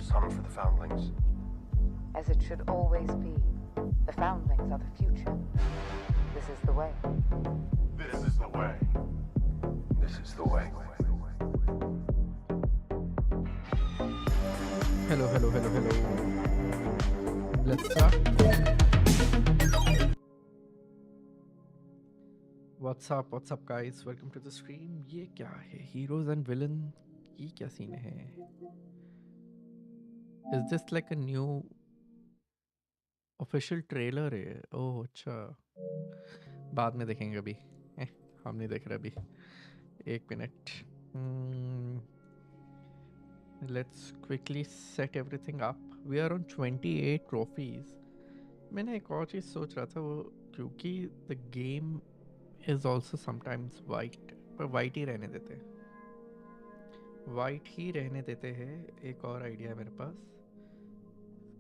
some for the foundlings. As it should always be. The foundlings are the future. This is the way. This is the way. This is the way. Hello, hello, hello, hello. Let's start. What's up guys? Welcome to the stream. ये क्या है? Heroes and villain ये क्या scene है? Is this like a new official trailer है? ओह अच्छा, बाद में देखेंगे अभी। हम नहीं देख रहे अभी। एक minute. Let's quickly set everything up. We are on 28 trophies. मैंने एक और चीज़ सोच रहा था, वो क्योंकि the game is also sometimes white, पर white ही रहने देते हैं। white ही रहने देते हैं। एक और आइडिया है मेरे पास,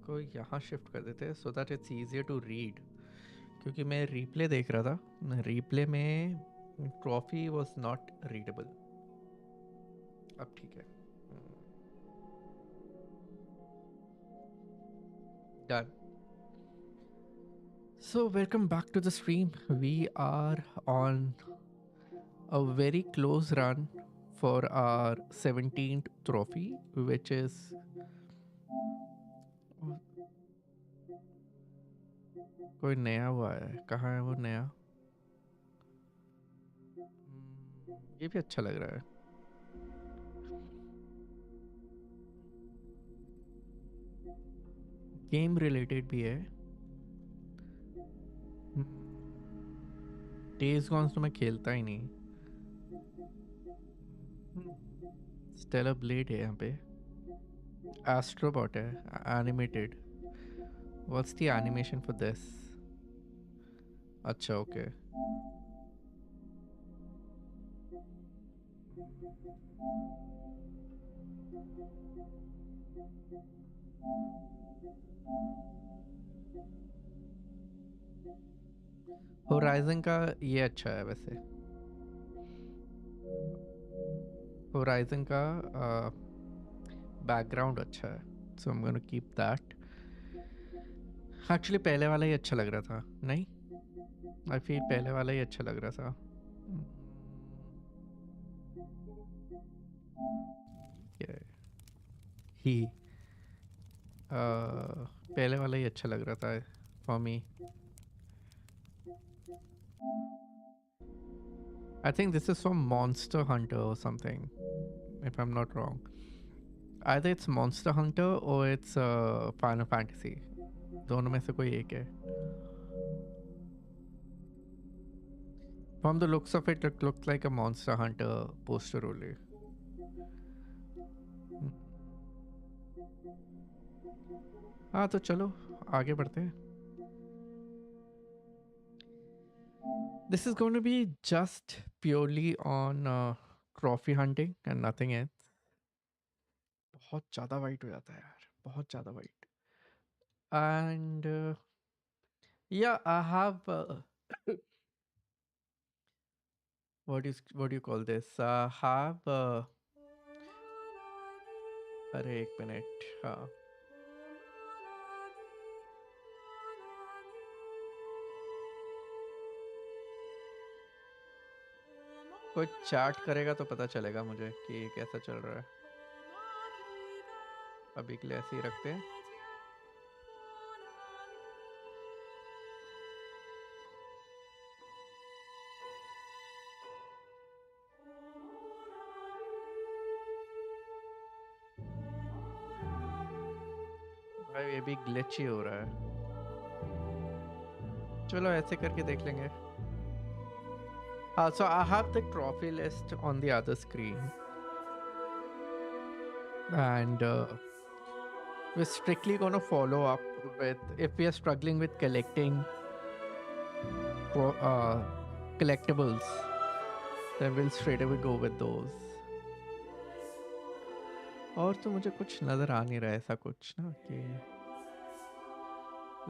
को यहाँ शिफ्ट कर देते हैं so that it's easier to read। क्योंकि मैं replay देख रहा था, replay में trophy was not readable। अब ठीक है। Done. So welcome back to the stream. We are on a very close run for our 17th trophy, which is कोई नया हुआ है। कहाँ है वो नया? ये भी अच्छा लग रहा है। गेम रिलेटेड भी है। डेज गॉन तो मैं खेलता ही नहीं। स्टेलर ब्लेड है यहाँ पे। एस्ट्रोबॉट है animated. What's the animation for this? अच्छा ओके। होराइजन का ये अच्छा है वैसे। होराइजन का बैकग्राउंड अच्छा है, so I am gonna keep that. Actually पहले वाला ही अच्छा लग रहा था, नहीं? आई फील पहले वाला ही अच्छा लग रहा था। ही पहले वाला ही अच्छा लग रहा था for me. I think this is from Monster Hunter or something, if I'm not wrong. Either it's Monster Hunter or it's Final Fantasy. दोनों में से कोई एक है। From the looks of it, it looks like a Monster Hunter poster only. हाँ तो चलो आगे बढ़ते हैं। This is going to be just purely on trophy hunting and nothing else. बहुत ज़्यादा वाइट हो जाता है यार, बहुत ज़्यादा white. And yeah, I have what do you call this? I have अरे एक मिनट। हाँ कोई चैट करेगा तो पता चलेगा मुझे कि कैसा चल रहा है। अभी के लिए ऐसे ही रखते हैं। भाई ये भी ग्लिच ही हो रहा है। चलो ऐसे करके देख लेंगे। So I have the trophy list on the other screen, and we're strictly going to follow up with, if we are struggling with collecting collectibles, then we'll straight away go with those. और तो मुझे कुछ नज़र आ नहीं रहा है ऐसा कुछ ना कि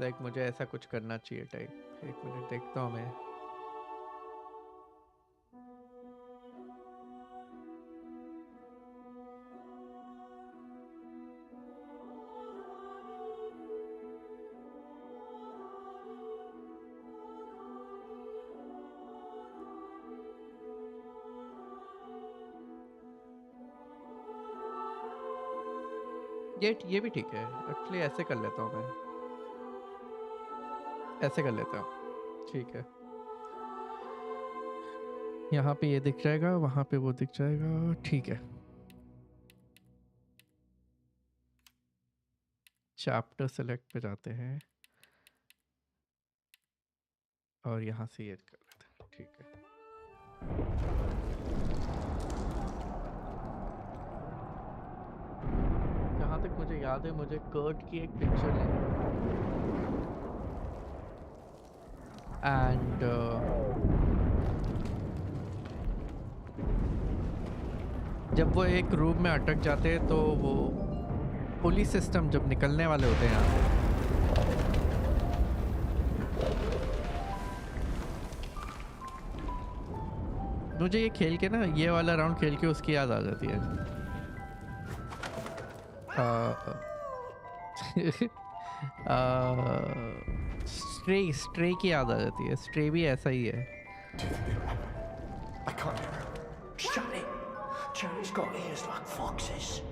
लाइक मुझे ऐसा कुछ करना चाहिए टाइप। एक मिनट देखता हूँ मैं। ये भी ठीक है एक्चुअली। ऐसे कर लेता हूँ मैं, ऐसे कर लेता हूँ, ठीक है। यहाँ पे ये दिख जाएगा, वहाँ पे वो दिख जाएगा, ठीक है। चैप्टर सेलेक्ट पे जाते हैं और यहाँ से ये कर लेते हैं, ठीक है। जहाँ तक मुझे याद है मुझे कर्ट की एक पिक्चर लेनी एंड जब वो एक रूम में अटक जाते हैं तो वो पुलिस सिस्टम जब निकलने वाले होते हैं यहाँ से, मुझे ये खेल के ना, ये वाला राउंड खेल के उसकी याद आ जाती है। स्ट्रे की याद आ जाती है। स्ट्रे भी ऐसा ही है। I can't hear her. Shut it! Cherry's got ears like foxes.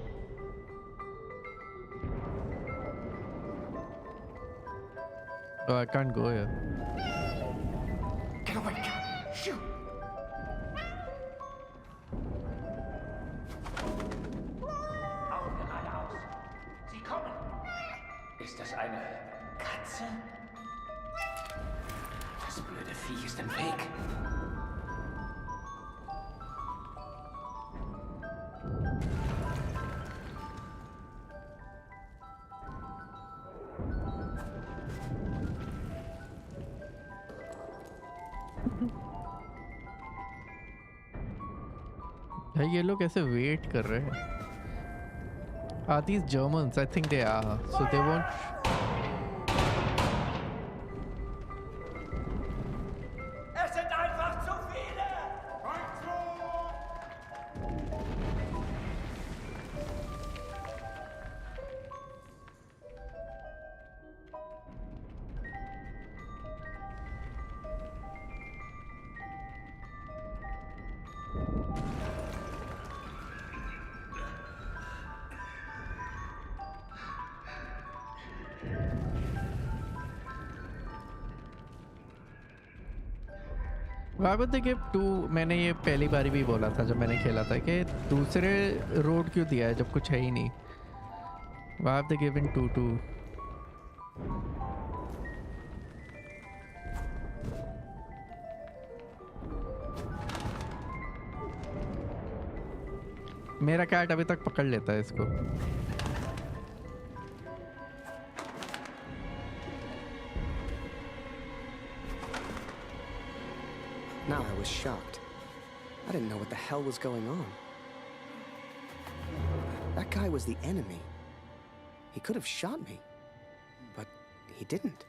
Oh, I can't go here. Get away, cat! Shoot! Auge geradeaus. Sie kommen. Ist das eine Katze? Das blöde Vieh ist im Weg. भाई ये लोग ऐसे wait कर रहे हैं। Are these Germans? I think they are. So they won't. Es sind einfach zu viele! Why would they give two? मैंने ये पहली बारी भी बोला था जब मैंने खेला था कि दूसरे रोड क्यों दिया है जब कुछ है ही नहीं। Why have they given two? मेरा कैट अभी तक पकड़ लेता है इसको। Now I was shocked. I didn't know what the hell was going on. That guy was the enemy. He could have shot me, but he didn't.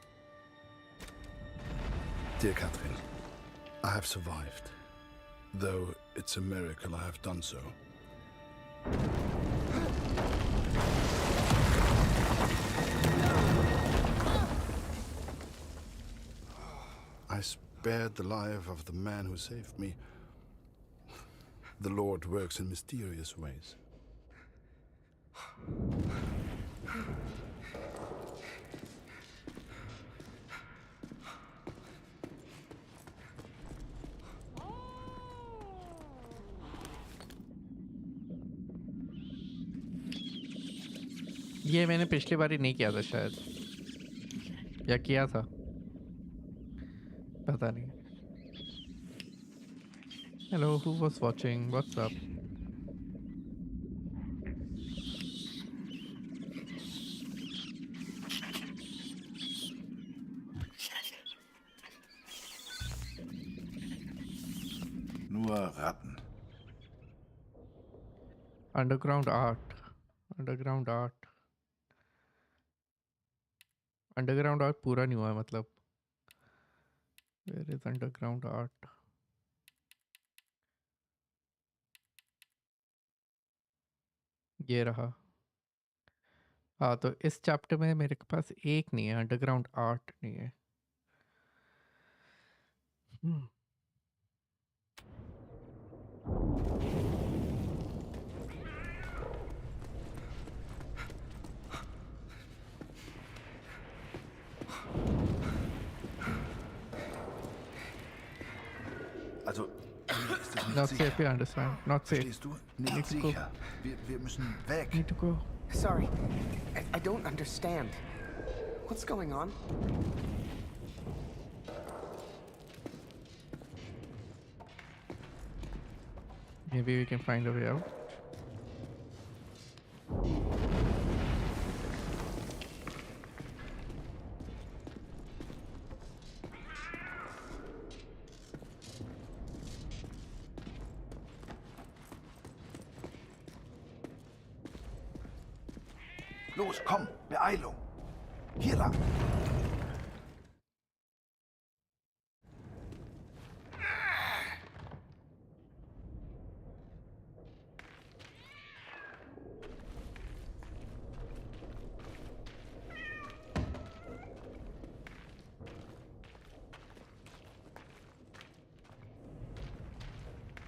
Dear Catherine, I have survived. Though it's a miracle I have done so. I spared the life of the man who saved me. The Lord works in mysterious ways. ये मैंने पिछली बारी नहीं किया था शायद, या किया था पता नहीं। Hello, who was watching? What's up? Nur Ratten. Underground art. Underground art. Underground art पूरा नहीं हुआ है मतलब। Where is underground art? ये रहा। हाँ तो इस चैप्टर में मेरे पास एक नहीं है, अंडरग्राउंड आर्ट नहीं है। ist es nicht Not sicher. safe, we understand. Not safe. Verstehst du? Nicht Need to go. sicher. Wir müssen weg. Need to go. Sorry, I don't understand. What's going on? Maybe we can find a way out. Los, komm, Beeilung. Hier lang.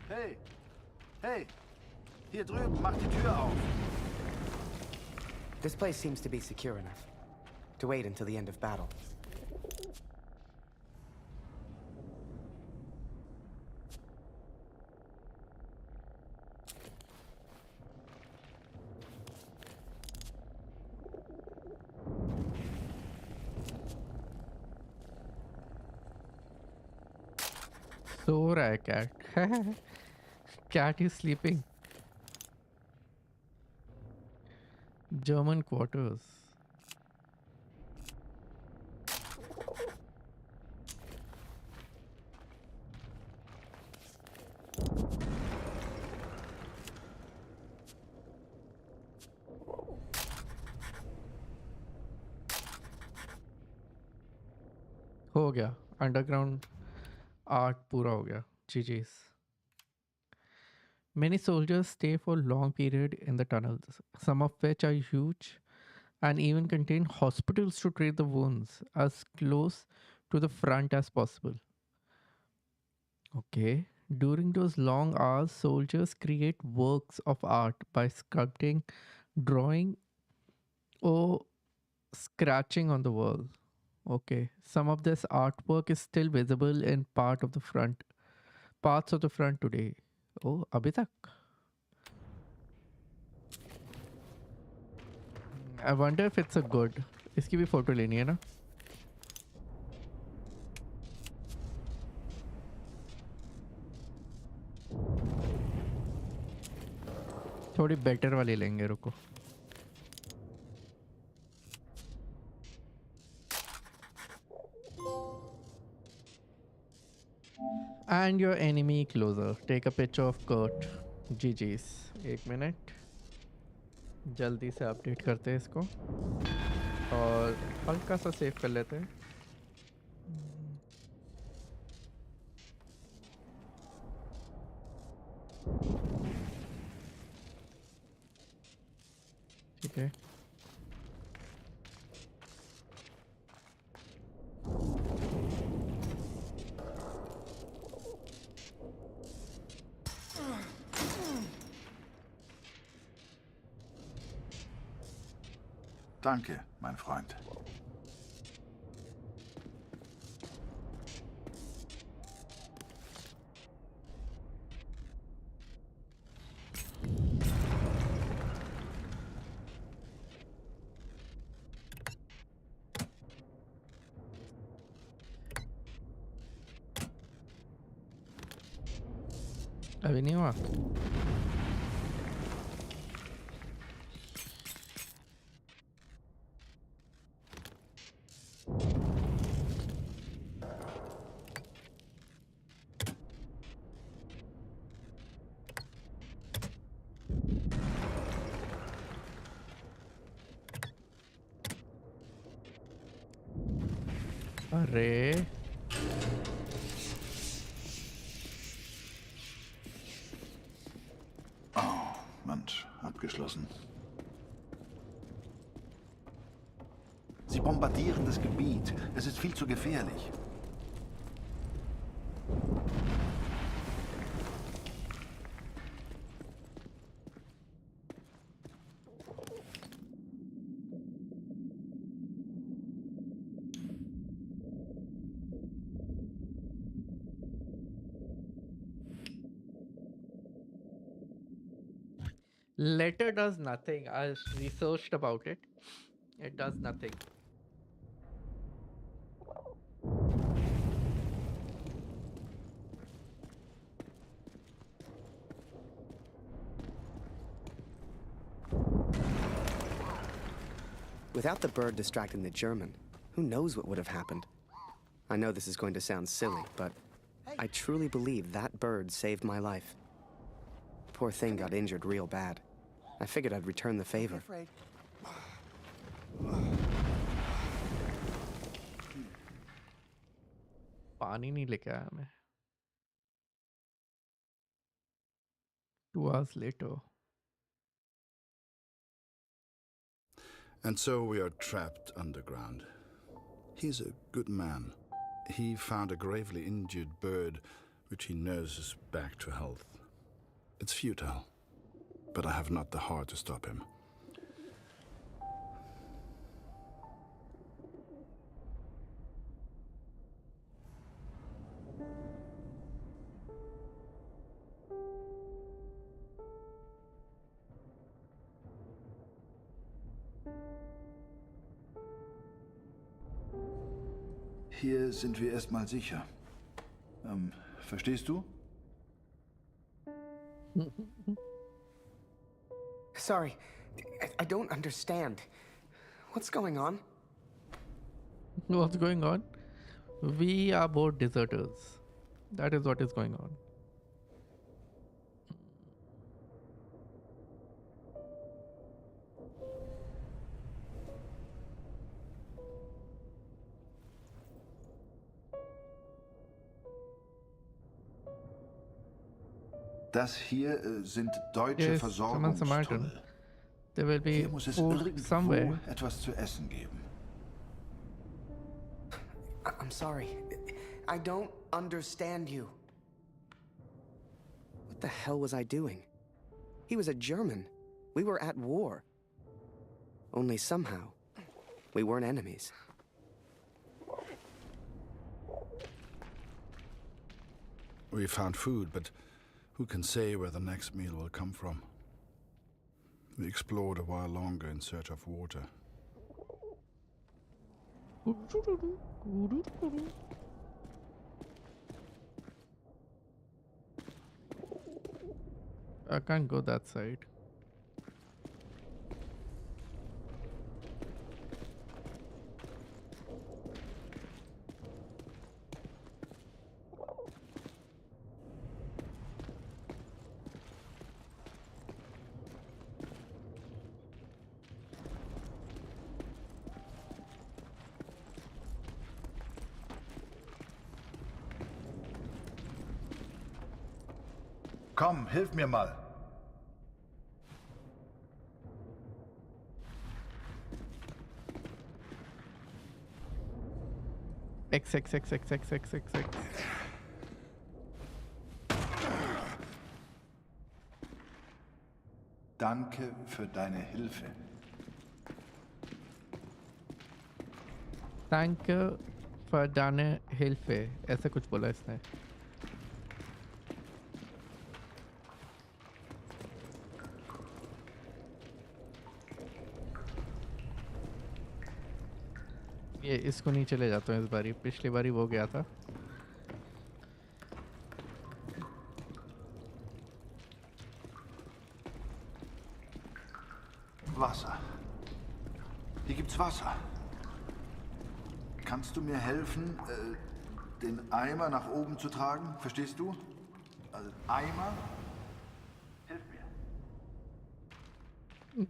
Hey, hey, hier drüben, mach die Tür auf. This place seems to be secure enough to wait until the end of battle. So right, cat. Cat is sleeping. German quarters. हो गया underground art पूरा हो गया GG's. Many soldiers stay for long period in the tunnels, some of which are huge and even contain hospitals to treat the wounds as close to the front as possible. Okay. During those long hours, soldiers create works of art by sculpting, drawing, or scratching on the wall. Okay. Some of this artwork is still visible in parts of the front today. Oh, abhi tak. I wonder if it's a good. इसकी भी photo लेनी है ना. थोड़ी better वाली लेंगे रुको. And your enemy closer. Take a picture of Kurt. GG's. एक मिनट. जल्दी से अपडेट करते हैं इसको और हल्का सा सेव कर लेते हैं. ठीक है. Danke, mein Freund. अभी नहीं हुआ. अरे Oh, Mensch, abgeschlossen. Sie bombardieren das Gebiet. Es ist viel zu gefährlich. Letter does nothing. I researched about it. It does nothing. Without the bird distracting the German, who knows what would have happened? I know this is going to sound silly, but I truly believe that bird saved my life. Poor thing got injured real bad. I figured I'd return the favor. पानी नहीं लेके आया मैं. 2 hours later. And so we are trapped underground. He's a good man. He found a gravely injured bird, which he nurses back to health. It's futile, but I have not the heart to stop him. Hier sind wir erstmal sicher. Verstehst du? Sorry, I don't understand. What's going on? What's going on? We are both deserters. That is what is going on. Das hier sind deutsche Yes, someone Samaritan. Versorgungstunnel. There will be Hier muss es food irgendwo somewhere. etwas zu essen geben. I'm sorry. I don't understand you. What the hell was I doing? He was a German. We were at war. Only somehow, we weren't enemies. We found food, but who can say where the next meal will come from? We explored a while longer in search of water. I can't go that side. Komm, hilf mir mal. X. Danke für deine Hilfe. Thank you for dane hilfe. ऐसा कुछ बोला इसने. ये इसको नहीं चले जाता हूँ इस बारी. पिछली बारी वो गया था. Wasser. Hier gibt's Wasser. Kannst du mir helfen, den Eimer nach oben zu tragen? Verstehst du? Also Eimer? Hilf mir.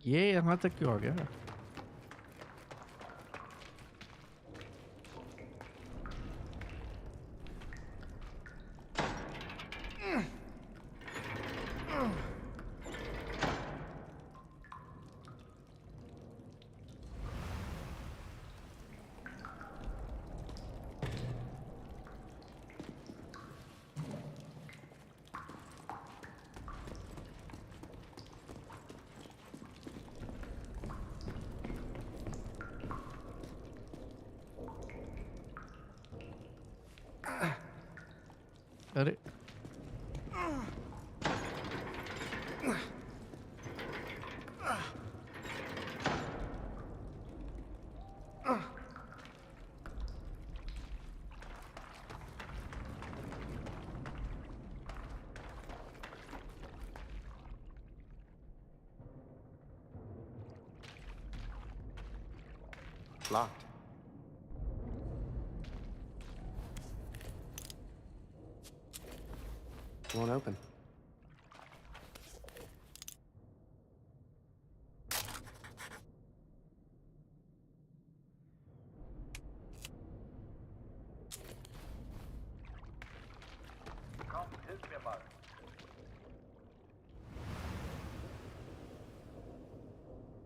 ये यहाँ तक क्यों आ गया? Locked. Won't open.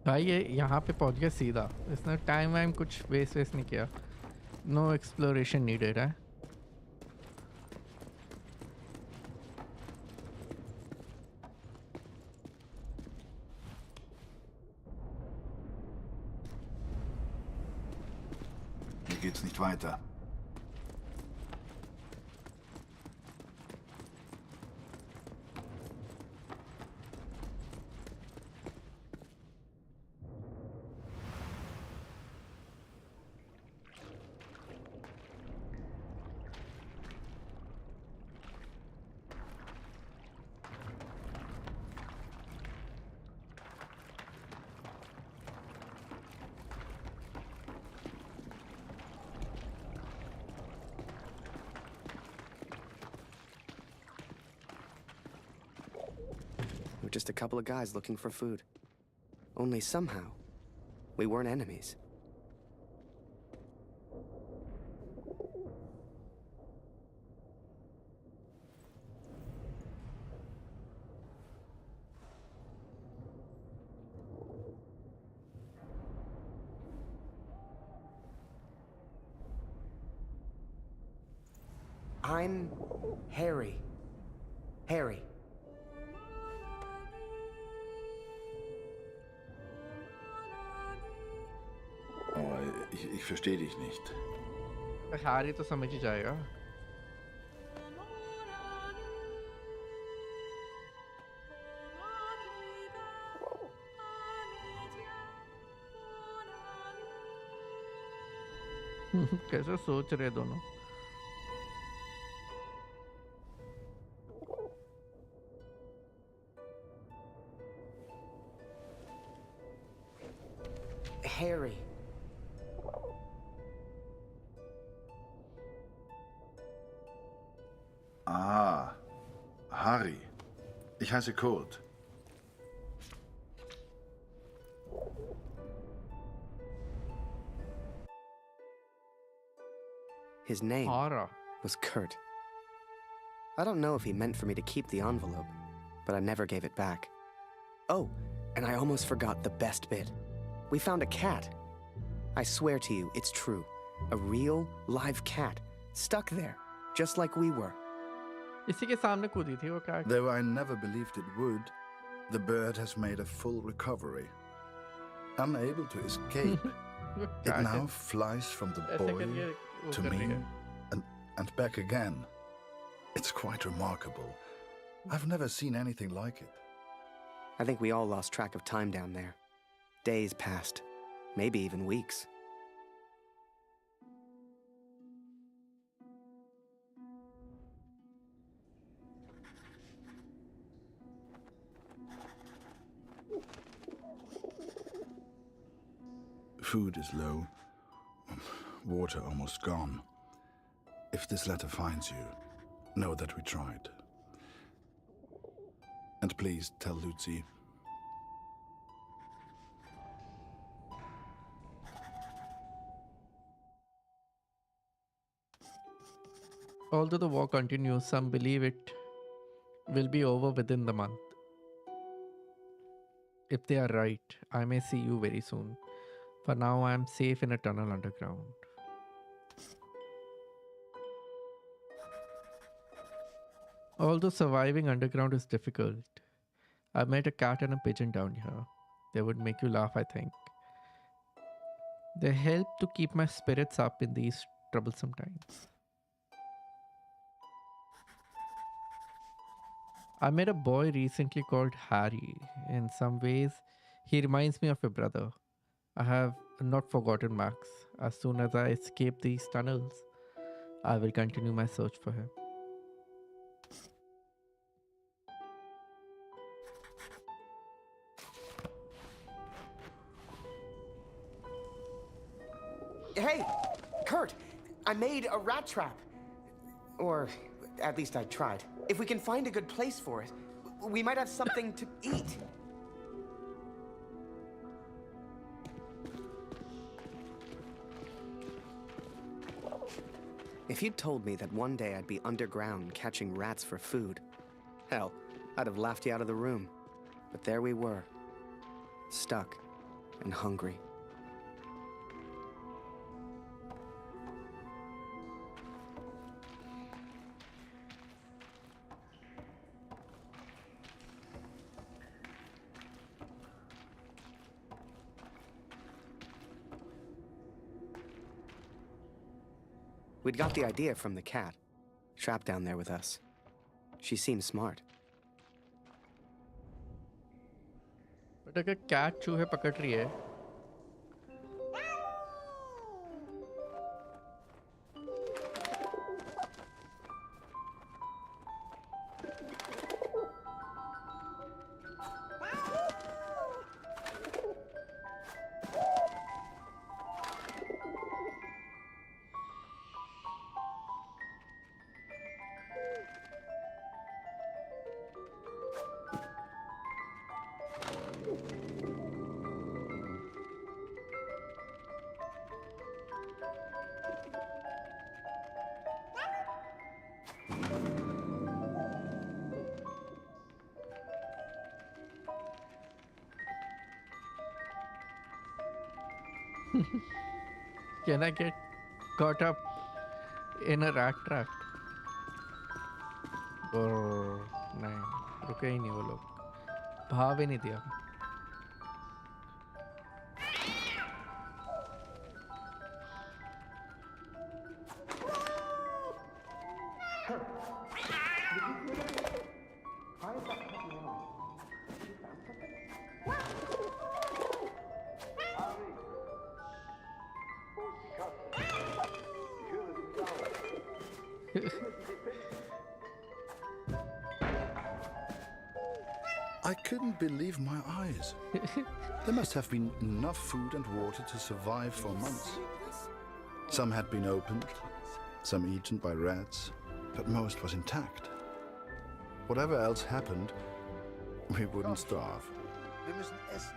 भाई ये यहाँ पे पहुँच गया सीधा. इसने टाइम वाइम कुछ वेस्ट नहीं किया. नो एक्सप्लोरेशन नीडेड है. Hier geht's nicht weiter. We're just a couple of guys looking for food. Only somehow, we weren't enemies. I'm Harry. Harry. Oh, ich verstehe dich nicht. हारी तो समझ ही जाएगा. कैसे सोच रहे दोनों. Harry. Ah, Harry. Ich heiße Kurt. His name Hara. was Kurt. I don't know if he meant for me to keep the envelope, but I never gave it back. Oh, and I almost forgot the best bit. We found a cat. I swear to you, it's true. A real, live cat, stuck there, just like we were. इसी के सामने कूदी थी वो cat. Though I never believed it would, the bird has made a full recovery. Unable to escape, वो it cat now है. flies from the ऐसे boy करके वो to कर रही me है. and back again. It's quite remarkable. I've never seen anything like it. I think we all lost track of time down there. Days passed, maybe even weeks. Food is low, water almost gone. If this letter finds you, know that we tried. And please tell Lucy. Although the war continues, some believe it will be over within the month. If they are right, I may see you very soon. For now, I am safe in a tunnel underground. Although surviving underground is difficult, I met a cat and a pigeon down here. They would make you laugh, I think. They help to keep my spirits up in these troublesome times. I met a boy recently called Harry. In some ways, he reminds me of a brother. I have not forgotten Max. As soon as I escape these tunnels, I will continue my search for him. Hey, Kurt, I made a rat trap. Or at least I tried. If we can find a good place for it, we might have something to eat. If you'd told me that one day I'd be underground catching rats for food, hell, I'd have laughed you out of the room. But there we were, stuck and hungry. We'd got the idea from the cat, trapped down there with us. She seemed smart. But अगर cat चूहे पकड़ रही है Can I get caught up in a rat trap? और नहीं रुके ही नहीं वो लोग भाव ही नहीं दिया I couldn't believe my eyes. There must have been enough food and water to survive for months. Some had been opened, some eaten by rats, but most was intact. Whatever else happened, we wouldn't starve. Wir müssen essen.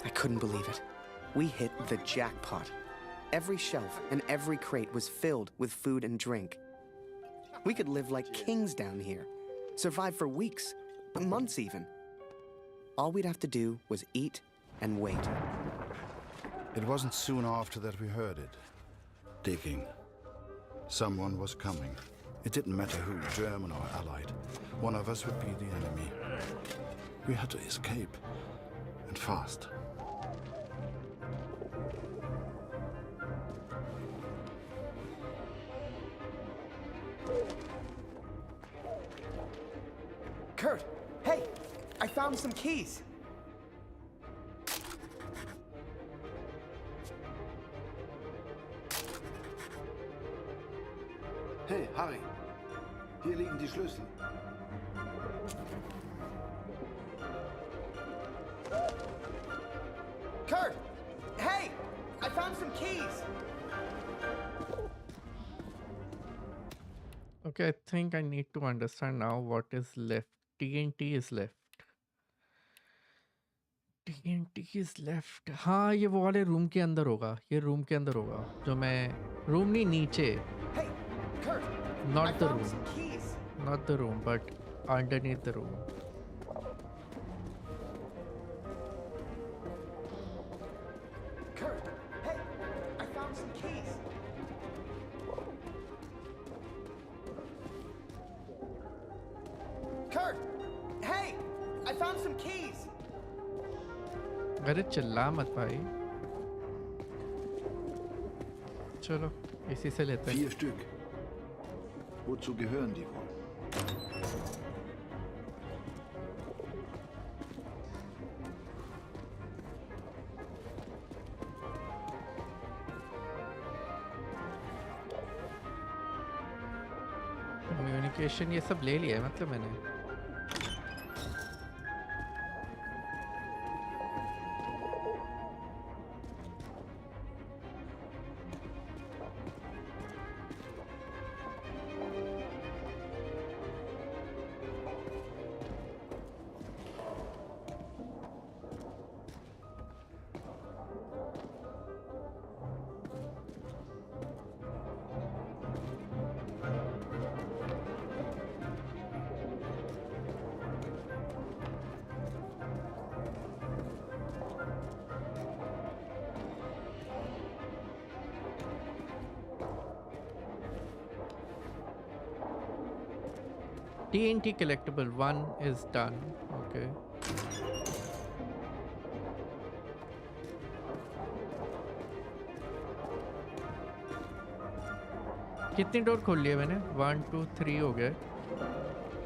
I couldn't believe it. We hit the jackpot. Every shelf and every crate was filled with food and drink. We could live like kings down here, survive for weeks, months even. All we'd have to do was eat and wait. It wasn't soon after that we heard it. Digging. Someone was coming. It didn't matter who, German or Allied. One of us would be the enemy. We had to escape. And fast. Kurt, hey, I found some keys. Hey, Harry. Hier liegen die Schlüssel. Kurt, hey, I found some keys. Okay, I think I need to understand now what is left. TNT is left. TNT is left. हाँ ये वो वाले room के अंदर होगा ये room के अंदर होगा जो मैं रूम नहीं नीचे Hey, Kurt, I not the found room some keys. not the room but underneath the room Kurt, hey, I found some keys. Kurt, hey, I found some keys. अरे चिल्ला मत भाई चलो इसी से लेते हैं 4 Stück. Wozu gehören die wohl? Communication ये सब ले लिया है मतलब मैंने TNT collectible 1 is done. Okay. कितनी डोर खोल लिए मैंने? 1 2 3 हो गए.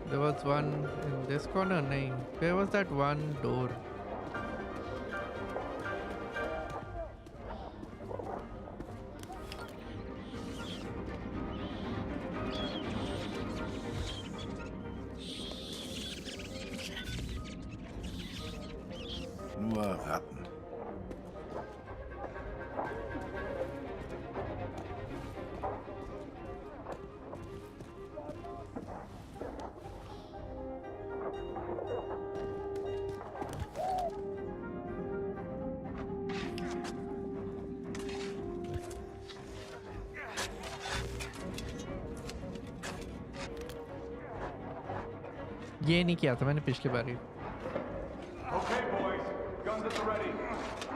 There was one in this corner. नहीं. Where was that one door? Nur Ratten. ये नहीं किया था मैंने पिछली बारी. Okay, boys. Guns at the ready.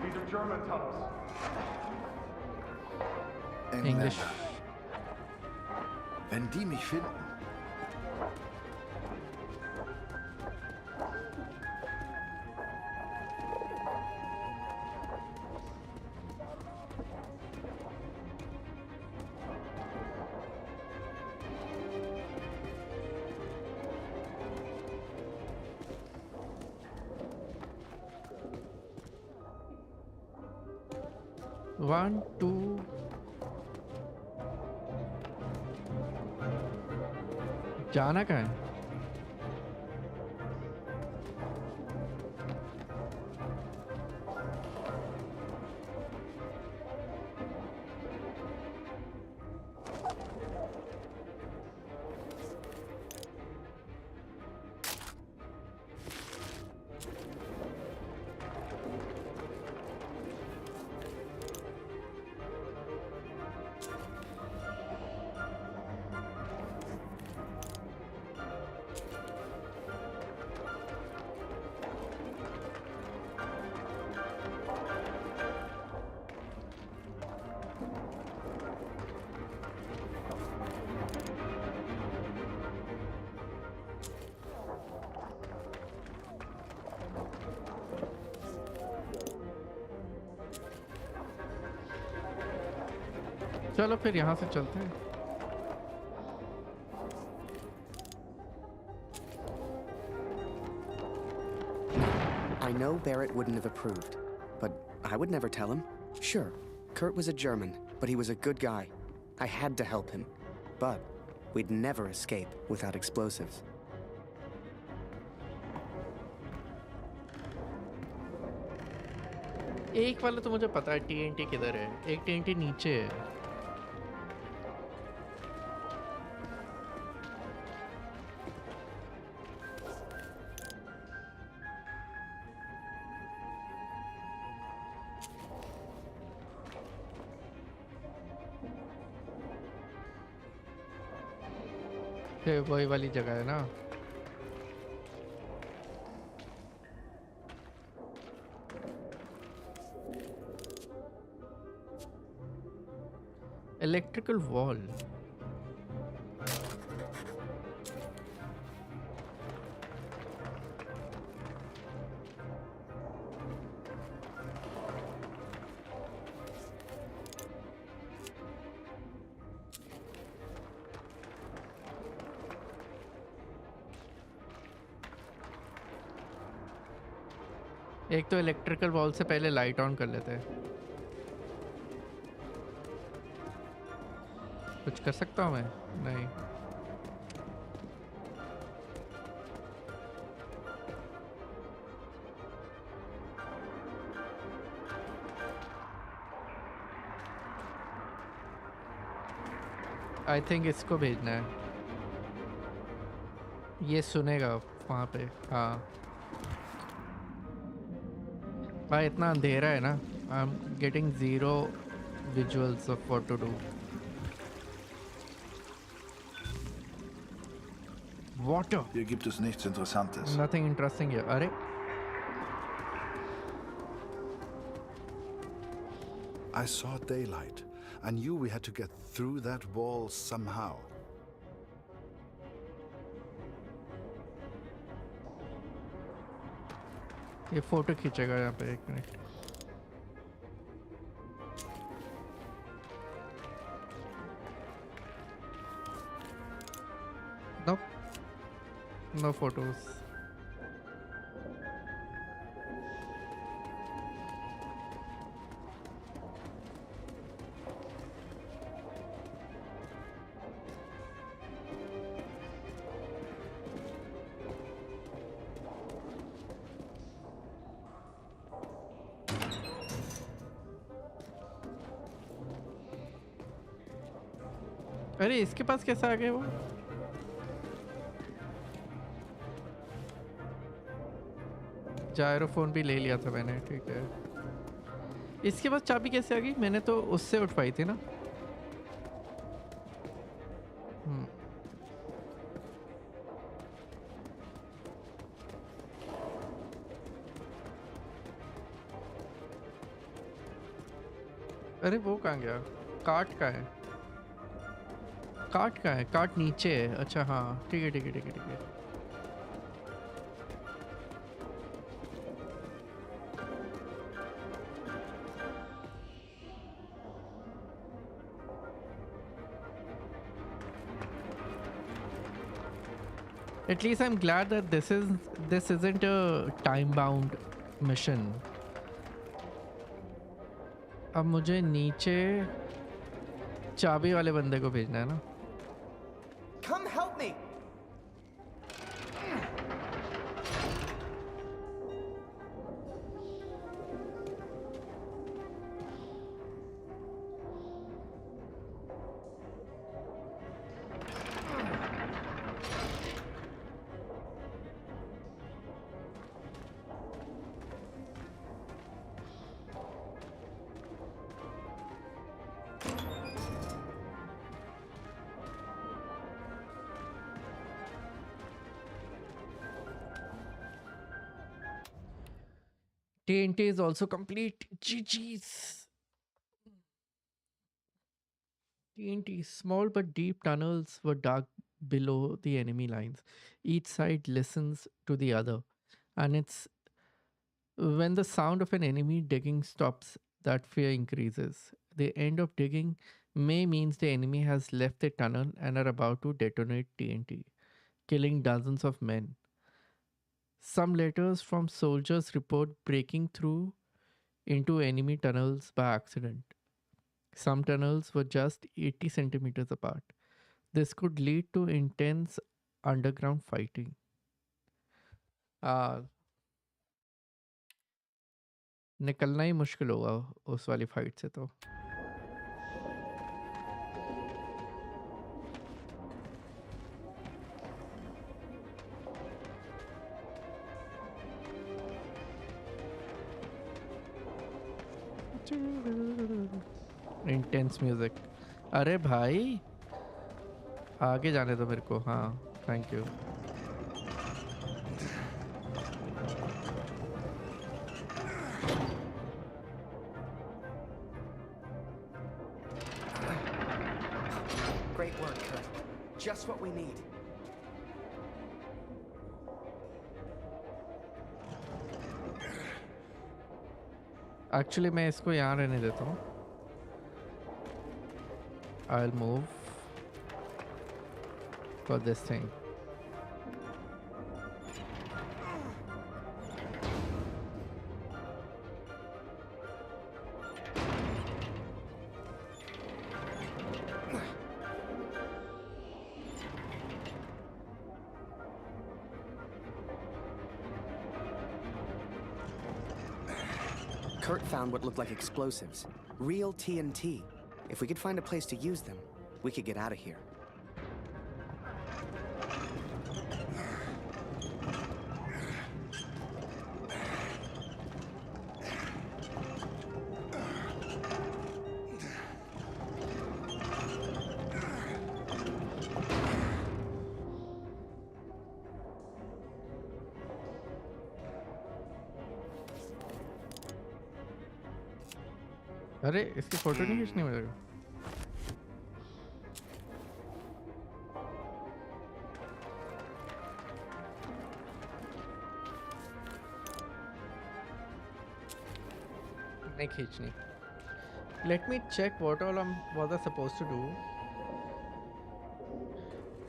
These are German tunnels. English. Engländer. Wenn die mich finden. One, two. जाना कहाँ है? चलो फिर यहाँ से चलते हैं. I know Barrett wouldn't have approved, but I would never tell him. Sure, Kurt was a German, but he was a good guy. I had to help him. But we'd never escape without explosives. एक वाला तो मुझे पता है TNT किधर है. एक TNT नीचे है. ये वही वाली जगह है ना. Electrical wall. एक तो इलेक्ट्रिकल वॉल से पहले लाइट ऑन कर लेते हैं. कुछ कर सकता हूँ मैं? नहीं. आई थिंक इसको भेजना है. ये सुनेगा वहाँ पे. हाँ भाई इतना अंधेरा है ना. I am getting zero visuals of what to do. Water. Hier gibt es nichts Interessantes. Nothing interesting here. अरे I saw daylight. I knew we had to get through that wall somehow. ये photo खींचेगा यहाँ पे, 1 minute. No no photos. अरे इसके पास कैसे आ गए वो? जायरोफोन भी ले लिया था मैंने, ठीक है। इसके पास चाबी कैसे आ गई? मैंने तो उससे उठवाई थी ना। अरे वो कहाँ गया? कार्ट का है, कार्ट का है, कार्ट नीचे है। अच्छा हाँ ठीक है ठीक है ठीक है ठीक है। At least I'm glad that this isn't a time-bound mission. अब मुझे नीचे चाबी वाले बंदे को भेजना है ना। Come help me! TNT is also complete. GG's. TNT, small but deep tunnels were dug below the enemy lines. Each side listens to the other. And it's when the sound of an enemy digging stops that fear increases. The end of digging may means the enemy has left the tunnel and are about to detonate TNT, killing dozens of men. Some letters from soldiers report breaking through into enemy tunnels by accident. Some tunnels were just 80 centimeters apart. This could lead to intense underground fighting. निकलना ही मुश्किल होगा उस वाली fight से तो। Intense music. अरे भाई आगे जाने दो मेरे को। हाँ thank you. Great work, Kurt. Just what we need. Actually मैं इसको यहाँ रहने देता हूँ। I'll move for this thing. Kurt found what looked like explosives. Real TNT. If we could find a place to use them, we could get out of here. अरे इसकी photo नहीं खींचनी मेरे को। नहीं खींचनी. Let me check what all was I supposed to do.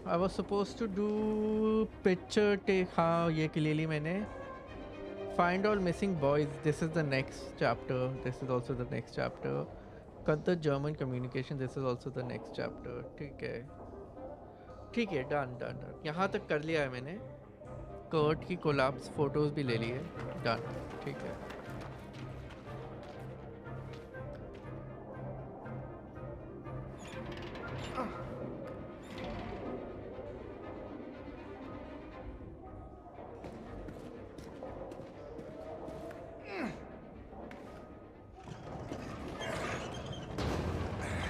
I was supposed to do picture take. हाँ ये clearly मैंने. Find all missing boys. This is the next chapter. This is also the next chapter. Cut the German communication. This is also the next chapter. ठीक है. ठीक है. Done. यहाँ तक कर लिया है मैंने. कर्ट की कोलैप्स फोटोज भी ले लिए. Done. ठीक है.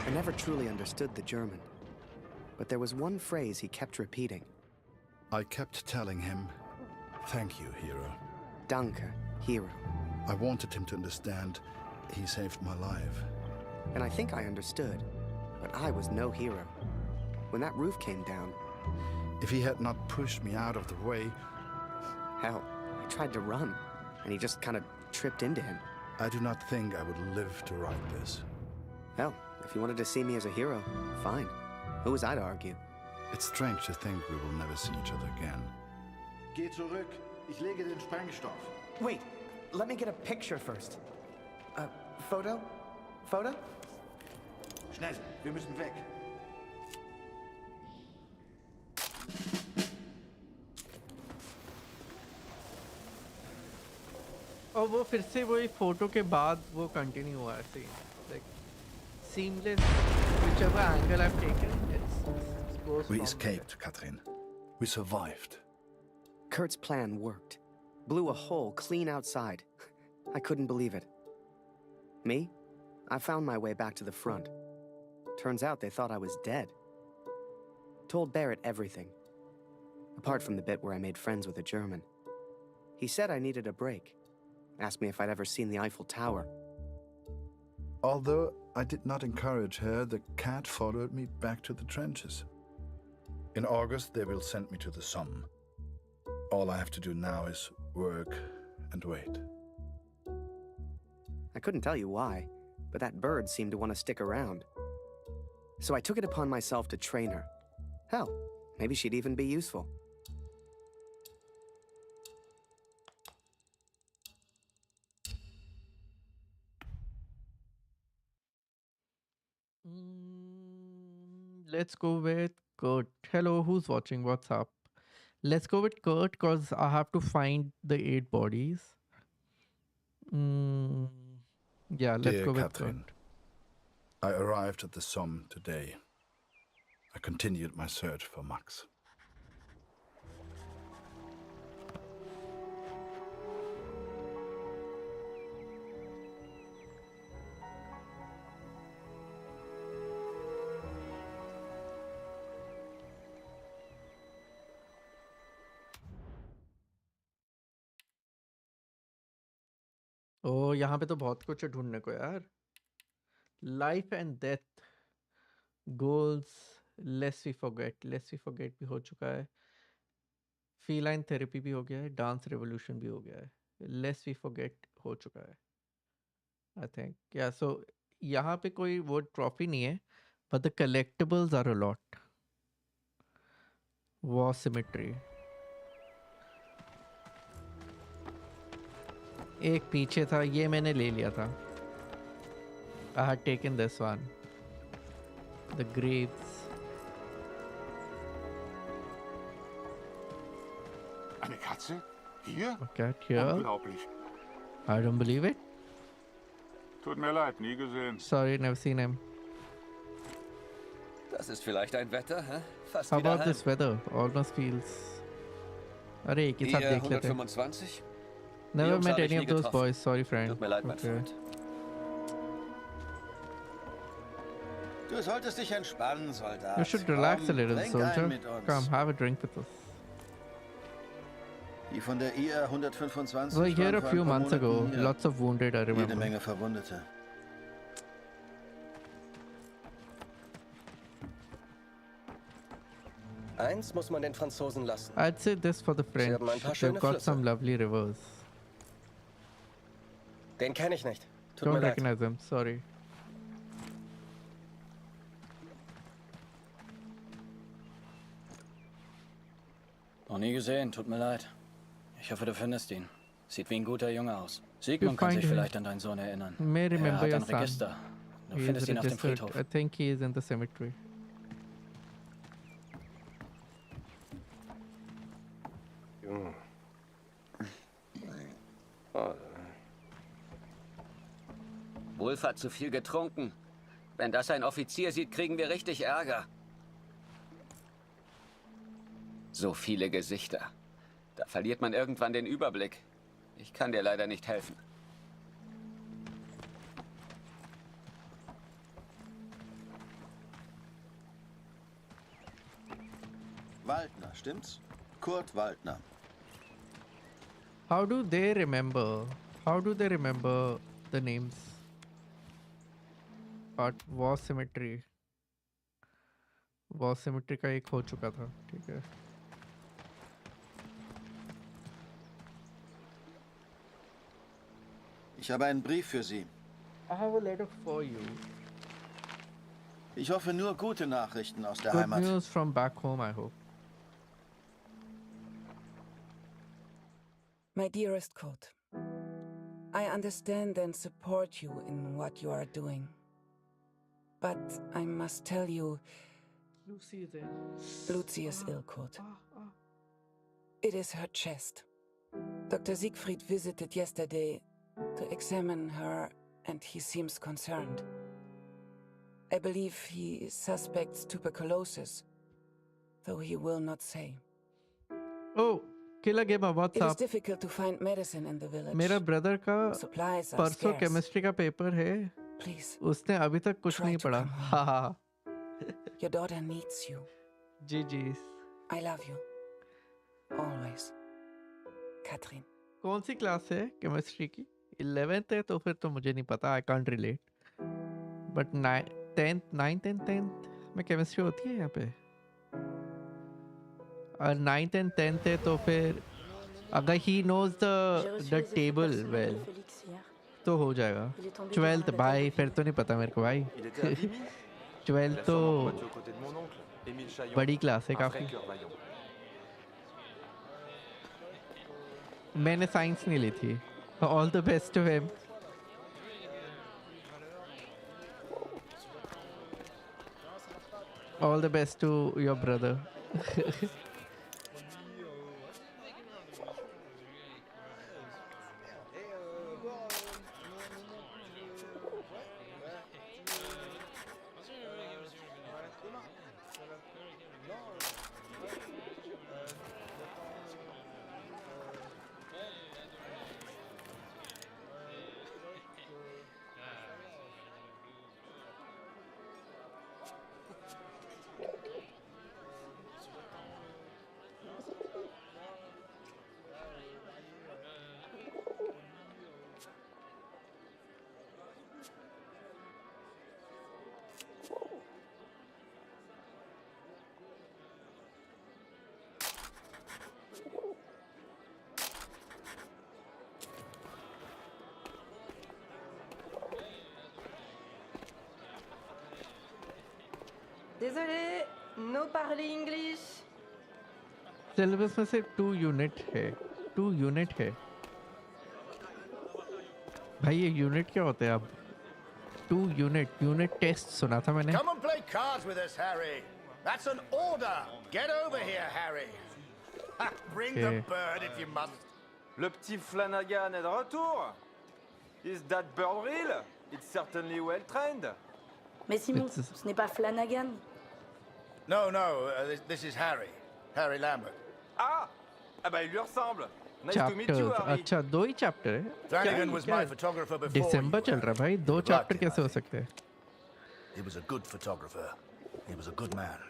I never truly understood the German, but there was one phrase he kept repeating. I kept telling him, "Thank you, hero." Danke, hero. I wanted him to understand he saved my life. And I think I understood, but I was no hero. When that roof came down, If he had not pushed me out of the way, hell, I tried to run, and he just kind of tripped into him. I do not think I would live to write this. Hell, if you wanted to see me as a hero, fine. Who was I to argue? It's strange to think we will never see each other again. Geh zurück. Ich lege den Sprengstoff. Wait, let me get a picture first. Photo? Photo? Schnell, wir müssen weg. और वो फिर से वही photo के बाद वो continue हुआ ऐसे ही. Like seamless. Whichever angle I've taken, it goes. We from escaped, Katrin. We survived. Kurt's plan worked. Blew a hole clean outside. I couldn't believe it. Me? I found my way back to the front. Turns out they thought I was dead. Told Barrett everything. Apart from the bit where I made friends with a German. He said I needed a break. Asked me if I'd ever seen the Eiffel Tower. Although I did not encourage her, the cat followed me back to the trenches. In August, they will send me to the Somme. All I have to do now is work and wait. I couldn't tell you why, but that bird seemed to want to stick around. So I took it upon myself to train her. Hell, maybe she'd even be useful. Let's go with Kurt. Hello, who's watching? What's up? Let's go with Kurt because I have to find the 8 bodies. Yeah, let's Dear go with Katrin, Kurt. I arrived at the Somme today. I continued my search for Max. ओ यहाँ पे तो बहुत कुछ है ढूंढने को यार. Life and death, goals, lest we forget भी हो चुका है. फीलाइन थेरेपी भी हो गया है. डांस रेवोल्यूशन भी हो गया है. लेस वी फॉरगेट हो चुका है आई थिंक. या सो यहाँ पे कोई वो ट्रॉफी नहीं है, but the collectibles are a lot. War cemetery, एक पीछे था, ये मैंने ले लिया था. I had taken this one. The graves. Eine Katze? Hier? Okay, here. Unglaublich. I don't believe it. Tut mir leid, nie gesehen. Sorry, never seen him. Das ist vielleicht ein Wetter, hä? Fast How wieder about heim. this weather? Almost feels. अरे एक ही साथ Ihr देख लेते हैं. 125? Never Jungs met habe ich any nie of those getroffen. boys. Sorry, friend. Tut mir leid, mein Freund. Du solltest dich entspannen, Soldat. You should relax a Komm, little, trink soldier. einen mit uns. Come, have a drink with us. Die von der IR 125 So here waren a vor few ein paar months ago, Monaten hier. lots of wounded, I Jede remember. Menge Verwundete. Eins muss man den Franzosen lassen. I'd say this for the French. haben ein paar They've schöne got Flüsse. some lovely rivers. Den kenne ich nicht. Tut mir Don't leid. recognize him. Sorry. Noch nie gesehen, tut mir leid. Ich hoffe, du findest ihn. Sieht wie ein guter Junge aus. We'll Sigmund kann find sich him. vielleicht an deinen Sohn erinnern. May Er remember hat your ein son. Register. Du He is findest ihn auf dem registered. Friedhof. I think he is in the cemetery. Wolf hat zu viel getrunken. Wenn das ein Offizier sieht, kriegen wir richtig Ärger. So viele Gesichter. Da verliert man irgendwann den Überblick. Ich kann dir leider nicht helfen. Waldner, stimmt's? Kurt Waldner. How do they remember? How do they remember the names? But War Cemetery. War Cemetery का एक हो चुका था. ठीक है. Ich habe einen Brief für Sie. I have a letter for you. Ich hoffe nur gute Nachrichten aus der Good Heimat. news from back home, I hope. My dearest Kurt, I understand and support you in what you are doing. But I must tell you, Lucy is there. Lucy is ill, Kurt. It is her chest. Dr. Siegfried visited yesterday to examine her, and he seems concerned. I believe he suspects tuberculosis, though he will not say. Oh, Killer Gamer, what's It is up? difficult to find medicine in the village. मेरा brother का Supplies are परसों scarce. Chemistry का paper है. Please. उसने अभी तक कुछ Try नहीं to पढ़ा. come home. हाँ हाँ. Your daughter needs you. Ji. I love you. Always. Catherine. कौन सी क्लास है केमिस्ट्री की? 11th है तो फिर तो मुझे नहीं पता. I can't relate. But 9th and 10th में केमिस्ट्री होती है यहाँ पे. और 9th and 10th है तो फिर अगर he knows the table well तो हो जाएगा. 12th भाई फिर तो नहीं पता मेरे को भाई. 12th तो बड़ी क्लास है काफी. मैंने साइंस नहीं ली थी. All the best to him. All the best to your brother. Désolé, no parler English. Syllabus में से 2 यूनिट है. 2 यूनिट है भाई. ये यूनिट क्या होते हैं अब? 2 यूनिट टेस्ट सुना था मैंने. Come and play cards with us, Harry. That's an order. Get over here, Harry. Bring the bird if you must. Le petit Flanagan est de retour. Is that bird real? It's certainly well trained. Mais Simon, ce n'est pas Flanagan. No, this is Harry. Harry Lambert. Ah bah il lui ressemble. Nice to meet you, chapters. Harry. अच्छा 2 ही chapter है. Flanagan was my photographer before. दिसंबर चल रहा है भाई. 2 chapter कैसे हो सकते हैं? He was a good photographer. He was a good man.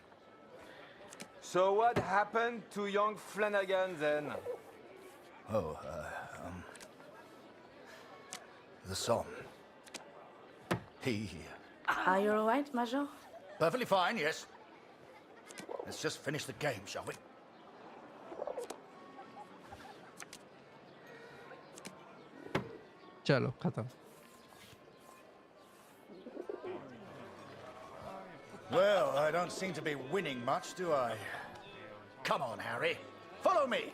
So what happened to young Flanagan then? Oh, the son. He... Are you alright, Major? Perfectly fine, yes. Let's just finish the game, shall we? चलो खत्म. Well, I don't seem to be winning much, do I? Come on, Harry. Follow me.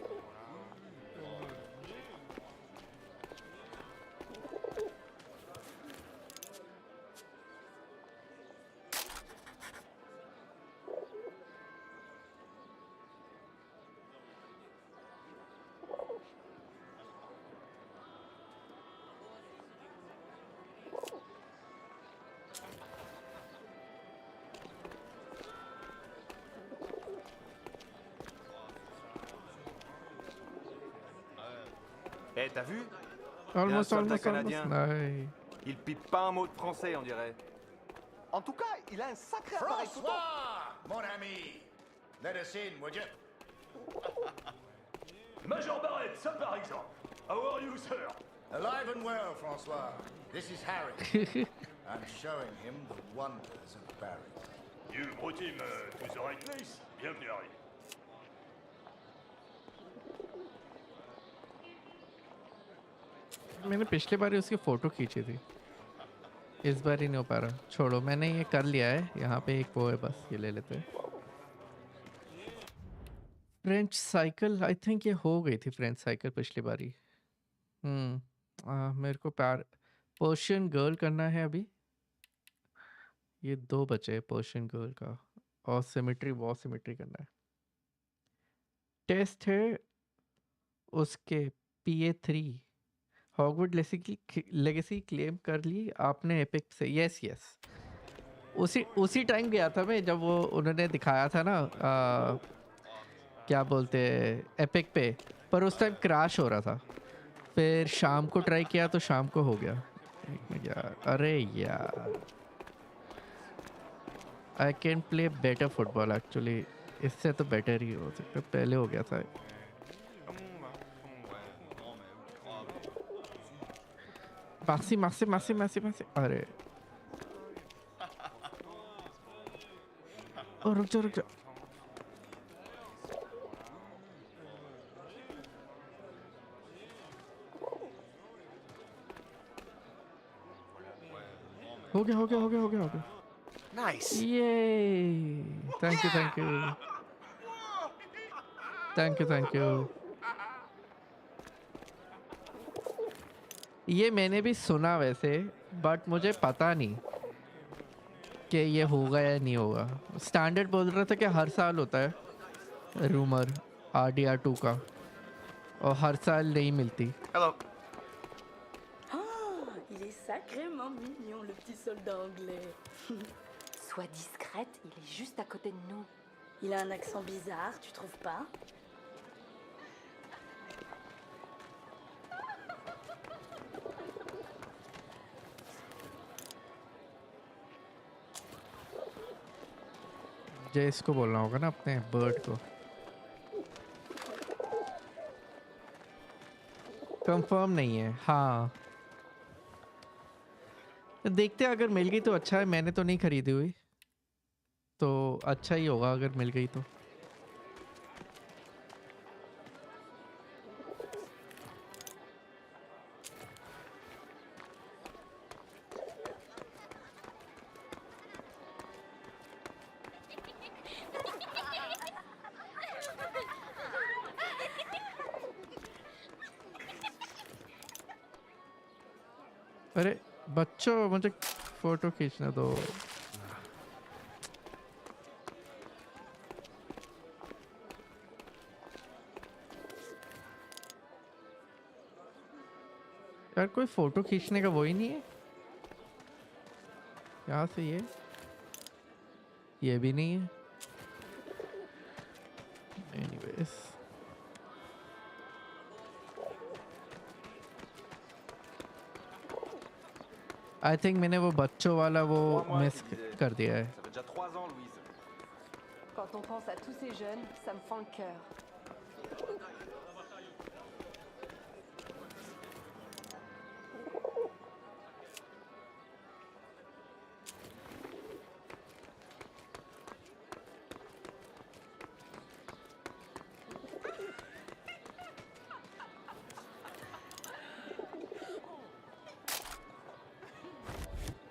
Eh, t'as vu? Almost, Il y a un soldat almost, canadien. almost. Il pipe pas un mot de français, on dirait. En tout cas, il a un sacré appareil photo. François, mon ami. Let us in, would you? Major Barrett, ça par exemple. How are you, sir? Alive and well, François. This is Harry. I'm showing him the wonders of Paris. You brought him to the right place. Bienvenue, Harry. मैंने पिछले बार उसकी photo खींची थी, इस बार ही नहीं हो पा रहा। छोड़ो, मैंने ये कर लिया है। यहाँ पे एक वो है, बस ये ले लेते हैं। फ्रेंच साइकिल, आई थिंक ये हो गई थी फ्रेंच साइकिल पिछली बारी। मेरे को पर्शियन गर्ल करना है अभी। ये 2 बचे पर्शियन गर्ल का, और सिमेट्री वॉर सिमेट्री करना है। टेस्ट है उसके PA3 हॉगवर्ड लेगेसी क्लेम कर ली आपने एपिक से। यस यस, उसी टाइम गया था मैं जब वो उन्होंने दिखाया था ना, क्या बोलते एपिक पे, पर उस टाइम क्रैश हो रहा था। फिर शाम को ट्राई किया तो शाम को हो गया। यार, अरे यार, I can play better football actually. इससे तो बेटर ही हो सकता, पहले हो गया था। मासी अरे ओ, रुक जा। हो गया। Nice. Yay! Thank you. ये मैंने भी सुना वैसे, बट मुझे पता नहीं कि ये होगा या नहीं होगा। स्टैंडर्ड बोल रहा था कि हर साल होता है रूमर RDR2 का, और हर साल नहीं मिलती। Oh, il est sacrément mignon, le petit soldat anglais. Sois discrète, il est juste à côté de nous. Il a un accent bizarre, tu trouves pas? मुझे इसको बोलना होगा ना, अपने बर्ड को। कंफर्म नहीं है। हाँ, देखते हैं, अगर मिल गई तो अच्छा है। मैंने तो नहीं खरीदी हुई, तो अच्छा ही होगा अगर मिल गई तो। अरे बच्चों, मुझे फोटो खींचना दो। यार, कोई फोटो खींचने का वो ही नहीं है। यहाँ से ये भी नहीं है। एनीवेज, आई थिंक मैंने वो बच्चों वाला वो मिस कर दिया है। Quand on pense à tous ces jeunes, ça me fend le cœur.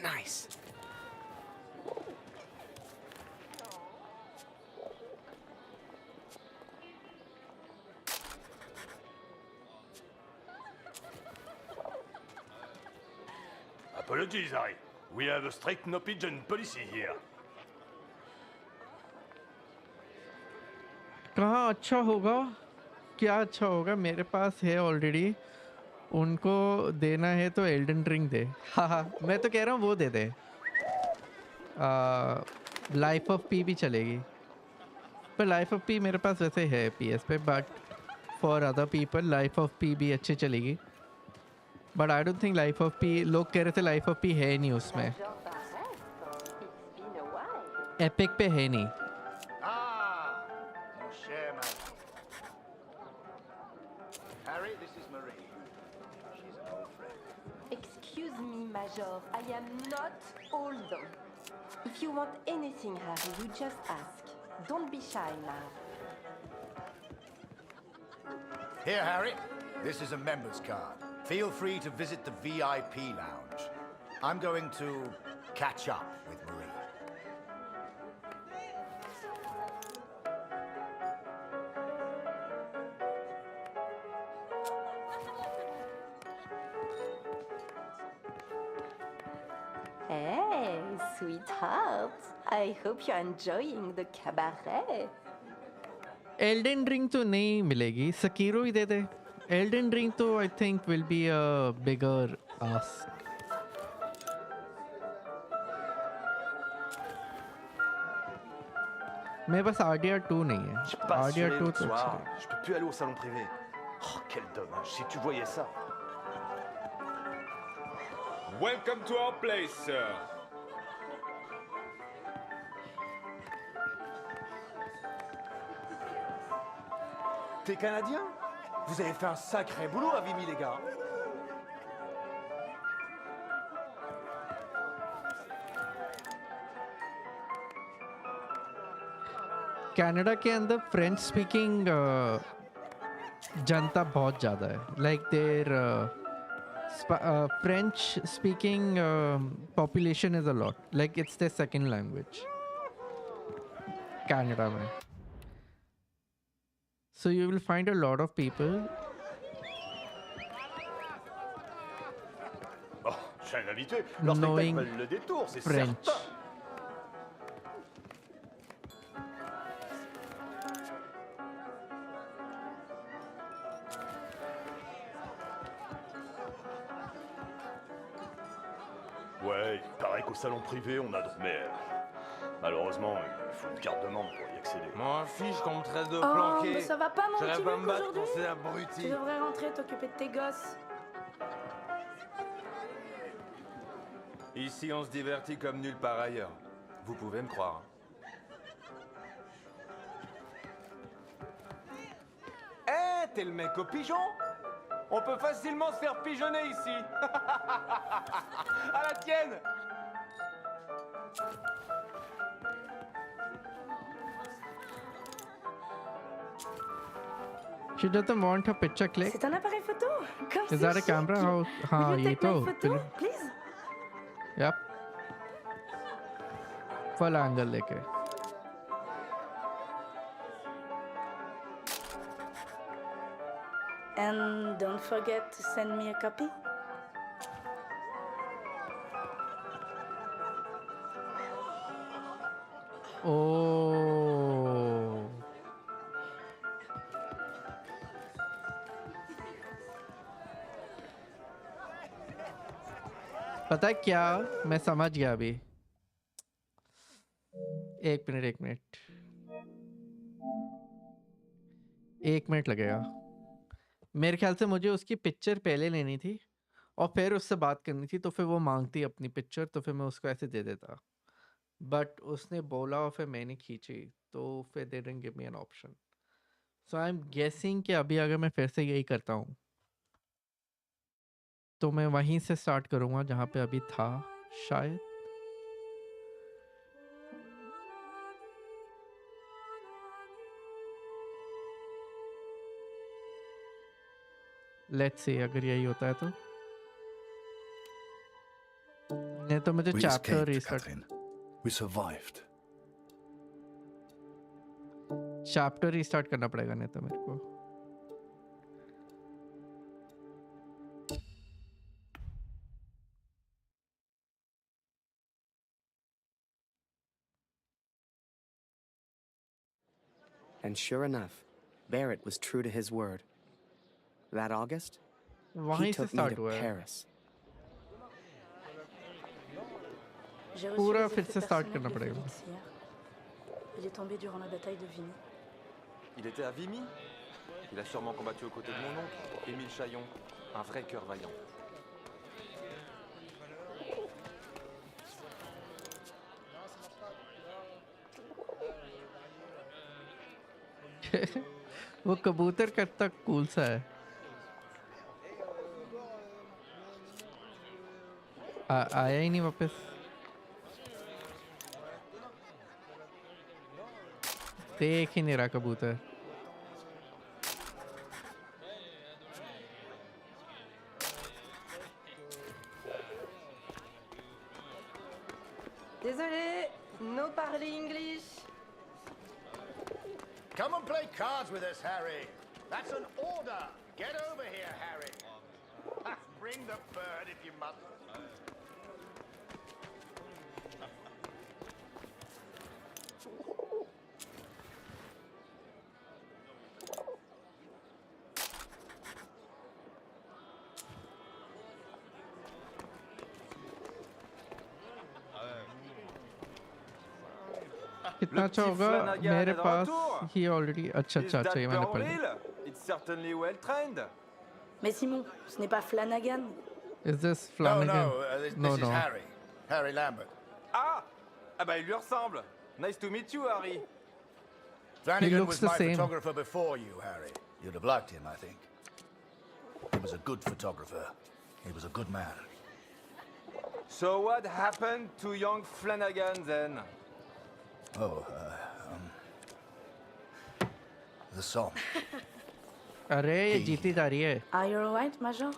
Nice. Apologies, Harry. We have a strict no pigeon policy here. कहाँ अच्छा होगा, क्या अच्छा होगा, मेरे पास है ऑलरेडी, उनको देना है तो एल्डन रिंग दे। हाँ, मैं तो कह रहा हूँ वो दे दे, लाइफ ऑफ पी भी चलेगी, पर लाइफ ऑफ पी मेरे पास वैसे है PS पे, but for other people life of P भी अच्छी चलेगी, but I don't think life of P, लोग कह रहे थे लाइफ ऑफ पी है नहीं उसमें, एपिक पे है नहीं। Harry, this is Marie. She's an old friend. Excuse me, Major. I am not old. If you want anything, Harry, you just ask. Don't be shy now. Here, Harry. This is a member's card. Feel free to visit the VIP lounge. I'm going to catch up with Marie. Hey, sweetheart. I hope you're enjoying the cabaret. Elden ring तो नहीं मिलेगी, Sekiro ही दे दे। Elden ring तो I think will be a bigger ask. मेरे पास RDR2 नहीं है। RDR2 तो अच्छा है। Je peux plus aller au salon privé. Oh, quel dommage, si tu voyais ça. Welcome to our place, sir. T'es Canadien? Vous avez fait un sacré boulot à Vimy, les gars. Canada के अंदर French speaking जनता बहुत ज़्यादा है, like their French speaking population is a lot, like it's their second language Canada में, so you will find a lot of people. Oh, je suis un habitué. Leur spectacle valent le détour, c'est certain. Ouais, il paraît qu'au salon privé, on a... Mais malheureusement, il faut une carte de membre pour y accéder. M'en fiche qu'on me traite de Oh, planqué. mais ça va pas, mon Je petit vais pas mec, me battre aujourd'hui. pour ces abrutis. Tu devrais rentrer t'occuper de tes gosses. Ici, on se divertit comme nulle part ailleurs. Vous pouvez me croire. Eh, t'es le mec au pigeon? On peut facilement se faire pigeonner ici. À la tienne. She doesn't want her picture click. C'est un appareil photo. Comme Is that a camera? How? हाँ Will you ये take तो। my photo, please? Yep. Full angle लेके। And don't forget to send me a copy. Oh. पता है क्या, मैं समझ गया अभी। एक मिनट लगेगा। मेरे ख्याल से मुझे उसकी पिक्चर पहले लेनी थी और फिर उससे बात करनी थी, तो फिर वो मांगती अपनी पिक्चर, तो फिर मैं उसको ऐसे दे देता, बट उसने बोला और फिर मैंने खींची, तो फिर they didn't give me an option. So I am guessing कि अभी अगर मैं फिर से यही करता हूँ तो मैं वहीं से स्टार्ट करूँगा जहाँ पे अभी था शायद। लेट्स सी, अगर यही होता है तो नहीं तो मुझे चैप्टर रीस्टार्ट करना पड़ेगा, नहीं तो मेरे को। And sure enough, Barrett was true to his word. That August, वहीं he से took me start to हुआ है Paris. पूरा फिर से start करना पड़ेगा. Il est tombé durant la bataille de Vimy. Il était à Vimy? Il a sûrement combattu aux côtés de mon oncle, Émile Chaillon, un vrai cœur vaillant. वो कबूतर कितना कूल सा है. आया ही नहीं वापस. देख ही नहीं रहा कबूतर. Désolé, no parler English. Come and play cards with us, Harry. That's an order. Get over here, Harry. Bring the bird if you must. कितना अच्छा होगा मेरे पास ही ऑलरेडी अच्छा चाहिए मैंने पढ़ा. It's certainly well trained. Mais Simon, ce n'est pas Flanagan. Is this Flanagan? This is Harry. Harry Lambert. Ah bah il lui ressemble. Nice to meet you, Harry. Flanagan was my photographer before you, Harry. You'd have liked him, I think. He was a good photographer. He was a good man. So what happened to young Flanagan then? Oh, the song. अरे ये जीती जा रही है. Are you alright, Major?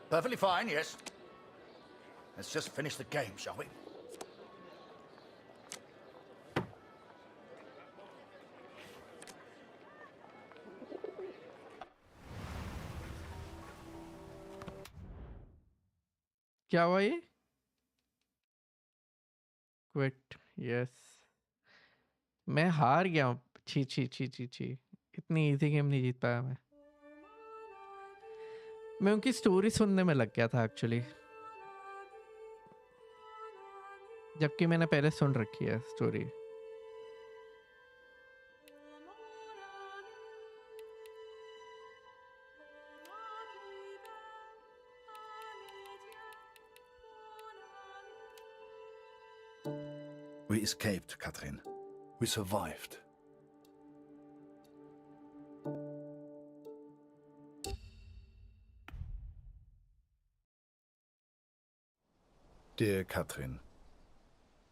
Perfectly fine, yes. Let's just finish the game, shall we? क्या हुआ ये? Quit. Yes. मैं हार गया हूँ. छी. इतनी इजी गेम नहीं जीत पाया मैं. मैं उनकी स्टोरी सुनने में लग गया था एक्चुअली. जबकि मैंने पहले सुन रखी है story. We escaped, Katrin. We survived. Dear Katrin,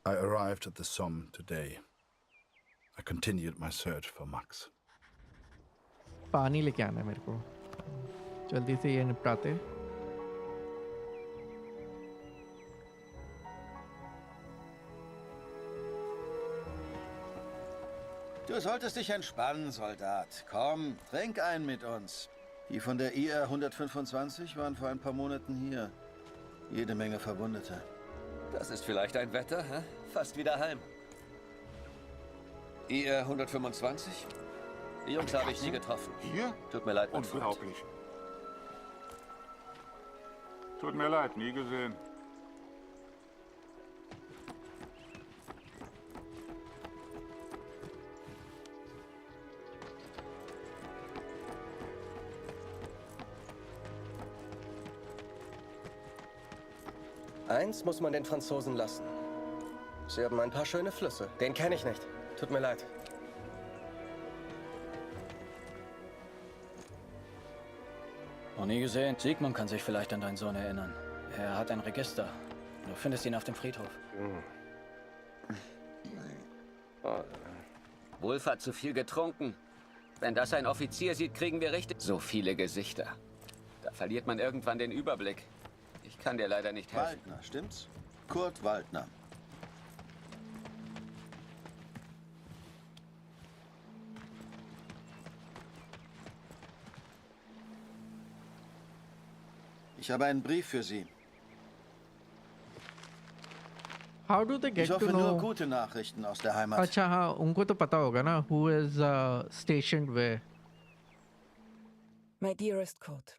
I arrived at the Somme today. I continued my search for Max. पानी लेके आना है मेरे को. जल्दी से ये निपटाते. Du solltest dich entspannen, Soldat. Komm, trink einen mit uns. Die von der IR 125 waren vor ein paar Monaten hier. Jede Menge Verwundete. Das ist vielleicht ein Wetter, hä? Fast wieder heim. IR 125? Die Jungs habe ich nie getroffen. Hier? Tut mir leid, mein Freund. Unglaublich. Tut mir leid, nie gesehen. Eins muss man den Franzosen lassen. Sie haben ein paar schöne Flüsse. Den kenne ich nicht. Tut mir leid. Noch nie gesehen. Sigmund kann sich vielleicht an deinen Sohn erinnern. Er hat ein Register. Du findest ihn auf dem Friedhof. Wolf hat zu viel getrunken. Wenn das ein Offizier sieht, kriegen wir richtig... So viele Gesichter. Da verliert man irgendwann den Überblick. Ich kann dir leider nicht helfen. Waldner, stimmt's? Kurt Waldner. Ich habe einen Brief für Sie. How do they Ich get to hoffe nur know? gute Nachrichten aus der Heimat. अच्छा हाँ उनको तो पता होगा ना who is stationed where. My dearest Court,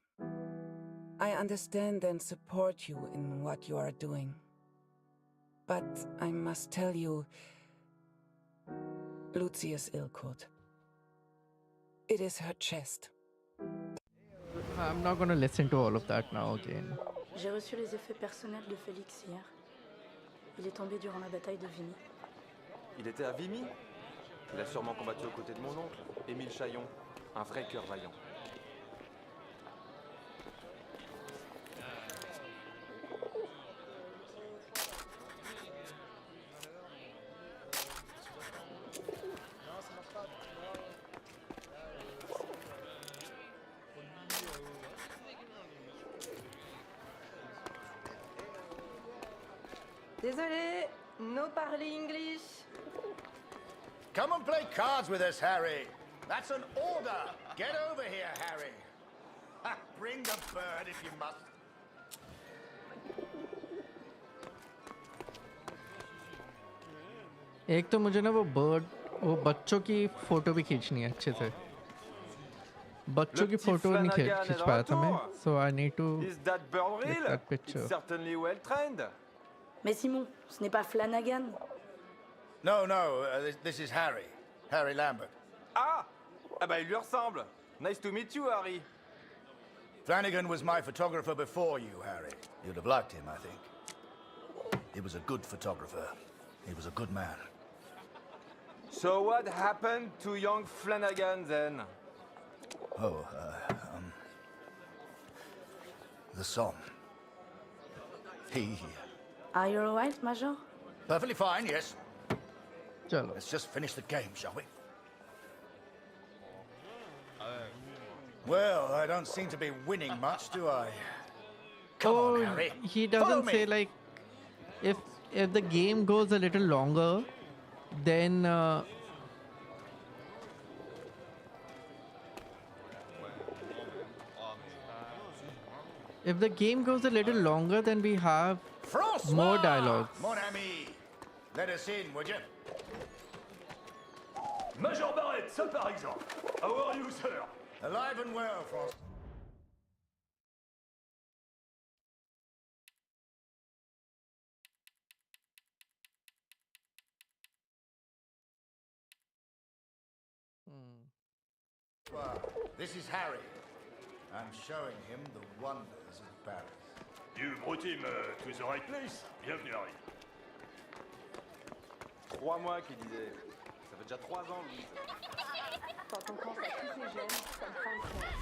I understand and support you in what you are doing. But I must tell you, Lucy is ill, Court. It is her chest. I'm not gonna listen to all of that now again. J'ai reçu les effets personnels de Félix hier. Il est tombé durant la bataille de Vimy. Il était à Vimy? Il a sûrement combattu aux côtés de mon oncle, Émile Chaillon, un vrai cœur vaillant. Désolé, no parler English. Come and play cards with us, Harry. That's an order. Get over here, Harry. Bring the bird if you must. एक तो मुझे ना वो bird वो बच्चों की photo भी खींचनी है अच्छे से. बच्चों की फोटो नहीं खींच पाया था मैं. So I need to that bird get real? that picture. It's certainly well trained. Mais Simon, ce n'est pas Flanagan. No, this is Harry. Harry Lambert. Ah! Ah bah il lui ressemble. Nice to meet you, Harry. Flanagan was my photographer before you, Harry. You'd have liked him, I think. He was a good photographer. He was a good man. So what happened to young Flanagan then? Oh, the song. He... Are you alright, Major? Perfectly fine, yes. Chalo. Let's just finish the game, shall we? Well, I don't seem to be winning much, do I? Come on, Harry. He Follow doesn't me. say like if the game goes a little longer, then if the game goes a little longer, then we have more dialogues. Mon ami, let us in, would you? Major Barrett, ça par exemple. How are you, sir? Alive and well, Frost. This is Harry. I'm showing him the wonders of Paris. You brought him to the right place. Bienvenue, Harry. 3 mois qu'il disait. Ça fait déjà 3 ans, lui. Quand on pense à tous ces jeunes, ça me prend le cœur.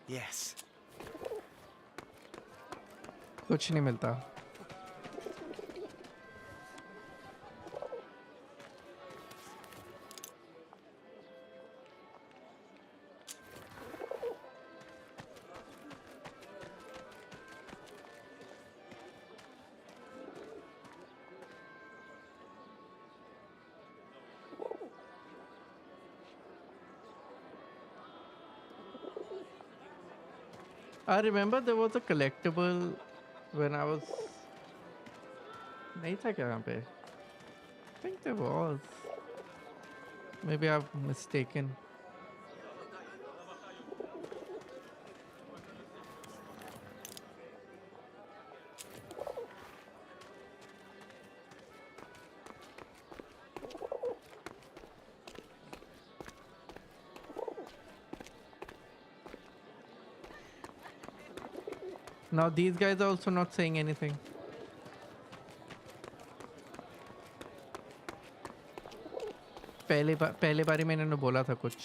Yes. कुछ नहीं मिलता. I remember there was a collectible when I was. नहीं था क्या यहाँ पे? I think there was. Maybe I've mistaken. Now these guys are also not saying anything. पहले बारी में इन्होंने बोला था कुछ.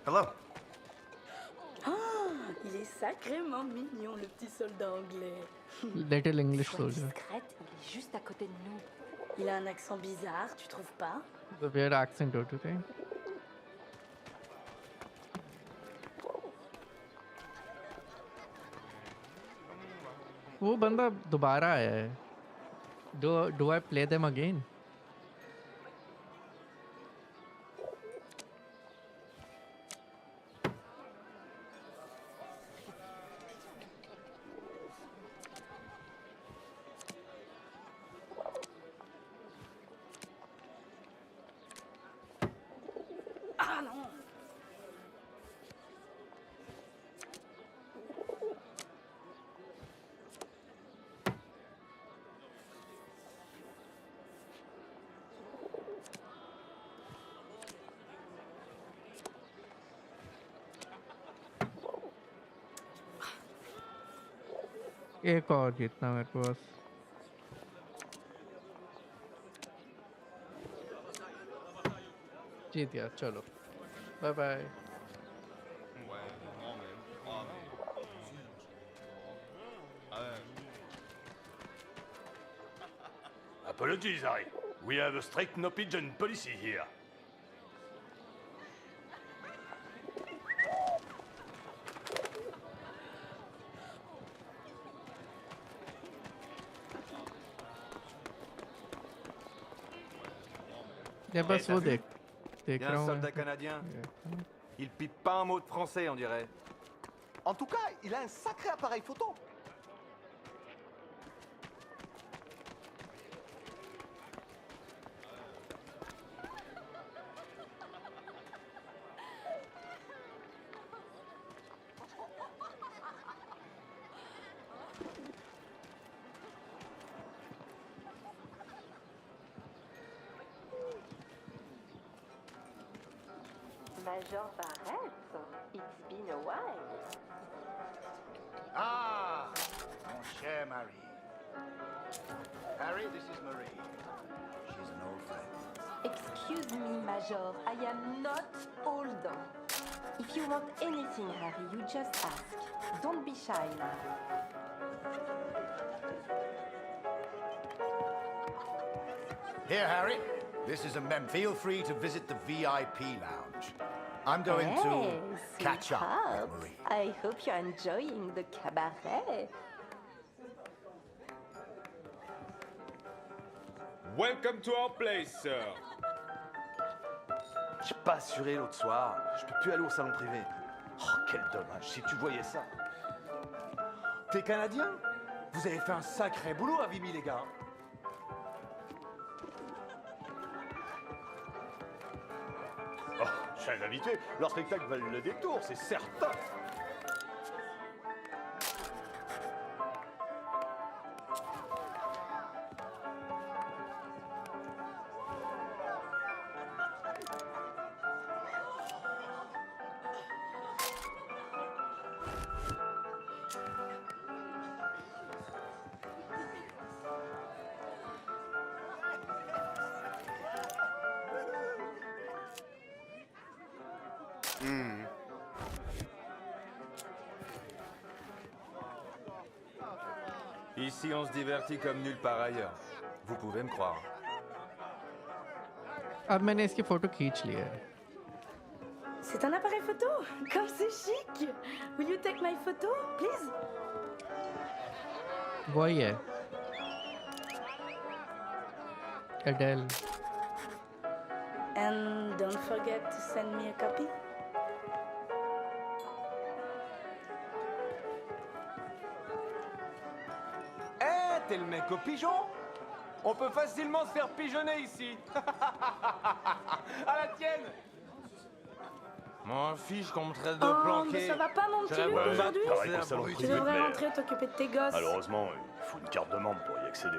Hello. Ah, il est sacrément mignon, le petit soldat anglais. Little English Sois soldier. discrète, il est juste à côté de nous. Il a un accent bizarre, tu trouves pas? The weird accent, don't you think? वो बंदा दोबारा आया है. Do I play them again? एक और जीतना मेरे को बस. जीत गया, चलो. Bye bye. Apologies, Harry. We have a strict no pigeon policy here. ये बस वो देख Il y a रहा un हूँ. soldat canadien. Il pipe pas un mot de français, on dirait. En tout cas, il a un sacré appareil photo. Major Barrett, it's been a while. Ah, mon cher Marie. Harry, this is Marie. She's an old friend. Excuse me, Major, I am not old. If you want anything, Harry, you just ask. Don't be shy now. Here, Harry. This is a mem. Feel free to visit the VIP lounge. I'm going Hey, to catch up sweetheart. with Marie. I hope you're enjoying the cabaret. Welcome to our place, sir. J'ai pas assuré l'autre soir. Je peux plus aller au salon privé. Oh, quel dommage, si tu voyais ça. T'es Canadien? Vous avez fait un sacré boulot à Vimy, les gars. Oh, je suis un habitué. Leur spectacle valent le détour, c'est certain. Ici, on se divertit comme nulle part ailleurs. Vous pouvez me croire. अब मैंने इसकी photo खींच ली है. C'est un appareil photo. Comme c'est chic. Will you take my photo, please? वही है. Adele. And don't forget to send me a copy. Eh, t'es le mec au pigeon? On peut facilement se faire pigeonner ici. À la tienne. Mon fiche qu'on me traite de Oh, planqué. mais ça va pas, mon petit J'aurais Luc, voulu aujourd'hui? battre Pareil qu'au salon abruti. Tu privé de devrais mer. rentrer t'occuper de tes gosses. Malheureusement, il faut une carte de membre pour y accéder.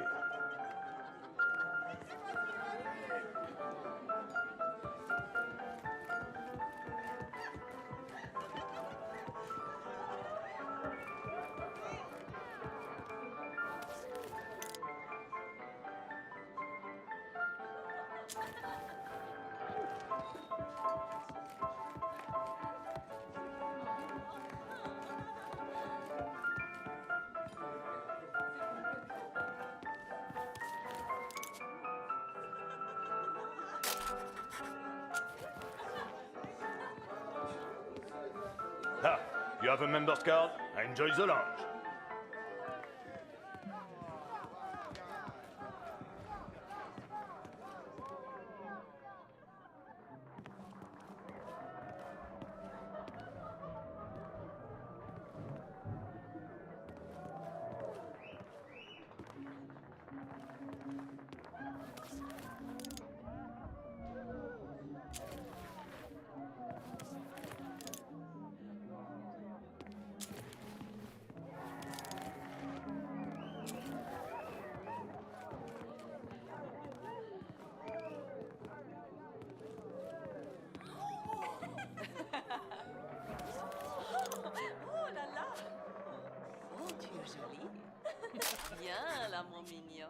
Ah, you have a member's card? Enjoy the lounge. bien, l'amour mignon.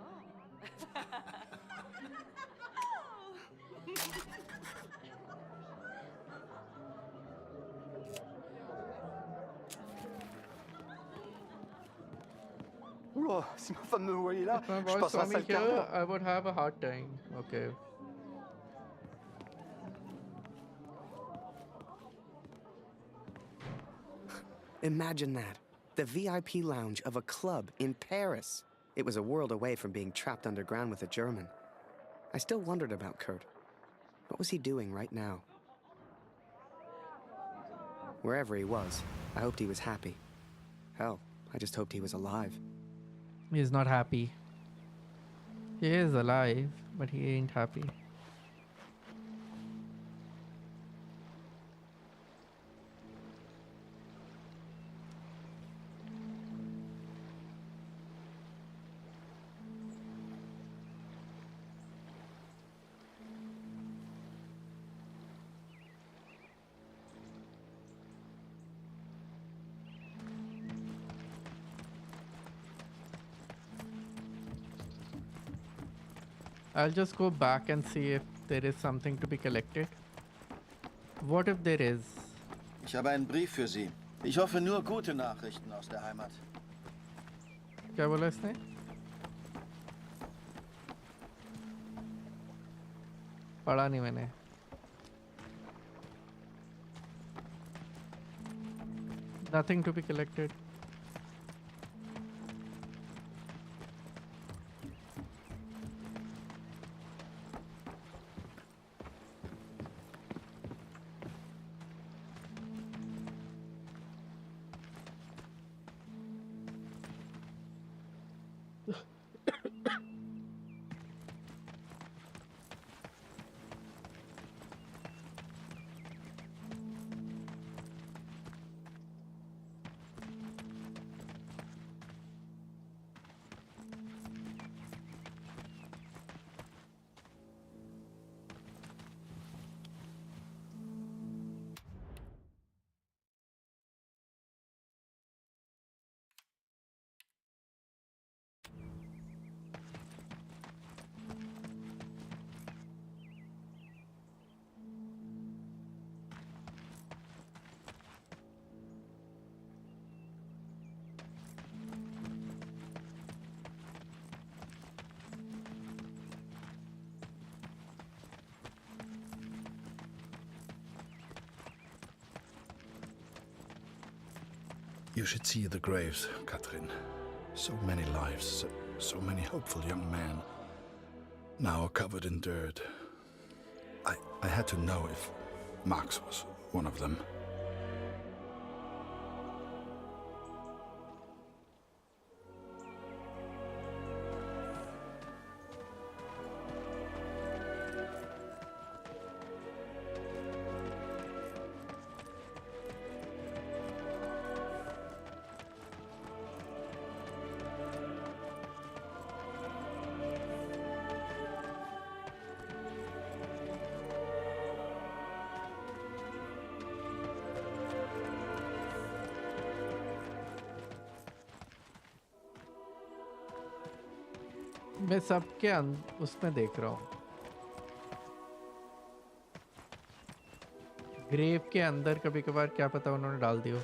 Oula, si ma femme me voyait là, If my je boss passerais saw un me sale quart here, d'heure. I would have a hard time. Okay. Imagine that. The VIP lounge of a club in Paris. It was a world away from being trapped underground with a German. I still wondered about Kurt. What was he doing right now? Wherever he was, I hoped he was happy. Hell, I just hoped he was alive. He's not happy. He is alive, but he ain't happy. I'll just go back and see if there is something to be collected. What if there is? Ich habe einen Brief für Sie. Ich hoffe nur gute Nachrichten aus der Heimat. क्या बोला इसने? पढ़ा नहीं मैंने. Nothing to be collected. You should see the graves, Katrin. So many lives, so many hopeful young men, now covered in dirt. I had to know if Max was one of them. मैं सबके उसमें देख रहा हूँ. Grave के अंदर कभी कभार क्या पता उन्होंने डाल दियो.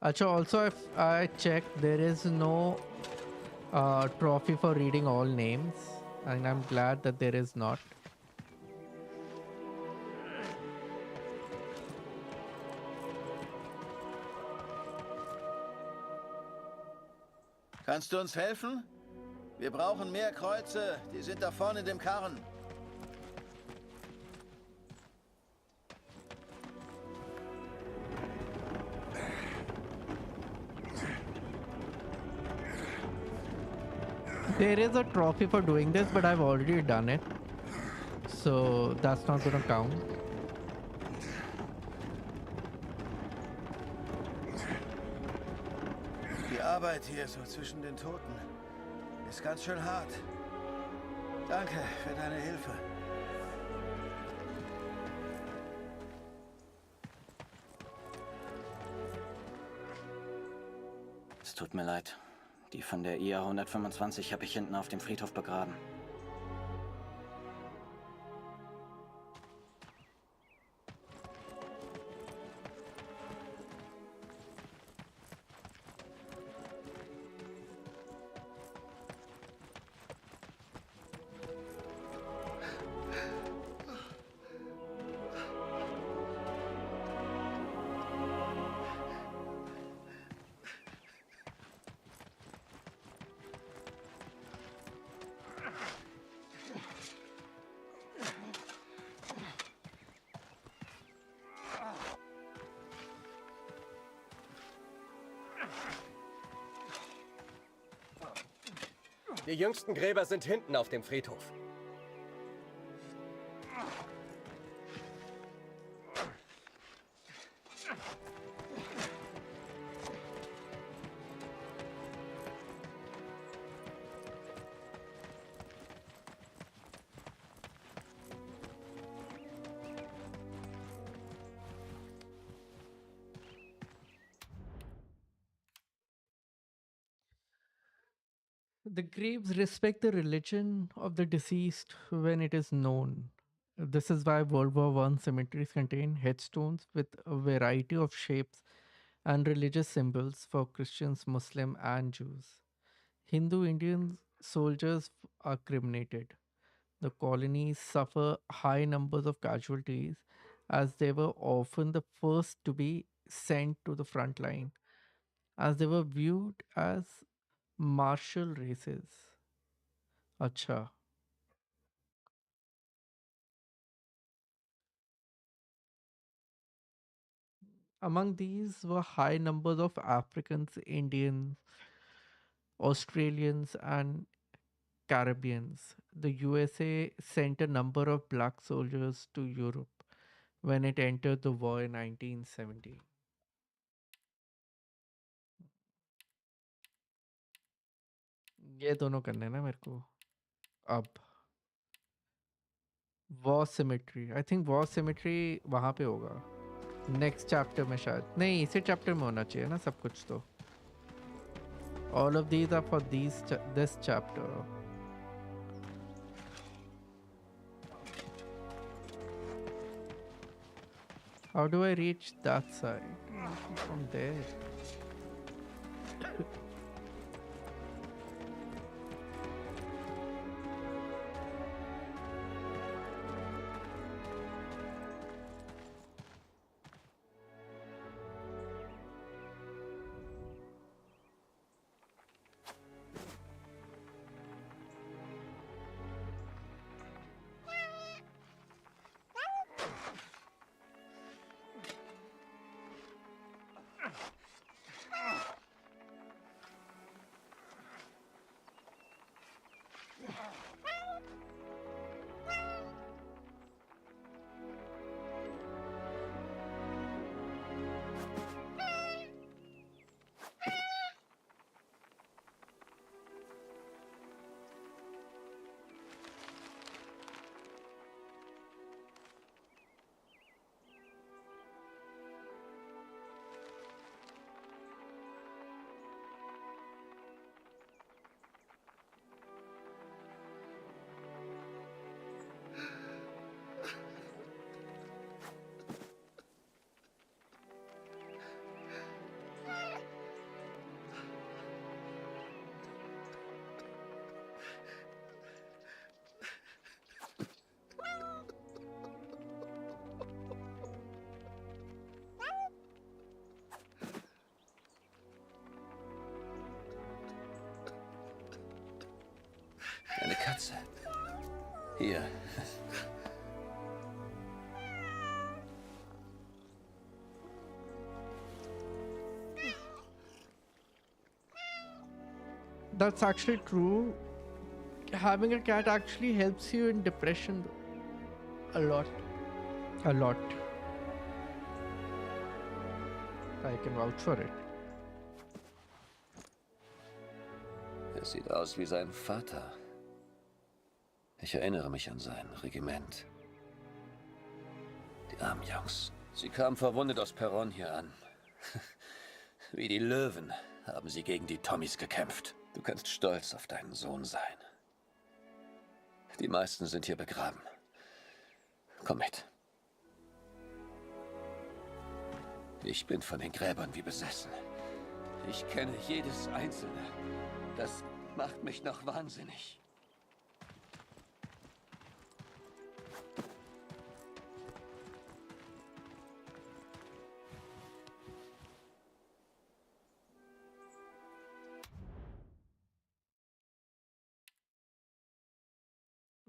अच्छा, also if I check, there is no trophy for reading all names, and I'm glad that there is not. Kannst du uns helfen? Wir brauchen mehr Kreuze. Die sind da vorne in dem Karren. There is a trophy for doing this, but I've already done it, so that's not gonna count. Die Arbeit hier so zwischen den Toten ist ganz schön hart. Danke für deine Hilfe. Es tut mir leid. Die von der IA 125 habe ich hinten auf dem Friedhof begraben. Die jüngsten Gräber sind hinten auf dem Friedhof. The graves respect the religion of the deceased when it is known. This is why World War One cemeteries contain headstones with a variety of shapes and religious symbols for Christians, Muslim, and Jews. Hindu Indian soldiers are cremated. The colonies suffer high numbers of casualties as they were often the first to be sent to the front line, as they were viewed as martial races. Acha. Among these were high numbers of Africans, Indians, Australians, and Caribbeans. The USA sent a number of black soldiers to Europe when it entered the war in 1970. ये दोनों करने ना मेरे को अब war symmetry I think war symmetry वहाँ पे होगा नेक्स्ट चैप्टर में शायद नहीं इसी चैप्टर में होना चाहिए ना सब कुछ तो all of these are for this chapter. How do I reach that side? From there. Eine Katze. Hier. That's actually true. Having a cat actually helps you in depression a lot. A lot. I can vouch for it. Er sieht aus wie sein Vater. Ich erinnere mich an sein Regiment. Die armen Jungs. Sie kamen verwundet aus Perron hier an. Wie die Löwen. haben sie gegen die Tommys gekämpft. Du kannst stolz auf deinen Sohn sein. Die meisten sind hier begraben. Komm mit. Ich bin von den Gräbern wie besessen. Ich kenne jedes einzelne. Das macht mich noch wahnsinnig.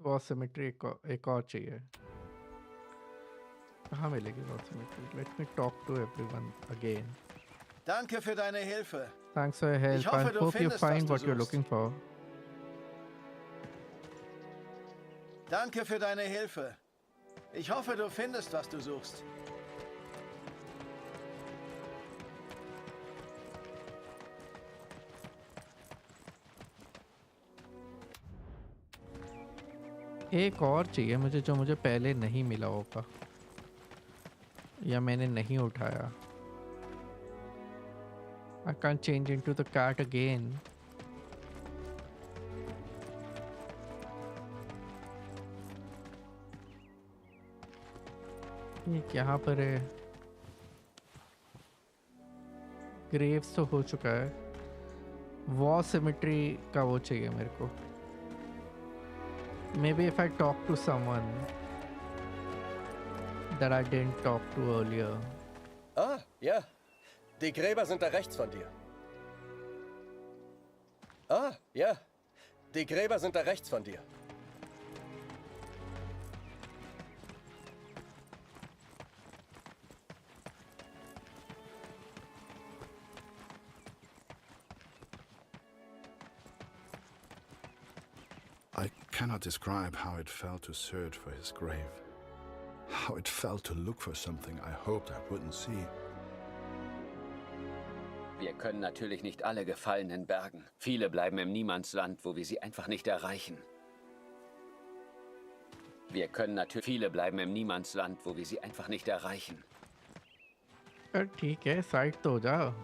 War cemetery एक और चाहिए. कहाँ मिलेगी war symmetry? Let me talk to everyone again. Danke für deine Hilfe. Thanks for your help. Ich hoffe, I du hope you findest, find was what du you're suchst. looking for. Danke für deine Hilfe. Ich hoffe, du findest, was du suchst. एक और चाहिए मुझे जो मुझे पहले नहीं मिला होगा या मैंने नहीं उठाया. I can't change into the cat again. ये यहाँ पर है. ग्रेव्स तो हो चुका है. वॉर सिमेट्री का वो चाहिए मेरे को. Maybe if I talk to someone that I didn't talk to earlier. Ah, ja. Die Gräber sind da rechts von dir. Ah, ja. Die Gräber sind da rechts von dir. I cannot describe how it felt to search for his grave. How it felt to look for something I hoped I wouldn't see. Wir können natürlich nicht alle Gefallenen bergen. Viele bleiben im Niemandsland, wo wir sie einfach nicht erreichen. Viele bleiben im Niemandsland, wo wir sie einfach nicht erreichen. ठीक है side तो हो जा.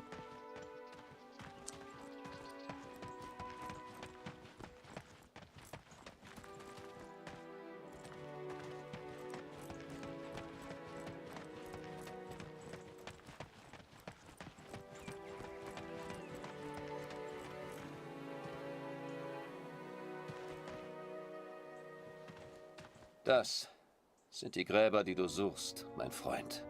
Das sind die Gräber, die du suchst, mein Freund.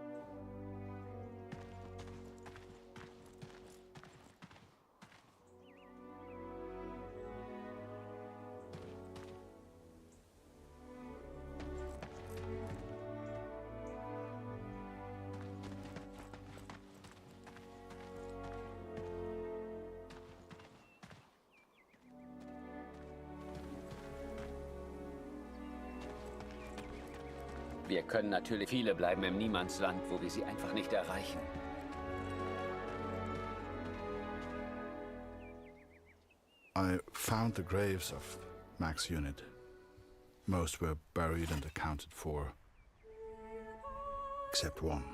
Wir können natürlich... Viele bleiben im Niemandsland, wo wir sie einfach nicht erreichen. I found the graves of Mac's unit. Most were buried and accounted for. Except one.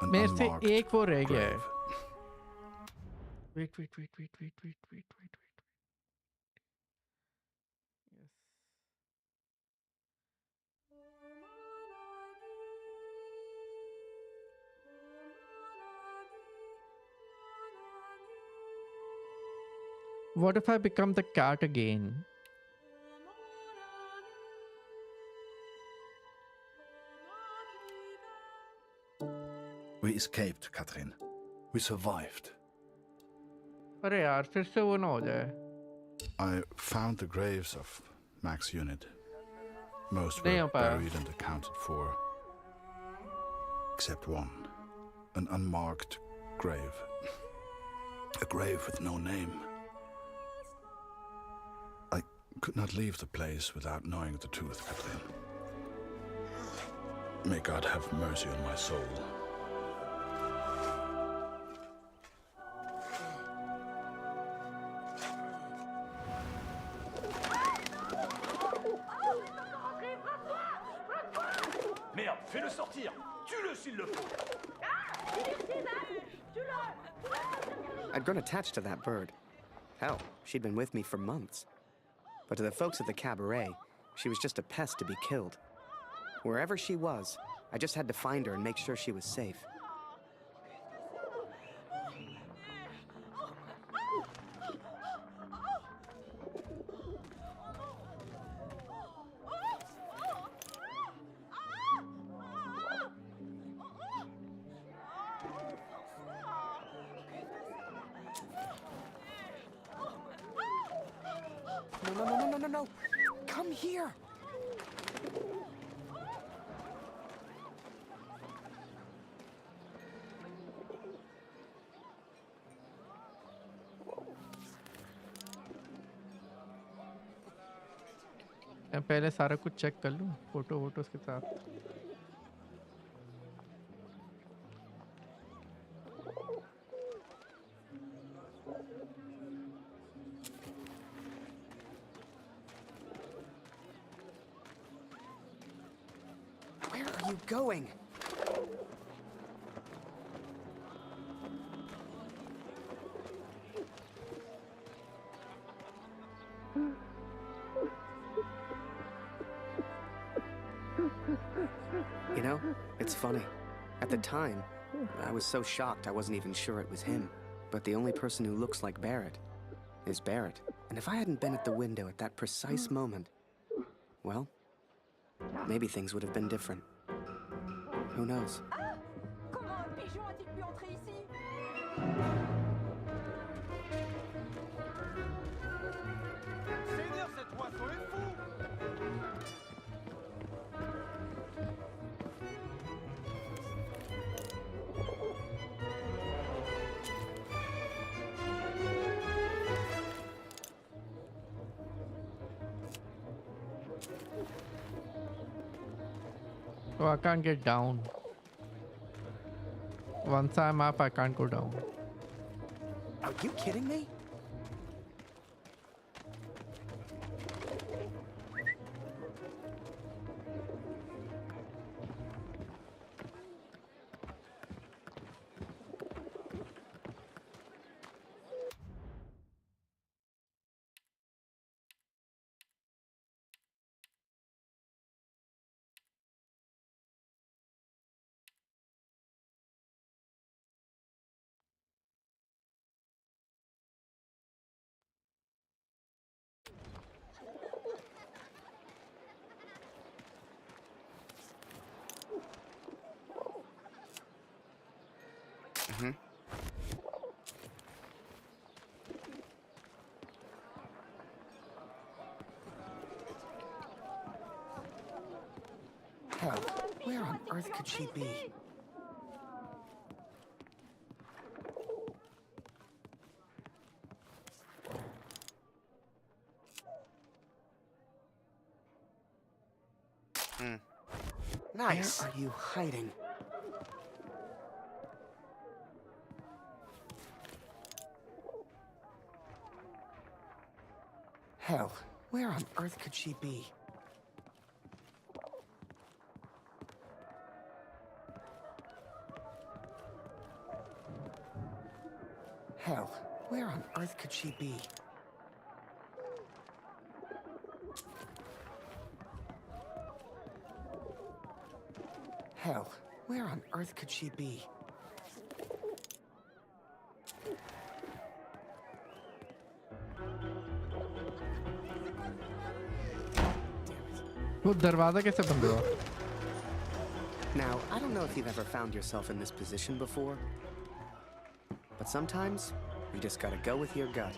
An मेरे से unmarked एक वो रह गया है. grave. Wait. What if I become the cat again? We escaped, Katrin. We survived. अरे यार फिर से वो ना हो जाए. I found the graves of Mac's unit. Most नहीं were हो पाया. buried and accounted for. Except one. An unmarked grave. A grave with no name. I could not leave the place without knowing the truth, Katrin. May God have mercy on my soul. Merde, fais-le sortir. Tue-le s'il le faut. I'd grown attached to that bird. Hell, she'd been with me for months. But to the folks at the cabaret, she was just a pest to be killed. Wherever she was, I just had to find her and make sure she was safe. No. Come here. मैं पहले सारा कुछ check कर लूँ photo वोटोस के साथ. Where are you going? You know, it's funny. At the time, I was so shocked I wasn't even sure it was him. But the only person who looks like Barrett is Barrett. And if I hadn't been at the window at that precise moment, well, maybe things would have been different. Who knows? Comment un pigeon a-t-il pu entrer ici? Seigneur, cet oiseau est fou! Oh, I can't get down. Once I'm up, I can't go down. Are you kidding me? Hell, where on earth could she be? Nice. Where are you hiding? Hell, where on earth could she be? Hell, where on earth could she be? Hell, where on earth could she be? वो दरवाजा कैसे बंद हुआ? Now, I don't know if you've ever found yourself in this position before, but sometimes you just gotta go with your gut.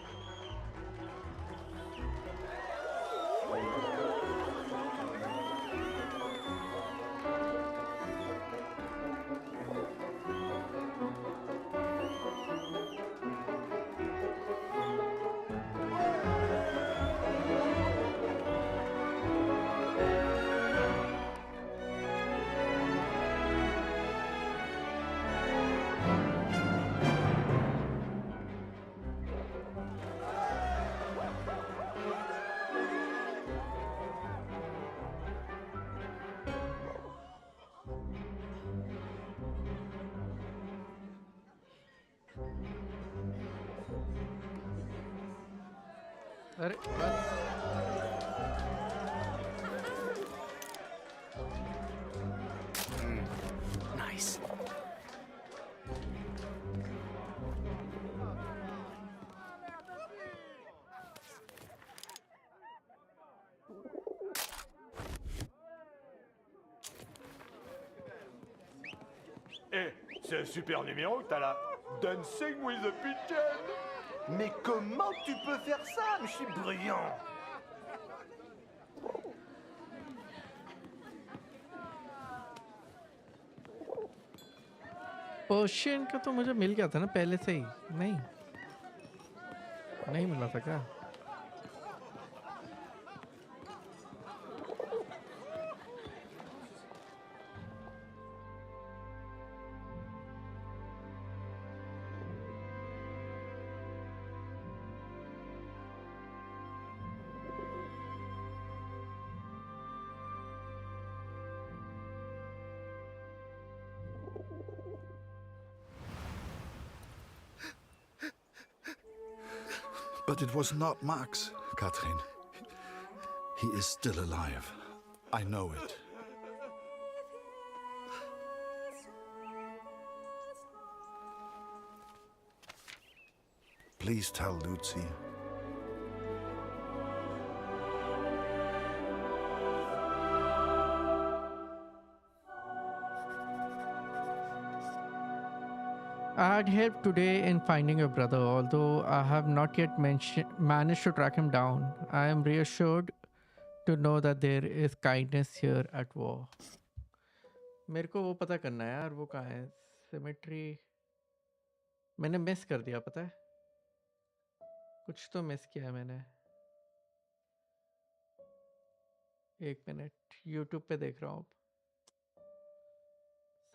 अरे बस Nice. Eh, c'est un super numéro que t'as là. Dancing with the Pigeon. Mais comment tu peux faire ça? Mais je suis brillant. Persian का तो मुझे मिल गया था ना पहले से ही। नहीं नहीं मिला था क्या? But it was not Max, Catherine. He is still alive. I know it. Please tell Lucy. I had helped today in finding your brother, although I have not yet managed to track him down. I am reassured to know that there is kindness here at war. मेरे को वो पता करना है यार, वो कहाँ है? सिमेट्री मैंने मिस कर दिया, पता है? कुछ तो मिस किया है मैंने। एक मिनट, YouTube पे देख रहा हूँ।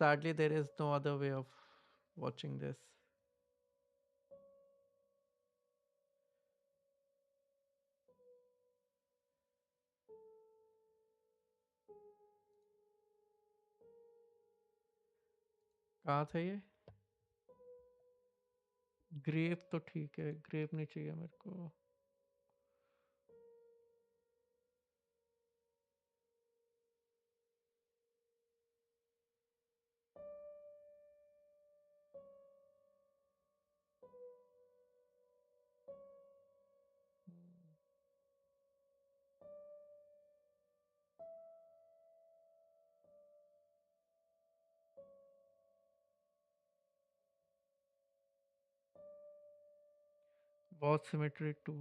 Sadly, there is no other way of watching this. कहाँ था ये? ग्रेव तो ठीक है, ग्रेव नहीं चाहिए मेरे को। बहुत सिमेट्री 2।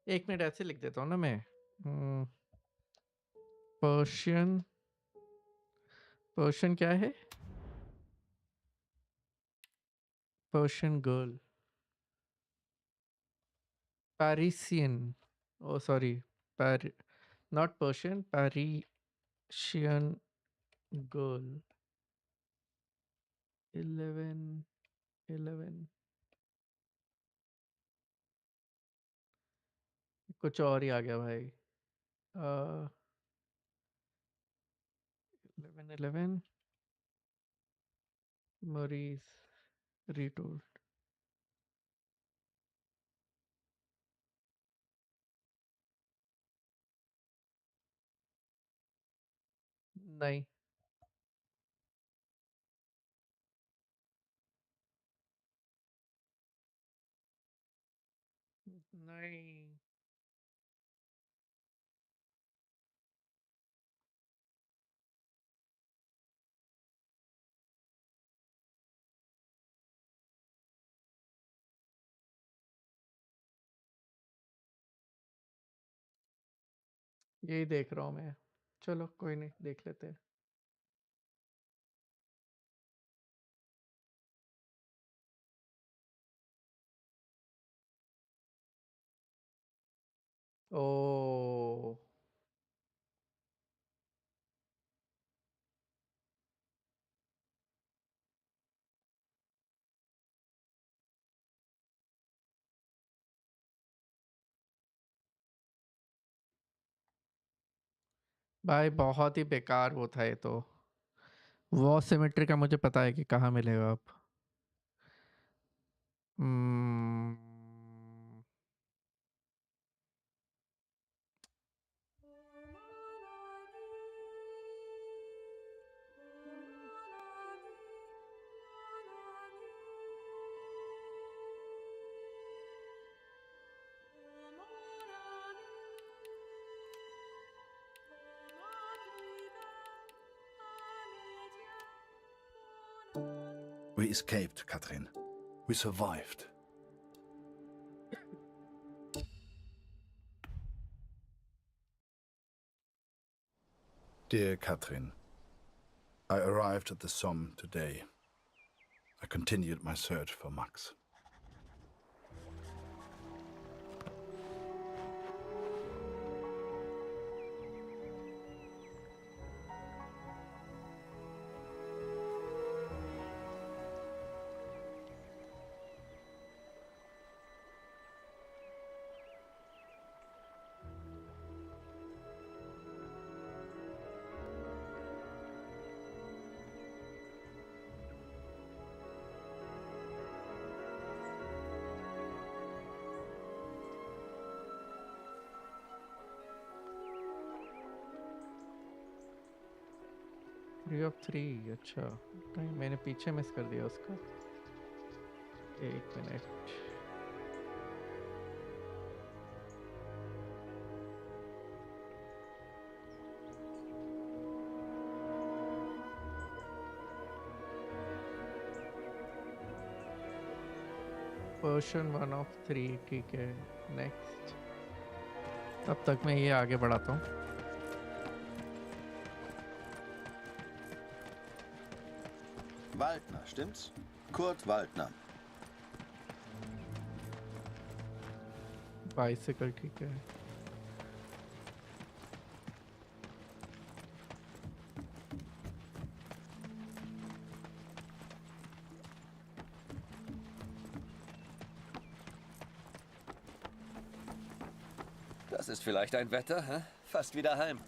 एक मिनट ऐसे लिख देता हूँ ना मैं। पर्शियन पर्शियन क्या है? Persian girl, Parisian, oh sorry, not Persian, Parisian girl. 11 कुछ और ही आ गया भाई। 11 मरीज रीटोल्ड। नहीं नहीं, यही देख रहा हूँ मैं। चलो कोई नहीं, देख लेते हैं। ओ भाई, बहुत ही बेकार वो था ये तो। वॉर सिमेट्री का मुझे पता है कि कहाँ मिलेगा अब। Hmm. We escaped, Katrin. We survived. Dear Katrin, I arrived at the Somme today. I continued my search for Max. Three of three. अच्छा नहीं मैंने पीछे मिस कर दिया उसका. एक मिनट. Version 1 of 3 ठीक है. Next. तब तक मैं ये आगे बढ़ाता हूँ. Waldner, stimmt's? Kurt Waldner. Bicycle ठीक है. Das ist vielleicht ein Wetter, hä? Fast wieder heim.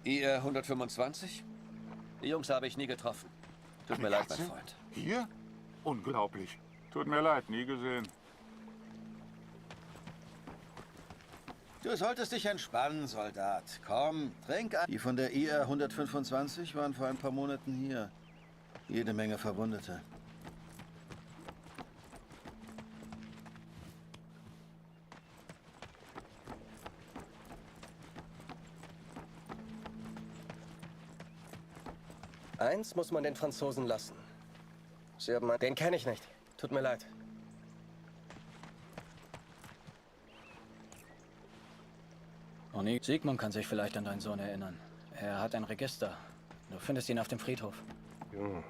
IR 125? Die Jungs habe ich nie getroffen. Tut mir leid, mein Freund. Hier? Unglaublich. Tut mir leid, nie gesehen. Du solltest dich entspannen, Soldat. Komm, trink ein. Die von der IR 125 waren vor ein paar Monaten hier. Jede Menge Verwundete. Eins muss man den Franzosen lassen. Sie haben den kenne ich nicht. Tut mir leid. Sigmund kann sich vielleicht an deinen Sohn erinnern. Er hat ein Register. Du findest ihn auf dem Friedhof. Junge.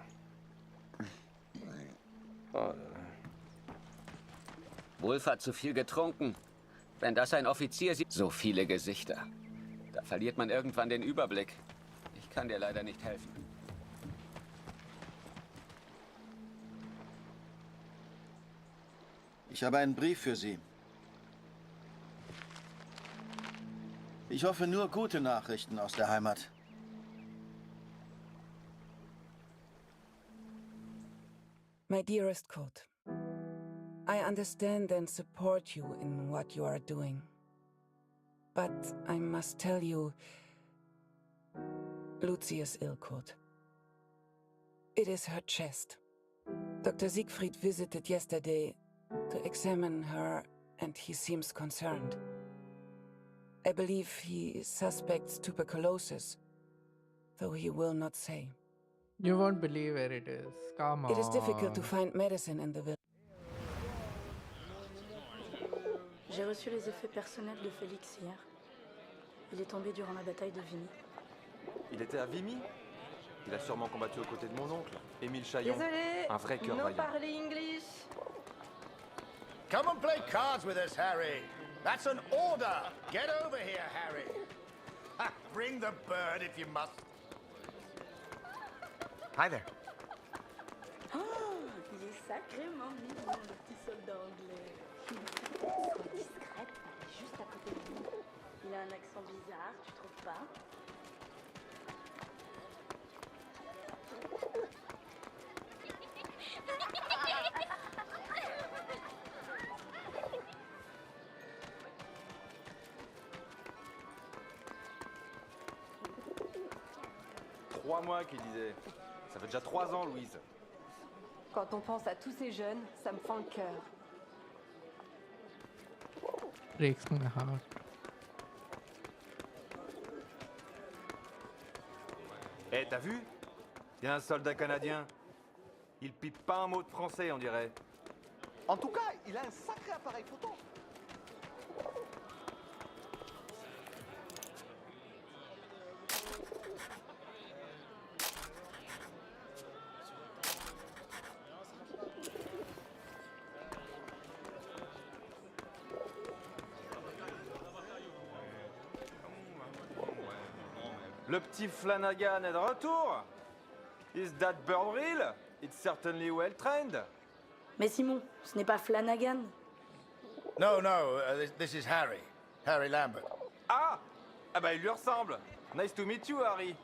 Wolf hat zu viel getrunken. Wenn das ein Offizier sieht... So viele Gesichter. Da verliert man irgendwann den Überblick. Ich kann dir leider nicht helfen. Ich habe einen Brief für Sie. Ich hoffe nur gute Nachrichten aus der Heimat. My dearest Kurt, I understand and support you in what you are doing. But I must tell you, Lucy is ill, Kurt. It is her chest. Dr. Siegfried visited yesterday to examine her, and he seems concerned. I believe he suspects tuberculosis, though he will not say. You won't believe where it is. Come on. It is difficult to find medicine in the village. J'ai reçu les effets personnels de Félix hier. Il est tombé durant la bataille de Vimy. Il était à Vimy? Il a sûrement combattu aux côtés de mon oncle, Émile Chaillon. Désolé, un vrai cœur no vaillant. parler English. Come and play cards with us, Harry. That's an order. Get over here, Harry. Ha, bring the bird if you must. Hi there. Oh, il est sacrément mignon, le petit soldat anglais. Sois discrète, elle est juste à côté de nous. Il a un accent bizarre, tu trouves pas? 3 mois qu'il disait. Ça fait déjà 3 ans, Louise. Quand on pense à tous ces jeunes, ça me fend le cœur. Breaks my heart. Eh, t'as vu? Il y a un soldat canadien. Il pipe pas un mot de français, on dirait. En tout cas, il a un sacré appareil photo. Le petit Flanagan est de retour. Is that bird real? It's certainly well trained. Mais Simon, ce n'est pas Flanagan. No, this is Harry. Harry Lambert. Ah bah il lui ressemble. Nice to meet you, Harry.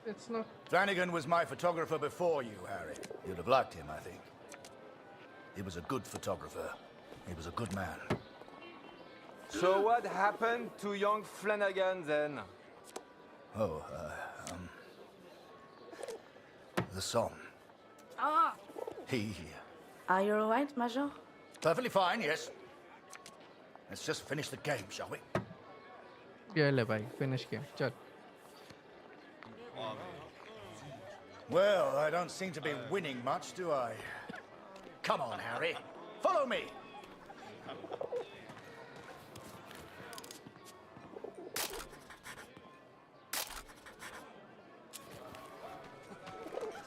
It's not. Flanagan was my photographer before you, Harry. You'd have liked him, I think. He was a good photographer. He was a good man. So what happened to young Flanagan then? Oh, the song. Ah! He... Are you alright, Major? Perfectly fine, yes. Let's just finish the game, shall we? Yeah, le bhai, finish game. Chal. Well, I don't seem to be winning much, do I? Come on, Harry. Follow me.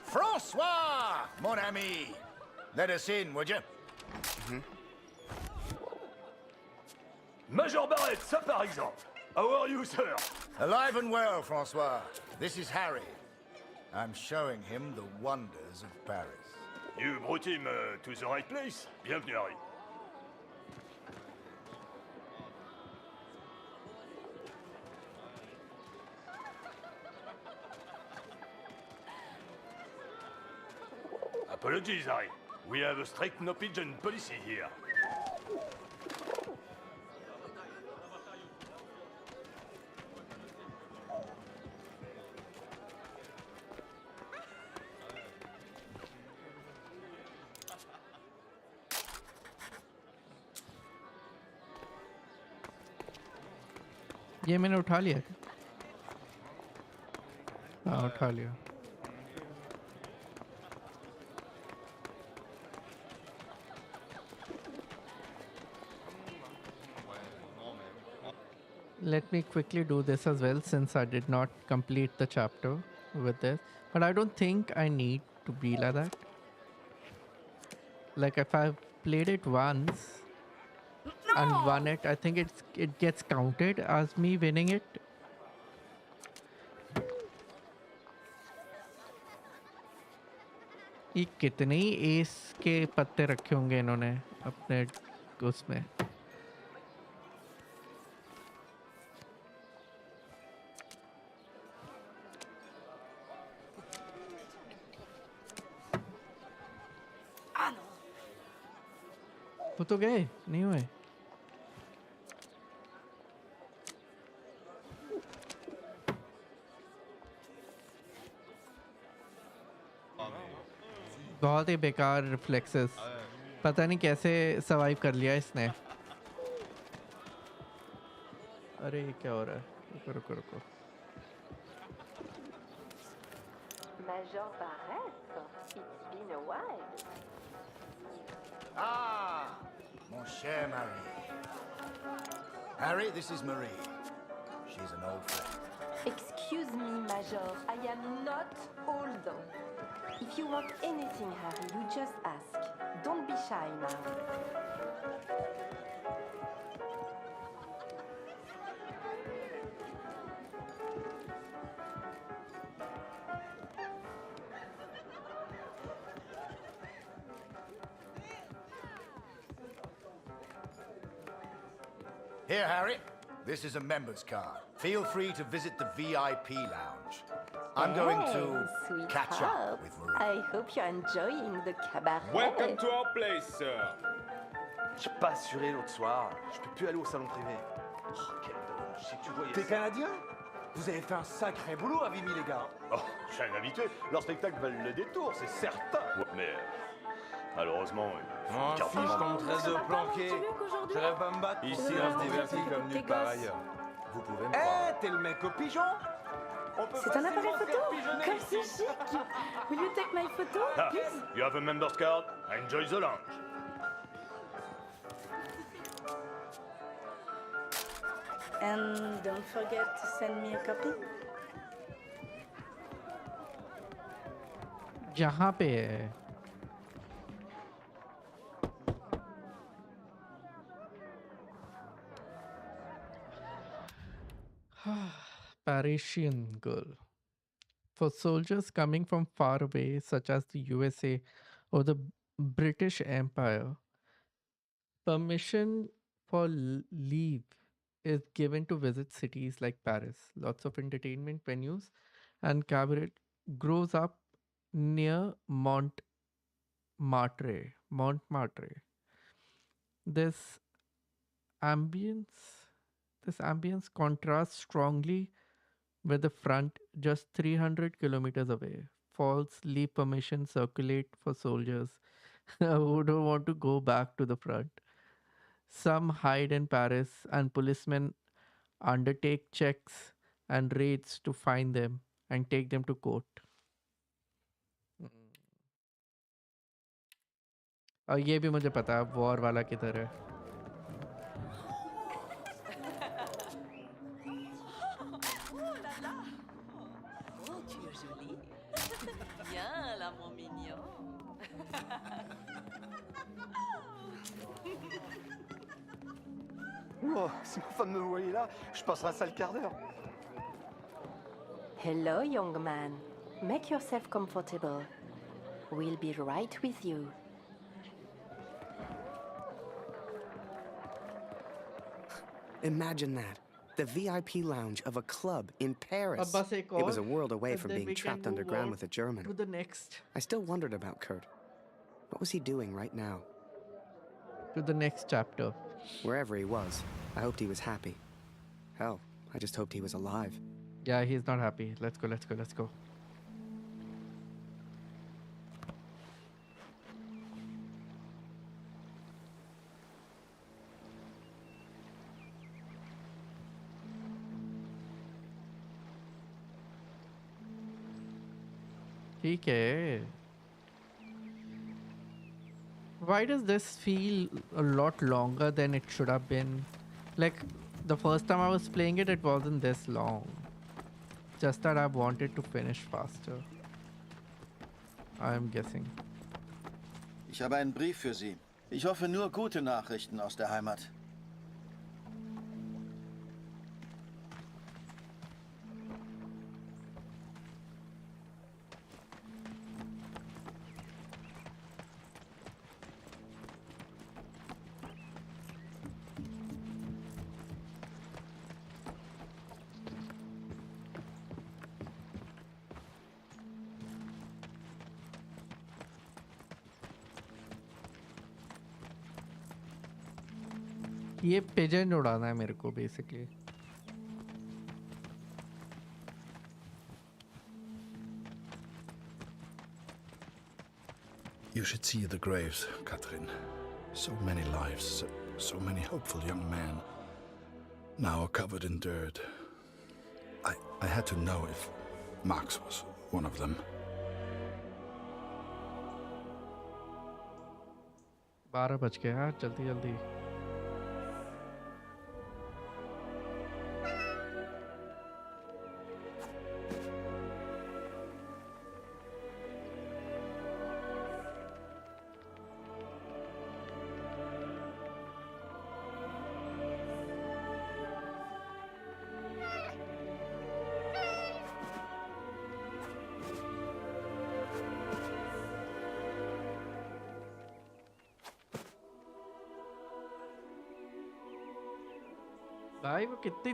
François, mon ami. Let us in, would you? Major Barrett, ça par exemple. How are you, sir? Alive and well, François. This is Harry. I'm showing him the wonders of Paris. You brought him to the right place. Bienvenue, Harry. Apologies, Harry. We have a strict no-pigeon policy here. ये मैंने उठा लिया क्या? हाँ उठा लिया. Let me quickly do this as well, since I did not complete the chapter with this. But I don't think I need to be like that. Like if I've played it once and won it, I think it gets counted as me winning it. ये कितने ही S के पत्ते रखे होंगे इन्होंने अपने उसमें. वो तो गए नहीं हुए. बहुत ही बेकार रिफ्लेक्सेस. पता नहीं कैसे सर्वाइव कर लिया इसने. अरे ये क्या हो रहा है? रुको रुको रुको. Major Barrett, it's been a while. Ah, mon cher Marie. Harry, this is Marie. She's an old friend. Excuse me, Major. I am not old. If you want anything, Harry, you just ask. Don't be shy now. Here, Harry. This is a member's card. Feel free to visit the VIP lounge. I'm going to catch up with Marie. I hope you're enjoying the cabaret. Welcome to our place, sir. J'ai pas assuré l'autre soir. Je peux plus aller au salon privé. Oh, quel dommage. Si tu voyais. T'es canadien? Vous avez fait un sacré boulot à Vimy, les gars. Oh, je suis un habitué. Leur spectacle valent le détour, c'est certain. Ouais, mais malheureusement, il faut une carte de Fiche membre. comme 13 œufs planqués. J'aurais pas me battre. Ici, on se divertit comme nulle part ailleurs. Vous pouvez me croire. T'es le mec au pigeon. C'est un appareil photo. Comme c'est chic. Will you take my photo, Ah, please? you have a member's card. Enjoy the lounge. And don't forget to send me a copy. जहाँ पे है Parisian girl. For soldiers coming from far away, such as the USA or the British Empire, permission for leave is given to visit cities like Paris. Lots of entertainment venues and cabaret grows up near Montmartre. This ambience contrasts strongly with the front just 300 kilometers away. False leave permission circulate for soldiers who don't want to go back to the front. Some hide in Paris, and policemen undertake checks and raids to find them and take them to court. और ये भी मुझे पता है war वाला किधर है. Oh là là! Oh, tu es jolie. Viens là, mon mignon. Oh, si ma femme me voyait là, je passerais un sale quart d'heure. Hello, young man. Make yourself comfortable. We'll be right with you. Imagine that. The VIP lounge of a club in Paris. बस एक It was और, a world away and from then being we can trapped move underground on with a German. to the next. I still wondered about Kurt. What was he doing right now? To the next chapter. Wherever he was, I hoped he was happy. Hell, I just hoped he was alive. Yeah, he's not happy. Let's go, let's go, let's go. ठीक है. Why does this feel a lot longer than it should have been? Like the first time I was playing it, it wasn't this long. Just that I wanted to finish faster. I'm guessing. Ich habe einen Brief für Sie. Ich hoffe nur gute Nachrichten aus der Heimat. ये pigeon उड़ाना है मेरे को basically. You should see the graves, Katrin. So many lives, so many hopeful young men, now covered in dirt. I had to know if Max was one of them. 12 बज गए यार, जल्दी जल्दी. भाई वो कितनी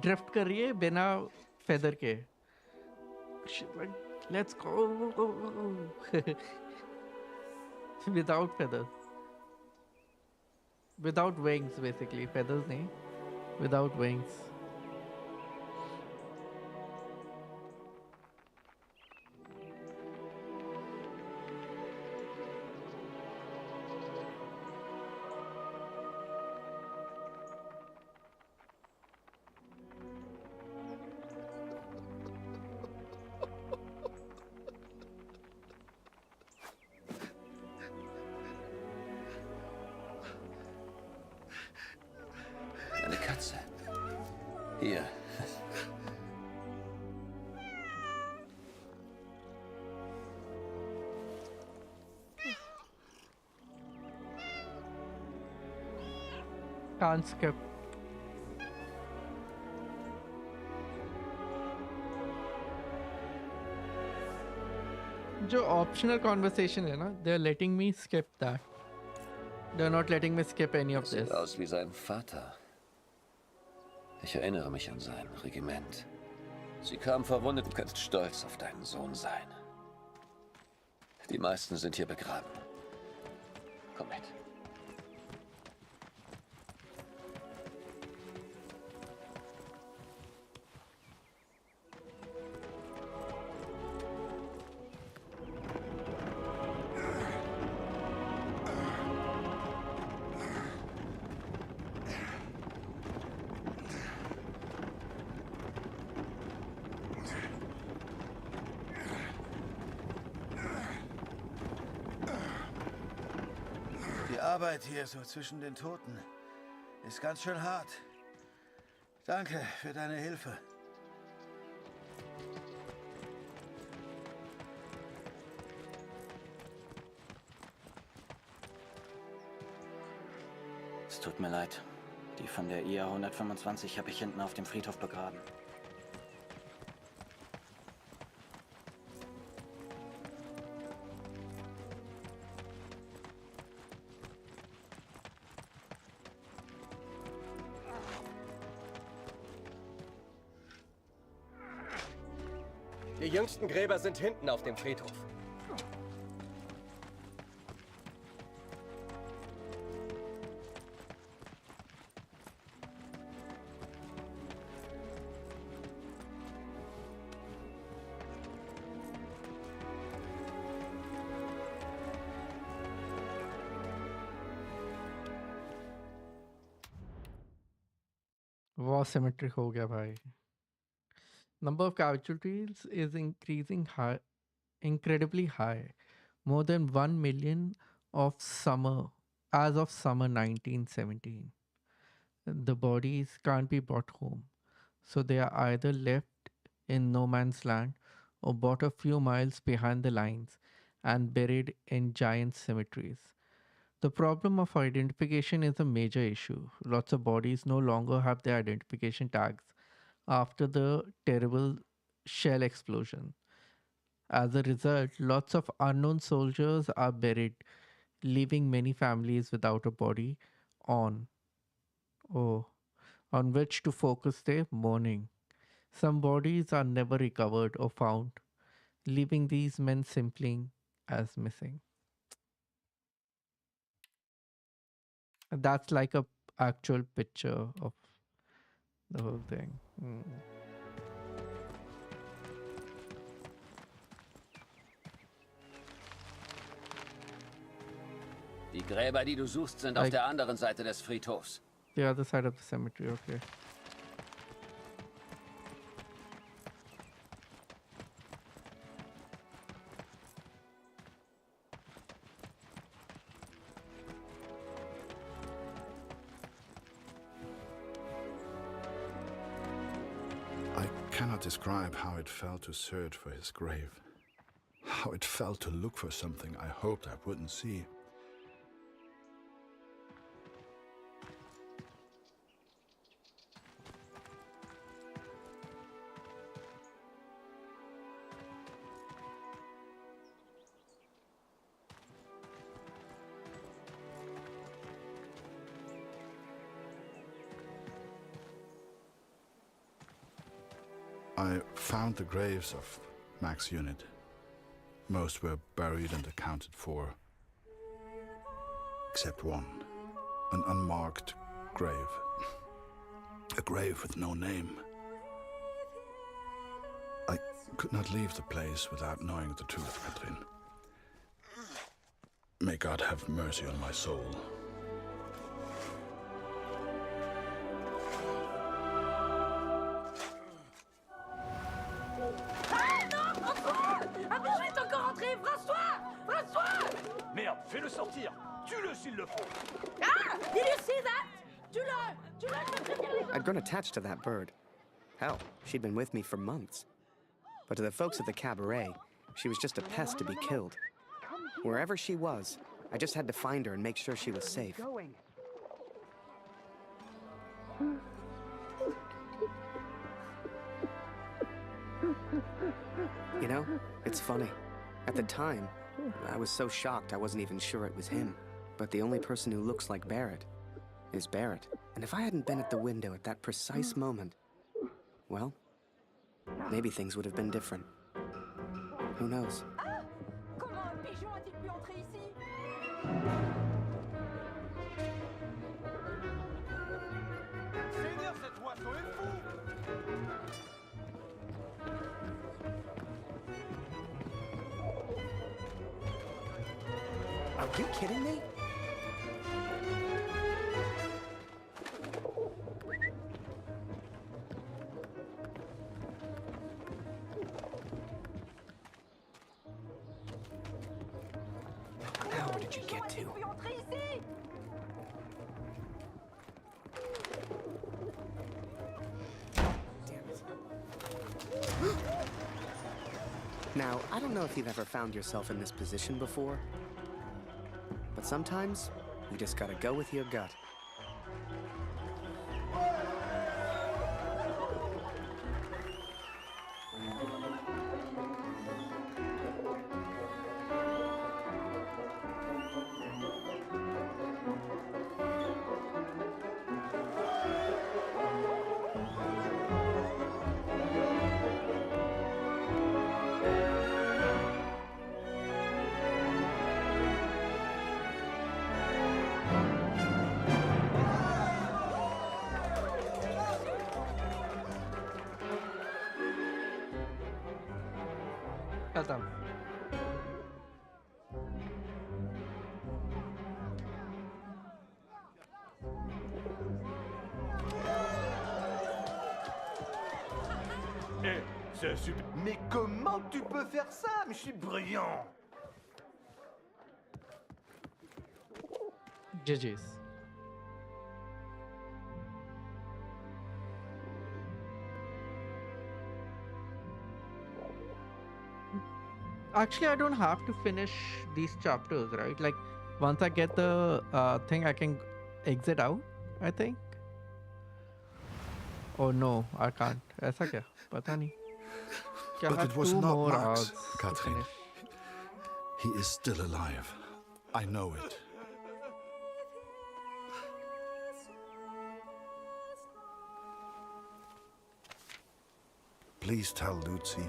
ड्रिफ्ट कर रही है बिना फेदर के. Let's go. Without feathers, without wings basically. Feathers नहीं, without wings. Hier. Can't skip. जो optional conversation है ना, they're letting me skip that. They're not letting me skip any of this. Sieht aus wie sein Vater. Ich erinnere mich an sein Regiment. Sie kam verwundet. Du kannst stolz auf deinen Sohn sein. Die meisten sind hier begraben. Komm mit. Die Arbeit hier so zwischen den Toten ist ganz schön hart. Danke für deine Hilfe. Es tut mir leid. Die von der IA 125 habe ich hinten auf dem Friedhof begraben. Die jüngsten Gräber sind hinten auf dem Friedhof. War symmetric हो गया भाई. Number of casualties is incredibly high. More than 1 million as of summer 1917. The bodies can't be brought home, so they are either left in no man's land or brought a few miles behind the lines and buried in giant cemeteries. The problem of identification is a major issue. Lots of bodies no longer have their identification tags after the terrible shell explosion. As a result, lots of unknown soldiers are buried, leaving many families without a body on which to focus their mourning. Some bodies are never recovered or found, leaving these men simply as missing. That's like a actual picture of the whole thing. Die Gräber, die du suchst, sind auf der anderen Seite des Friedhofs. The other side of the cemetery, okay. I cannot describe how it felt to search for his grave. How it felt to look for something I hoped I wouldn't see. I found the graves of Mac's unit. Most were buried and accounted for, except one, an unmarked grave. A grave with no name. I could not leave the place without knowing the truth, Katrin. May God have mercy on my soul. Fais-le sortir! Tue-le s'il le faut! Ah! Did you see that? Tue-le! Tue-le, je peux prévenir les gens! I'd grown attached to that bird. Hell, she'd been with me for months. But to the folks at the cabaret, she was just a pest to be killed. Wherever she was, I just had to find her and make sure she was safe. You know, it's funny. At the time, I was so shocked I wasn't even sure it was him. But the only person who looks like Barrett is Barrett. And if I hadn't been at the window at that precise moment, well, maybe things would have been different. Who knows? Comment un pigeon a-t-il pu entrer ici? Seigneur, cet oiseau est fou! Are you kidding me? Now where did you get to? Now, I don't know if you've ever found yourself in this position before, but sometimes you just gotta go with your gut. खत्म। Eh, c'est super. Mais comment tu peux faire ça? Mais je suis brillant. GG's. Actually, I don't have to finish these chapters, right? Like, once I get the thing, I can exit out, I think. Oh no, I can't. ऐसा क्या? पता नहीं. क्या But have it was two not more Max, hours to Catherine. finish. He is still alive. I know it. Please tell Lucy.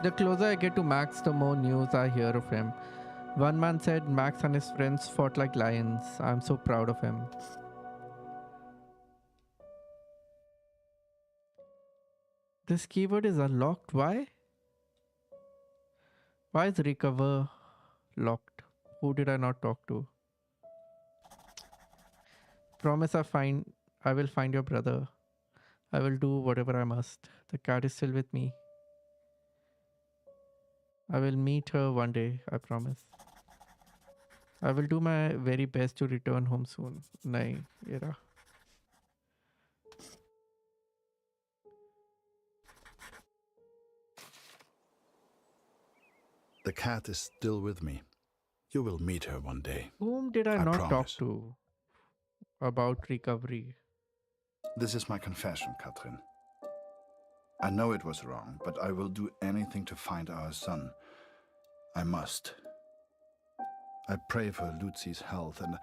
The closer I get to Max, the more news I hear of him. One man said Max and his friends fought like lions. I'm so proud of him. This keyboard is unlocked. Why? Why is recover locked? Who did I not talk to? Promise I will find your brother. I will do whatever I must. The cat is still with me. I will meet her one day, I promise. I will do my very best to return home soon. Nahi, era. The cat is still with me. You will meet her one day. Whom did I not promise. talk to about recovery? This is my confession, Catherine. I know it was wrong, but I will do anything to find our son. I must. I pray for Lucy's health, and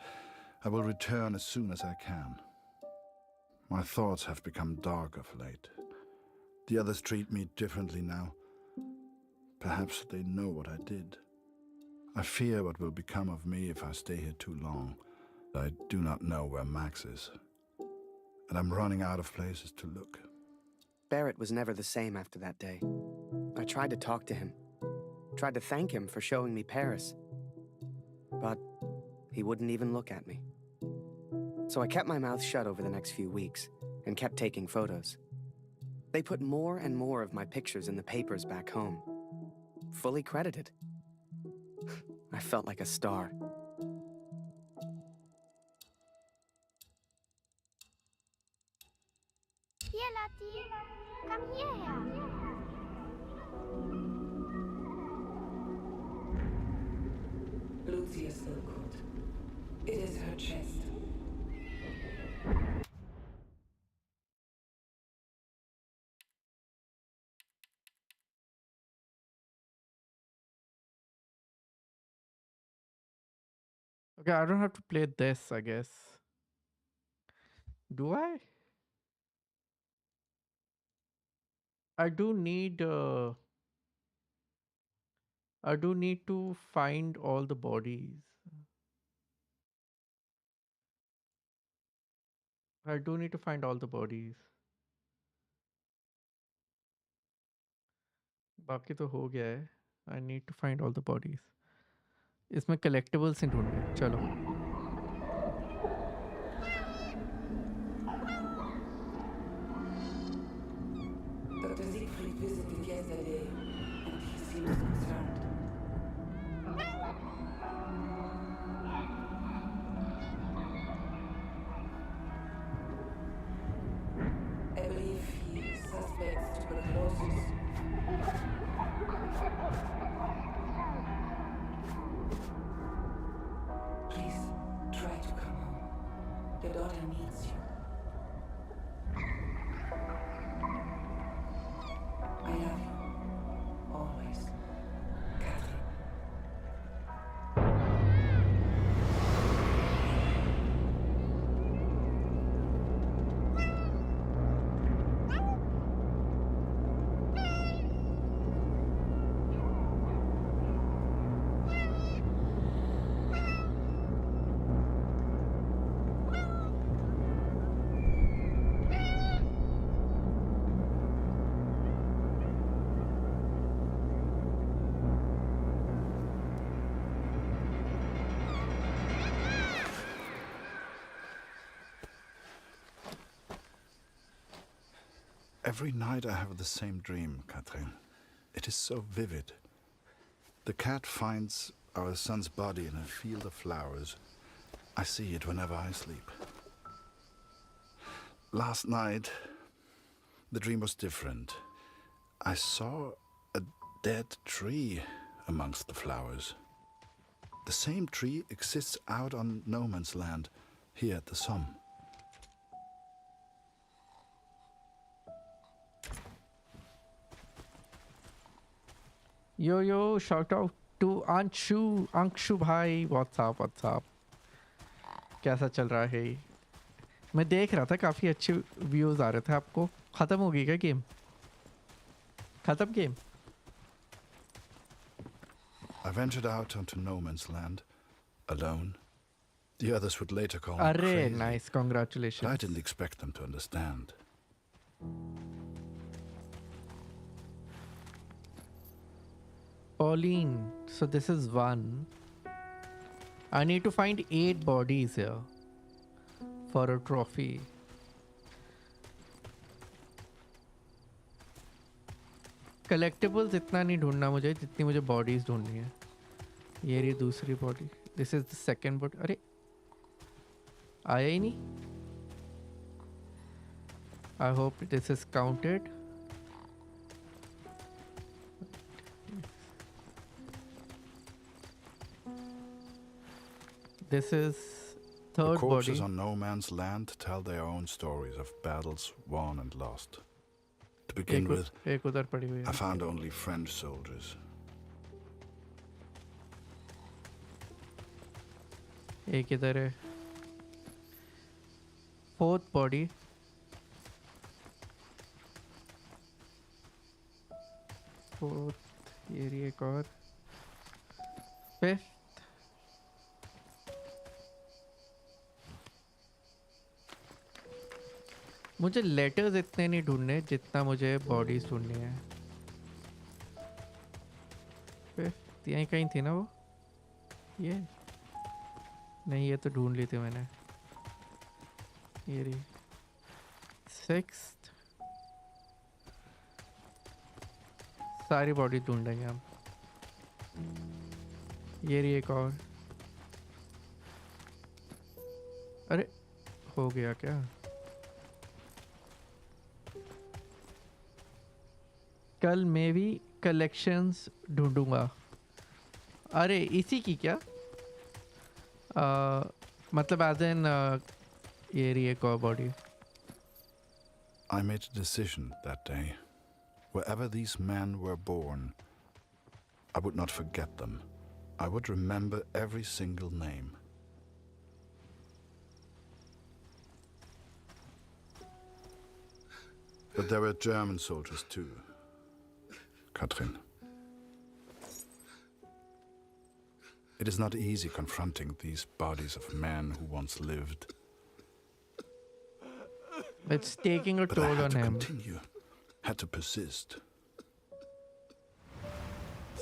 I will return as soon as I can. My thoughts have become dark of late. The others treat me differently now. Perhaps they know what I did. I fear what will become of me if I stay here too long. I do not know where Max is, and I'm running out of places to look. Barrett was never the same after that day. I tried to talk to him, tried to thank him for showing me Paris, but he wouldn't even look at me. So I kept my mouth shut over the next few weeks and kept taking photos. They put more and more of my pictures in the papers back home, fully credited. I felt like a star. Hier, Lottie. Komm hierher. Lucius Ilkut. It is her chest. Okay, I don't have to play this, I guess. Do I? I do need to find all the bodies. I do need to find all the bodies. बाकी तो हो गया है. I need to find all the bodies. इसमें collectibles ही ढूंढने हैं. चलो. Dr. Siegfried visited yesterday, and he seems concerned. I believe he suspects tuberculosis. Please, try to come home. Your daughter needs you. I love you. Always. Catherine. Every night I have the same dream, Catherine. It is so vivid. The cat finds our son's body in a field of flowers. I see it whenever I sleep. Last night, the dream was different. I saw a dead tree amongst the flowers. The same tree exists out on no man's land, here at the Somme. Yo, shout out to Anshu भाई, what's up? कैसा चल रहा है? मैं देख रहा था काफी अच्छे व्यूज आ रहे थे आपको. खत्म हो गई क्या गेम? खत्म game? I ventured out onto no man's land, alone. The others would later call me Arre, crazy. nice, congratulations. But I didn't expect them to understand. Pauline, so this is 1. I need to find 8 bodies here for a trophy. Collectibles इतना नहीं ढूंढना मुझे जितनी मुझे bodies ढूंढनी है. ये रही दूसरी body. This is the second body. अरे आया ही नहीं. I hope this is counted. This is third the corpses body. on no man's land tell their own stories of battles won and lost. To begin with, एक उधर पड़ी हुई है. I found only French soldiers. एक इधर है. Fourth body. Fourth, ये रही एक और. Fifth. मुझे लेटर्स इतने नहीं ढूंढने जितना मुझे बॉडीज ढूंढनी है. फिफ्थ यहीं कहीं थी ना वो. ये नहीं, ये तो ढूंढ ली थी मैंने. ये रही. सिक्स्थ. सारी बॉडी ढूंढेंगे हम. ये रही एक और. अरे हो गया क्या? कल मैं भी कलेक्शंस ढूंढूंगा. अरे इसी की क्या? मतलब एज इन ये रही एक और body. I made a decision that day. Wherever these men were born, I would not forget them. I would remember every single name. But there were German soldiers too, Katrin. It is not easy confronting these bodies of men who once lived. It's taking a But I toll had on to him. continue, had to persist.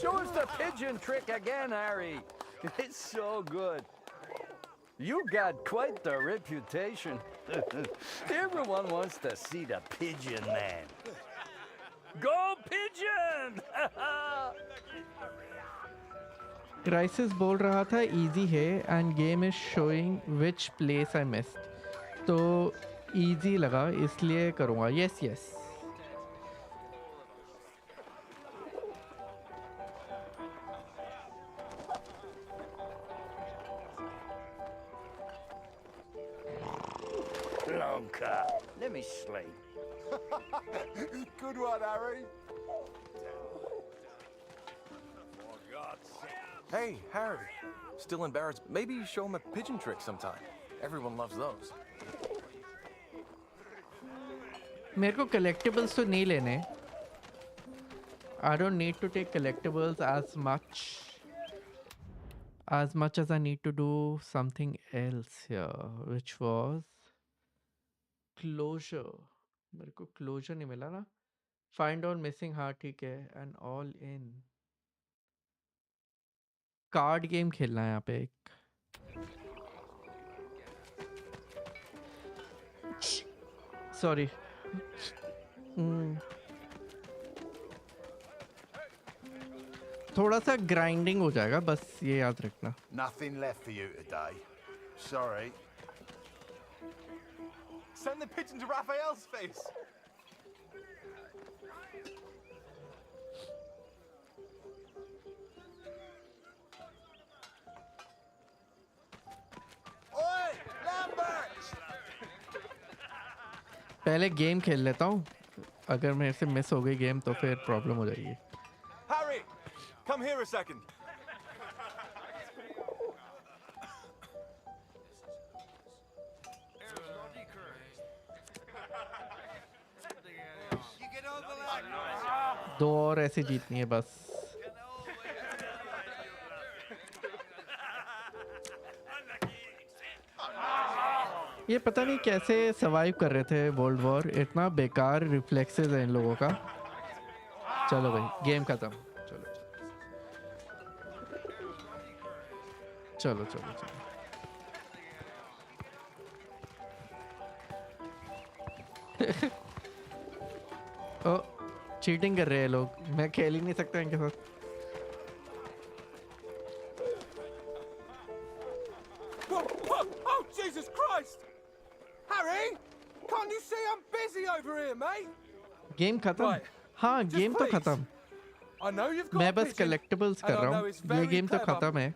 Show us the pigeon trick again, Harry. It's so good. You got quite the reputation. Everyone wants to see the pigeon man. Go pigeon! Crisis बोल रहा था easy है end game is showing which place I missed. तो easy लगा इसलिए करूँगा. Yes yes. Long car. Let me sleep. Good one, Harry. Hey, Harry. Still embarrassed? Maybe you show him a pigeon trick sometime. Everyone loves those. मेरे को collectibles तो नहीं लेने. I don't need to take collectibles as much as I need to do something else here, which was closure. मेरे को closure नहीं मिला ना. Find out missing हाँ ठीक है and all in. Card game खेलना है यहाँ पे एक. सॉरी. थोड़ा सा ग्राइंडिंग हो जाएगा बस ये याद रखना. Nothing left for you today. Sorry. Send the pigeon to Raphael's face. Oi, Lambert! पहले गेम खेल लेता हूँ. अगर मेरे से मिस हो गई गेम तो फिर प्रॉब्लम हो जाएगी. Harry, come here a second. दो और ऐसे जीतनी है बस. ये पता नहीं कैसे सर्वाइव कर रहे थे वर्ल्ड वॉर. इतना बेकार रिफ्लेक्सेस है इन लोगों का. चलो भाई गेम खत्म. चलो चलो चलो चलो. ओ चीटिंग कर रहे हैं लोग. मैं खेल ही नहीं सकता इनके साथ. Oh, Jesus Christ! Harry! Can't you see I'm busy over here, mate? Game खत्म. हाँ गेम तो खत्म. I know you've got मैं बस कलेक्टिबल्स कर रहा हूँ. ये गेम तो खत्म है.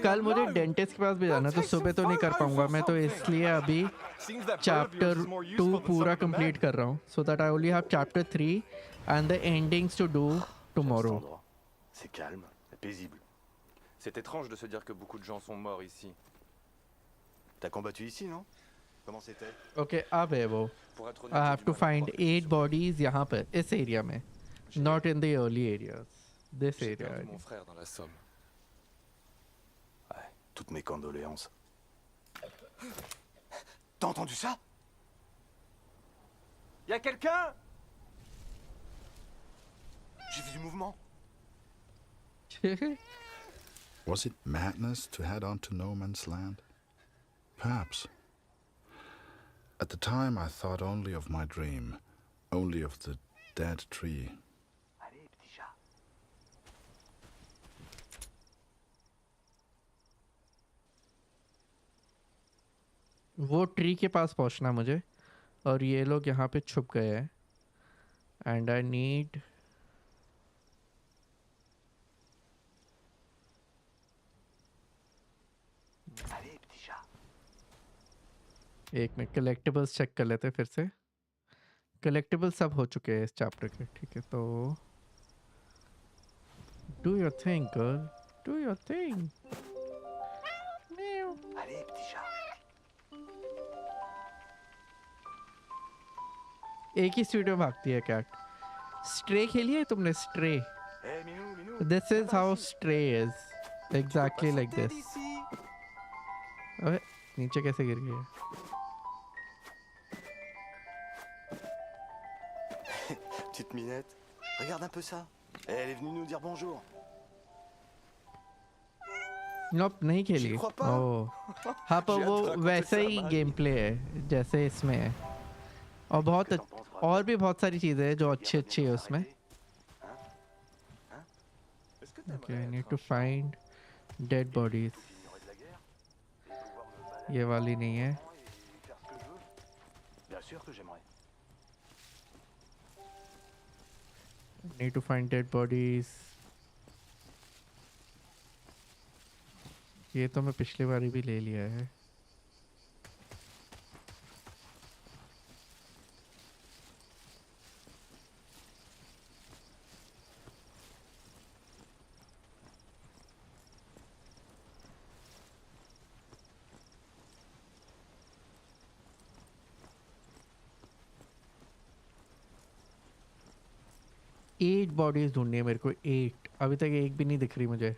कल मुझे डेंटिस्ट के पास भी जाना तो सुबह तो नहीं कर पाऊंगा मैं. तो इसलिए अभी चैप्टर 2 पूरा कंप्लीट कर रहा हूँ. So that I only have chapter 3 and the endings to do tomorrow. C'est calme, c'est paisible. C'est étrange de se dire que beaucoup de gens sont morts ici. T'as combattu ici, non? Comment c'était? Okay अब है वो. I have to find 8 bodies यहाँ पर इस area में. Not in the early areas. This area. Mon frère dans la Somme. Toutes mes condoléances. T'as entendu ça? Y'a quelqu'un? J'ai vu du mouvement. Was it madness to head on to no man's land? Perhaps. At the time, I thought only of my dream, only of the dead tree. वो tree के पास पहुंचना मुझे, और ये लोग यहाँ पे छुप गए हैं एंड आई नीड एक मिनट कलेक्टिबल्स चेक कर लेते हैं फिर से। कलेक्टिबल्स सब हो चुके हैं इस चैप्टर के, ठीक है। तो do your thing girl, do your thing. एक ही स्पीड में भागती है कैट। स्ट्रे खेली है तुमने? Stray, this is how stray is, exactly like this. अबे नीचे कैसे गिर गई है? Petite minette, regarde un peu ça. Elle est venue nous dire bonjour. Knob नहीं खेली। ओह हाँ, पर वो वैसा ही गेम प्ले है जैसे इसमें है, और बहुत और भी बहुत सारी चीज़ें हैं जो अच्छी अच्छी है उसमें। Okay, I need to find dead bodies. ये वाली नहीं है। Need to find dead bodies. ये तो मैं पिछली बारी भी ले लिया है। एट बॉडीज ढूंढनी है मेरे को, 8। अभी तक एक भी नहीं दिख रही मुझे।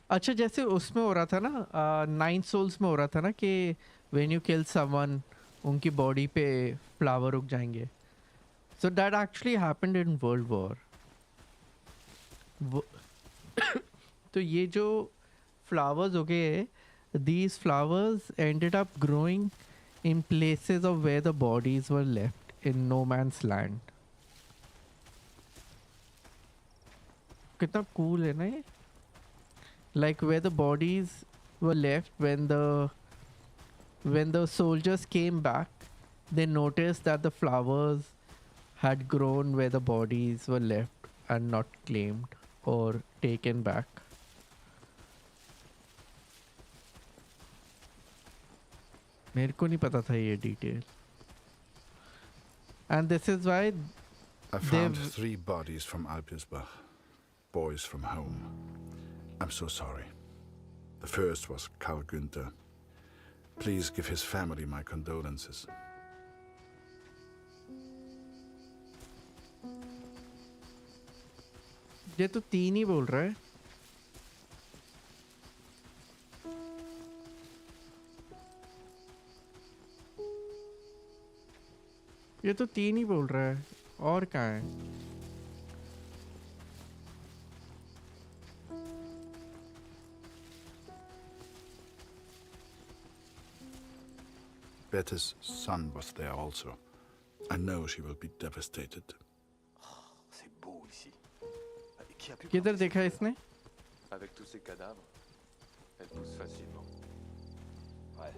अच्छा, जैसे उसमें हो रहा था ना, 9 सोल्स में हो रहा था ना कि व्हेन यू किल समवन उनकी बॉडी पे फ्लावर उग जाएंगे। So that actually happened in world war. तो ये जो फ्लावर्स उगे, these flowers ended up growing in places of where the bodies were left in no man's land. कितना cool है ना ये? Like where the bodies were left when the soldiers came back, they noticed that the flowers had grown where the bodies were left and not claimed or taken back. मेरे को नहीं पता था ये detail. And this is why I found 3 bodies from Alpirsbach, boys from home. I'm so sorry. The first was Karl Günther. Please give his family my condolences. ये तो 3 ही बोल रहा है। ये तो 3 ही बोल रहा है, और कहाँ है? Bette's son was there also. I know she will be devastated. C'est beau ici. Qui a pu किधर देखा इसने? Avec tous ces cadavres, elle pousse facilement. Ouais,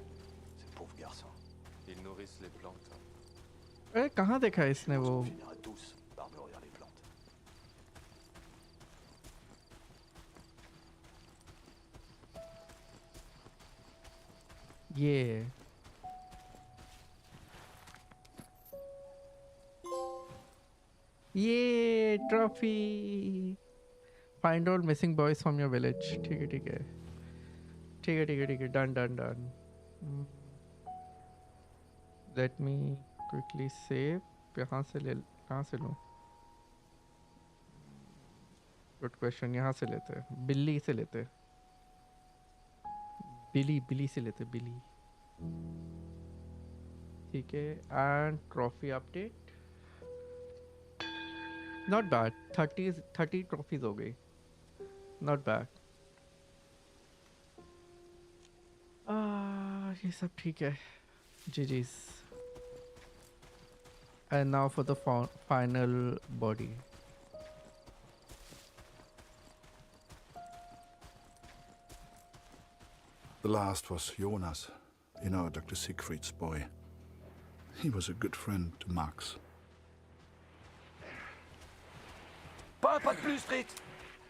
ces pauvres garçons. Ils nourrissent les plantes. अरे कहाँ देखा इसने वो? On finira tous par nourrir les plantes. ये trophy. Find out missing boys from your village. ठीक है ठीक है ठीक है ठीक है ठीक है, done done done. Let me quickly save. यहाँ से ले, कहाँ से लूँ? Good question. यहाँ से लेते हैं, बिल्ली से लेते हैं, बिली से लेते हैं, बिली। ठीक है, and trophy update. Not bad. 30 trophies हो गई. Not bad. ये सब ठीक है. GG's. And now for the final body. The last was Jonas, Dr. Siegfried's boy. He was a good friend to Max. Pas un pas de plus, Rit.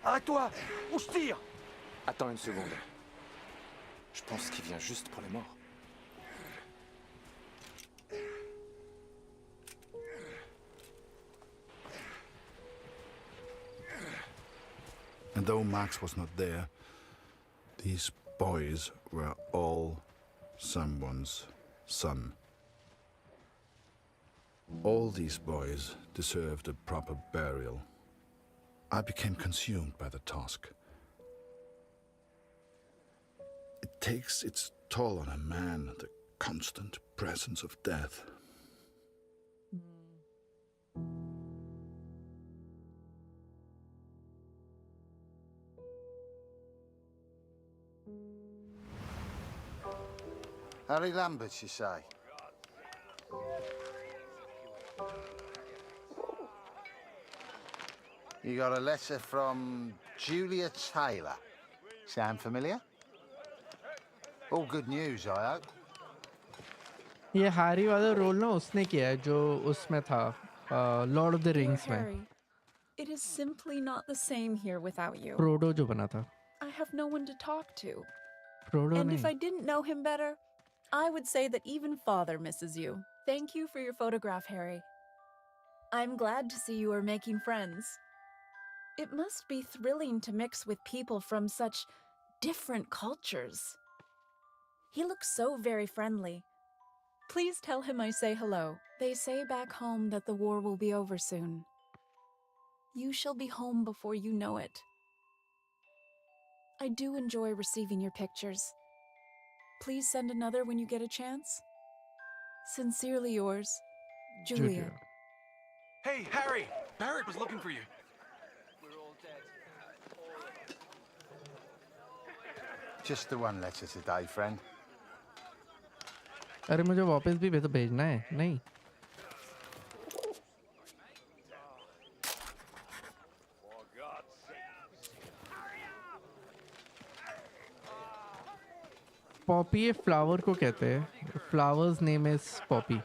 Arrête-toi, ou je tire. Attends une seconde. Je pense qu'il vient juste pour les morts. And though Max was not there, these boys were all someone's son. All these boys deserved a proper burial. I became consumed by the task. It takes its toll on a man, the constant presence of death. Harry Lambert, you say? You got a letter from Julia Taylor. Sound familiar? All good news, I hope. ये Harry वाला role ना उसने किया है जो उसमें था Lord of the rings में. Harry, it is simply not the same here without you. Frodo जो बना था. I have no one to talk to. Frodo And नहीं. if I didn't know him better, I would say that even Father misses you. Thank you for your photograph, Harry. I'm glad to see you are making friends. It must be thrilling to mix with people from such different cultures. He looks so very friendly. Please tell him I say hello. They say back home that the war will be over soon. You shall be home before you know it. I do enjoy receiving your pictures. Please send another when you get a chance. Sincerely yours, Julia. Hey, Harry! Barrett was looking for you. Just the one letter today, friend. अरे मुझे वापस भी भेजना है नहीं. Poppy ये flower को कहते हैं. Flowers name is Poppy.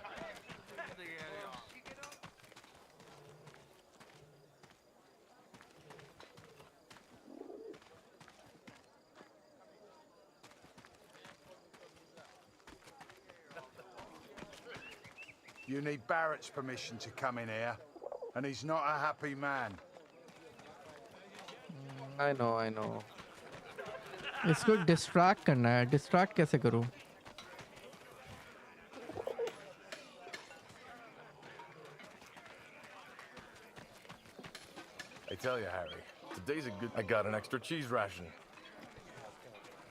You need Barrett's permission to come in here, and he's not a happy man. I know. इसको डिस्ट्रैक्ट करना है. डिस्ट्रैक्ट कैसे करूं? I tell you, Harry, today's a good... I got an extra cheese ration.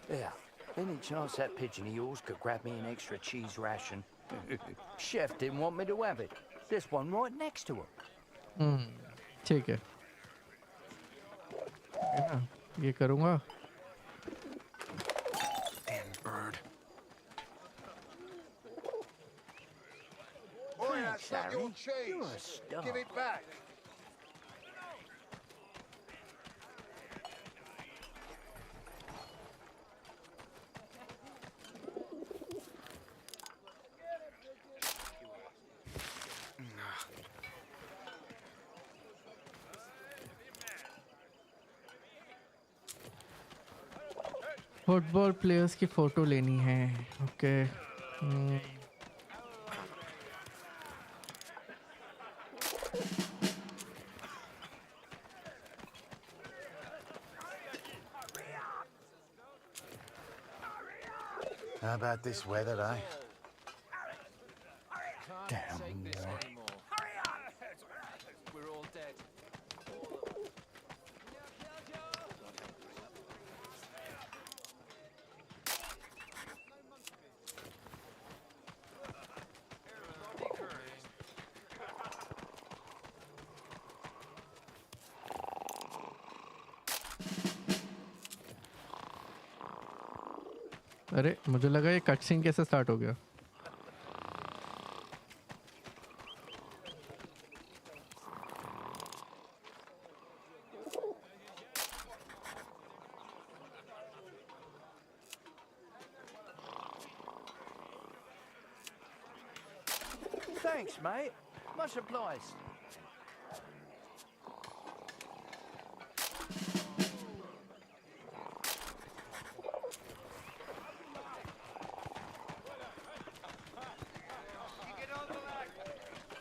Yeah, any chance that pigeon of yours could grab me an extra cheese ration? Chef didn't want me to have it. There's one right next to him. ठीक है. ये करूँगा. Damn bird. Boy, that's not your Harry. cheese. You're a star. Give it back. Football players की photo लेनी है. Okay. How about this weather, eh? Damn war. We're all dead. अरे मुझे लगा ये कट सीन कैसे स्टार्ट हो गया. Thanks, mate. Much obliged.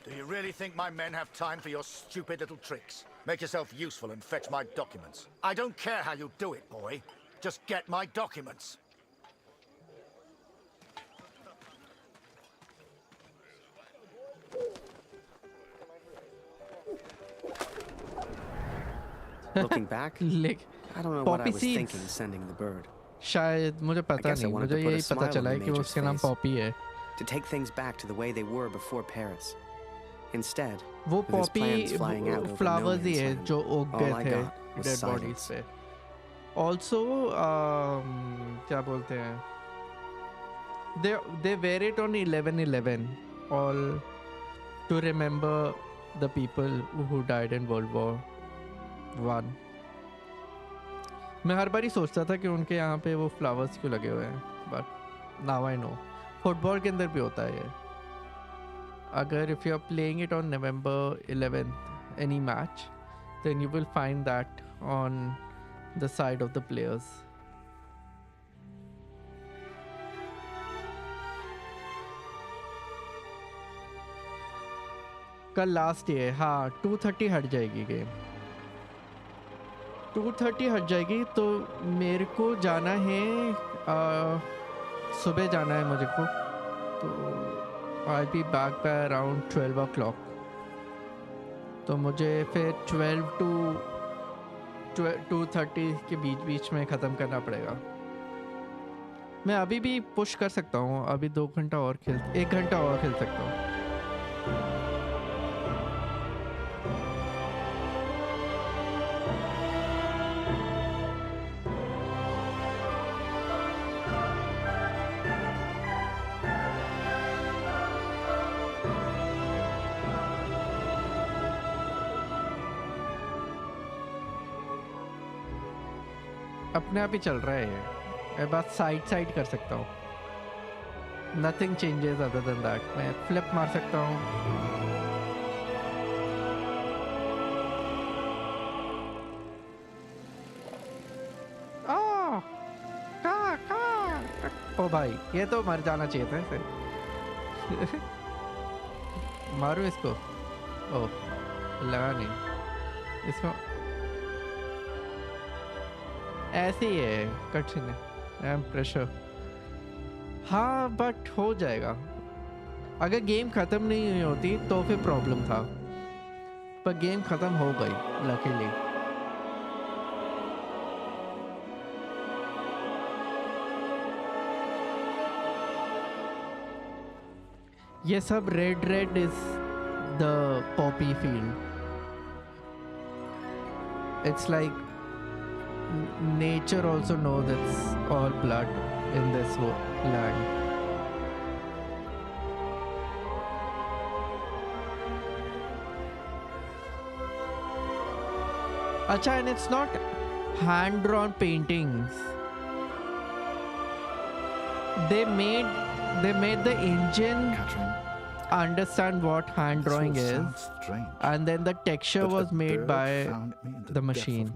Do you really think my men have time for your stupid little tricks? Make yourself useful and fetch my documents. I don't care how you do it, boy. Just get my documents. Looking back, I don't know what I was thinking sending the bird. शायद मुझे पता नहीं, मुझे यही पता चला है कि उसका नाम पॉपी है. To take things back to the way they were before Paris. Instead, वो with his plans Poppy flying out over no flowers he man's है land, जो उग all I गए थे got was dead bodies silence. पे. Also, क्या बोलते हैं? They wear it on 11/11, all to remember the people who died in World War I. मैं हर बार ही सोचता था कि उनके यहाँ पे वो फ्लावर्स क्यों लगे हुए हैं, but now I know. Football के अंदर भी होता है ये. अगर if you are playing it on November 11th any match, then you will find that on the side of the players. कल लास्ट डे है. हाँ 2:30 हट जाएगी गेम. 2:30 हट जाएगी तो मेरे को जाना है, सुबह जाना है मुझे को. तो I'll be back by around 12 o'clock. तो मुझे फिर 12 to 2:30 के बीच में ख़त्म करना पड़ेगा. मैं अभी भी पुश कर सकता हूँ, अभी 1 घंटा और खेल सकता हूँ. अपने आप ही चल रहा है ये. मैं बस साइड कर सकता हूँ. Nothing changes other than that. मैं फ्लिप मार सकता हूँ. ओ भाई ये तो मर जाना चाहिए था इसे. मारू इसको. ओ लगा नहीं इसको. ऐसे ही है कठिन है. I am pressure. हाँ बट हो जाएगा. अगर गेम ख़त्म नहीं हुई होती तो फिर प्रॉब्लम था, पर गेम ख़त्म हो गई लकीली. ये सब red is the Poppy field. It's like nature also knows it's all blood in this land. Acha, and it's not hand-drawn paintings. They made the engine understand what hand drawing is, and then the texture was made by the machine.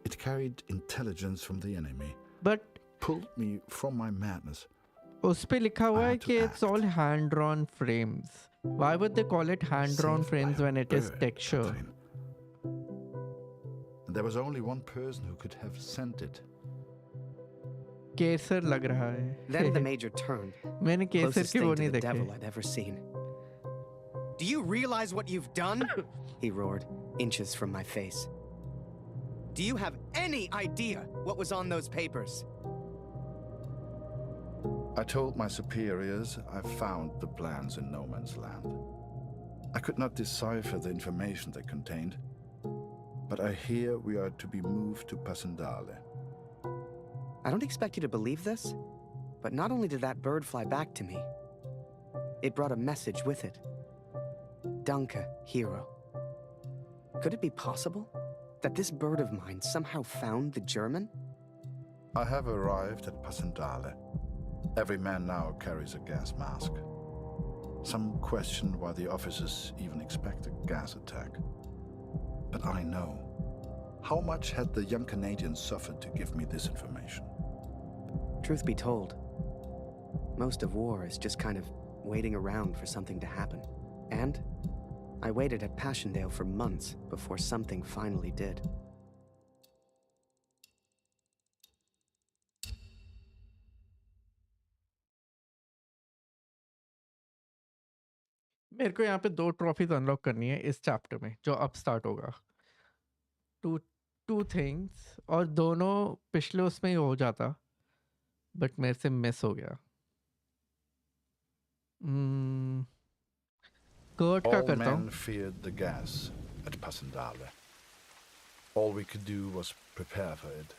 It carried intelligence from the enemy, but pulled me from my madness. उस पे लिखा हुआ है कि it's all hand-drawn frames. Why would they call it hand-drawn frames when it is texture? And there was only one person who could have sent it. केसर लग रहा है. Then the major turned. मैंने केसर की वो नहीं देखी. देखी. Devil I'd ever seen. Do you realize what you've done? He roared, inches from my face. Do you have any idea what was on those papers? I told my superiors I found the plans in no man's land. I could not decipher the information they contained, but I hear we are to be moved to Pasendale. I don't expect you to believe this, but not only did that bird fly back to me, it brought a message with it. Danke, hero. Could it be possible that this bird of mine somehow found the German? I have arrived at Passendale. Every man now carries a gas mask. Some question why the officers even expect a gas attack. But I know. How much had the young Canadian suffered to give me this information? Truth be told, most of war is just kind of waiting around for something to happen. And I waited at Passchendaele for months before something finally did. मेरे को यहाँ पे 2 trophies unlock करनी है इस chapter में जो अब स्टार्ट होगा. टू थिंग्स और दोनों पिछले उसमें ही हो जाता बट मेरे से मिस हो गया. कर्ट का All करता हूँ. men feared the gas at Passendale. All we could do was prepare for it.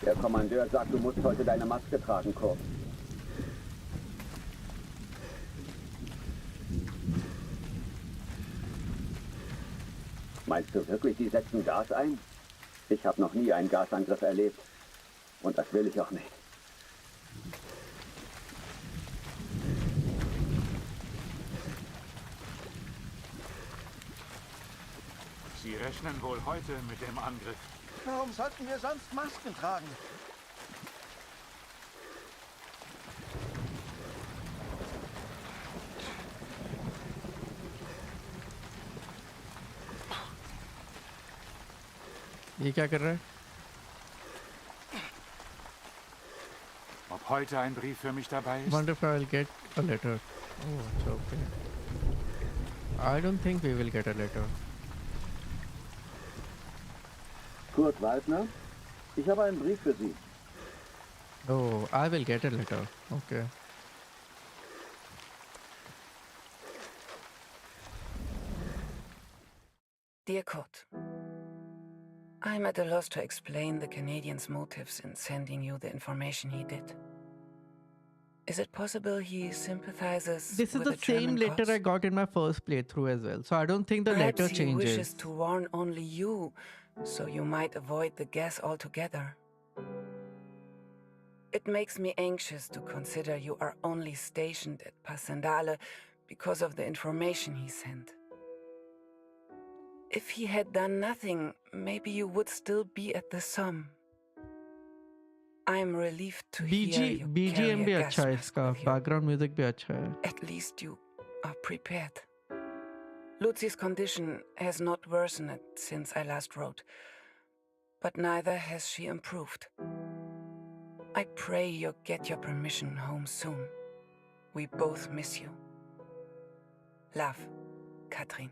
Der Kommandeur sagt, du musst heute deine Maske tragen, Kurt. Meinst du wirklich, die setzen Gas ein? Ich habe noch nie einen Gasangriff erlebt. Und das will ich auch nicht. Sie rechnen wohl heute mit dem Angriff. Warum sollten wir sonst Masken tragen? ये क्या कर रहा है? Ob heute ein Brief für mich dabei ist? Wonder if I'll get a letter. Oh, it's okay. I don't think we will get a letter. Kurt Waldner, ich habe einen Brief für Sie. Oh, I will get a letter. Okay. Dear Kurt, I'm at a loss to explain the Canadian's motives in sending you the information he did. Is it possible he sympathizes This is with the same German letter cause? I got in my first playthrough as well. So I don't think the Perhaps letter he changes. wishes to warn only you, so you might avoid the gas altogether. It makes me anxious to consider you are only stationed at Passendale because of the information he sent. If he had done nothing, maybe you would still be at the Somme. I'm relieved to hear you BGM carry भी a gas अच्छा है mask इसका. with you. Background music भी अच्छा है. At least you are prepared. Lucy's condition has not worsened since I last wrote, but neither has she improved. I pray you'll get your permission home soon. We both miss you. Love, Katrin.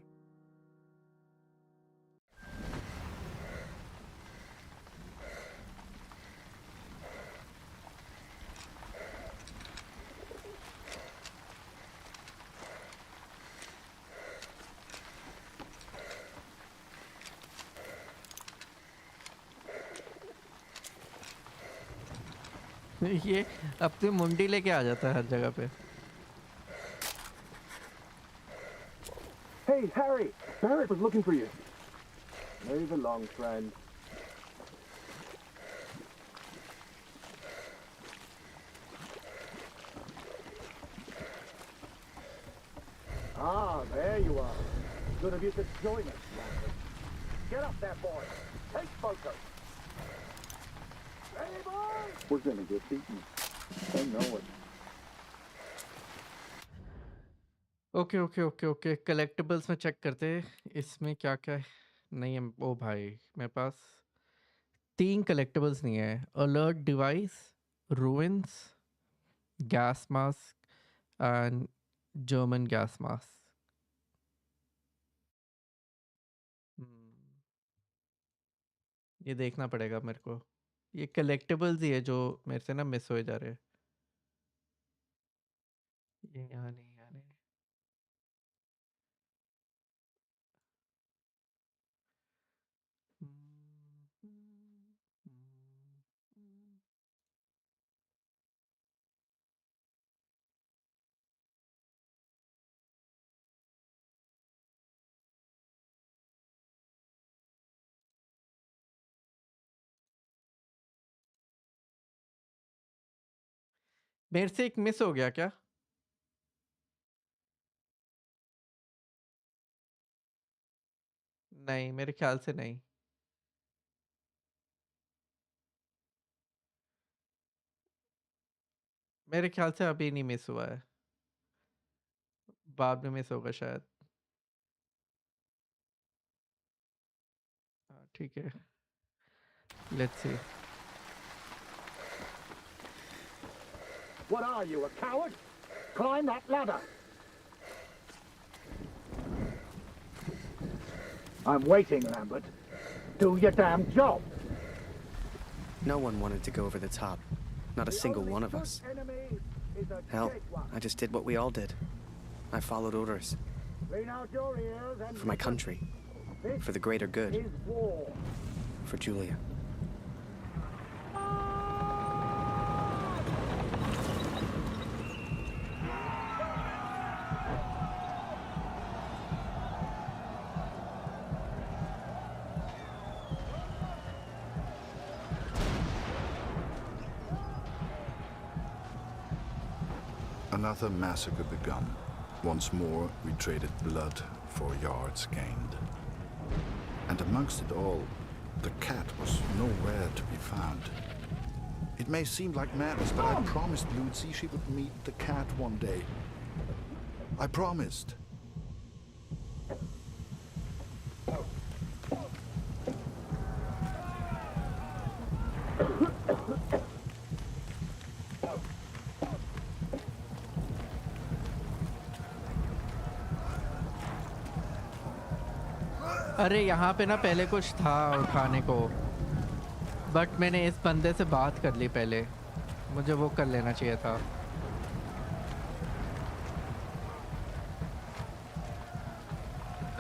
ये अपनी मुंडी लेके आ जाता है हर जगह पे. Hey, Harry! Barrett was looking for you. Move along, friend. Ah, there you are. Good of you to join us. Get up there, boy. Take photos. Ready, boys? We're gonna get beaten. I know it. Okay. Collectables में check करते हैं इसमें क्या क्या है. नहीं है. ओ भाई मेरे पास 3 कलेक्टेबल्स नहीं है. Alert device, ruins, gas mask and German gas mask. ये देखना पड़ेगा मेरे को. ये कलेक्टेबल्स ही है जो मेरे से ना मिस हो जा रहे हैं. ये यहाँ नहीं. मेरे से एक मिस हो गया क्या? नहीं, मेरे ख्याल से नहीं। मेरे ख्याल से अभी नहीं मिस हुआ है। बाद में मिस होगा शायद। हाँ, ठीक है। Let's see. What are you, a coward? Climb that ladder. I'm waiting, Lambert. Do your damn job. No one wanted to go over the top. Not a single one of us. Hell, I just did what we all did. I followed orders. For my country. For the greater good. For Julia. Another massacre begun. Once more, we traded blood for yards gained. And amongst it all, the cat was nowhere to be found. It may seem like madness, but I promised Lucy she would meet the cat one day. I promised. अरे यहाँ पे ना पहले कुछ था उठाने को, but मैंने इस बंदे से बात कर ली पहले, मुझे वो कर लेना चाहिए था।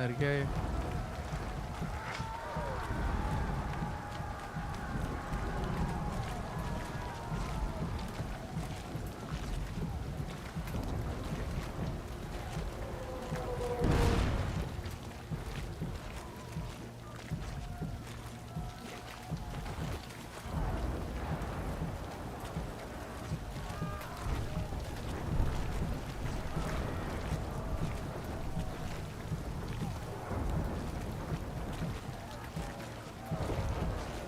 मर गए।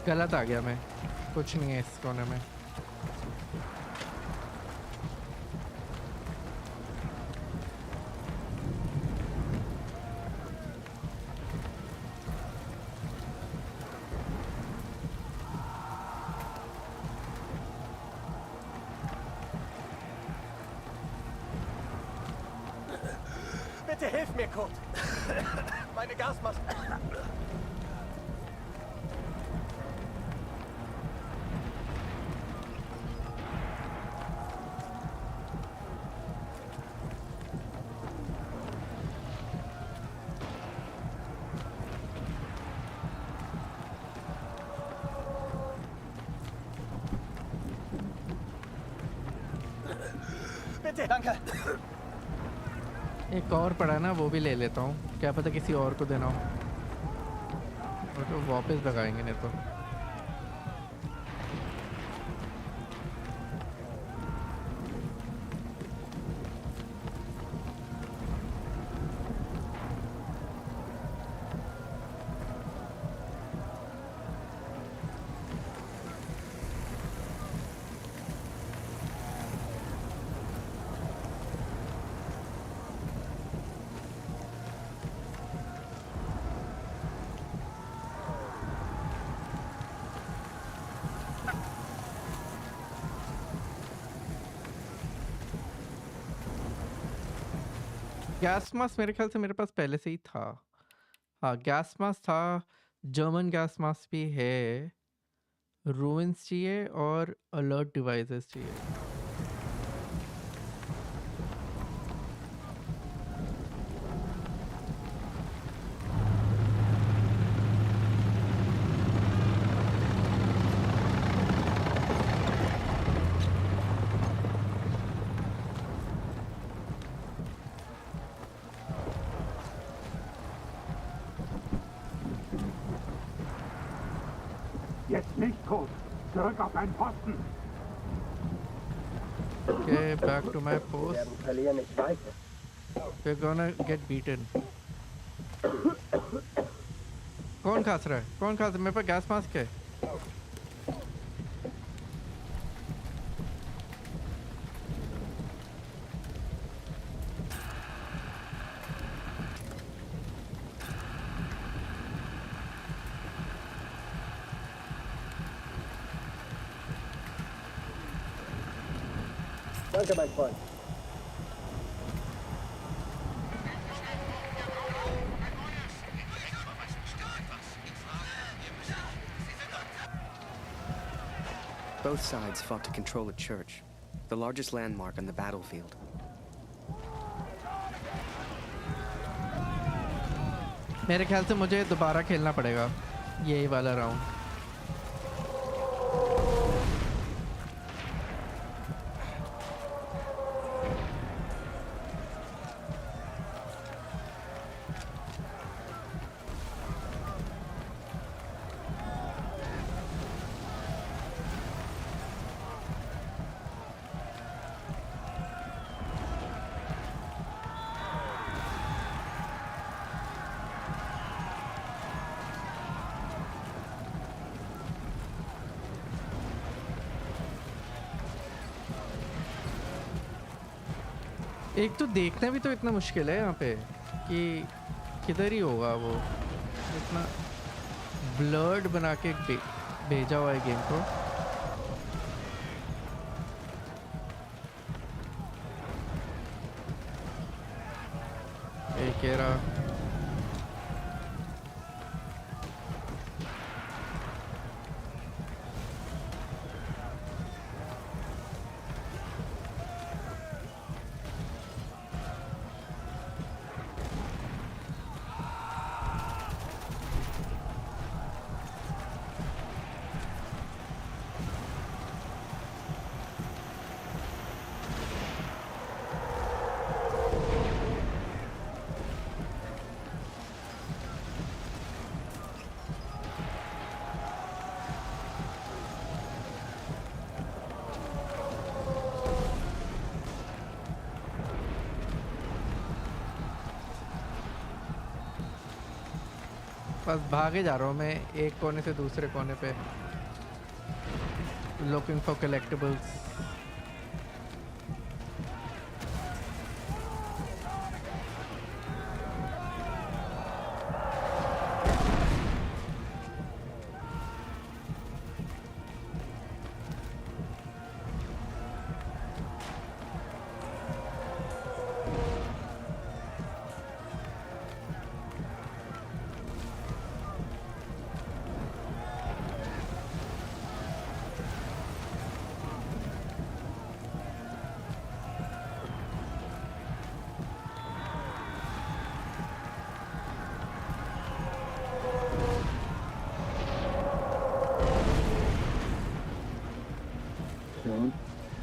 गलत आ गया मैं, कुछ नहीं है इस कोने में। Bitte hilf mir, Kurt. Meine Gasmaske. Danke. एक और पड़ा ना, वो भी ले लेता हूँ, क्या पता किसी और को देना हो, और तो वापस लगाएंगे नहीं तो। गैस मास्क मेरे ख्याल से मेरे पास पहले से ही था। हाँ, गैस मास्क था, जर्मन गैस मास्क भी है, रूइंस चाहिए और अलर्ट डिवाइसेस चाहिए। Jetzt nicht, Kurt. Zurück auf deinen Posten. Okay, back to my post. Wir verlieren nicht weiter. We're gonna get beaten. कौन खास रहा है? कौन खास? मेरे पास गैस मास्क है. Danke, mein Freund. Both sides fought to control a church, the largest landmark on the battlefield. मेरे ख्याल से मुझे दोबारा खेलना पड़ेगा यही वाला राउंड. एक तो देखना भी तो इतना मुश्किल है यहाँ पे कि किधर ही होगा वो. इतना ब्लर्ड बना के भेजा हुआ है गेम को. एक एरा बस भागे जा रहा हूँ मैं एक कोने से दूसरे कोने पे. Looking for collectibles.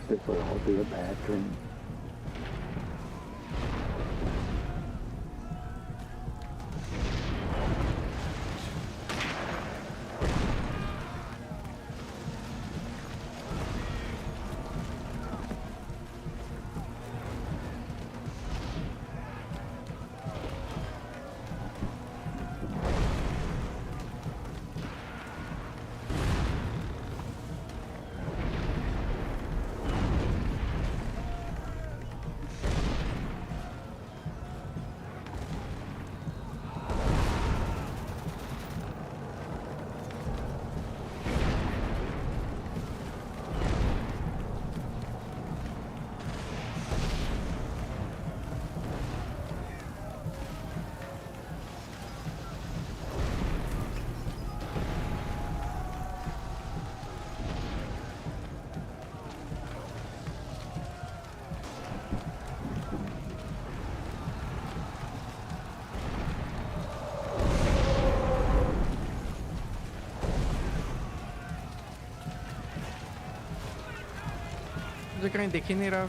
This will all be a bad dream. मुझे कहीं दिख ही नहीं रहा.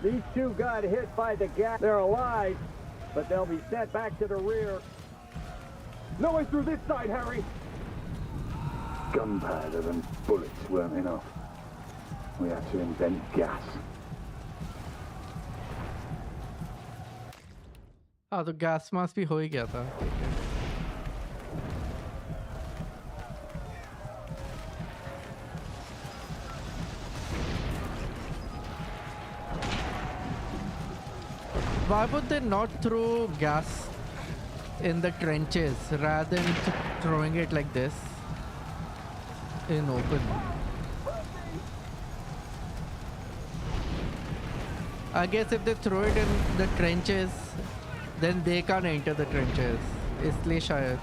These two got hit by the gas. They're alive, but they'll be sent back to the rear. No way through this side, Harry. Gunpowder and bullets weren't enough. We had to invent gas. हाँ तो gas mask भी हो ही गया था. Why would they not throw gas in the trenches rather than throwing it like this in open? I guess if they throw it in the trenches, then they can't enter the trenches. इसलिए शायद.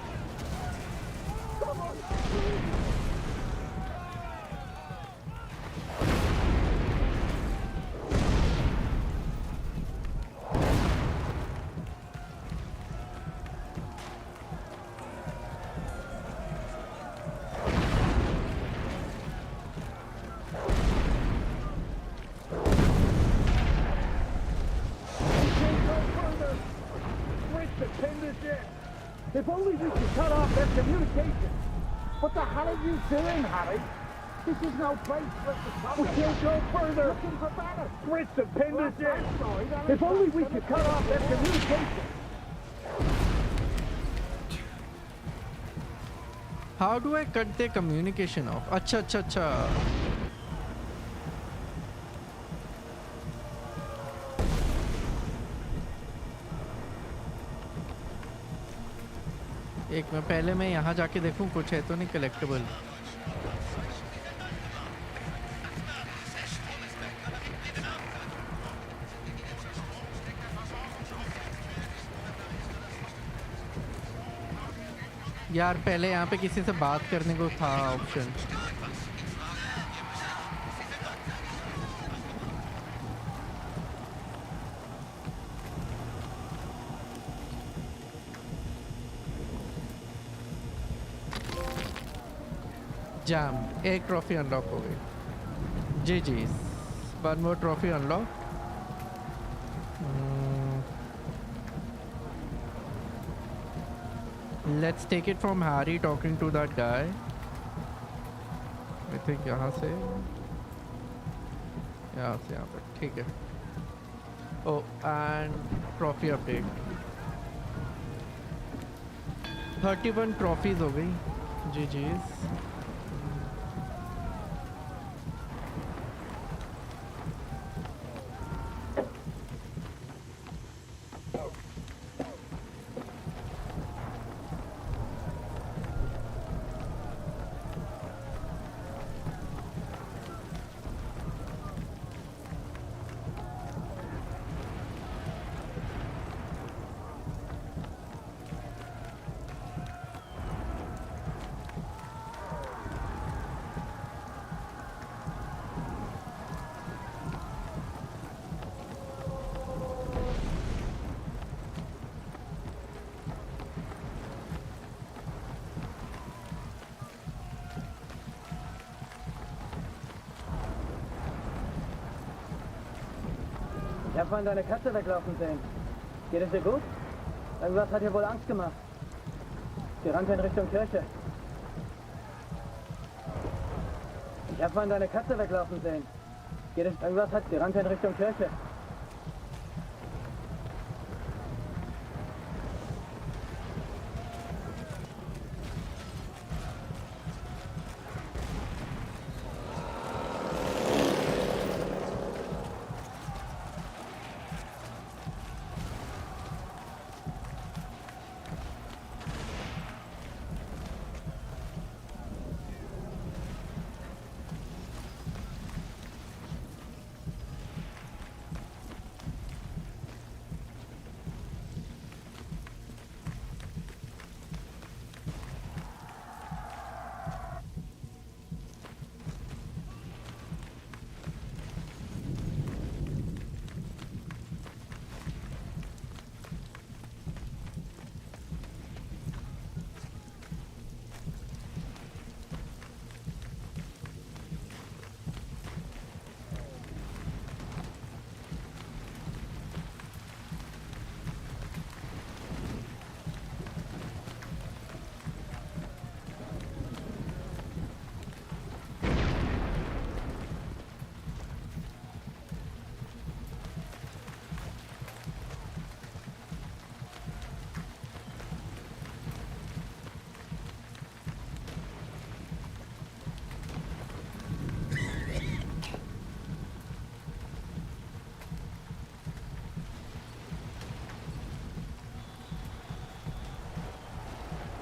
If only we could cut off their communication. What the hell are you doing, Harry? This is no place for us to come. We can't go further. Looking for better. Fritz and pinned us in. If only we could cut off their communication. How do I cut their communication off? अच्छा अच्छा अच्छा. एक मैं पहले मैं यहाँ जाके देखूँ कुछ है तो नहीं कलेक्टेबल. यार पहले यहाँ पे किसी से बात करने को था ऑप्शन. जैम एक ट्रॉफी अनलॉक हो गई. जी one more trophy unlock. Let's take it from Harry talking to that guy. I think यहाँ से यहाँ तक ठीक है. Oh and trophy update 31 trophies हो गई. जी Ich habe vorhin deine Katze weglaufen sehen. Geht es dir gut? Irgendwas hat ihr wohl Angst gemacht. Sie rannte in Richtung Kirche. Ich habe vorhin deine Katze weglaufen sehen. Geht es... Irgendwas hat... Sie rannte in Richtung Kirche.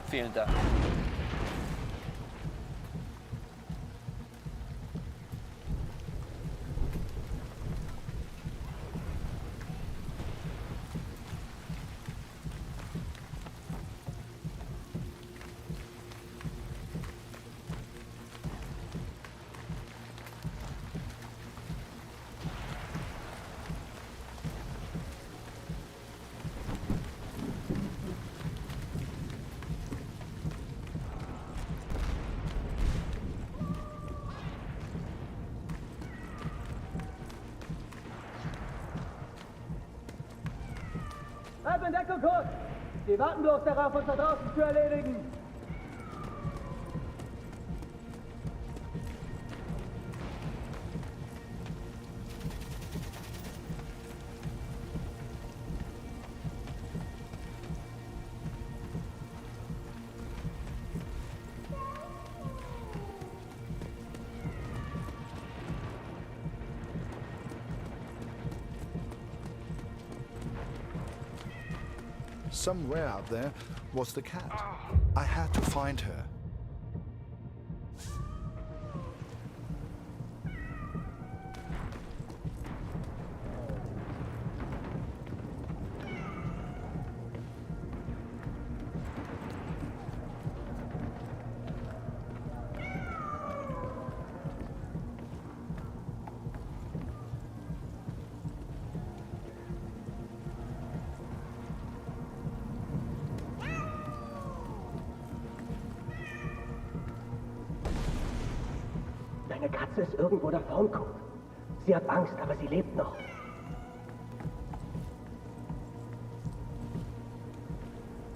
Vielen Dank. Halt Deckung kurz! Sie warten bloß darauf, uns da draußen zu erledigen! Somewhere out there was the cat. I had to find her. Deine Katze ist irgendwo da vorn, Coop. Sie hat Angst, aber sie lebt noch.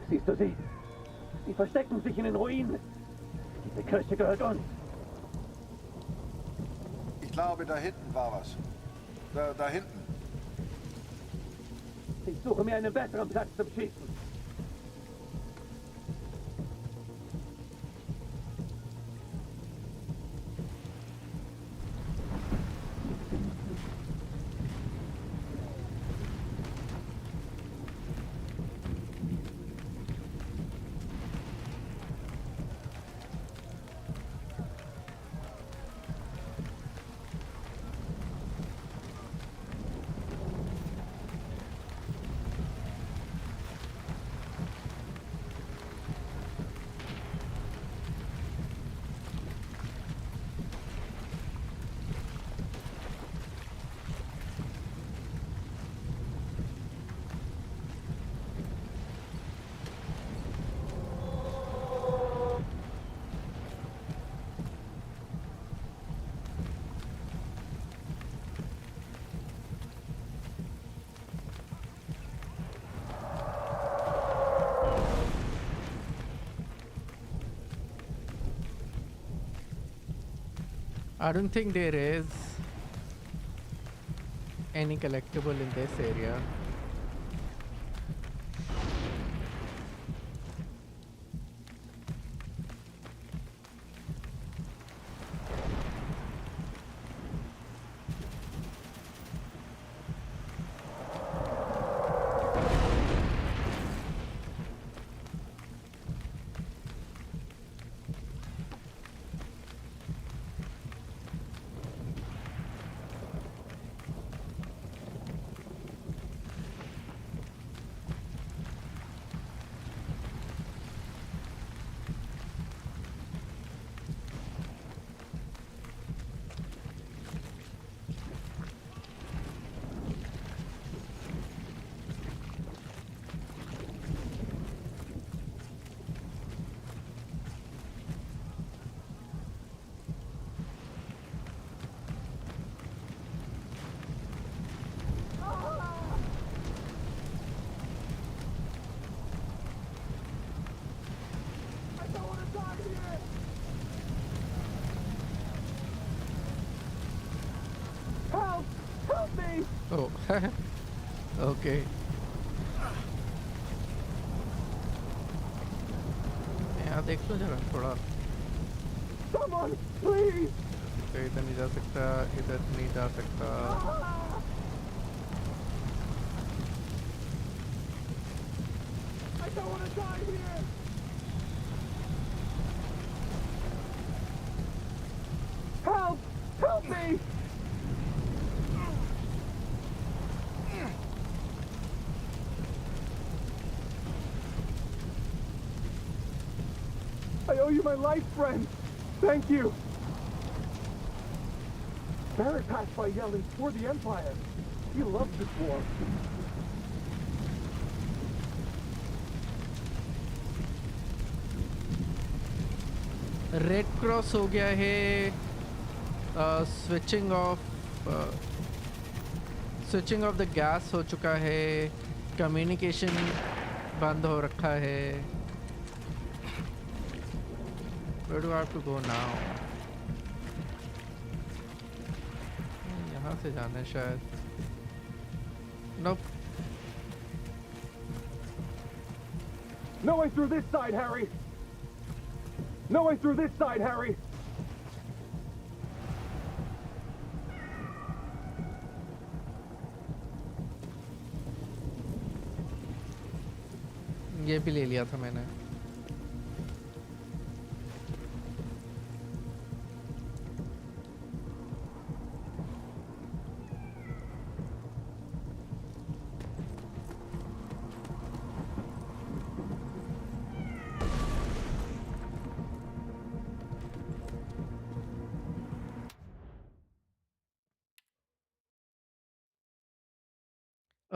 Siehst du sie? Sie verstecken sich in den Ruinen. Diese Kirche gehört uns. Ich glaube, da hinten war was. Da hinten. Ich suche mir einen besseren Platz zum Schießen. I don't think there is any collectible in this area. Help! Help me! Oh, okay. यहाँ देख लो जरा थोड़ा. Someone, please! तो इधर नहीं जा सकता, इधर नहीं जा सकता. I don't want to die here! me! I owe you my life, friend. Thank you. Barrett passed by yelling, "For the Empire." He loves this war. Red cross हो गया है. स्विचिंग ऑफ द गैस हो चुका है. Communication बंद हो रखा है. Where do I have to go now? यहाँ से जाना है शायद. Nope. No way through this side, Harry. No way through this side, Harry. ये भी ले लिया था मैंने.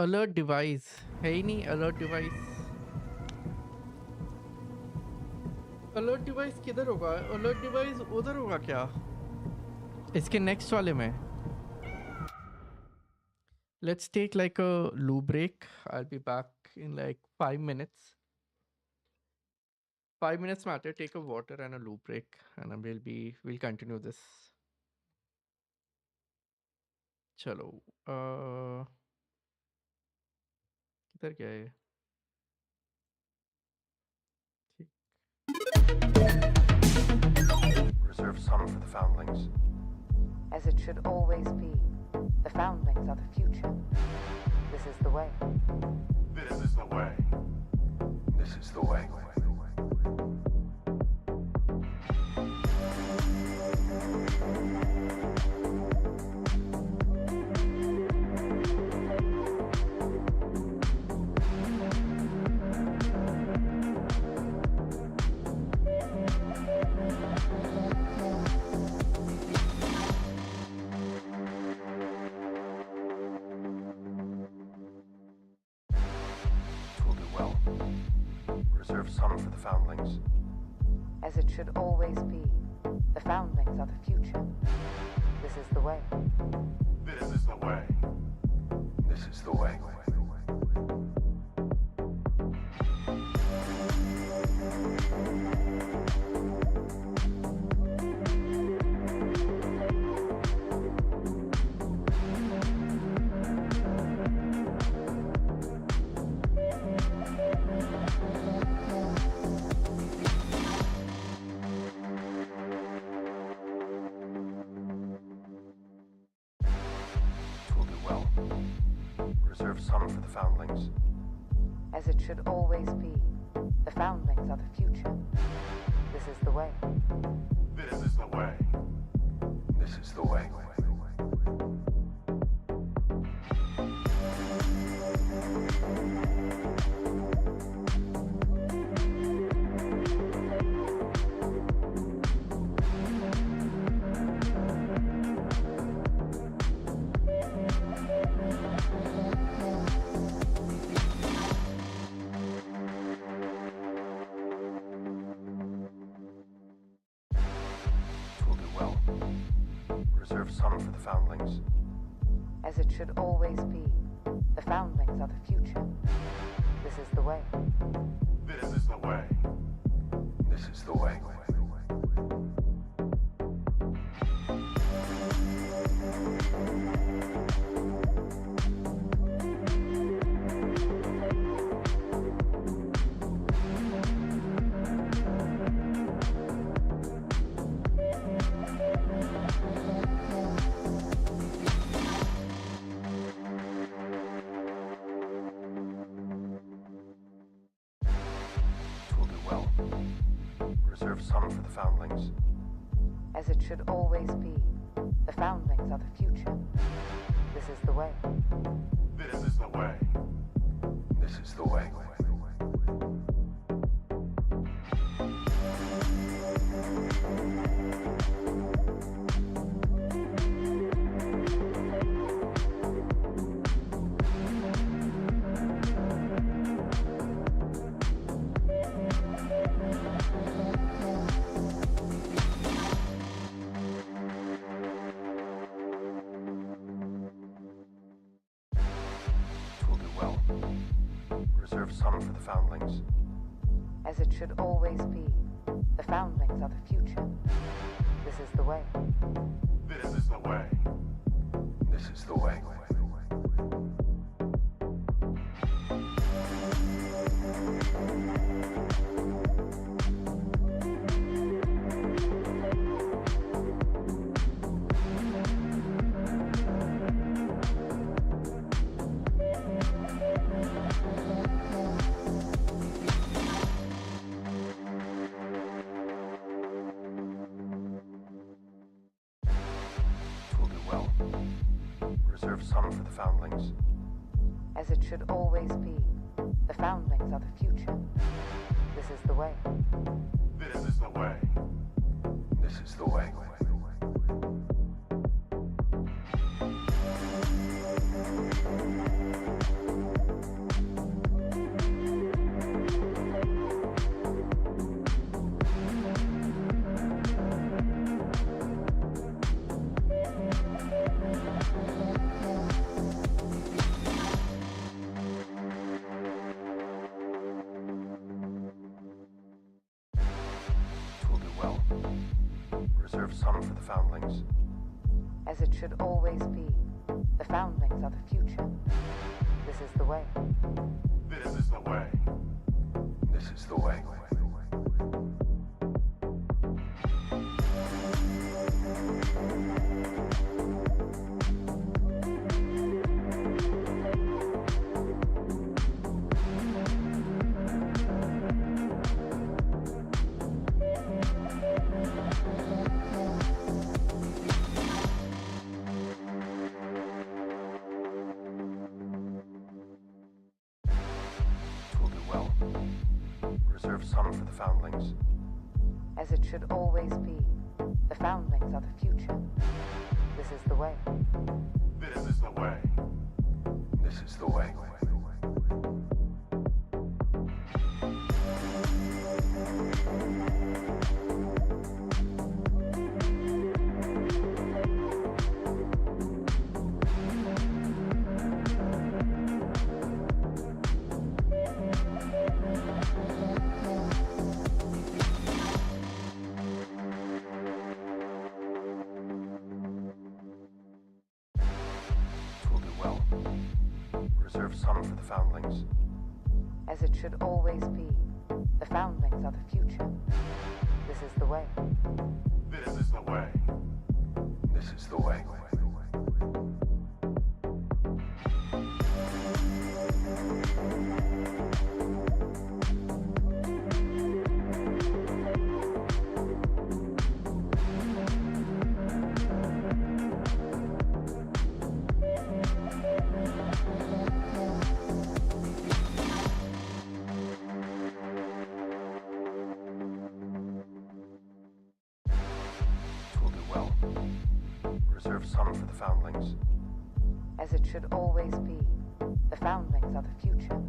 अलर्ट डिवाइस है ही नहीं. अलर्ट डिवाइस किधर होगा? अलर्ट डिवाइस उधर होगा क्या? इसके नेक्स्ट वाले में. Let's take like a loo break. I will be back in like 5 minutes. 5 minutes matter. Take a water and a loo break and we'll continue this. चलो किधर गया है? Reserve some for the foundlings. As it should always be. The foundlings are the future. This is the way. This is the way. This is the way. Some for the foundlings. As it should always be. The foundlings are the future. This is the way. This is the way. This is the way. Some for the foundlings. As it should always be. The foundlings are the future. This is the way. This is the way. This is the way. Some for the foundlings. As it should always be. The foundlings are the future. This is the way. This is the way. This is the way. Some for the foundlings. As it should always be. The foundlings are the future. This is the way. This is the way. This is the way. Reserve some for the foundlings. As it should always be. The foundlings are the future. This is the way. This is the way. This is the way. Reserve some for the foundlings. As it should always be. The foundlings are the future. This is the way. This is the way. This is the way. Reserve some for the foundlings. As it should always be. The foundlings are the future. This is the way. This is the way. This is the way. Reserve some for the foundlings. As it should always be. The foundlings are the future. This is the way. This is the way. This is the way. Reserve some for the foundlings. As it should always be. The foundlings are the future. This is the way. This is the way. This is the way. Reserve some for the foundlings. As it should always be. The foundlings are the future.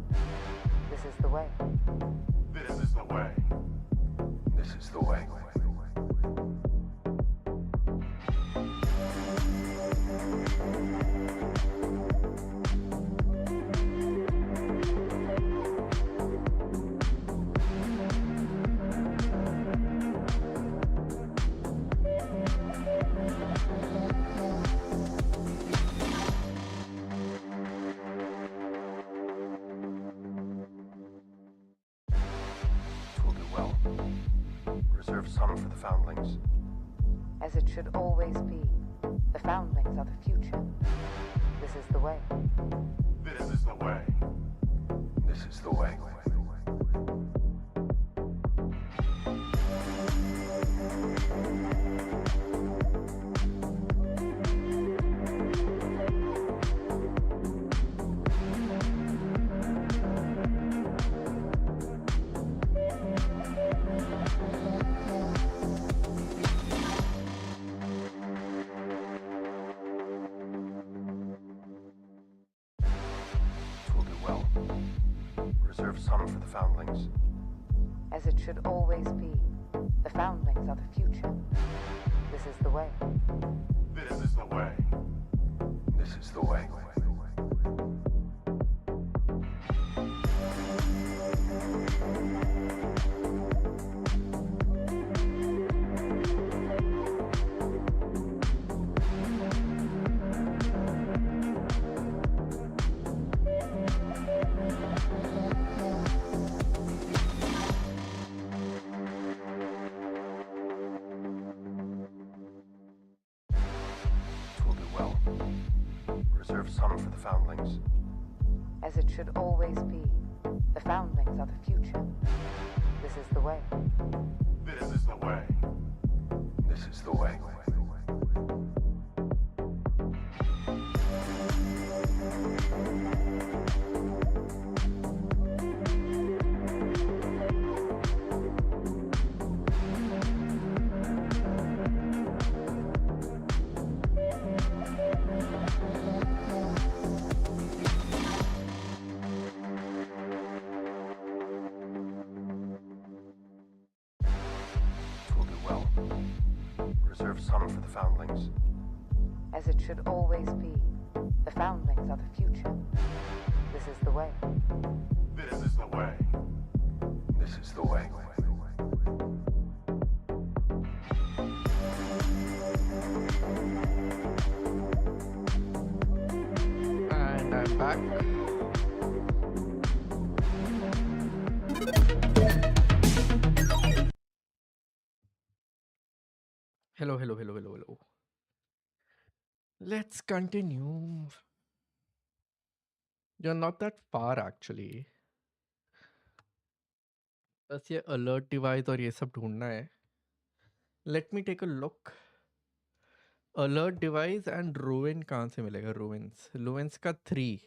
This is the way. This is the way. This is the way. Reserve some for the foundlings. As it should always be. The foundlings are the future. This is the way. This is the way. This is the way. reserve some for the foundlings. As it should always be. The foundlings are the future. This is the way. This is the way. This is the way. Reserve some for the foundlings. As it should always be. The foundlings are the future. This is the way. This is the way. This is the way. Reserve some for the foundlings. As it should always be. The foundlings are the future. This is the way. This is the way. This is the way. And I'm back. Hello. Let's continue. You're not that far actually. बस ये alert device और ये सब ढूंढना है. Let me take a look. Alert device and ruin कहाँ से मिलेगा? Ruins का 3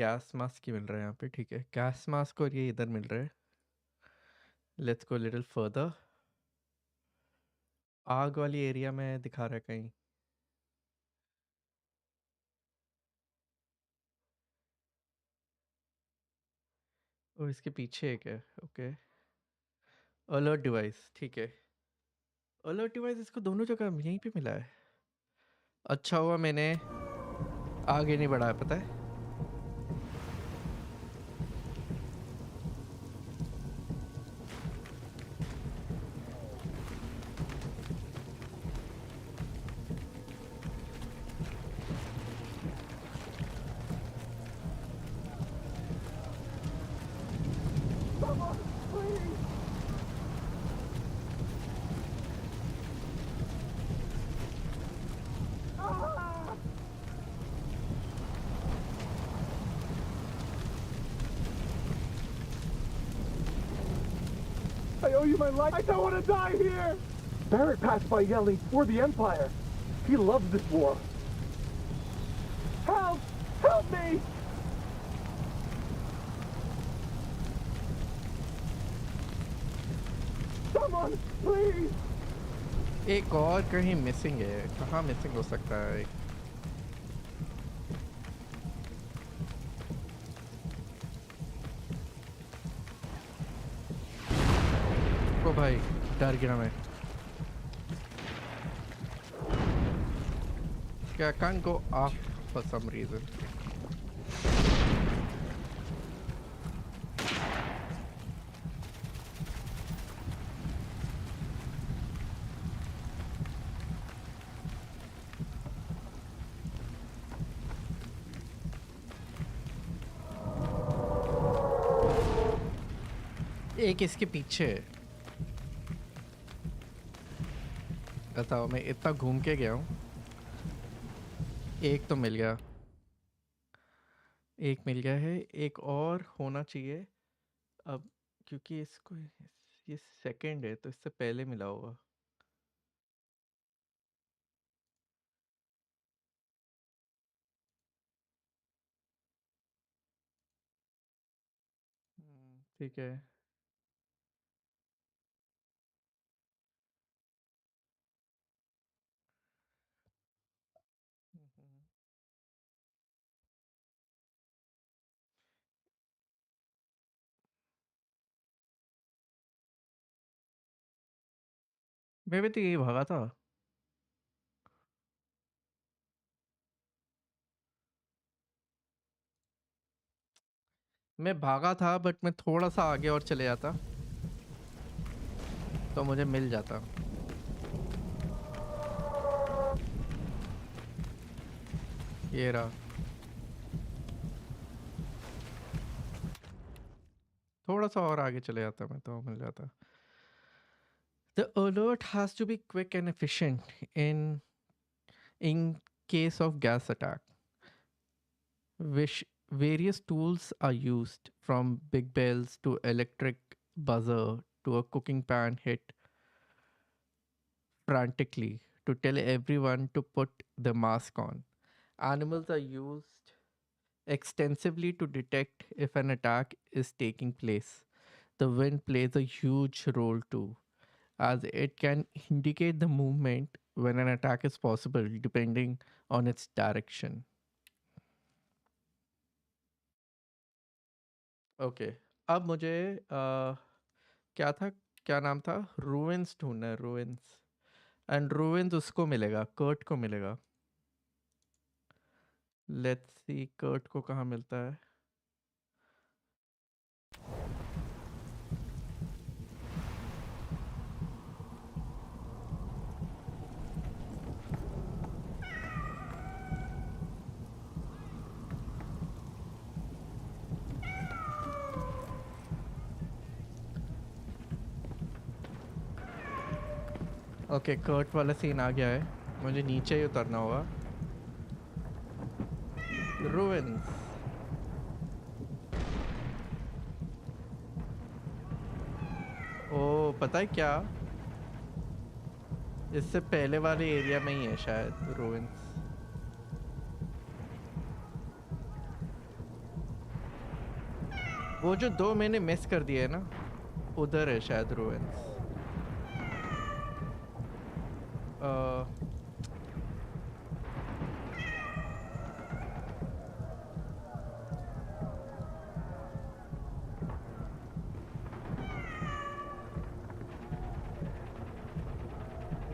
गैस मास्क ही मिल रहा है यहाँ पे. ठीक है, गैस मास्क और ये इधर मिल रहा है. Let's go a little further. आग वाली एरिया में दिखा रहा है कहीं. और इसके पीछे एक है. Okay, alert device. ठीक है, अलर्ट डिवाइस इसको दोनों जगह यहीं पे मिला है. अच्छा हुआ मैंने आगे नहीं बढ़ाया, पता है. I owe you my life. I don't want to die here. Barrett passed by yelling, "For the Empire." He loves this war. Help! Help me! Someone, please! एक और कहीं मिसिंग है. कहाँ मिसिंग हो सकता है? ओ भाई, डर गया मैं. I can't go off for some reason. एक इसके पीछे है. बताओ, मैं इतना घूम के गया हूँ. एक तो मिल गया. एक मिल गया है. एक और होना चाहिए अब, क्योंकि इसको ये सेकंड है तो इससे पहले मिला होगा. ठीक है. मैं भी तो यही भागा था। मैं भागा था बट मैं थोड़ा सा आगे और चले जाता तो मुझे मिल जाता। ये रहा। थोड़ा सा और आगे चले जाता मैं तो मिल जाता। The alert has to be quick and efficient in case of gas attack. Which various tools are used, from big bells to electric buzzer to a cooking pan hit frantically to tell everyone to put the mask on. Animals are used extensively to detect if an attack is taking place. The wind plays a huge role too, as it can indicate the movement when an attack is possible depending on its direction. Okay अब मुझे क्या नाम था ruins ढूंढना है ruins and ruins उसको मिलेगा Kurt को मिलेगा लेट्स सी कर्ट को कहाँ मिलता है ओके कर्ट वाला सीन आ गया है मुझे नीचे ही उतरना होगा रूइंस ओ पता है क्या इससे पहले वाले एरिया में ही है शायद रूइंस वो जो दो मैंने मिस कर दिए है ना उधर है शायद रूइंस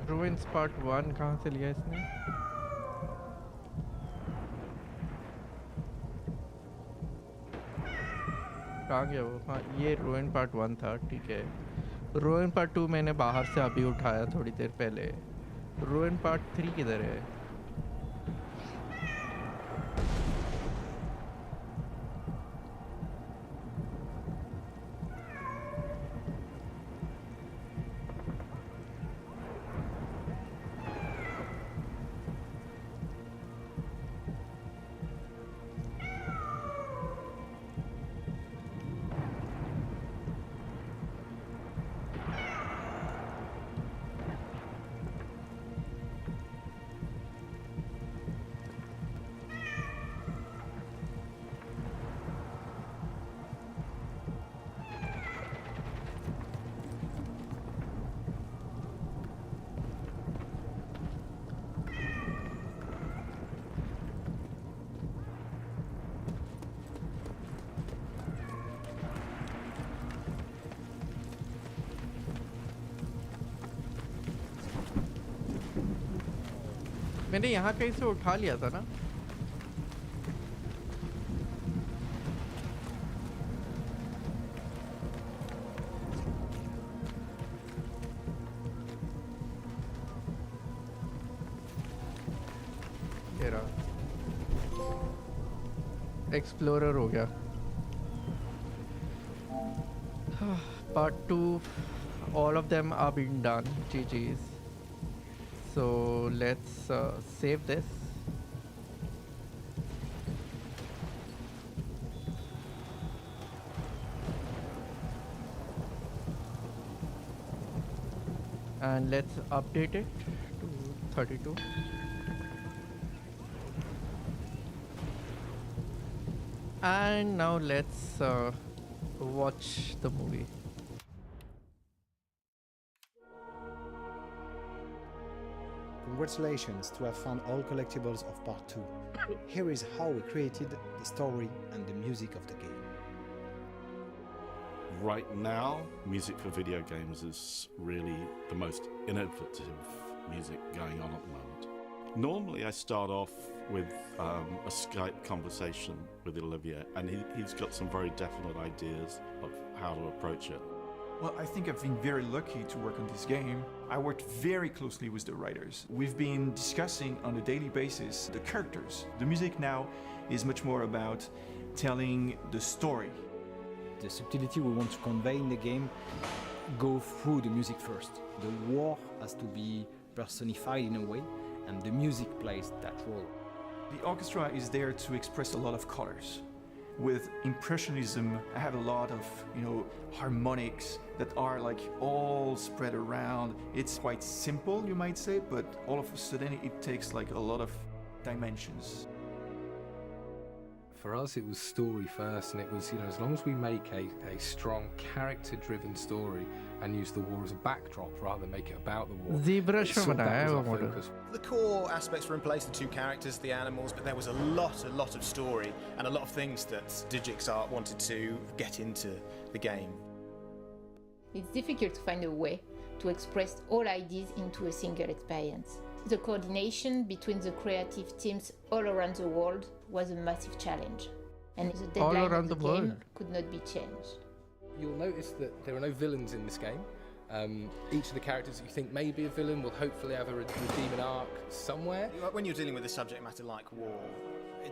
रूइंस पार्ट 1 कहाँ से लिया इसने कहाँ गया वो हाँ ये रूइन पार्ट 1 था ठीक है रूइन पार्ट 2 मैंने बाहर से अभी उठाया थोड़ी देर पहले रूइन पार्ट 3 किधर है मैंने यहाँ कहीं से उठा लिया था ना तेरा एक्सप्लोरर हो गया part 2 all of them are being done GG's so let's save this and let's update it to 32 and now let's watch the movie. Congratulations to have found all collectibles of part 2. Here is how we created the story and the music of the game. right now, music for video games is really the most innovative music going on at the moment. Normally I start off with a Skype conversation with Olivier, and he's got some very definite ideas of how to approach it. Well, I think I've been very lucky to work on this game. I worked very closely with the writers. We've been discussing on a daily basis the characters. The music now is much more about telling the story. The subtlety we want to convey in the game go through the music first. The war has to be personified in a way, and the music plays that role. The orchestra is there to express a lot of colors. With Impressionism, I have a lot of, harmonics that are like all spread around. It's quite simple, you might say, but all of a sudden it takes like a lot of dimensions. For us, it was story first, and it was, as long as we make a strong character-driven story and use the war as a backdrop rather than make it about the war. ZBrush that was our model. focus. The core aspects were in place, the two characters, the animals, but there was a lot of story and a lot of things that Digix Art wanted to get into the game. It's difficult to find a way to express all ideas into a single experience. The coordination between the creative teams all around the world was a massive challenge, and the deadline of the game could not be changed. You'll notice that there are no villains in this game. Each of the characters that you think may be a villain will hopefully have a redeeming arc somewhere. When you're dealing with a subject matter like war,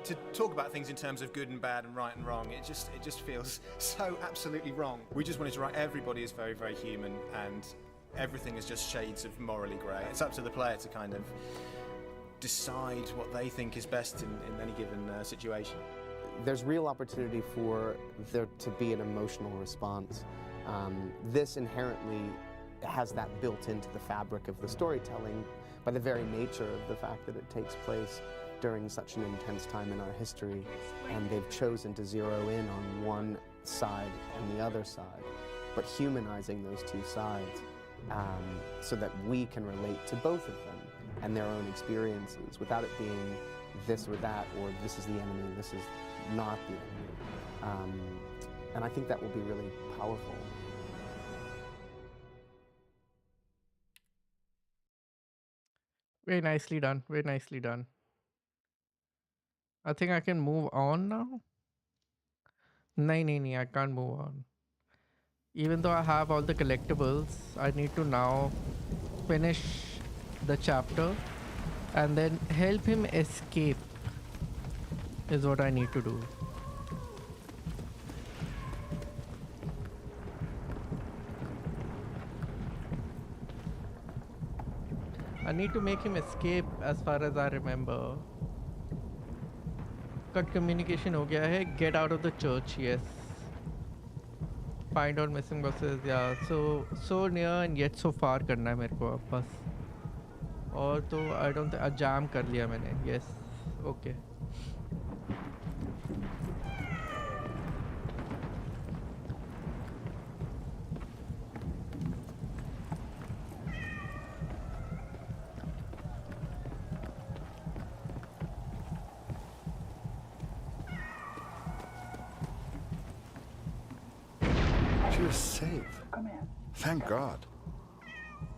to talk about things in terms of good and bad and right and wrong, it just feels so absolutely wrong. We just wanted to write everybody is very, very human, and everything is just shades of morally grey. It's up to the player to kind of decide what they think is best in any given situation. There's real opportunity for there to be an emotional response. This inherently has that built into the fabric of the storytelling by the very nature of the fact that it takes place during such an intense time in our history, and they've chosen to zero in on one side and the other side, but humanizing those two sides so that we can relate to both of them and their own experiences without it being this or that, or this is the enemy, this is not the enemy. And I think that will be really powerful. Very nicely done. Very nicely done. I think I can move on now. No, I can't move on. Even though I have all the collectibles, I need to now finish the chapter and then help him escape is what I need to do. I need to make him escape as far as I remember. Cut communication हो गया है. Get out of the church, yes. Find out missing buses, yeah. So near and yet so far करना है मेरे को अब बस. और तो I don't think jam कर लिया मैंने. Yes, okay. She was safe. Thank God.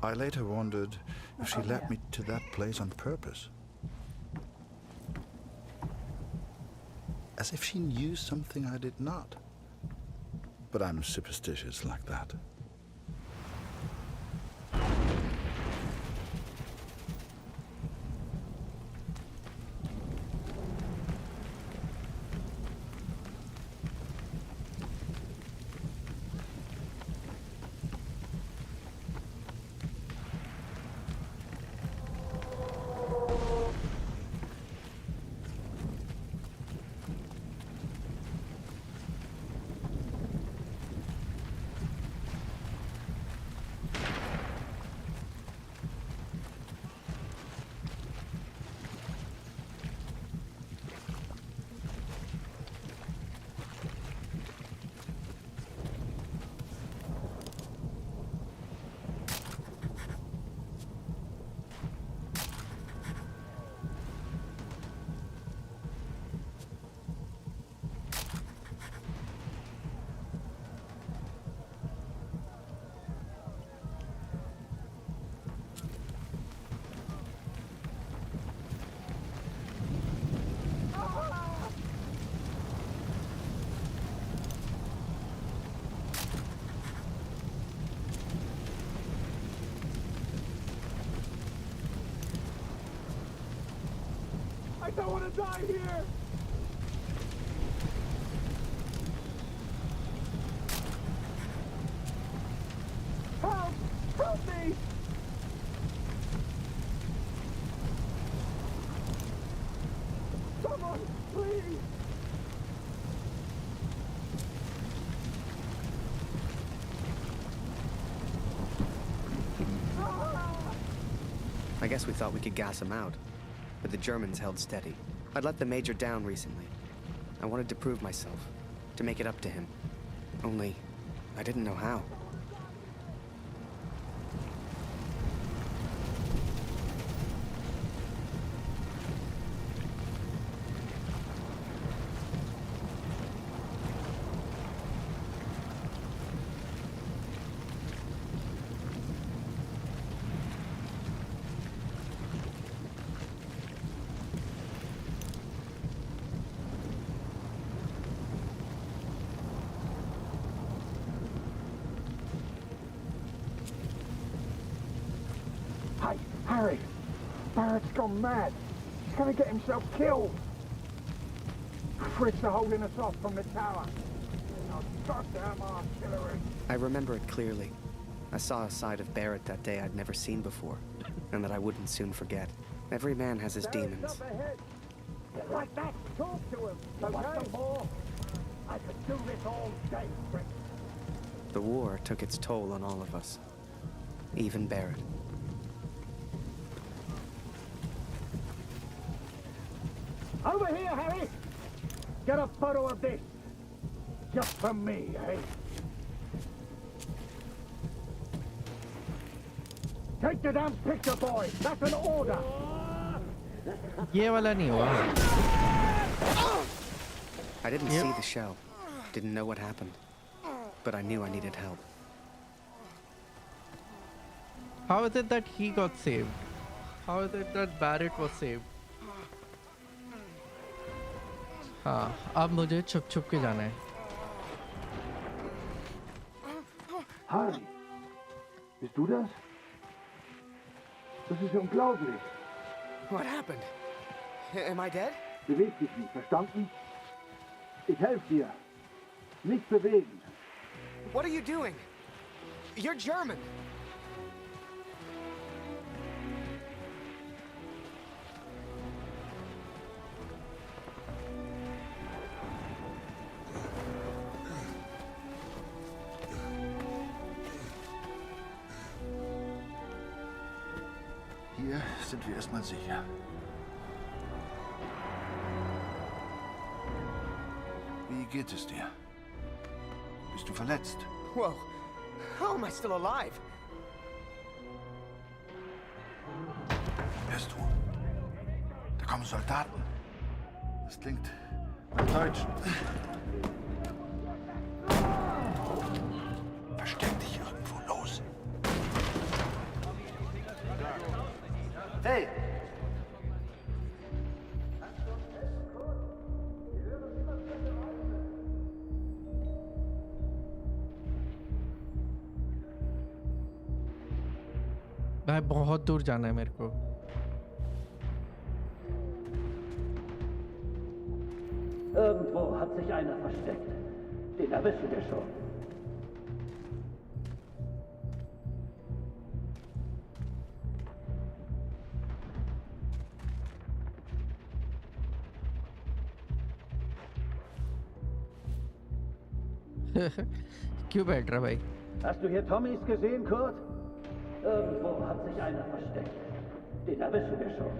I later wondered if she led me to that place on purpose. As if she knew something I did not. But I'm superstitious like that. don't want to die here! Help! Help me! Someone, please! I guess we thought we could gas him out, but the Germans held steady. I'd let the Major down recently. I wanted to prove myself, to make it up to him. Only, I didn't know how. Hey, Harry! Barrett's gone mad. He's gonna get himself killed. Fritz are holding us off from the tower. Oh, goddamn artillery! I remember it clearly. I saw a side of Barrett that day I'd never seen before, and that I wouldn't soon forget. Every man has his demons. Get like that! Talk to him! Okay? Want some more? I could do this all day, Fritz. The war took its toll on all of us. Even Barrett. Over here, Harry! Get a photo of this! Just for me, eh? Take the damn picture, boy! That's an order! ये वाला नहीं हुआ. I didn't see the shell. Didn't know what happened. But I knew I needed help. How is it that he got saved? How is it that Barrett was saved? हाँ, अब मुझे छुप छुप के जाना है. Harry, bist du das? Das ist unglaublich. What happened? Am I dead? Beweg dich nicht, verstanden? Ich helfe dir. Nicht bewegen. What are you doing? You're German. Hier sind wir erstmal sicher. Wie geht es dir? Bist du verletzt? Whoa. How am I still alive? Hörst du? Da kommen Soldaten. Das klingt nach Deutschen. Versteck dich irgendwo, los. Hey! भाई बहुत दूर जाना है मेरे को. Irgendwo hat sich einer versteckt. Den erwischen wir schon. क्यों बैठ रहा भाई? Hast du hier Tommys gesehen, Kurt? Irgendwo hat sich einer versteckt. Den erwischen wir schon.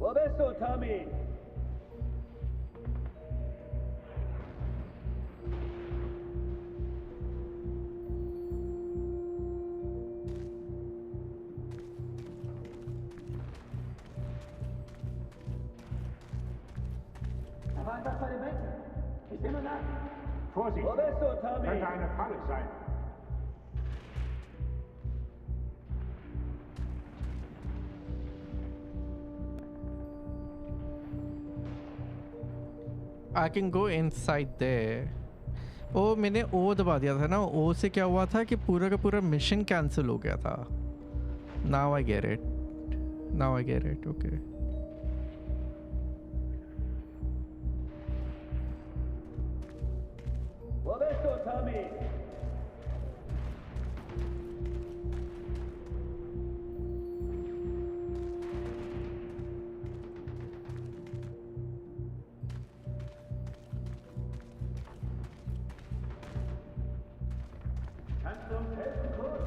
Wo bist du, Tommy? Da war etwas bei den Bänken. Ich nehme nach. Vorsicht! Wo bist du, Tommy? Könnte eine Falle sein. I can go inside there. ओ मैंने ओ दबा दिया था ना, ओ से क्या हुआ था कि पूरा का पूरा मिशन कैंसिल हो गया था. Now I get it. Okay. Wo bist du, Tommy? Kannst du uns helfen, Kurt?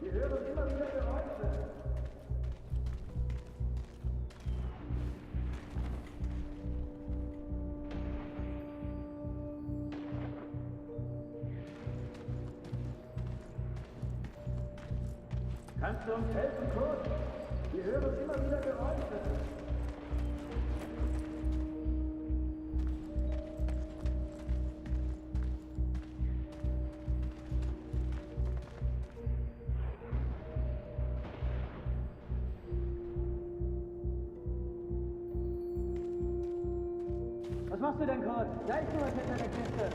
Wir hören immer wieder Geräusche. Kannst du uns helfen, Kurt? Wir hören immer wieder Geräusche. Was machst du denn, Kurt? Da ist nur was hinter der Kiste.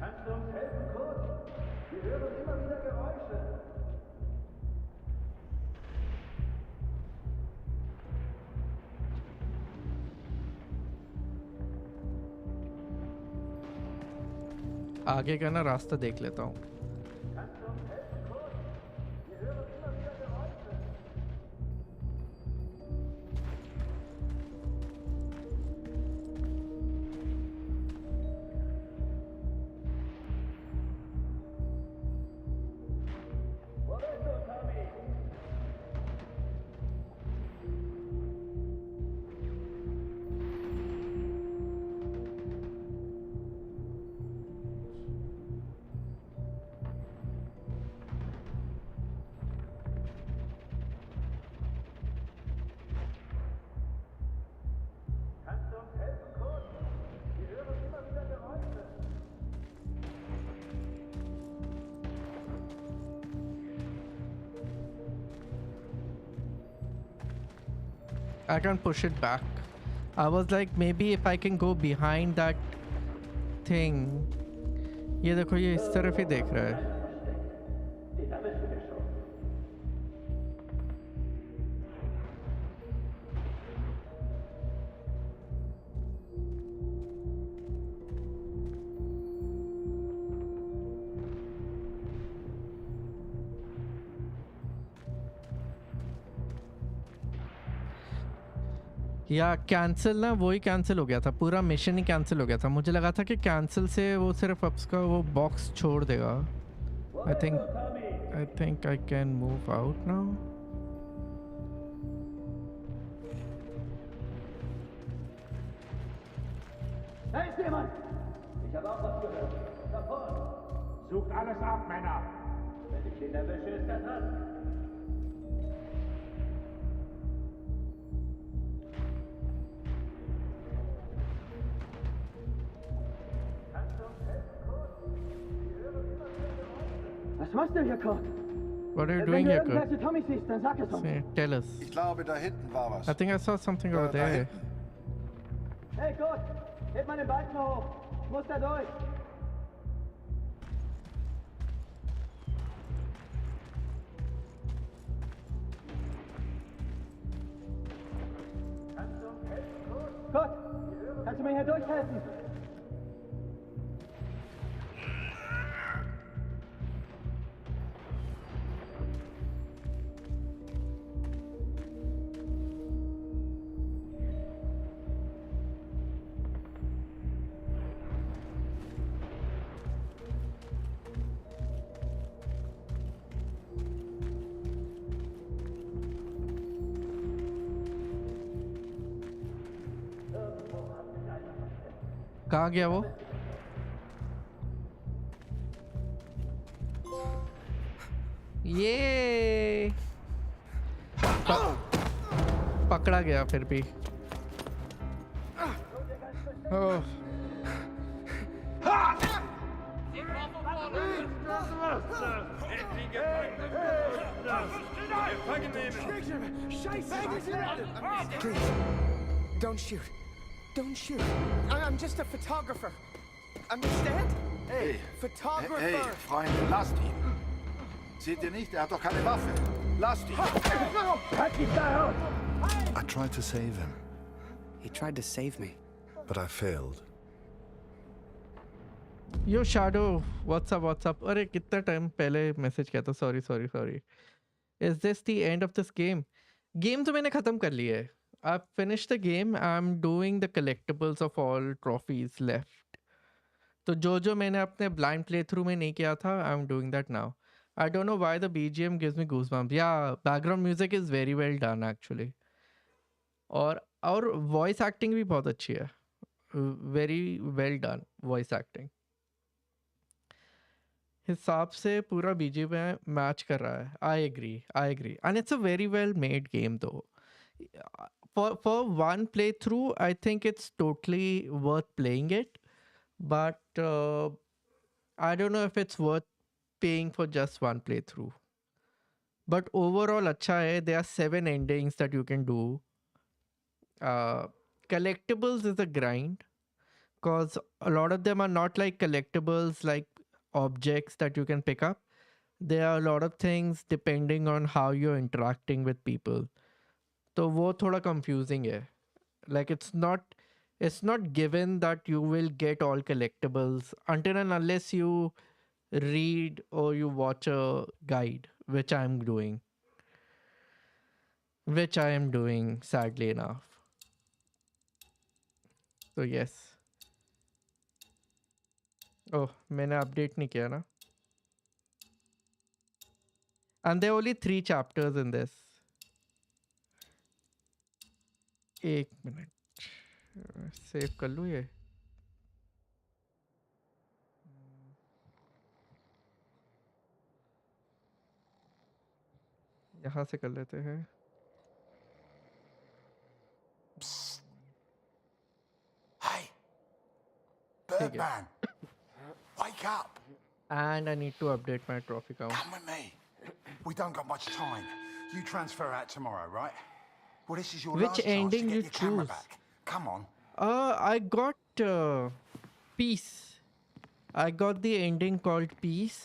Kannst du uns helfen, Kurt? Wir hören immer wieder Geräusche. आगे का ना रास्ता देख लेता हूँ. Kannst du uns helfen, Kurt? Wir hören immer wieder Geräusche. Wo bist du, Tommy? Kannst du uns helfen, Kurt? Wir hören immer wieder Geräusche. I can push it back. I was like, maybe if I can go behind that thing. ये देखो, ये इस तरफ ही देख रहा है. Den erwischen wir schon. या cancel ना, वही कैंसिल हो गया था, पूरा मिशन ही कैंसिल हो गया था. मुझे लगा था कि कैंसिल से वो सिर्फ उसका वो बॉक्स छोड़ देगा. I think I can move out now. Da ist jemand! Ich habe auch was gehört. Kaputt! Sucht alles ab, Männer! Wenn ich den erwische, ist er dran. Kannst du uns helfen, Kurt? Wir hören immer wieder Geräusche. Was machst du hier, Kurt? What are you Wenn doing du here, irgendwelche Kurt? Tommy siehst, dann sag es uns. Tell us. Ich glaube, da hinten war was. I think I saw something over Da there. hinten. Hey, Kurt! Heb mal den Balken hoch! Ich muss da durch! Kannst du uns helfen, Kurt? Kurt! Kannst du mir hier durchhelfen? कहाँ गया वो? ये पकड़ा गया फिर भी. ओह. Don't shoot. Don't shoot. I'm just a photographer. Understand? Hey, Photographer. hey, Freunde, lasst ihn. Seht ihr nicht? Er hat doch keine Waffe. Lasst ihn. I tried to save him. He tried to save me. But I failed. Yo Shadow, what's up? What's up? अरे कितना time पहले message किया था? Sorry. Is this the end of this game? Game तो मैंने खत्म कर ली है. I've finished the game. I'm doing the collectibles of all trophies left. तो जो मैंने अपने blind playthrough में नहीं किया था, I'm doing that now. I don't know why the BGM gives me goosebumps. Yeah, background music is very well done actually. और voice acting भी बहुत अच्छी है. Very well done voice acting. हिसाब से पूरा BGM मैच कर रहा है. I agree. And it's a very well made game though. For one playthrough, I think it's totally worth playing it. But I don't know if it's worth paying for just one playthrough. But overall, अच्छा है. There are 7 endings that you can do. Collectibles is a grind. Because a lot of them are not like collectibles, like objects that you can pick up. There are a lot of things depending on how you're interacting with people. तो वो थोड़ा confusing है. Like it's not given that you will get all collectibles until and unless you read or you watch a guide, which I am doing sadly enough. So yes. Oh, मैंने update नहीं किया ना. And there are only 3 chapters in this. एक minute save कर लूँ ये. यहाँ से कर लेते हैं. Hey, Birdman, wake up. And I need to update my trophy count. Come with me. We don't got much time. You transfer out tomorrow, right? Well, this is your Which last chance ending to get you your camera choose? back. Come on. I got Peace. I got the ending called Peace.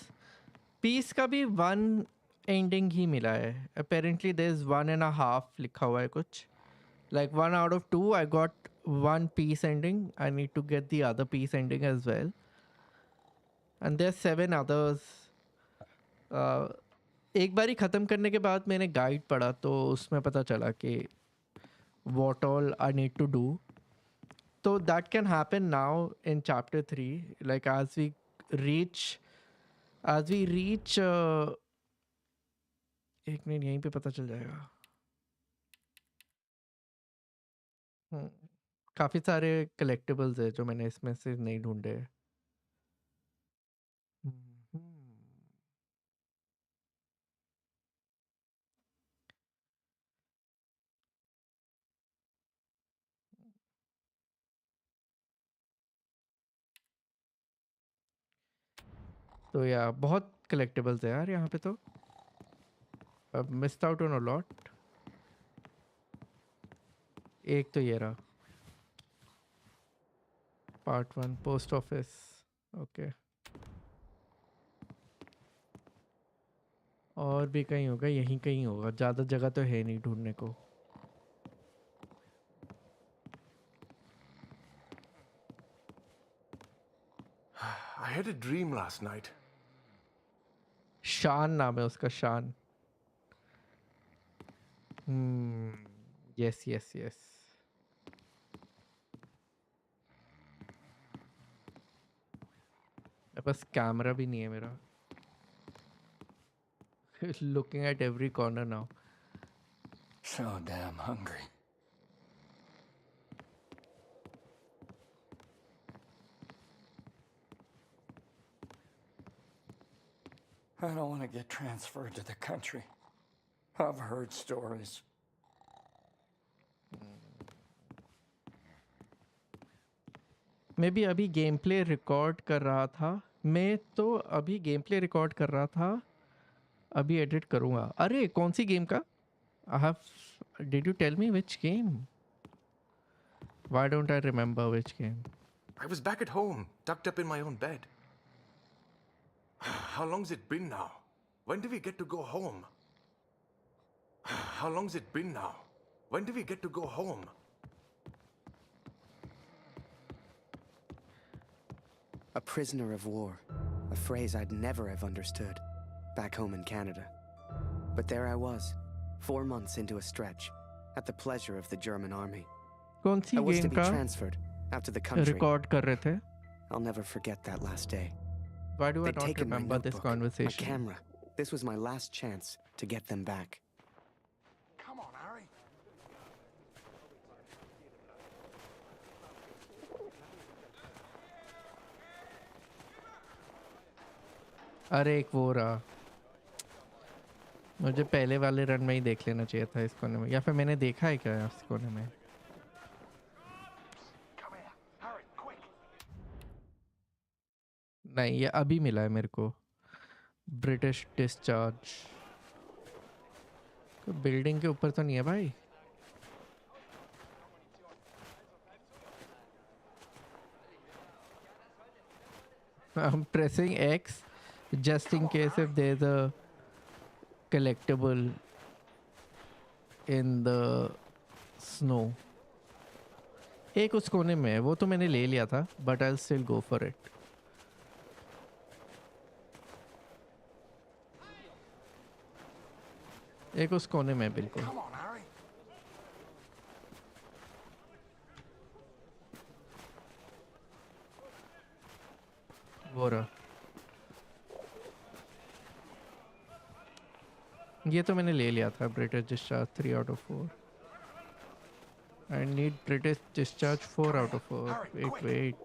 Peace का भी one ending ही मिला है. Apparently there's 1.5 लिखा हुआ है कुछ. Like 1 out of 2 I got one Peace ending. I need to get the other Peace ending as well. And there's 7 others. एक बारी ख़त्म करने के बाद मैंने गाइड पढ़ा तो उसमें पता चला कि what all I need to do. So that can happen now in chapter 3. Like as we reach एक मिनट यहीं पे पता चल जाएगा. काफ़ी सारे collectibles है जो मैंने इसमें से नहीं ढूंढे. तो या बहुत collectibles है यार यहाँ पे तो. I've missed out on a lot. एक तो ये रहा. Part 1 post office. Okay. और भी कहीं होगा, यहीं कहीं होगा. ज़्यादा जगह तो है नहीं ढूंढने को. I had a dream last night. शान नाम है उसका. शान. Yes. बस कैमरा भी नहीं है मेरा. Looking at every corner now. So damn hungry. I don't want to get transferred to the country. I've heard stories. मैं भी अभी गेम प्ले रिकॉर्ड कर रहा था. अभी एडिट करूँगा. अरे कौन सी गेम का? Did you tell me which game? Why don't I remember which game? I was back at home, tucked up in my own bed. How long's it been now? When do we get to go home? How long's it been now? When do we get to go home? A prisoner of war. A phrase I'd never have understood back home in Canada. But there I was, 4 months into a stretch, at the pleasure of the German army. कौन सी I was to game be का transferred out to the country. record कर रहे थे? I'll never forget that last day. Why do I They'd not taken my remember this notebook, my conversation? camera. This was my last chance to get them back. Come on, Harry. अरे एक वो रहा, मुझे पहले वाले run में ही देख लेना चाहिए था इस कोने में, या फिर मैंने देखा है क्या इस कोने में? नहीं, ये अभी मिला है मेरे को। ब्रिटिश डिस्चार्ज बिल्डिंग के ऊपर तो नहीं है भाई। I'm pressing X just in case if there's a collectible in the snow. एक उस कोने में है, वो तो मैंने ले लिया था, but I'll still go for it. एक उस कोने में बिल्कुल। वो रहा। ये तो मैंने ले लिया था, British discharge 3 out of 4. I need British discharge 4 out of 4. Wait.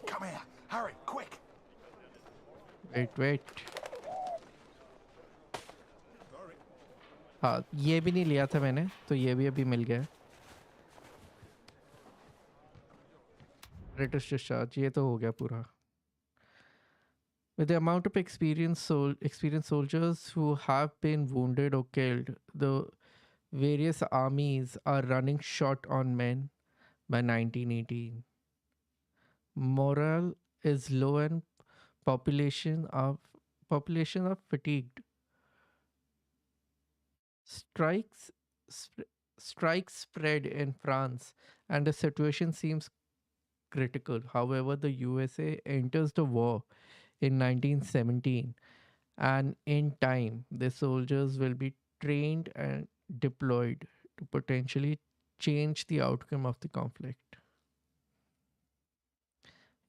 Come here, hurry, quick. Wait. हाँ, ये भी नहीं लिया था मैंने, तो ये भी अभी मिल गया। ब्रिटिश डिस्चार्ज, ये तो हो गया पूरा। With the amount of experienced soldiers who have been wounded or killed, the various armies are running short on men by 1918. Morale is low and population are fatigued. Strikes spread in France and the situation seems critical. However, the USA enters the war in 1917 and in time the soldiers will be trained and deployed to potentially change the outcome of the conflict.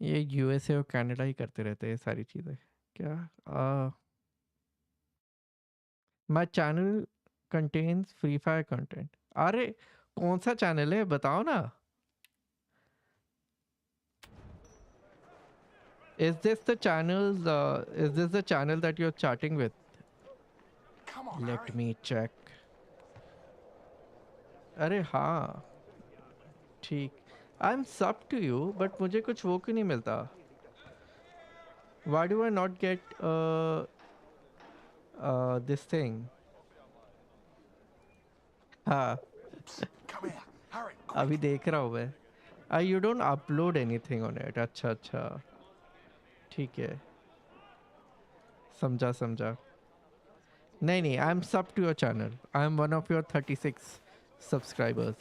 ये USA और Canada ही करते रहते हैं सारी चीज़ें क्या? My channel contains Free Fire content. अरे कौन सा चैनल है बताओ ना? Is this the channel that you're chatting with? Let me check. अरे हाँ ठीक, I'm sub to you, but मुझे कुछ वो क्यों नहीं मिलता? Why do I not get this thing? हाँ अभी देख रहा हूँ मैं। You don't upload anything on it. अच्छा ठीक है, समझा। नहीं, I'm sub to your channel. I'm one of your 36 subscribers.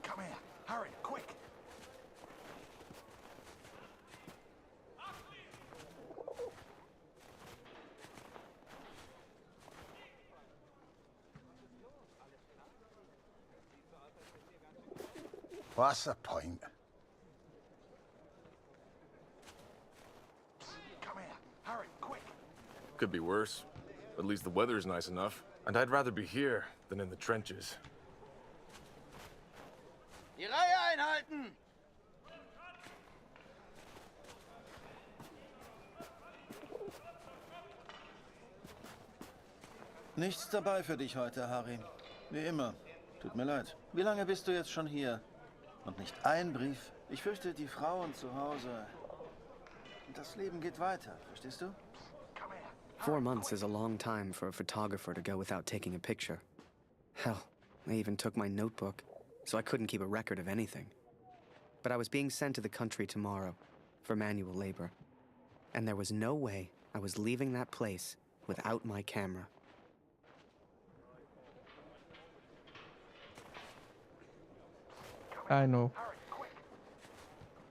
Come here, hurry, quick. What's the point? Come here, hurry, quick. Could be worse. At least the weather's nice enough. And I'd rather be here than in the trenches. Die Reihe einhalten! Nichts dabei für dich heute, Harry. Wie immer. Tut mir leid. Wie lange bist du jetzt schon hier? Und nicht ein Brief? Ich fürchte, die Frauen zu Hause. Das Leben geht weiter, verstehst du? 4 months is a long time for a photographer to go without taking a picture. Hell, I even took my notebook, so I couldn't keep a record of anything. But I was being sent to the country tomorrow for manual labor. And there was no way I was leaving that place without my camera. I know.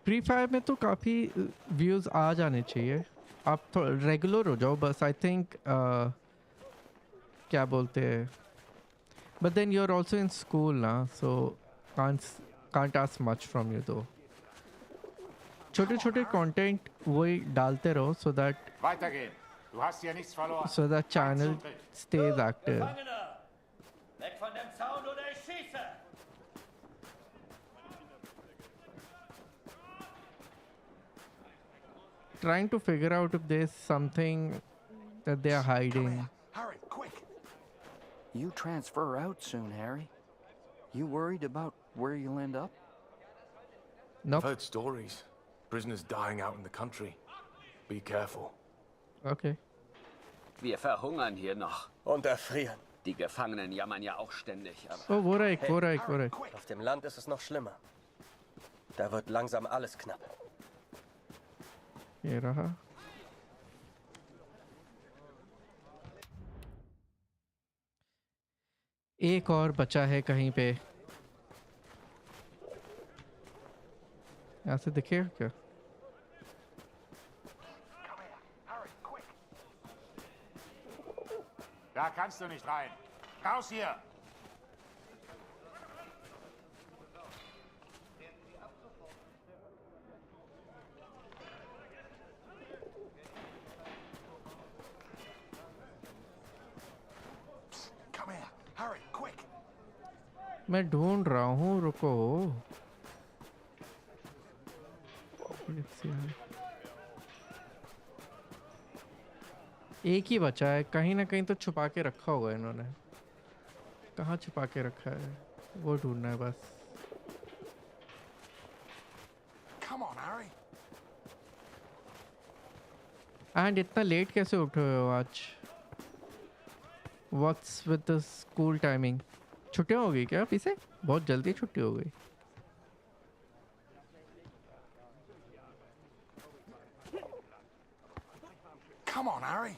Free Fire में तो काफी views आ जाने चाहिए. आप तो regular हो जाओ बस. I think क्या बोलते हैं. But then you're also in school now, so can't ask much from you though. छोटे-छोटे content वही डालते रहो so that Weitergehen. Du hast hier nichts verloren. so that channel stays active. Weg von dem Zaun oder ich schieße! Trying to figure out if there's something that they are hiding. Hurry, quick! You transfer out soon, Harry. You worried about where you'll end up? Nope. I've heard stories. Prisoners dying out in the country. Be careful. Okay. Wir verhungern hier noch. Und erfrieren. Die Gefangenen jammern ja auch ständig, aber... Oh, wo reich. Auf dem Land ist es noch schlimmer. Da wird langsam alles knapp. ये रहा. एक और बचा है कहीं पे. यहाँ से दिखेगा क्या? Da kannst du nicht rein. Raus hier! Come here, hurry, quick! मैं ढूंढ रहा हूँ रुको. एक ही बचा है कहीं ना कहीं तो छुपा के रखा होगा इन्होंने. कहाँ छुपा के रखा है वो ढूंढना है बस. Come on, Harry! एंड इतना लेट कैसे उठे हो आज? What's with the school timing? छुट्टियाँ हो गई क्या अभी से? बहुत जल्दी छुट्टी हो गई. Come on, Harry!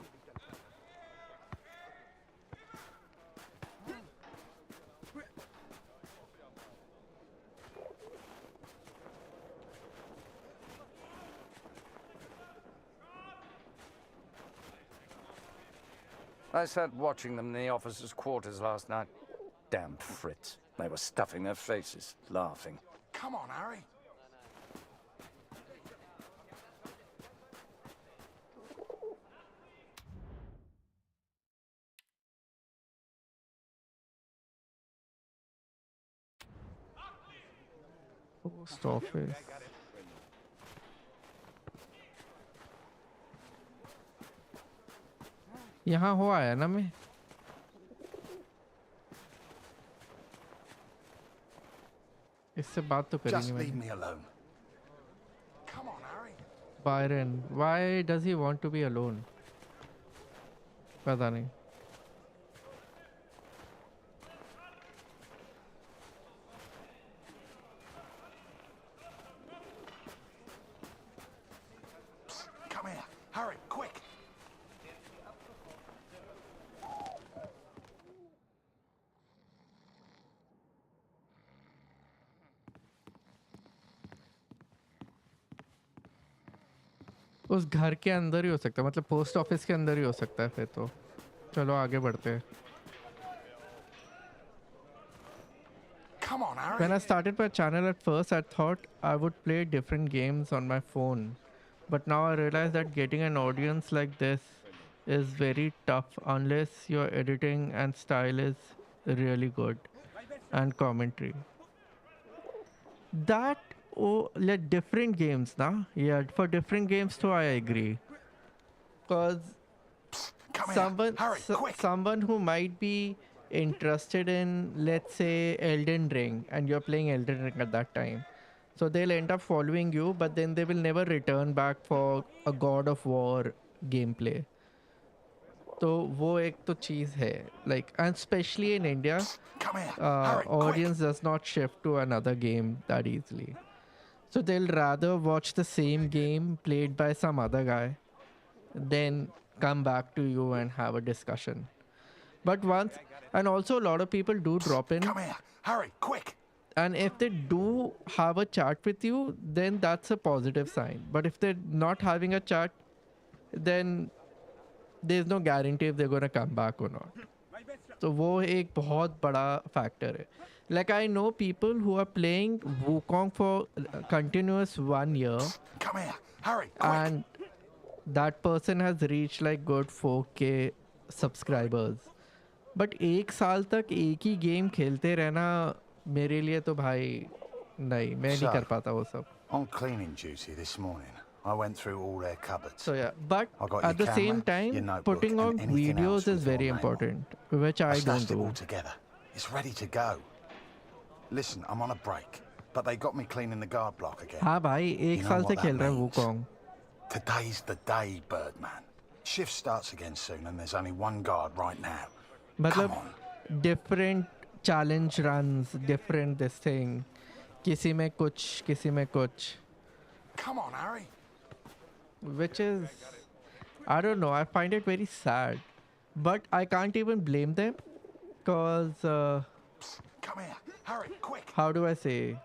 I sat watching them in the officers' quarters last night. Damn Fritz. They were stuffing their faces, laughing. Come on, Harry! Post office. यहाँ हो आया ना मैं. इससे बात तो करेंगे. Just leave me alone. Come on, Harry! Byron, why does he want to be alone? पता नहीं. Come here, hurry, quick! उस घर के अंदर ही हो सकता है मतलब पोस्ट ऑफिस के अंदर ही हो सकता है फिर तो. चलो आगे बढ़ते हैं. Come on, Harry! When I started my channel at first, I thought I would play different games on my phone. But now I realize that getting an audience like this is very tough unless your editing and style is really good and commentary. That like different games, na? Yeah, for different games too, I agree. Because someone who might be interested in, let's say, Elden Ring, and you're playing Elden Ring at that time, so they'll end up following you, but then they will never return back for a God of War gameplay. तो वो एक तो चीज़ है, like, and especially in India, audience does not shift to another game that easily. So they'll rather watch the same game played by some other guy than come back to you and have a discussion. But once, and also a lot of people do drop in. Come here, hurry, quick! And if they do have a chat with you, then that's a positive sign. But if they're not having a chat, then there's no guarantee if they're going to come back or not. So वो एक बहुत बड़ा factor है. Like I know people who are playing Wukong for continuous 1 year. Come here, hurry, quick! And that person has reached like good 4K subscribers. But एक साल तक एक ही game खेलते रहना मेरे लिए तो भाई नहीं, मैं नहीं कर पाता वो सब. On cleaning duty this morning, I went through all their cupboards. So yeah, but at the same time, putting on videos is very important, which I don't do. It all together. It's ready to go. Listen, I'm on a break, but they got me cleaning the guard block again. हाँ भाई, एक साल से खेल रहा है Wukong. Today's the day, Birdman. Shift starts again soon, and there's only one guard right now. मतलब different challenge runs, different this thing. किसी में कुछ, किसी में कुछ. Come on, Harry. Which is, I don't know, I find it very sad, but I can't even blame them, because come here, hurry, quick! How do I say,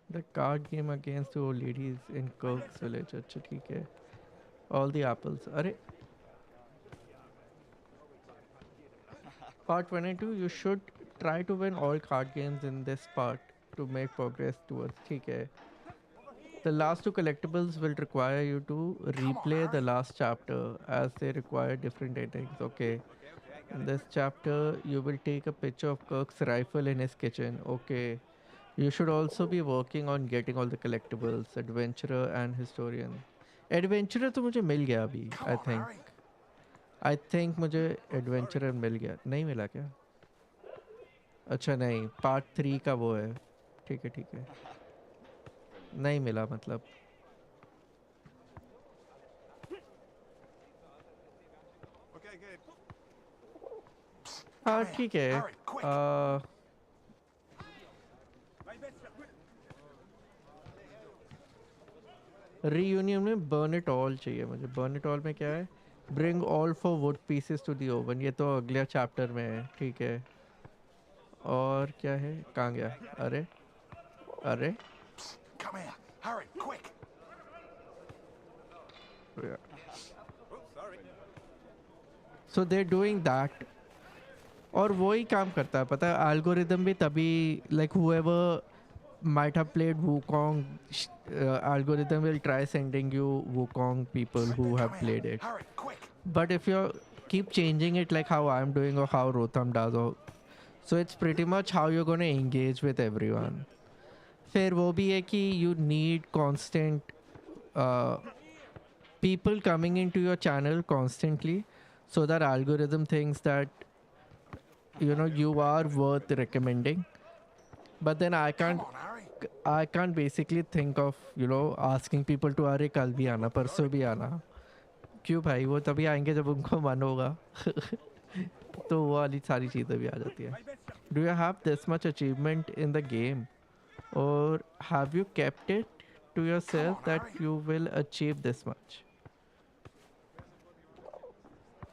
the card game against the old ladies in Kirk's village. अच्छा ठीक है, all the apples. अरे part 22, you should try to win all card games in this part to make progress towards. ठीक है. The last 2 collectibles will require you to replay the last chapter, as they require different endings. Okay. In this chapter, you will take a picture of Kirk's rifle in his kitchen. Okay. You should also be working on getting all the collectibles, adventurer and historian. Adventurer तो मुझे मिल गया अभी, I think. I think मुझे adventurer मिल गया. नहीं मिला क्या? अच्छा नहीं, part 3 का वो है. ठीक है, ठीक है. नहीं मिला मतलब. हाँ ठीक है. रीयूनियन में बर्न इट ऑल चाहिए मुझे. बर्न इट ऑल में क्या है? Bring all four wood pieces to the oven. ये तो अगले चैप्टर में है. ठीक है. और क्या है? कहाँ गया? अरे अरे Come here, hurry, quick! Yeah. So they're doing that. और वही काम करता है, पता है. एल्गोरिदम भी तभी, like whoever might have played Wukong, algorithm will try sending you Wukong people who have played it. But if you keep changing it like how I'm doing or how Rotham does, or so it's pretty much how you're going to engage with everyone. फिर वो भी है कि you need constant people coming into your channel constantly, so that algorithm thinks that you know you are worth recommending. But then I can't basically think of, you know, asking people to अरे कल भी आना, परसों भी आना. क्यों भाई? वो तभी आएंगे जब उनको मन होगा. तो वो वाली सारी चीज़ें भी आ जाती है. Do you have this much achievement in the game, or have you kept it to yourself that you will achieve this much?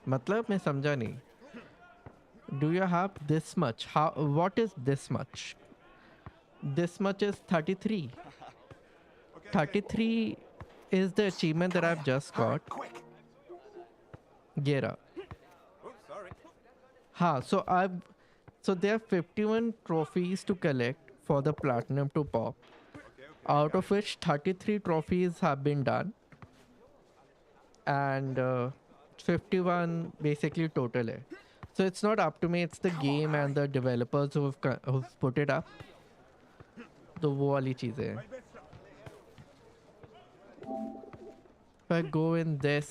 मतलब मैं समझा नहीं. Do you have this much? How? What is this much? This much is 33. 33 is the achievement that I've just got. Get up. So there are 51 trophies to collect for the platinum to pop, out of which 33 trophies have been done, and 51 basically total hai. So it's not up to me, it's the game and the developers who've put it up. तो वो वाली चीज़ें हैं. If I go in this,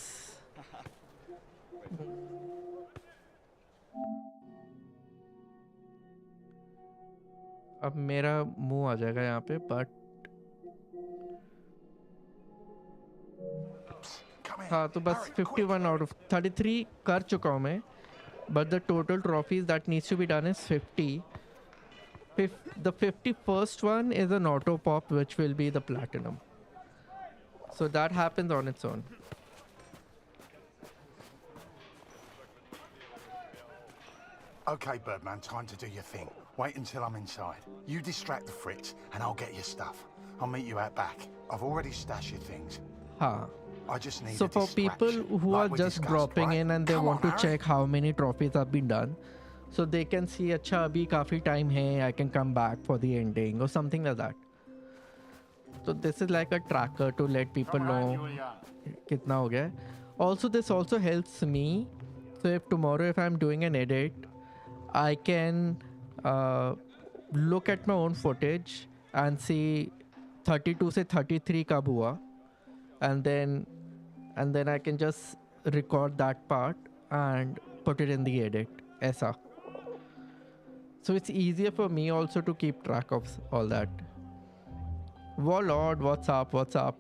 अब मेरा मुंह आ जाएगा यहाँ पे, बट हाँ तो बस 51 out of 33 कर चुका हूँ मैं, but the total trophies that needs to be done is 50. The 51st one is an auto pop, which will be the platinum. So that happens on its own. Okay, Birdman, time to do your thing. Wait until I'm inside. You distract the Fritz, and I'll get your stuff. I'll meet you out back. I've already stashed your things. Huh. I just need So a for people distraction, who like are we just discussed, dropping right? in and they Come want on, to Harry. check how many trophies have been done, so they can see, अच्छा अभी काफी time है, I can come back for the ending or something like that. So this is like a tracker to let people know कितना हो गया है. Also, this also helps me. So if tomorrow if I'm doing an edit, I can look at my own footage and see 32 से 33 कब हुआ, and then I can just record that part and put it in the edit. ऐसा. So it's easier for me also to keep track of all that. Warlord, what's up? What's up?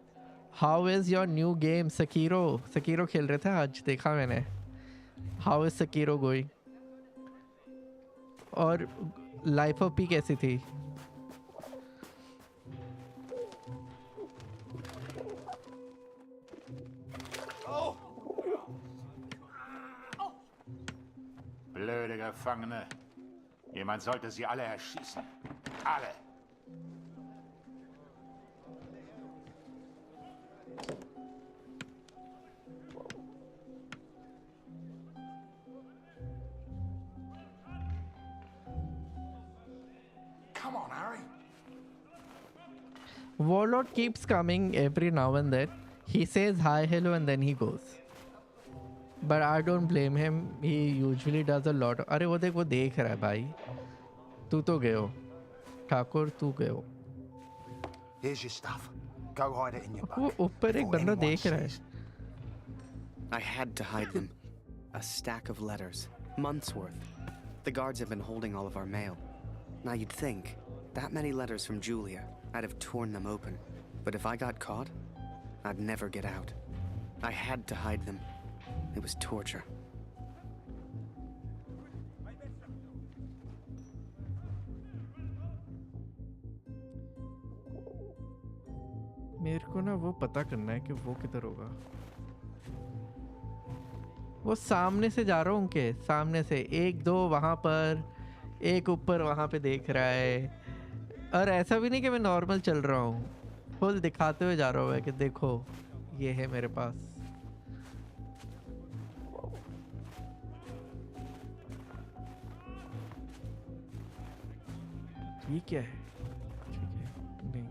How is your new game, Sekiro? Sekiro खेल रहे थे आज, देखा मैंने. How is Sekiro going? और Life of P कैसी थी? Blöde Gefangene. Jemand sollte sie alle erschießen. Alle. Come on, Harry. Warlord keeps coming every now and then. He says hi, hello, and then he goes. But I don't blame him. He usually does a lot. अरे वो देख, वो देख रहा है भाई. तू तो गए हो. ठाकुर तू गए हो. Here's your stuff. Go hide it in your वो bunk. ऊपर एक बंदा देख रहा है. I had to hide them. A stack of letters. Months worth. The guards have been holding all of our mail. Now you'd think, that many letters from Julia, I'd have torn them open. But if I got caught, I'd never get out. I had to hide them. It was torture. मेरे को ना वो पता करना है कि वो किधर होगा. वो सामने से जा रहा हूँ उनके सामने से. एक दो वहाँ पर, एक ऊपर वहाँ पे देख रहा है. और ऐसा भी नहीं कि मैं नॉर्मल चल रहा हूँ, फुल दिखाते हुए जा रहा हूँ कि देखो ये है मेरे पास. ये क्या है? नहीं.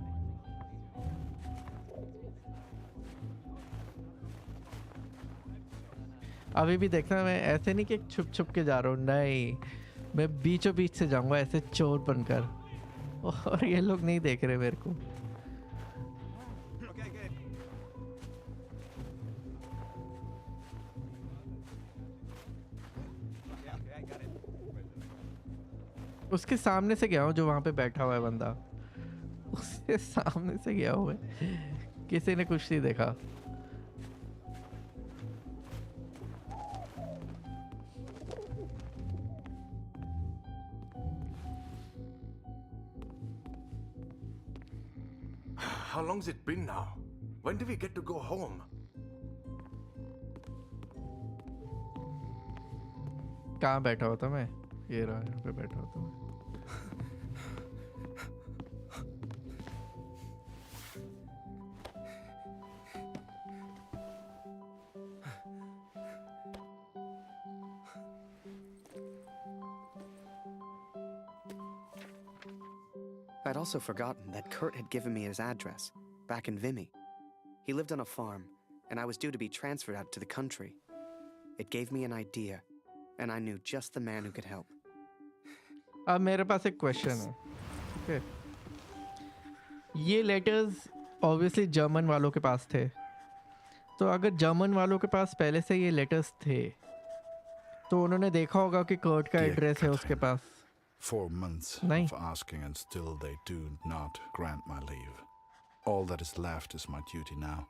अभी भी देखना, मैं ऐसे नहीं कि छुप छुप के जा रहा हूँ. नहीं, मैं बीचों बीच से जाऊंगा ऐसे चोर बनकर, और ये लोग नहीं देख रहे मेरे को. उसके सामने से गया हूँ जो वहां पे बैठा हुआ है बंदा. उसके सामने से गया हुआ है. किसी ने कुछ नहीं देखा. How long's it been now? When do we get to go home? कहाँ बैठा होता मैं? ये रहा, यहाँ पे बैठा होता मैं. I'd also forgotten that Kurt had given me his address, back in Vimy. He lived on a farm, and I was due to be transferred out to the country. It gave me an idea, and I knew just the man who could help. अब मेरे पास एक question है. Okay. ये letters obviously German वालों के पास थे. तो अगर जर्मन वालों के पास पहले से ये लेटर्स थे, तो उन्होंने देखा होगा कि कर्ट का एड्रेस है उसके पास. 4 months Nice. of asking, and still they do not grant my leave. All that is left is my duty now.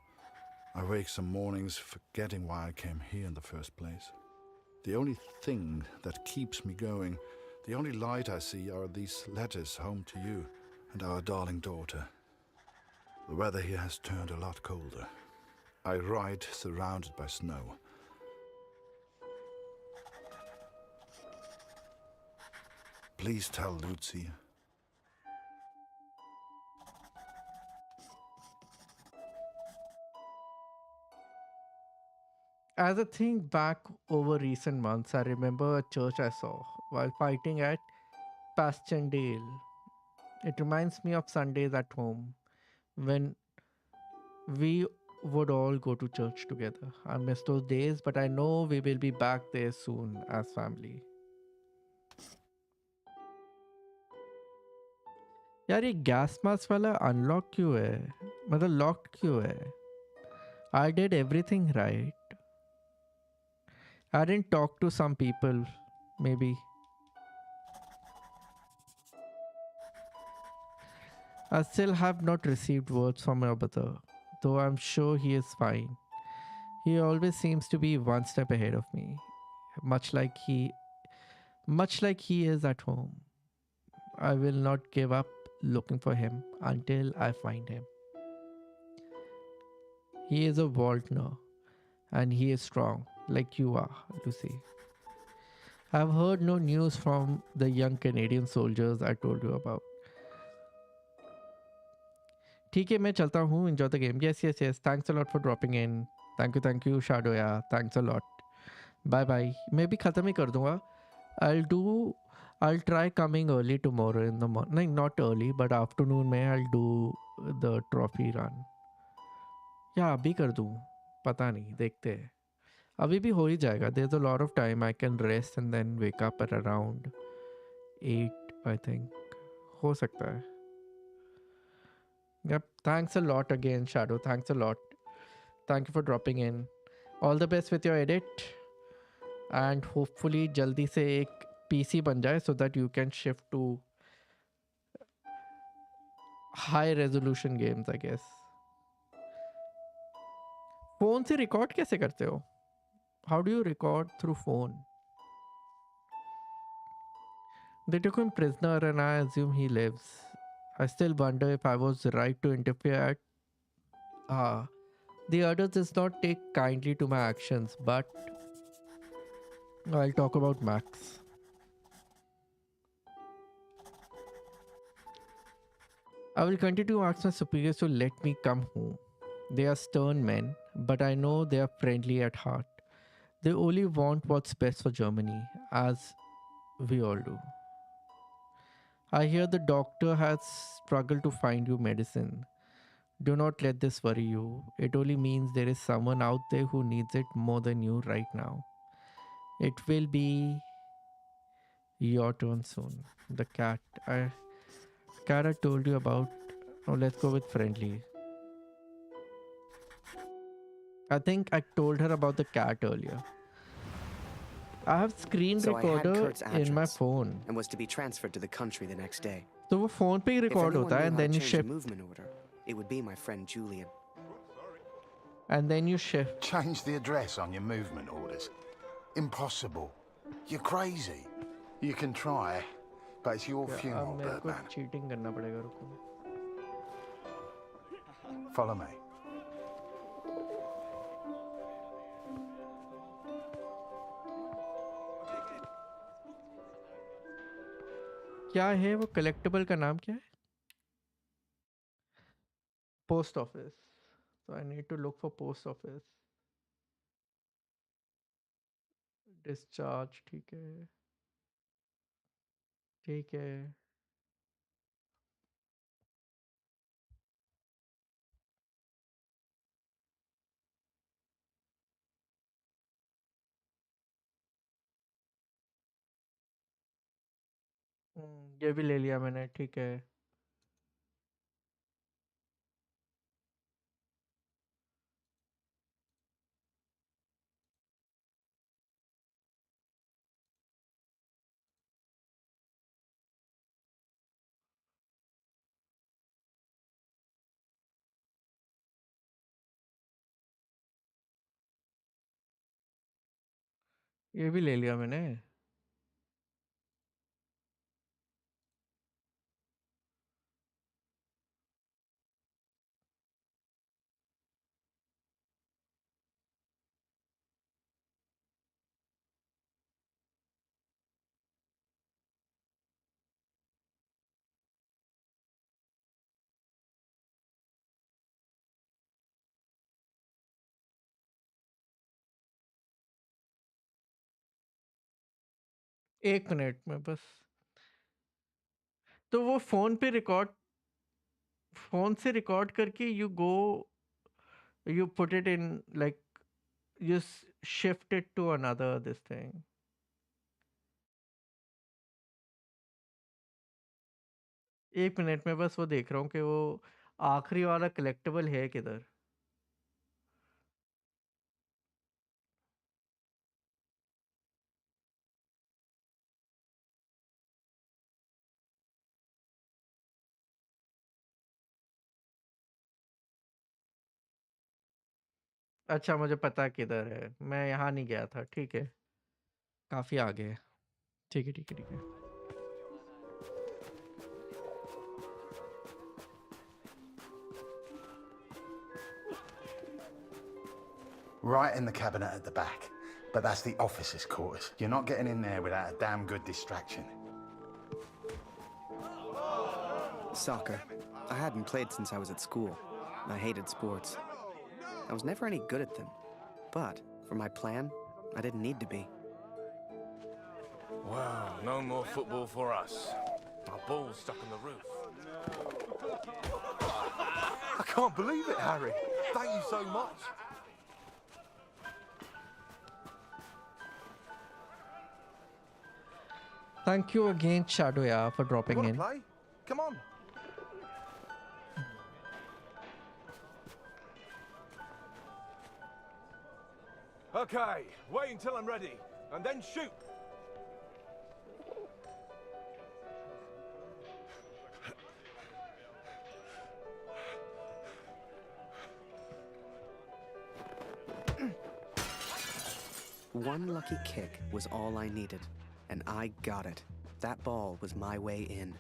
I wake some mornings forgetting why I came here in the first place. The only thing that keeps me going, the only light I see, are these letters home to you and our darling daughter. The weather here has turned a lot colder. I ride surrounded by snow. Please tell Lucy. As I think back over recent months, I remember a church I saw while fighting at Passchendaele. It reminds me of Sundays at home when we would all go to church together. I miss those days, but I know we will be back there soon as family. यार ये gas mask वाला unlock क्यों है मतलब locked क्यों है I did everything right. I didn't talk to some people, maybe. I still have not received words from my brother, though I'm sure he is fine. He always seems to be one step ahead of me, much like he is at home. I will not give up looking for him until I find him. He is a Waltner, and he is strong, like you are, Lucy. I've heard no news from the young Canadian soldiers I told you about. ठीक है मैं चलता हूँ. Enjoy the game. Yes. Thanks a lot for dropping in. Thank you Shadow यार. Thanks a lot. Bye. मैं भी ख़त्म ही कर दूँगा. I'll try coming early tomorrow in the morning. No, not early, but afternoon में I'll do the trophy run. या अभी कर दूँ. पता नहीं. देखते हैं. अभी भी हो ही जाएगा. There's a lot of time. I can rest and then wake up at around 8, I think. हो सकता है. Yep. Thanks a lot again, Shadow. Thanks a lot. Thank you for dropping in. All the best with your edit. And hopefully जल्दी से एक PC बन जाए so that you can shift to high resolution games, I guess. phone से record कैसे करते हो? How do you record through phone? They took him prisoner and I assume he lives. I still wonder if I was right to interfere at... The other does not take kindly to my actions, but I'll talk about Max. I will continue to ask my superiors to let me come home. They are stern men, but I know they are friendly at heart. They only want what's best for Germany, as we all do. I hear the doctor has struggled to find you medicine. Do not let this worry you. It only means there is someone out there who needs it more than you right now. It will be your turn soon. The cat I told you about. Oh, let's go with friendly. I think I told her about the cat earlier. I have screen So recorder in my phone. And was to be transferred to the country the next day. तो वो phone पे ही record होता है and then you ship. Movement order, it would be my friend Julian. And then you shift. Change the address on your movement orders. Impossible. You're crazy. You can try, but it's your funeral, मेरे को Birdman. cheating करना पड़ेगा रुको. Follow me. क्या है वो collectible का नाम क्या है? Post office. So I need to look for post office. Discharge ठीक है. ठीक है. ये भी ले लिया मैंने ठीक है. ये भी ले लिया मैंने. एक मिनट में बस. तो वो फोन से रिकॉर्ड करके you put it in like you shift it to another this thing. एक मिनट में बस वो देख रहा हूँ कि वो आखिरी वाला कलेक्टेबल है किधर. अच्छा मुझे पता किधर है. मैं यहाँ नहीं गया था. ठीक है. काफी आगे है. ठीक है ठीक है ठीक है. Right in the cabinet at the back. But that's the officer's quarters. You're not getting in there without a damn good distraction. Soccer. I hadn't played since I was at school. I hated sports. I was never any good at them. But for my plan, I didn't need to be. Wow, no more football for us. Our ball's stuck on the roof. I can't believe it, Harry. Thank you so much. Thank you again, Shadoya, for dropping You in. wanna play? Come on. Okay, wait until I'm ready, and then shoot. One lucky kick was all I needed, and I got it. That ball was my way in.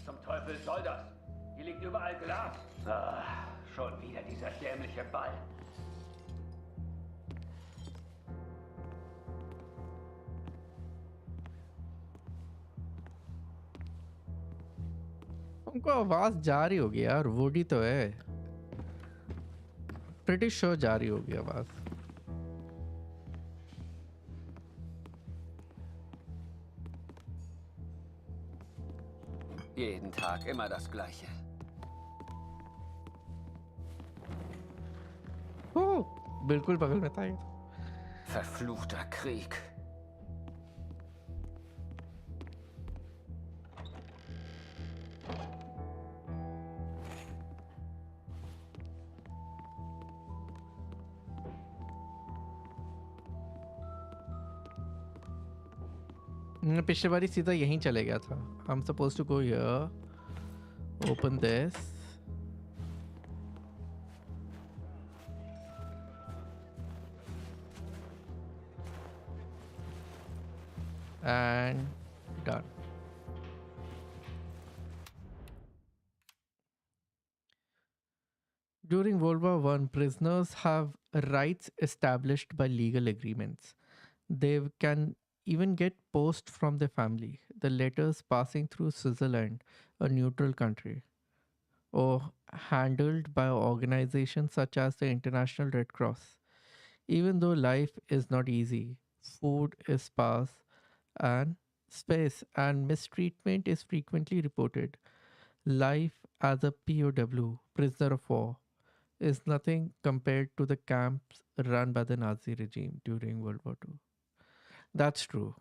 Zum Teufel soll das? Hier liegt überall Glas. Ah, schon wieder dieser dämliche Ball. उनको आवाज जा रही होगी यार. वोडी तो है. Pretty sure जा रही होगी आवाज. Jeden Tag immer das Gleiche. बिल्कुल बगल में था ये. Verfluchter Krieg. पिछले बारी सीधा यहीं चले गया था. I'm supposed to go here. Open this. And done. During World War I, prisoners have rights established by legal agreements. They can even get post from their family, the letters passing through Switzerland, a neutral country, or handled by organizations such as the International Red Cross. Even though life is not easy, food is sparse, and space and mistreatment is frequently reported. Life as a POW, prisoner of war, is nothing compared to the camps run by the Nazi regime during World War II. That's true.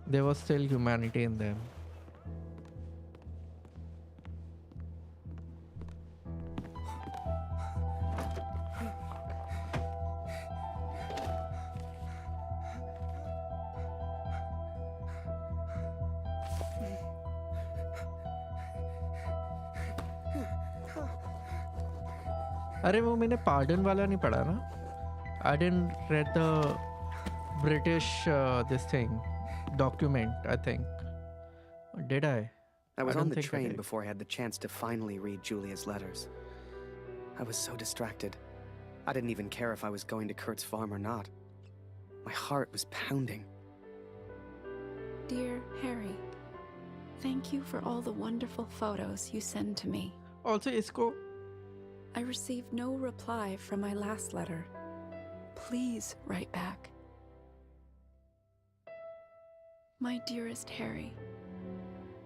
There was still humanity in them. अरे वो मैंने pardon वाला नहीं पढ़ा ना. I didn't read the British this thing document, I think. Did I? I was don't on the think I train did. before I had the chance to finally read Julia's letters. I was so distracted. I didn't even care if I was going to Kurt's farm or not. My heart was pounding. Dear Harry, thank you for all the wonderful photos you send to me. Also, isko. I received no reply from my last letter. Please write back. My dearest Harry,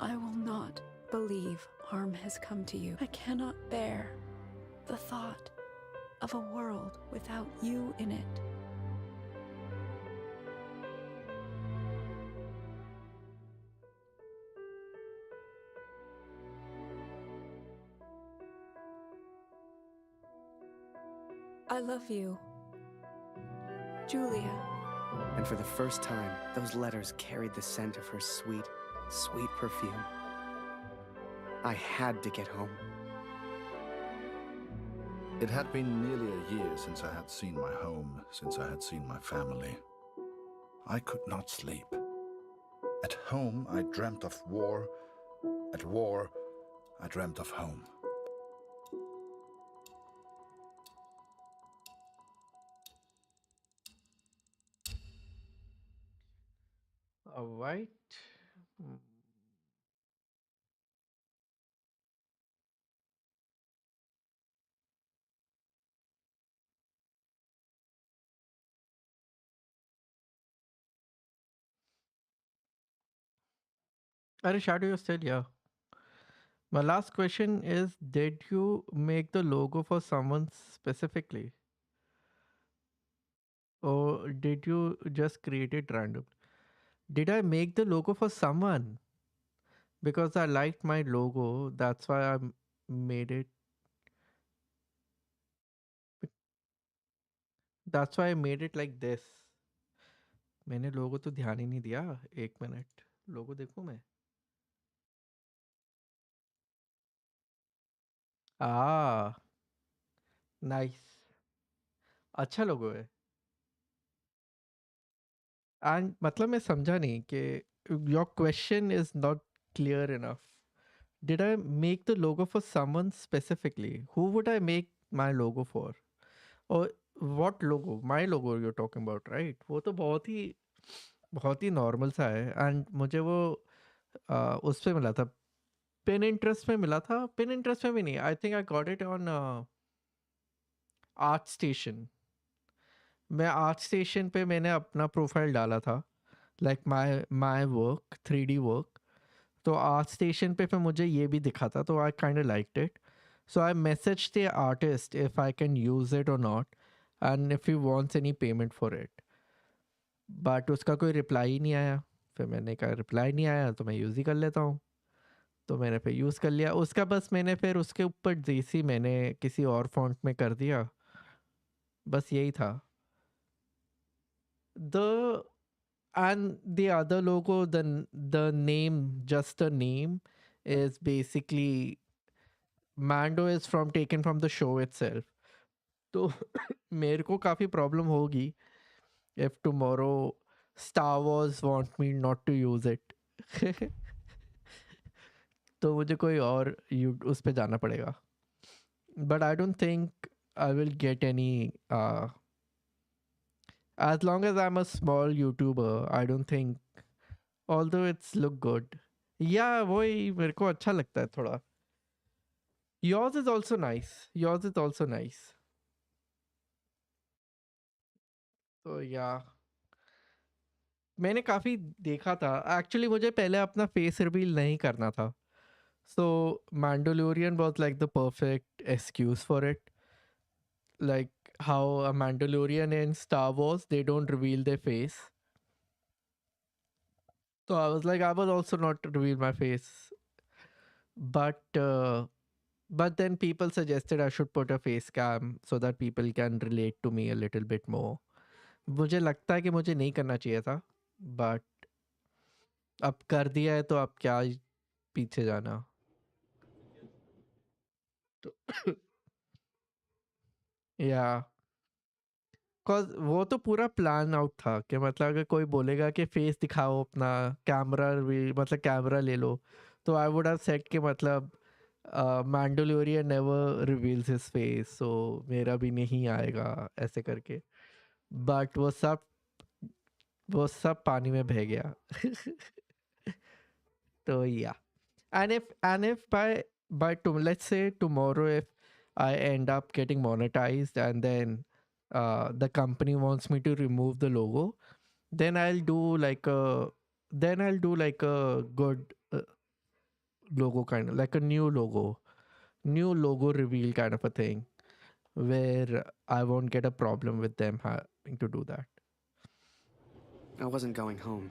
I will not believe harm has come to you. I cannot bear the thought of a world without you in it. I love you, Julia. And for the first time, those letters carried the scent of her sweet, sweet perfume. I had to get home. It had been nearly a year since I had seen my home, since I had seen my family. I could not sleep. At home, I dreamt of war. At war, I dreamt of home. Alright. Are Shadow, you're still here. My last question is, did you make the logo for someone specifically? Or did you just create it random? Did I make the logo for someone? Because I liked my logo, that's why I made it. That's why I made it like this. मैंने लोगो तो ध्यान ही नहीं दिया. एक minute. लोगो देखूं मैं. Ah, nice. अच्छा लोगो है. And मतलब मैं समझा नहीं कि your question is not clear enough. Did I make the logo for someone specifically? Who would I make my logo for? Or what logo? My logo you're talking about, right? वो तो बहुत ही normal सा है. And मुझे वो उस पे मिला था. Pinterest में मिला था. Pinterest में भी नहीं. I think I got it on ArtStation. मैं ArtStation पे मैंने अपना प्रोफाइल डाला था. Like my work, 3D work. तो ArtStation पे फिर मुझे ये भी दिखा था. तो I kind of liked it. So I messaged the artist if I can use it or not. And if he wants any payment for it. But उसका कोई reply ही नहीं आया. फिर मैंने कहा reply नहीं आया तो मैं use ही कर लेता हूँ. तो मैंने फिर यूज़ कर लिया. उसका बस मैंने फिर उसके ऊपर जैसी मैंने किसी और फॉन्ट में कर दिया. बस यही था. And the other logo, the name, just the name is basically Mando is taken from the show itself. तो मेरे को काफ़ी प्रॉब्लम होगी if tomorrow Star Wars want me not to use it. तो मुझे कोई और उस पे जाना पड़ेगा. But I don't think I will get any as long as I'm a small YouTuber, I don't think, although it's look good. Yeah, वही मेरे को अच्छा लगता है थोड़ा. Yours is also nice. Yours is also nice. तो या मैंने काफ़ी देखा था एक्चुअली मुझे पहले अपना फेस रिवील नहीं करना था so Mandalorian was like the perfect excuse for it like how a Mandalorian in Star Wars they don't reveal their face so I was like I was also not reveal my face but then people suggested I should put a face cam so that people can relate to me a little bit more मुझे लगता है कि मुझे नहीं करना चाहिए था but अब कर दिया है तो अब क्या ही पीछे जाना तो या कॉज वो तो पूरा प्लान आउट था कि मतलब अगर कोई बोलेगा कि फेस दिखाओ अपना कैमरा मतलब कैमरा ले लो तो आई वुड हैव सेड कि मतलब Mandalorian never reveals his face so मेरा भी नहीं आएगा ऐसे करके बट वो सब पानी में बह गया तो या and if by let's say tomorrow if I end up getting monetized and then the company wants me to remove the logo then I'll do like a good logo kind of like a new logo reveal kind of a thing where I won't get a problem with them having to do that. I wasn't going home.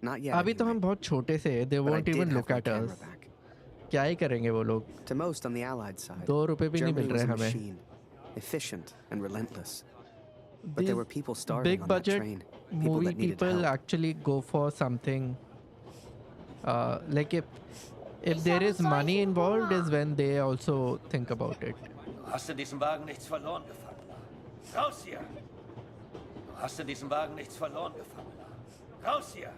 Not yet. अभी तो हम बहुत छोटे से they won't even look at us. क्या ही करेंगे वो लोग? To most on the Allied side, $2 भी नहीं मिल रहे हमें. Machine, efficient and relentless. But there were people starving big on budget that train. movie people actually go for something like if there is money involved is when they also think about it. Hast in diesem Wagen nichts verloren, Gefangener. Raus hier! Du hast in diesem Wagen nichts verloren, Gefangener. Raus hier!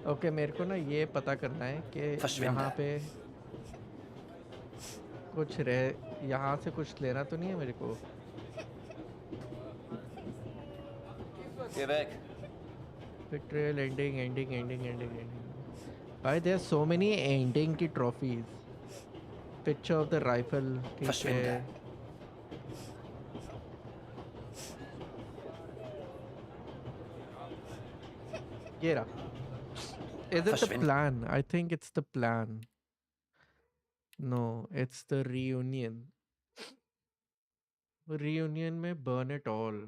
Okay मेरे को ना ये पता करना है कि यहाँ पे कुछ यहाँ से कुछ लेना तो नहीं है मेरे को Betrayal, ending. Why there are so many ending की trophies? Picture of the rifle. ठीक है. ये रहा. Is it the plan? I think it's the plan. No, it's the reunion. Reunion में burn it all.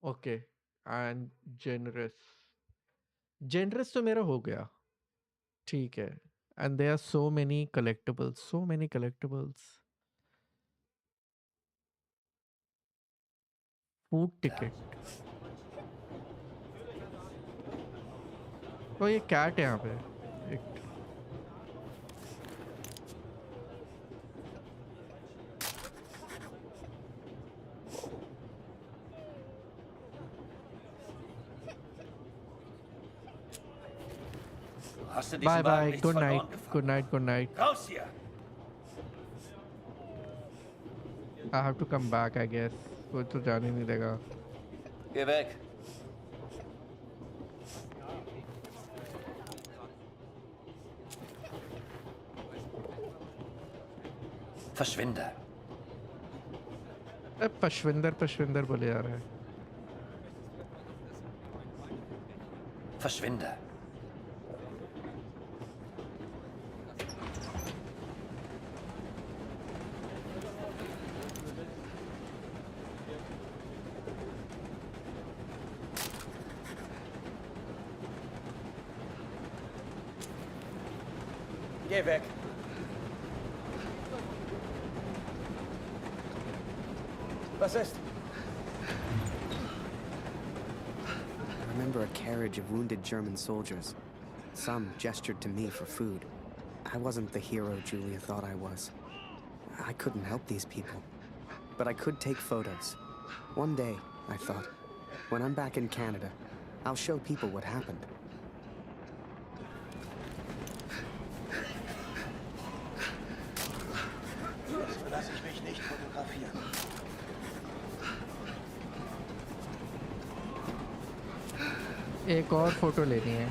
Okay. And generous. Generous तो मेरा हो गया. ठीक है. And there are so many collectibles. Food ticket. तो ये कैट है यहाँ पे एक Bye. Good night. Raus hier! I have to come back, I guess. कोई तो जाने नहीं देगा. Geh weg! Verschwinde! पशविंदर बोले जा रहा है. Verschwinde! Geh weg. Was ist? I remember a carriage of wounded German soldiers. Some gestured to me for food. I wasn't the hero Julia thought I was. I couldn't help these people. But I could take photos. One day, I thought, when I'm back in Canada, I'll show people what happened. Lass ich mich nicht fotografieren. एक और photo लेनी है.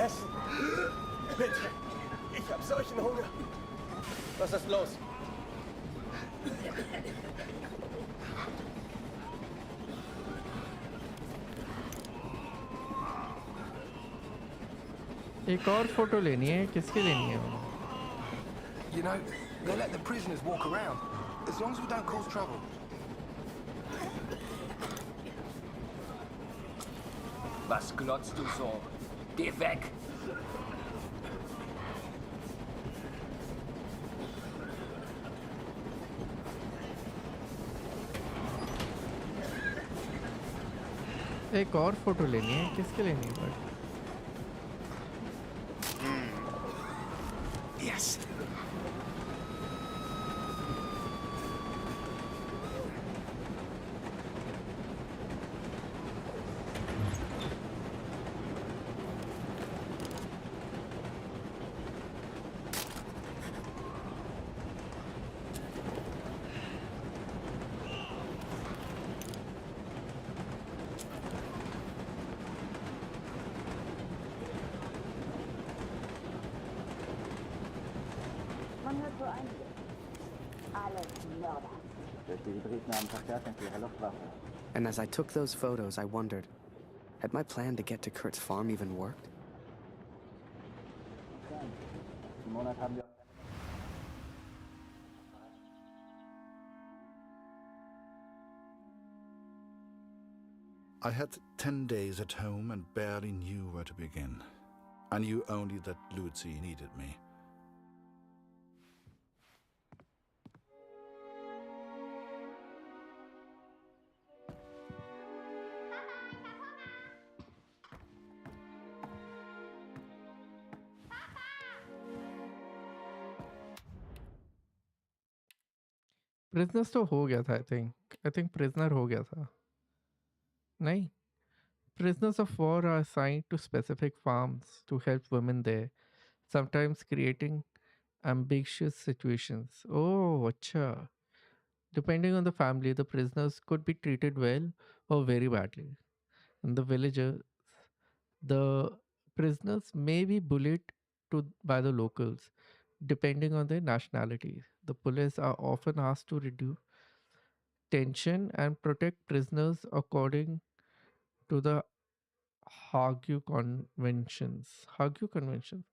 essen. Bitte. Ich hab solchen Hunger. Was ist los? एक और photo लेनी है, किसकी लेनी है? You know, they let the prisoners walk around, as long as we don't cause trouble. Was glotzt du so? Geh weg! एक और photo लेनी है, किसकी लेनी है? But Yes. Man hört so einiges. Alles Mörder. Durch die Hybriden haben Verstärkung für ihre Luftwaffe. And as I took those photos, I wondered, had my plan to get to Kurt's farm even worked? Im Monat haben wir... I had 10 days at home and barely knew where to begin. I knew only that Lucy needed me. Prisoners तो हो गया था, I think prisoner हो गया था. नहीं. Prisoners of war are assigned to specific farms to help women there, sometimes creating ambiguous situations. Oh, acha. Depending on the family, the prisoners could be treated well or very badly. In the villages, the prisoners may be bullied by the locals, depending on their nationality. The police are often asked to reduce tension and protect prisoners according to the Hague Conventions. Hague Conventions.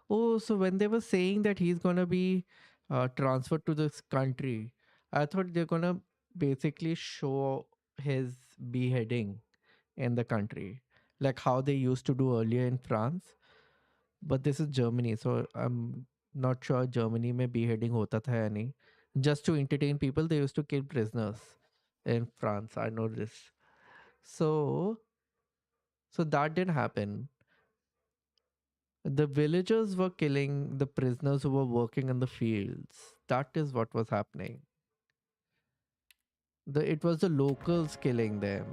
Oh, so when they were saying that he's gonna be transferred to this country, I thought they're gonna basically show his beheading in the country, like how they used to do earlier in France. But this is Germany, so I'm not sure Germany में beheading होता था या नहीं. Just to entertain people, they used to kill prisoners in France. I know this. So that didn't happen. The villagers were killing the prisoners who were working in the fields. That is what was happening. It was the locals killing them.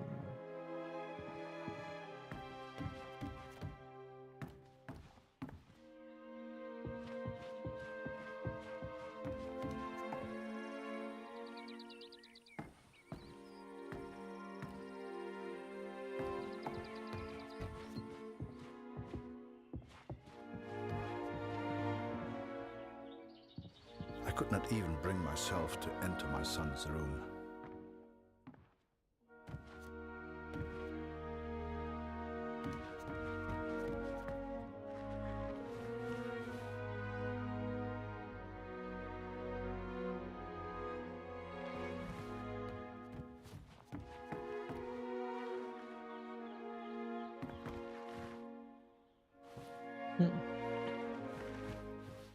I could not even bring myself to enter my son's room.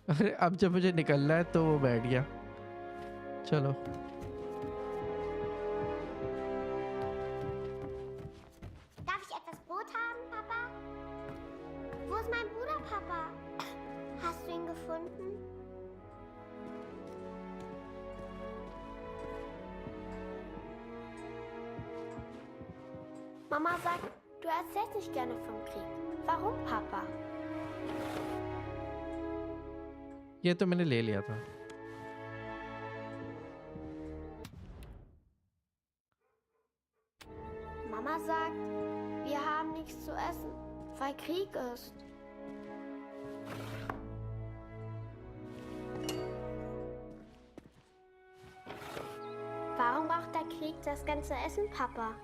अरे अब जब मुझे निकलना है तो वो बैठ गया. चलो. Darf ich etwas Brot haben, Papa? Wo ist mein Bruder, Papa? Hast du ihn gefunden? Mama sagt, du erzählst nicht gerne vom Krieg. Warum, Papa? ये तो मैंने ले लिया था. Mama sagt, wir haben nichts zu essen, weil Krieg ist. das ganze Essen, Papa?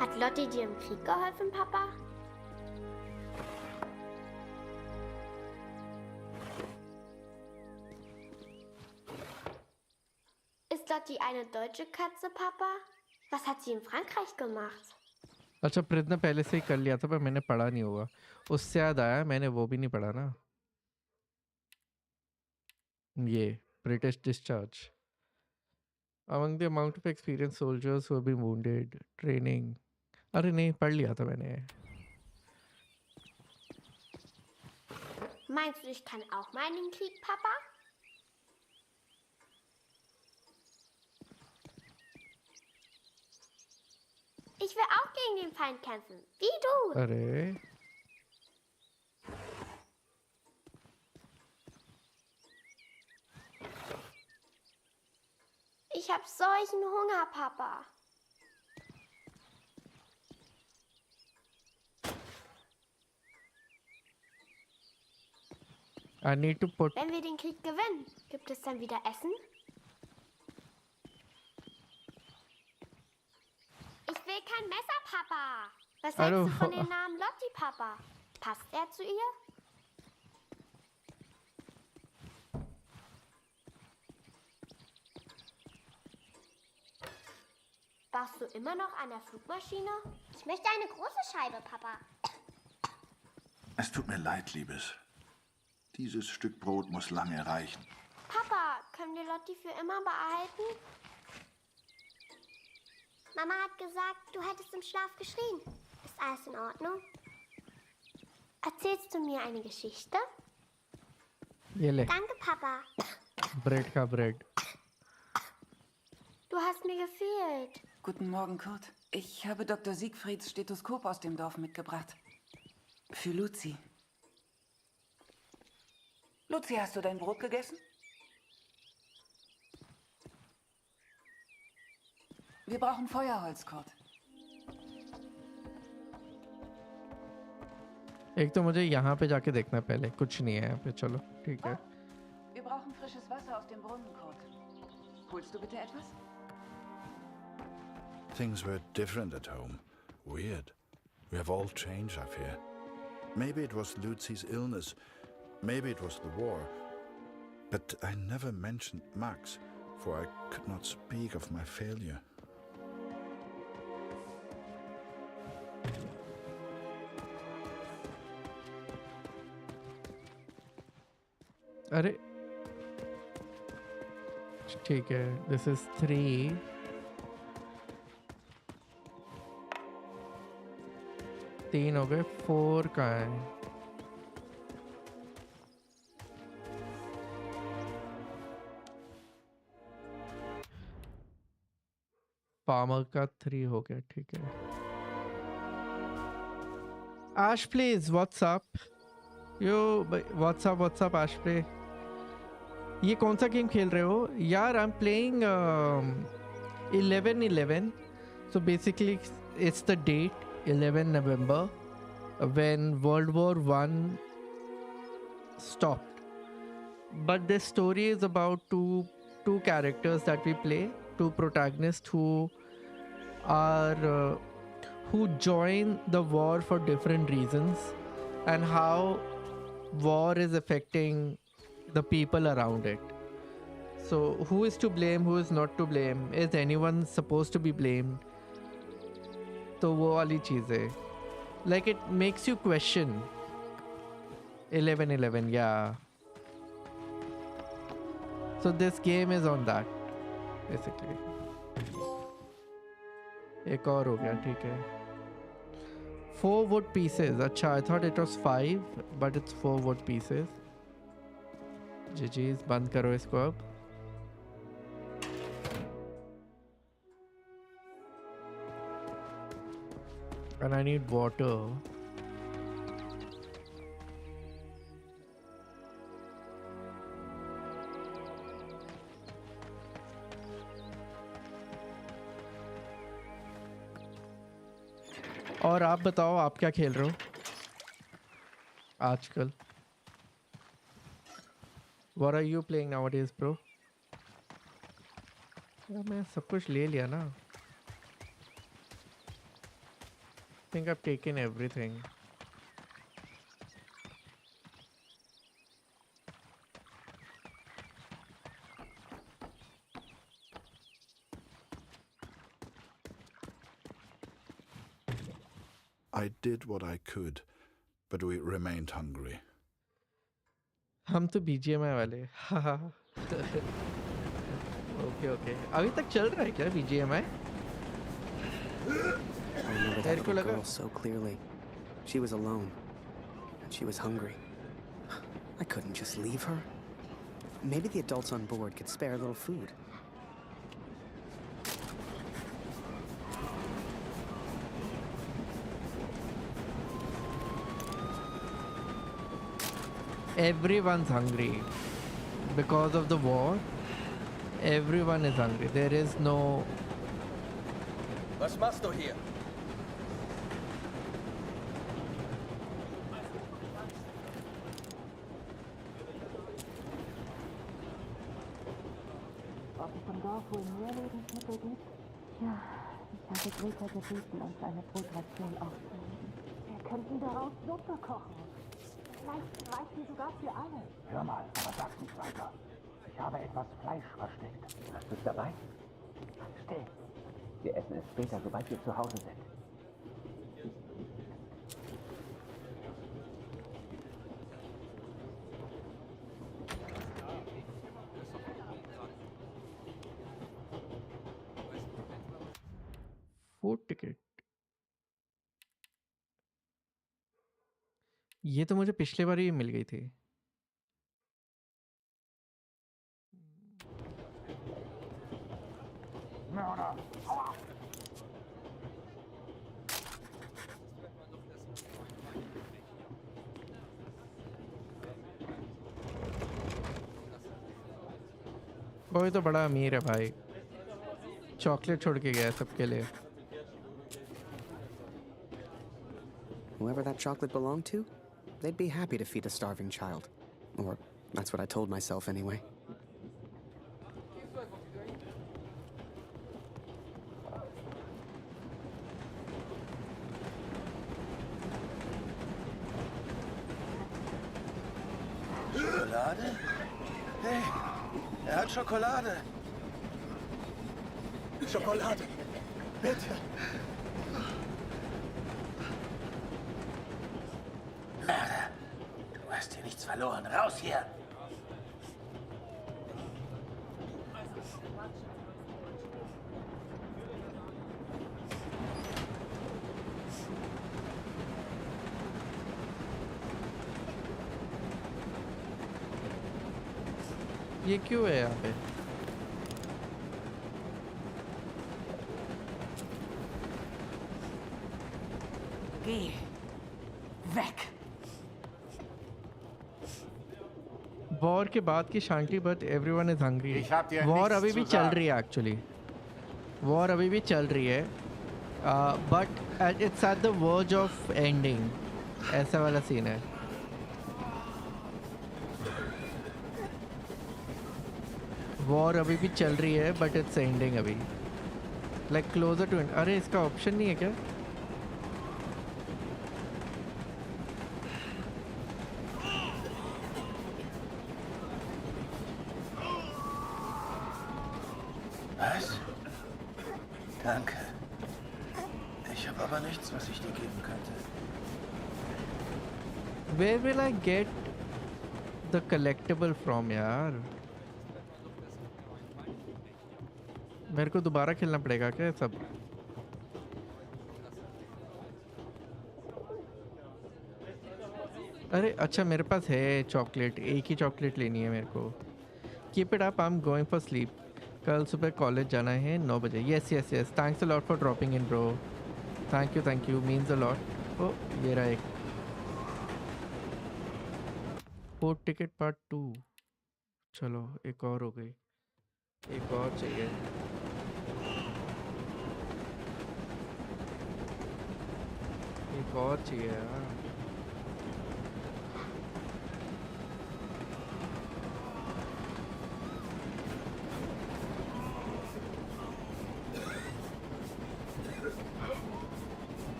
Hat Lotti dir im Krieg geholfen, Papa? Ist Lotti eine deutsche Katze, Papa? Was hat sie in Frankreich gemacht? अच्छा प्रयत्न पहले से ही कर लिया था पर मैंने पढ़ा नहीं होगा उससे याद आया मैंने वो भी नहीं पढ़ा ना ये British discharge among the amount of experienced soldiers who have been wounded training अरे नहीं पढ़ लिया था मैंने Meinst du, ich kann auch mal in den Krieg, Papa? Ich will auch gegen den Feind kämpfen, wie du. अरे Ich hab solchen Hunger, Papa. I need to put Wenn wir den Krieg gewinnen, gibt es dann wieder Essen? Ich will kein Messer, Papa. Was hältst du von dem Namen Lotti, Papa? Passt er zu ihr? Baust du immer noch an der Flugmaschine? Ich möchte eine große Scheibe, Papa. Es tut mir leid, Liebes. Dieses Stück Brot muss lange reichen. Papa, können wir Lotti für immer behalten? Mama hat gesagt, du hättest im Schlaf geschrien. Ist alles in Ordnung? Erzählst du mir eine Geschichte? Danke, Papa. Bread का bread. Du hast mir gefehlt. Guten Morgen, Kurt. Ich habe Dr. Siegfrieds Stethoskop aus dem Dorf mitgebracht. Für Luzi. Luzi, hast du dein Brot gegessen? Wir brauchen Feuerholz, Kurt. एक तो मुझे यहाँ पे जाके देखना पहले कुछ नहीं है यहाँ पे चलो ठीक है Wir brauchen frisches Wasser aus dem Brunnen, Kurt. Holst du bitte etwas? Things were different at home. Weird. We have all changed, I fear. Maybe it was Lucy's illness. Maybe it was the war. But I never mentioned Max, for I could not speak of my failure. अरे ठीक है this is 3 3 हो गए 4 कहाँ है Palmer का 3 हो गया ठीक है Ash please what's up yo what's up Ash play ये कौन सा गेम खेल रहे हो यार I am playing 11/11 so basically it's the date 11 November when World War I stopped but this story is about two characters that we play two protagonists who are who join the war for different reasons and how war is affecting the people around it. So who is to blame, who is not to blame? Is anyone supposed to be blamed? तो वो वाली चीज़ है. Like it makes you question. 11/11, yeah. So this game is on that, basically. एक और हो गया ठीक है. 4 wood pieces. अच्छा, I thought it was 5, but it's 4 wood pieces. जीजीज बंद करो इसको अब and I need water और आप बताओ आप क्या खेल रहे हो आजकल What are you playing nowadays, bro? यार मैं सब कुछ ले लिया ना. I think I've taken everything. I did what I could, but we remained hungry. हम तो BGMI वाले. Okay okay. अभी तक चल रहा है क्या BGMI? I remember that little girl so clearly. She was alone, and she was hungry. I couldn't just leave her. Maybe the adults on board could spare a little food. Everyone's hungry because of the war. Everyone is hungry. There is no. Was machst du hier? Ob es im Dorf wohl mehr Lebensmittel gibt? Ja, ich habe Greta gebeten, uns eine Brotration aufzunehmen. Wir könnten daraus Suppe kochen. Vielleicht reicht die sogar für alle. Hör mal, aber sag's nicht weiter. Ich habe etwas Fleisch versteckt. Hast du es dabei? Still. Wir essen es später, sobald wir zu Hause sind. Food ticket. ये तो मुझे पिछले बार ही मिल गई थी. कोई तो बड़ा अमीर है भाई. चॉकलेट छोड़ के गया सबके लिए. Whoever that chocolate belonged to, they'd be happy to feed a starving child. Or that's what I told myself anyway. Schokolade? Hey, hat Schokolade. Schokolade. Bitte. Mörder, du hast hier nichts verloren. Raus hier! ये क्यों है यहाँ पे? Geh weg. War के बाद की शांति but everyone is hungry. Ich hab dir वॉर nichts अभी भी zu चल sagen. रही है एक्चुअली. वॉर अभी भी चल रही है but it's at the verge of ending. ऐसा वाला सीन है. वॉर अभी भी चल रही है बट इट्स एंडिंग अभी. Like closer to end. अरे इसका ऑप्शन नहीं है क्या? Was? Danke. Ich habe aber nichts, was ich dir geben könnte. Where will I get the collectible from, यार? मेरे को दोबारा खेलना पड़ेगा क्या सब? अरे अच्छा मेरे पास है चॉकलेट. एक ही चॉकलेट लेनी है मेरे को. Keep it up. I am going for sleep. कल सुबह कॉलेज जाना है 9 बजे. Yes yes yes. Thanks a lot for dropping in bro. Thank you means a lot. Oh ये रहा एक फूड टिकट पार्ट 2. चलो एक और हो गई. एक और चाहिए. एक और चाहिए यार.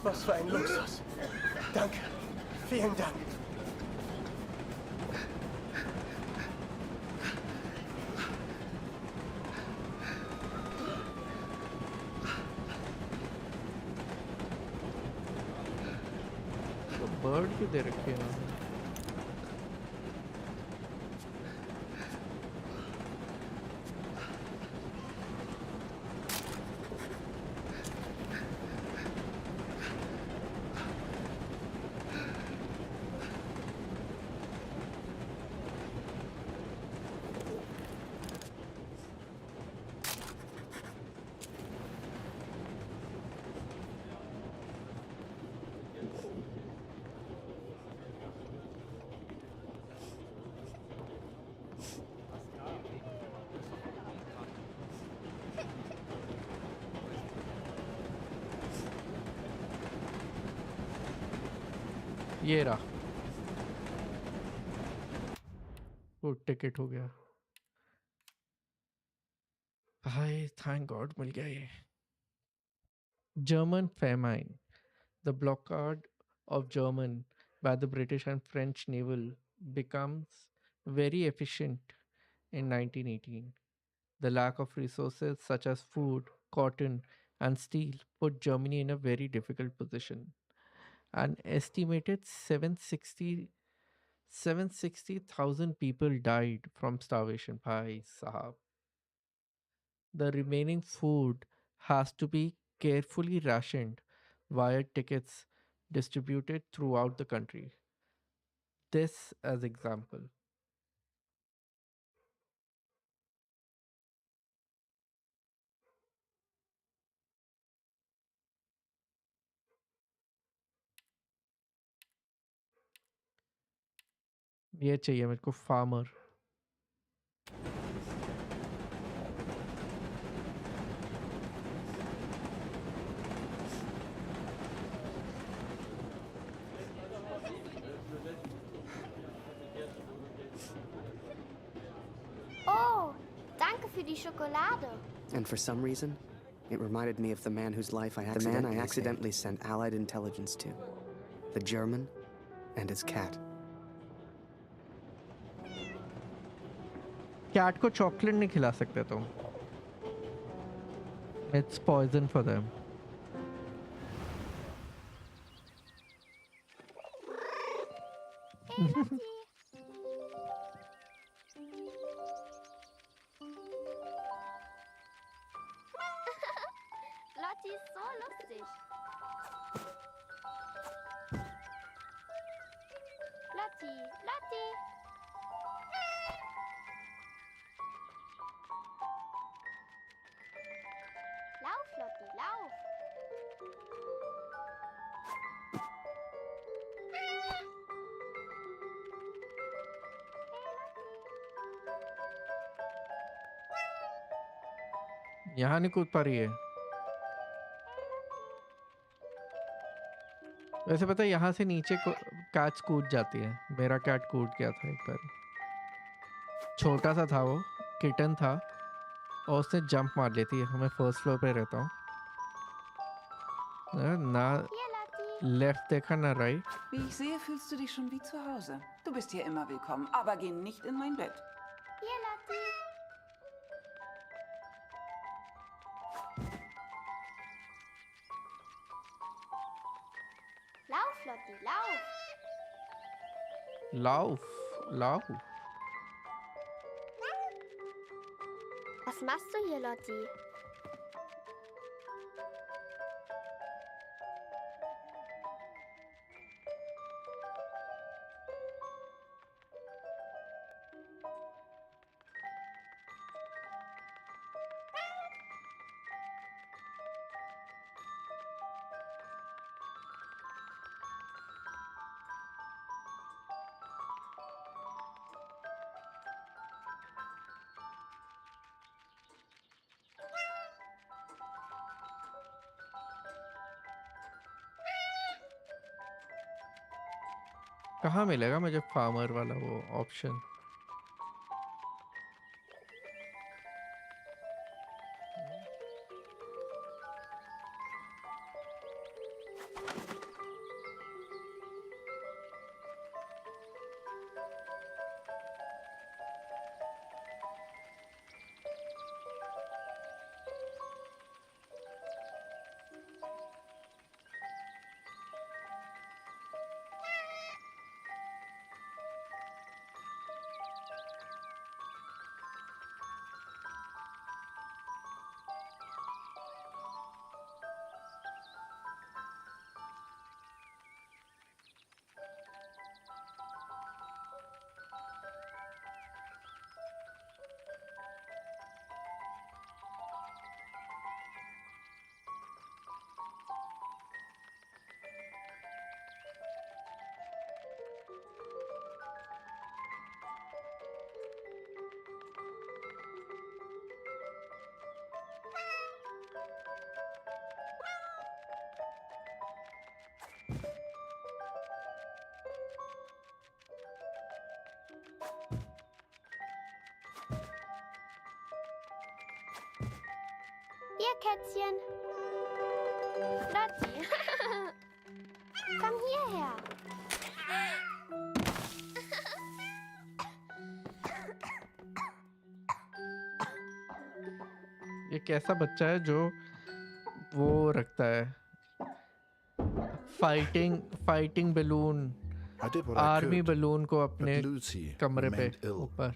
Was für ein Luxus. Danke. Vielen Dank. तो बर्ड क्यों दे रखे हैं इन्होंने? ये रहा, वो टिकट हो गया भाई, थैंक गॉड मिल गया ये। German famine. The blockade of German by the British and French naval becomes very efficient in 1918. The lack of resources such as food, cotton, and steel put Germany in a very difficult position. An estimated 760,000 people died from starvation. Bhai sahab. The remaining food has to be carefully rationed via tickets distributed throughout the country. This as example. ये चाहिए मेरे को farmer. Oh, danke für die Schokolade. And for some reason, it reminded me of the man whose life I accidentally sent Allied intelligence to. The German and his cat. Cat को chocolate नहीं खिला सकते तुम। It's poison for them. Lotti ist so lustig. Lotti, Lotti. Lauf, Lotti, lauf. यहाँ नहीं कूद पा रही है। वैसे पता है यहाँ से नीचे कैट्स कूद जाती है। मेरा कैट कूद गया था एक बार। छोटा सा था वो, किटन था और उसने जंप मार लेती है। मैं फर्स्ट फ्लोर पे रहता हूँ ना, लेफ्ट देखा ना right. Wie ich sehe, fühlst du dich schon wie zu Hause. Du bist hier immer willkommen, aber geh nicht in mein Bett. Hier, Lotti. Lauf, Lotti, lauf. Lauf, lauf. Was machst du hier, Lotti? कहाँ मिलेगा मुझे farmer वाला वो option? Kätzchen. Lotzi. Komm hierher. ये कैसा बच्चा है जो वो रखता है fighting balloon I did what I army could, balloon को अपने but Lucy कमरे पे remained ill. ऊपर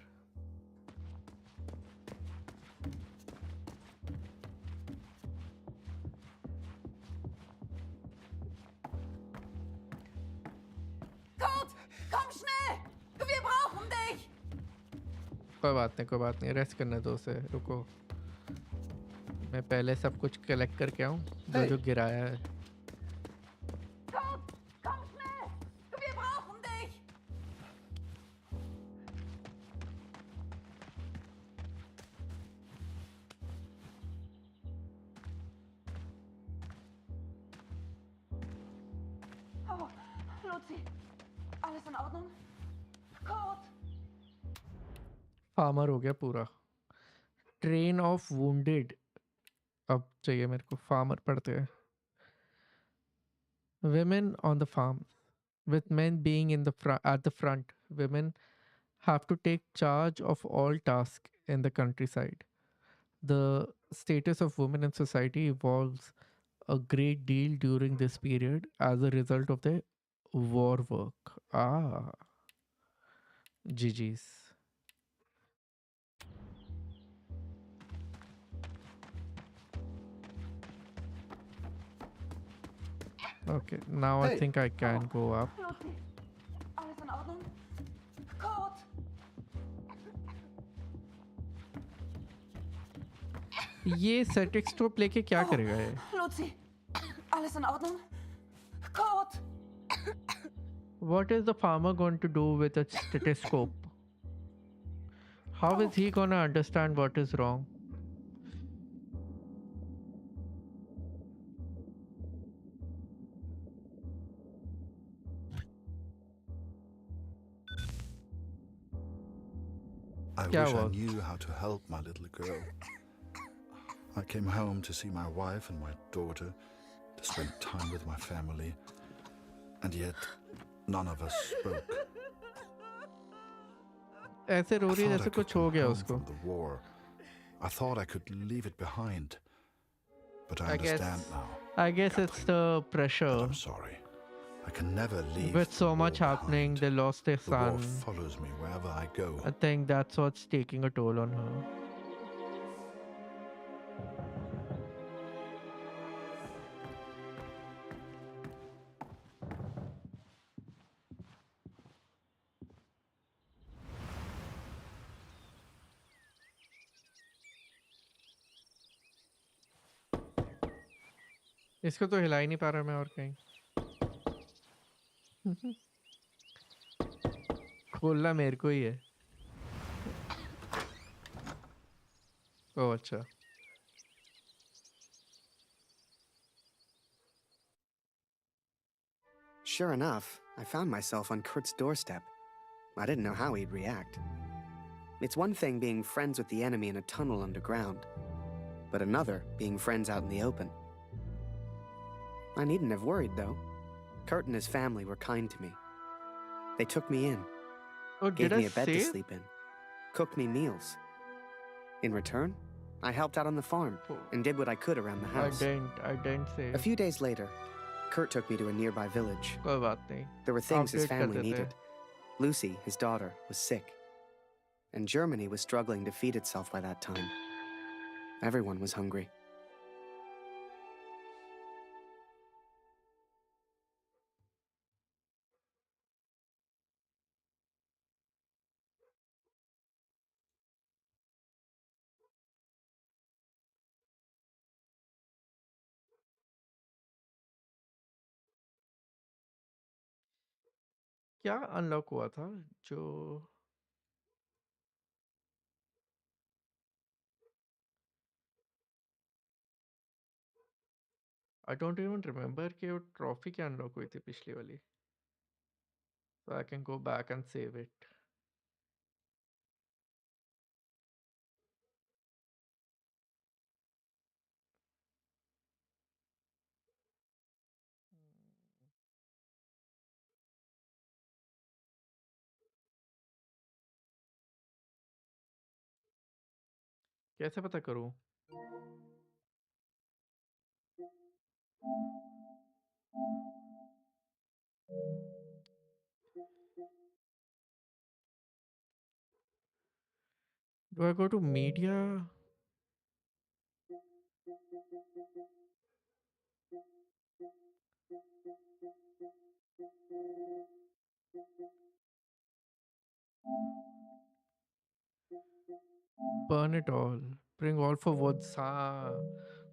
Kurt, komm schnell! Wir brauchen dich! कोई बात नहीं रेस्ट करने दो उसे रुको मैं पहले सब कुछ कलेक्ट करके आऊं जो गिराया है Kurt, komm schnell! Wir brauchen dich! Oh, Luzi, alles in Ordnung? Kurt! Farmer हो गया पूरा ट्रेन ऑफ वुंडेड अब चाहिए मेरे को फार्मर पढ़ते हैं women on the farm with men being in the at the front women have to take charge of all tasks in the countryside the status of women in society evolves a great deal during this period as a result of the war work GG's Okay, now I think I can go up. Luzi, alles in Ordnung? Kurt! ये सेटिक्सटोप लेके क्या करेगा ये Luzi, alles in Ordnung? Kurt! What is the farmer going to do with a stethoscope? How is he gonna understand what is wrong? I wish I knew how to help my little girl. I came home to see my wife and my daughter, to spend time with my family, and yet none of us spoke. ऐसे रो रही है जैसे कुछ हो गया उसको. The war. I thought I could leave it behind, but I understand now. I guess it's the pressure. I'm sorry. I can never leave. With so much happening, they lost their The war son. follows me wherever I go. I think that's what's taking a toll on her. इसको तो हिला ही नहीं पा रहा मैं और कहीं खोलना मेरे को ही है ओह अच्छा Sure enough, I found myself on Kurt's doorstep. I didn't know how he'd react. It's one thing being friends with the enemy in a tunnel underground, but another being friends out in the open. I needn't have worried, though. Kurt and his family were kind to me. They took me in, gave me a bed to sleep in, cooked me meals. In return, I helped out on the farm and did what I could around the house. I didn't say. A few days later, Kurt took me to a nearby village. कोई बात नहीं. There were things his Update कर family देते needed. Lucy, his daughter, was sick. And Germany was struggling to feed itself by that time. Everyone was hungry. क्या unlock हुआ था जो I don't even remember कि वो ट्रॉफी क्या unlock हुई थी पिछली वाली. So I can go back and save it. कैसे पता करूं? Do I go to media? Burn it all. Bring all for woods. हाँ,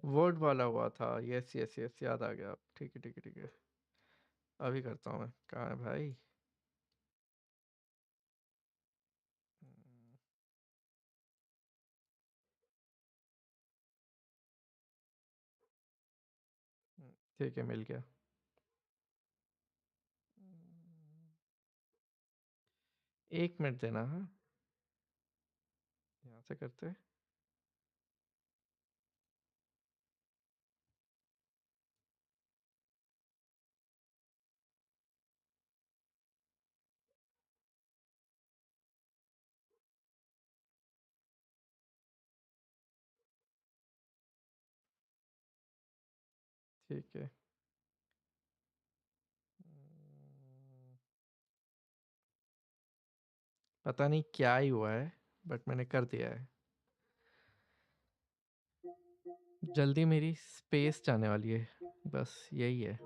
word वाला हुआ था. Yes, yes, yes. याद आ गया. ठीक है, ठीक है, ठीक है. अभी करता हूँ मैं. कहाँ है भाई? ठीक है, मिल गया. एक मिनट देना. हाँ, यहाँ से करते. ठीक है. पता नहीं क्या ही हुआ है, बट मैंने कर दिया है. जल्दी मेरी स्पेस जाने वाली है. बस यही है.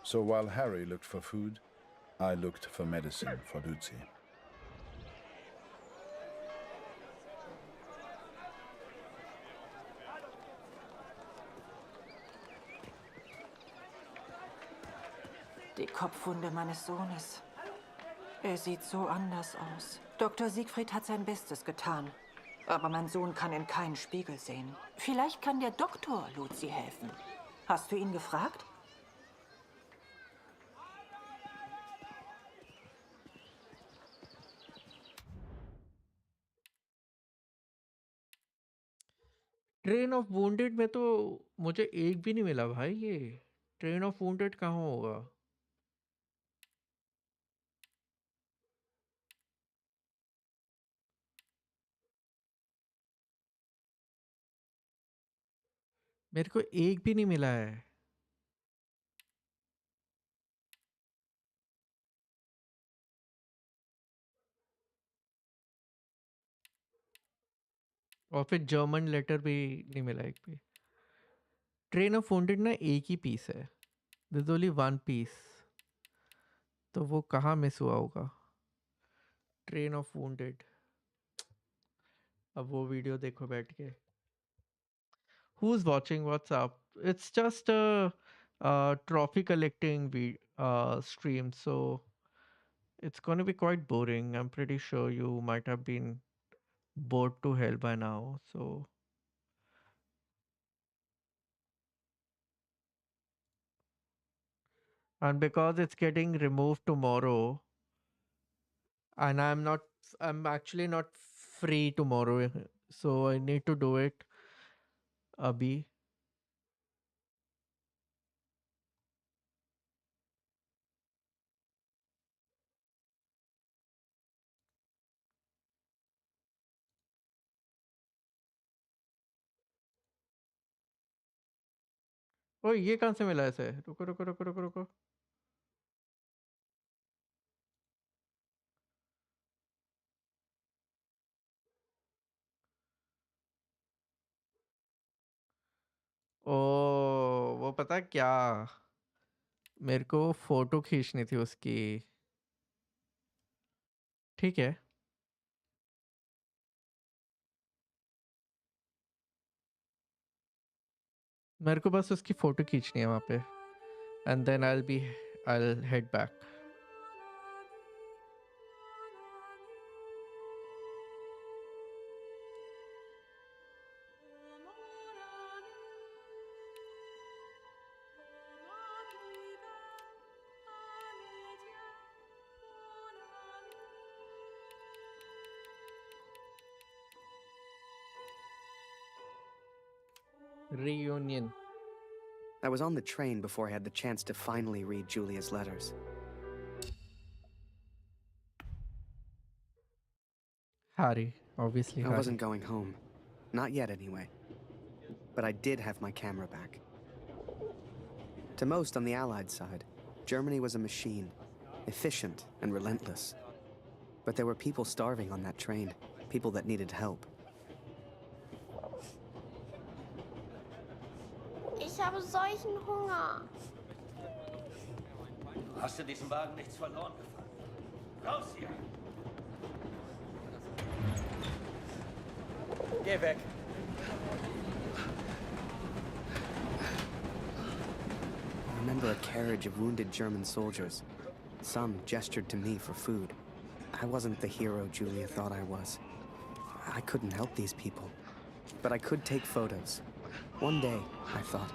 So while Harry looked for food, I looked for medicine for Lucy. Die Kopfwunde meines Sohnes. Er sieht so anders aus. Dr. Siegfried hat sein Bestes getan. Aber mein Sohn kann in keinen Spiegel sehen. Vielleicht kann der Doktor Lucy helfen. Hast du ihn gefragt? Train of wounded में तो मुझे एक भी नहीं मिला भाई. ये train of wounded कहाँ होगा? मेरे को एक भी नहीं मिला है. और फिर जर्मन लेटर भी नहीं मिला एक भी. ट्रेन ऑफ वुंडेड ना एक ही पीस है. This only one piece. तो वो कहाँ मिस हुआ होगा? Train of wounded. अब वो वीडियो देखो बैठ के. Who's watching? What's up? It's just a trophy collecting stream, so it's going to be quite boring. I'm pretty sure you might have been bored to hell by now. So and because it's getting removed tomorrow, and I'm actually not free tomorrow, so I need to do it. Abhi. ओ ये कहाँ से मिला ऐसे? रुको रुको रुको रुको रुको. ओ वो पता है क्या? मेरे को फोटो खींचनी थी उसकी. ठीक है. मेरे को बस उसकी फोटो खींचनी है वहाँ पे. And then I'll head back. Reunion. I was on the train before I had the chance to finally read Julia's letters. Harry, obviously I Harry. wasn't going home. Not yet, anyway. But I did have my camera back. To most on the Allied side, Germany was a machine, efficient and relentless. But there were people starving on that train, people that needed help. Ich habe solchen Hunger. Hast in diesem Wagen nichts verloren gefahren? Raus hier! Geh weg. I remember a carriage of wounded German soldiers. Some gestured to me for food. I wasn't the hero Julia thought I was. I couldn't help these people. But I could take photos. One day, I thought,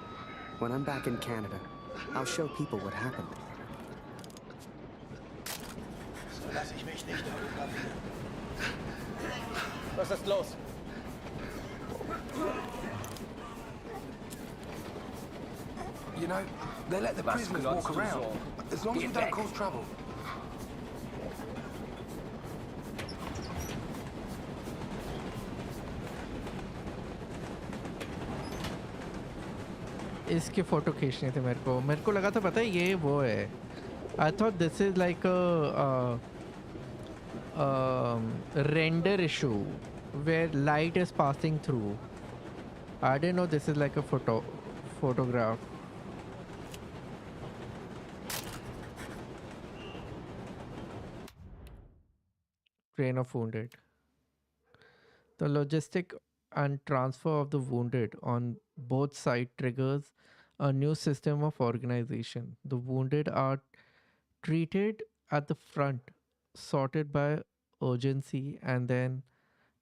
when I'm back in Canada, I'll show people what happened. So lasse ich mich nicht fotografieren. Was ist los? You know, they let the prisoners walk around, as long as we don't cause trouble. इसकी photo खींचनी थी मेरे को लगा था पता है ये वो है I thought this is like a render issue where light is passing through. I didn't know this is like a photograph. Train of wounded. The logistic and transfer of the wounded on both sides triggers a new system of organization. The wounded are treated at the front, sorted by urgency, and then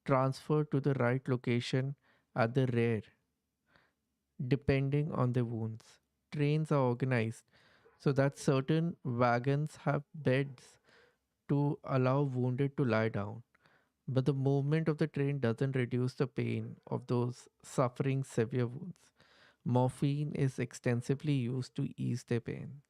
transferred to the right location at the rear, depending on their wounds. Trains are organized so that certain wagons have beds to allow wounded to lie down. But the movement of the train doesn't reduce the pain of those suffering severe wounds. Morphine is extensively used to ease their pain.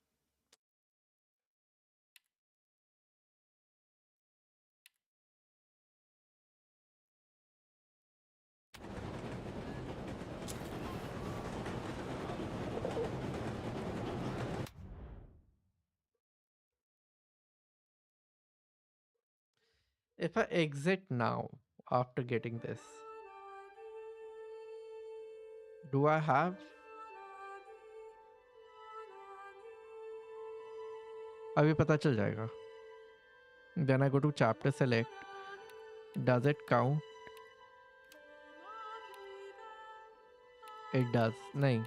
If I exit now after getting this, do I have? अभी पता चल जाएगा. Then I go to chapter select. Does it count? It does. नहीं,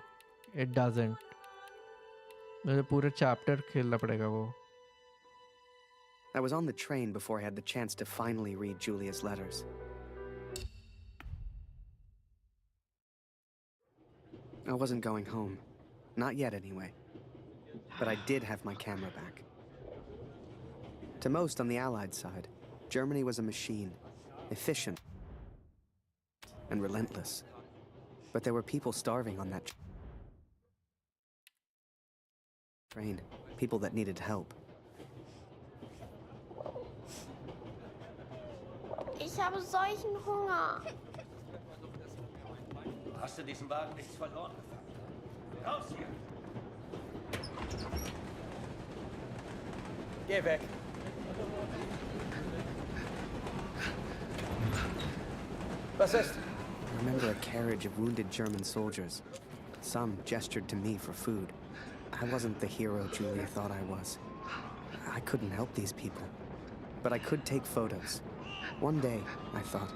it doesn't. मुझे पूरा chapter खेलना पड़ेगा वो. I was on the train before I had the chance to finally read Julia's letters. I wasn't going home. Not yet, anyway. But I did have my camera back. To most on the Allied side, Germany was a machine, efficient and relentless. But there were people starving on that train, people that needed help. Ich habe solchen Hunger. Hast in diesem Wagen nichts verloren gefahren? Raus hier! Geh weg. Was ist? I remember a carriage of wounded German soldiers. Some gestured to me for food. I wasn't the hero Julia thought I was. I couldn't help these people. But I could take photos. One day, I thought,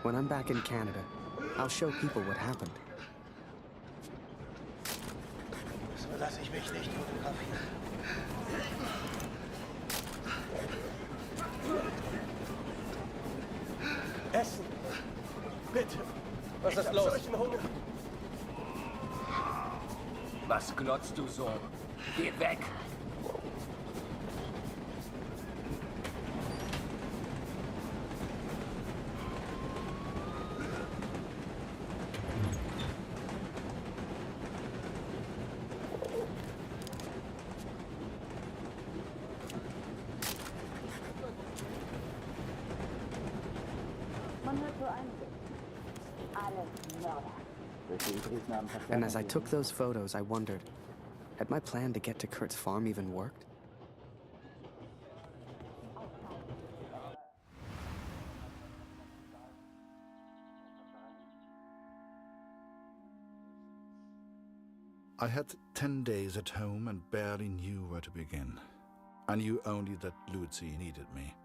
when I'm back in Canada, I'll show people what happened. So lasse ich mich nicht fotografieren. Essen! Bitte! Was ist los? Solchen Hunger! Was glotzt du so? Geh weg! And as I took those photos, I wondered, had my plan to get to Kurt's farm even worked? I had 10 days at home and barely knew where to begin. I knew only that Lucy needed me.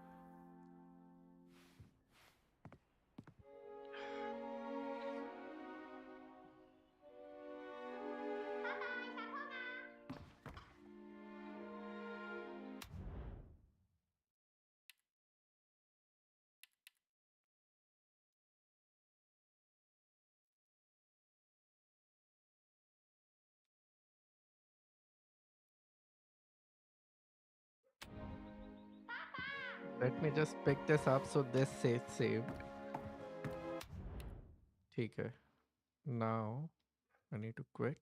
Let me just pick this up so this is saved. Okay. Now I need to quit.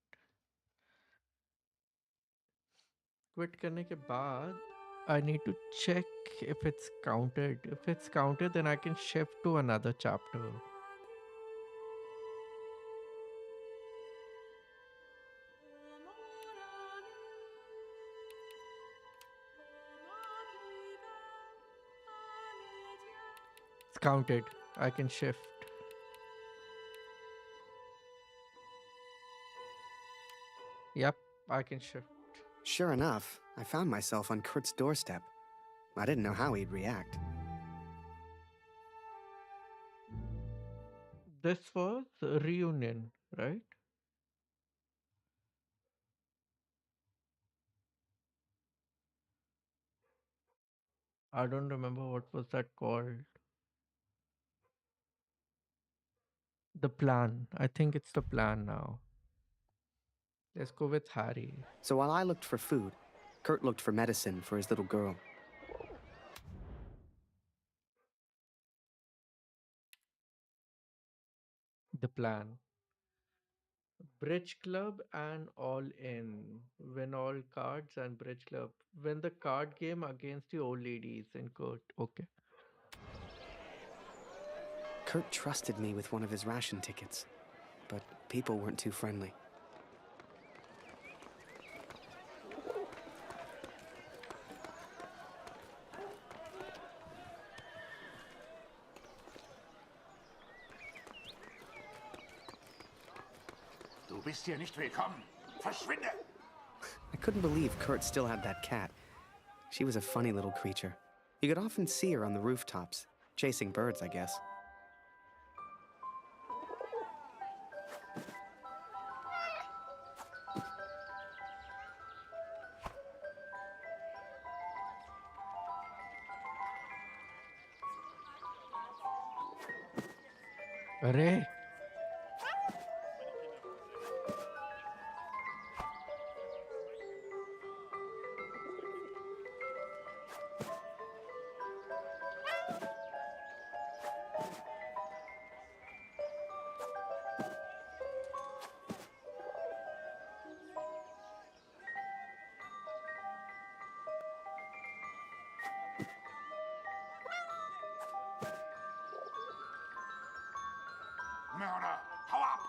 Quit करने के बाद I need to check if it's counted. If it's counted, then I can shift to another chapter. It's counted. I can shift. Yep, I can shift. Sure enough, I found myself on Kurt's doorstep. I didn't know how he'd react. This was a reunion, right? I don't remember what was that called. The plan. I think it's the plan now. Let's go with Harry. So while I looked for food, Kurt looked for medicine for his little girl. The plan. Bridge Club and All In. Win all cards and Bridge Club. Win the card game against the old ladies in Kurt. Okay. Kurt trusted me with one of his ration tickets, but people weren't too friendly. Du bist hier nicht willkommen. Verschwinde! I couldn't believe Kurt still had that cat. She was a funny little creature. You could often see her on the rooftops, chasing birds, I guess. Arey. Mörder, hau ab!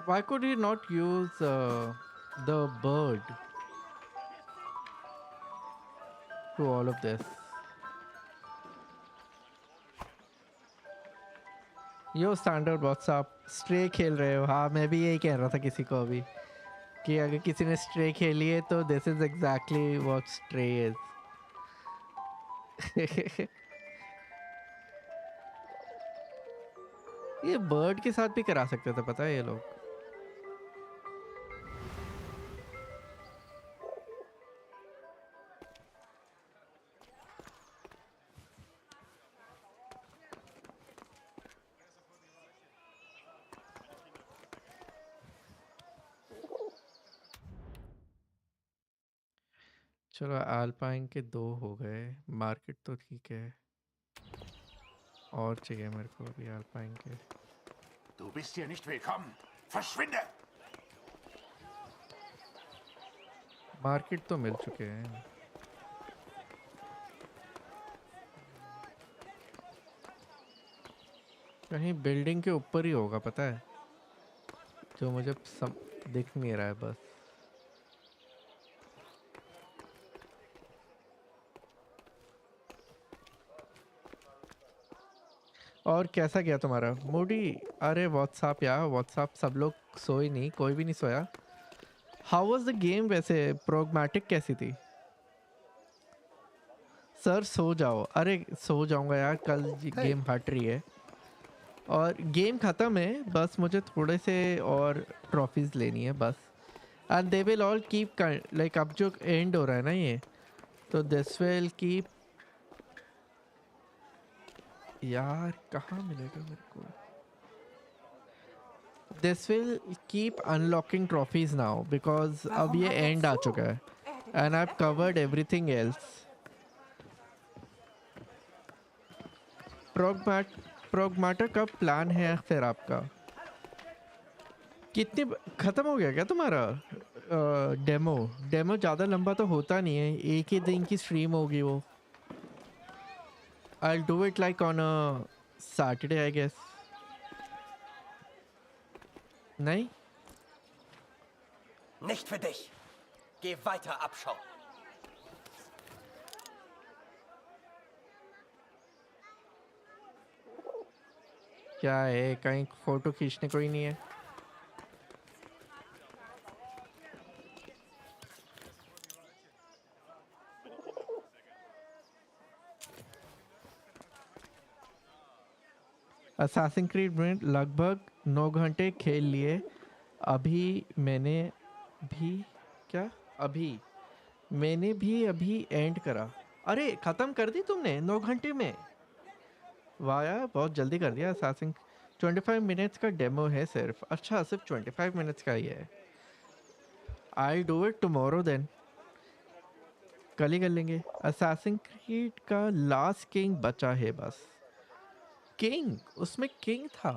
Why could he not use the bird to all of this? Yo standard what's up? Stray खेल रहे हो? हाँ मैं भी यही कह रहा था किसी को अभी कि अगर किसी ने Stray खेली है तो this is exactly what Stray is. ये बर्ड के साथ भी करा सकते थे, पता है ये लोग। चलो आल्पाइन के 2 हो गए, मार्केट तो ठीक है, और चाहिए मेरे को अभी आल्पाइन के। Du bist hier nicht willkommen. Verschwinde! Market तो मिल चुके हैं। कहीं बिल्डिंग के ऊपर ही होगा, पता है, जो मुझे सब दिख नहीं रहा है बस। और कैसा गया तुम्हारा मूडी? अरे व्हाट्सएप यार, व्हाट्सएप सब लोग सोए नहीं, कोई भी नहीं सोया। हाउ वाज द गेम वैसे? प्रोग्मेटिक कैसी थी? सर सो जाओ। अरे सो जाऊंगा यार, कल गेम हट रही है और गेम ख़त्म है, बस मुझे थोड़े से और ट्रॉफीज़ लेनी है बस। And they will all keep like, अब जो एंड हो रहा है ना ये, तो दिस विल कीप। यार कहाँ मिलेगा मेरे को? This will keep unlocking trophies now because अब ये एंड आ चुका है and I have covered everything else. Pragmatic का प्लान है फिर आपका? कितने ख़त्म हो गया क्या तुम्हारा डेमो? ज़्यादा लंबा तो होता नहीं है, एक ही दिन की स्ट्रीम होगी वो। I'll do it like on a Saturday, I guess. नहीं? Nicht für dich. Geh weiter, Abschau. क्या है, कहीं फोटो खींचने कोई नहीं है? Assassin's Creed में लगभग 9 घंटे खेल लिए। अभी मैंने भी एंड करा। अरे ख़त्म कर दी तुमने 9 घंटे में? वाह यार, बहुत जल्दी कर दिया। Assassin 25 मिनट्स का डेमो है सिर्फ। अच्छा, सिर्फ 25 मिनट्स का ही है। I'll do it tomorrow then. कल ही कर लेंगे। Assassin's Creed का लास्ट किंग बचा है बस। किंग, उसमें किंग था,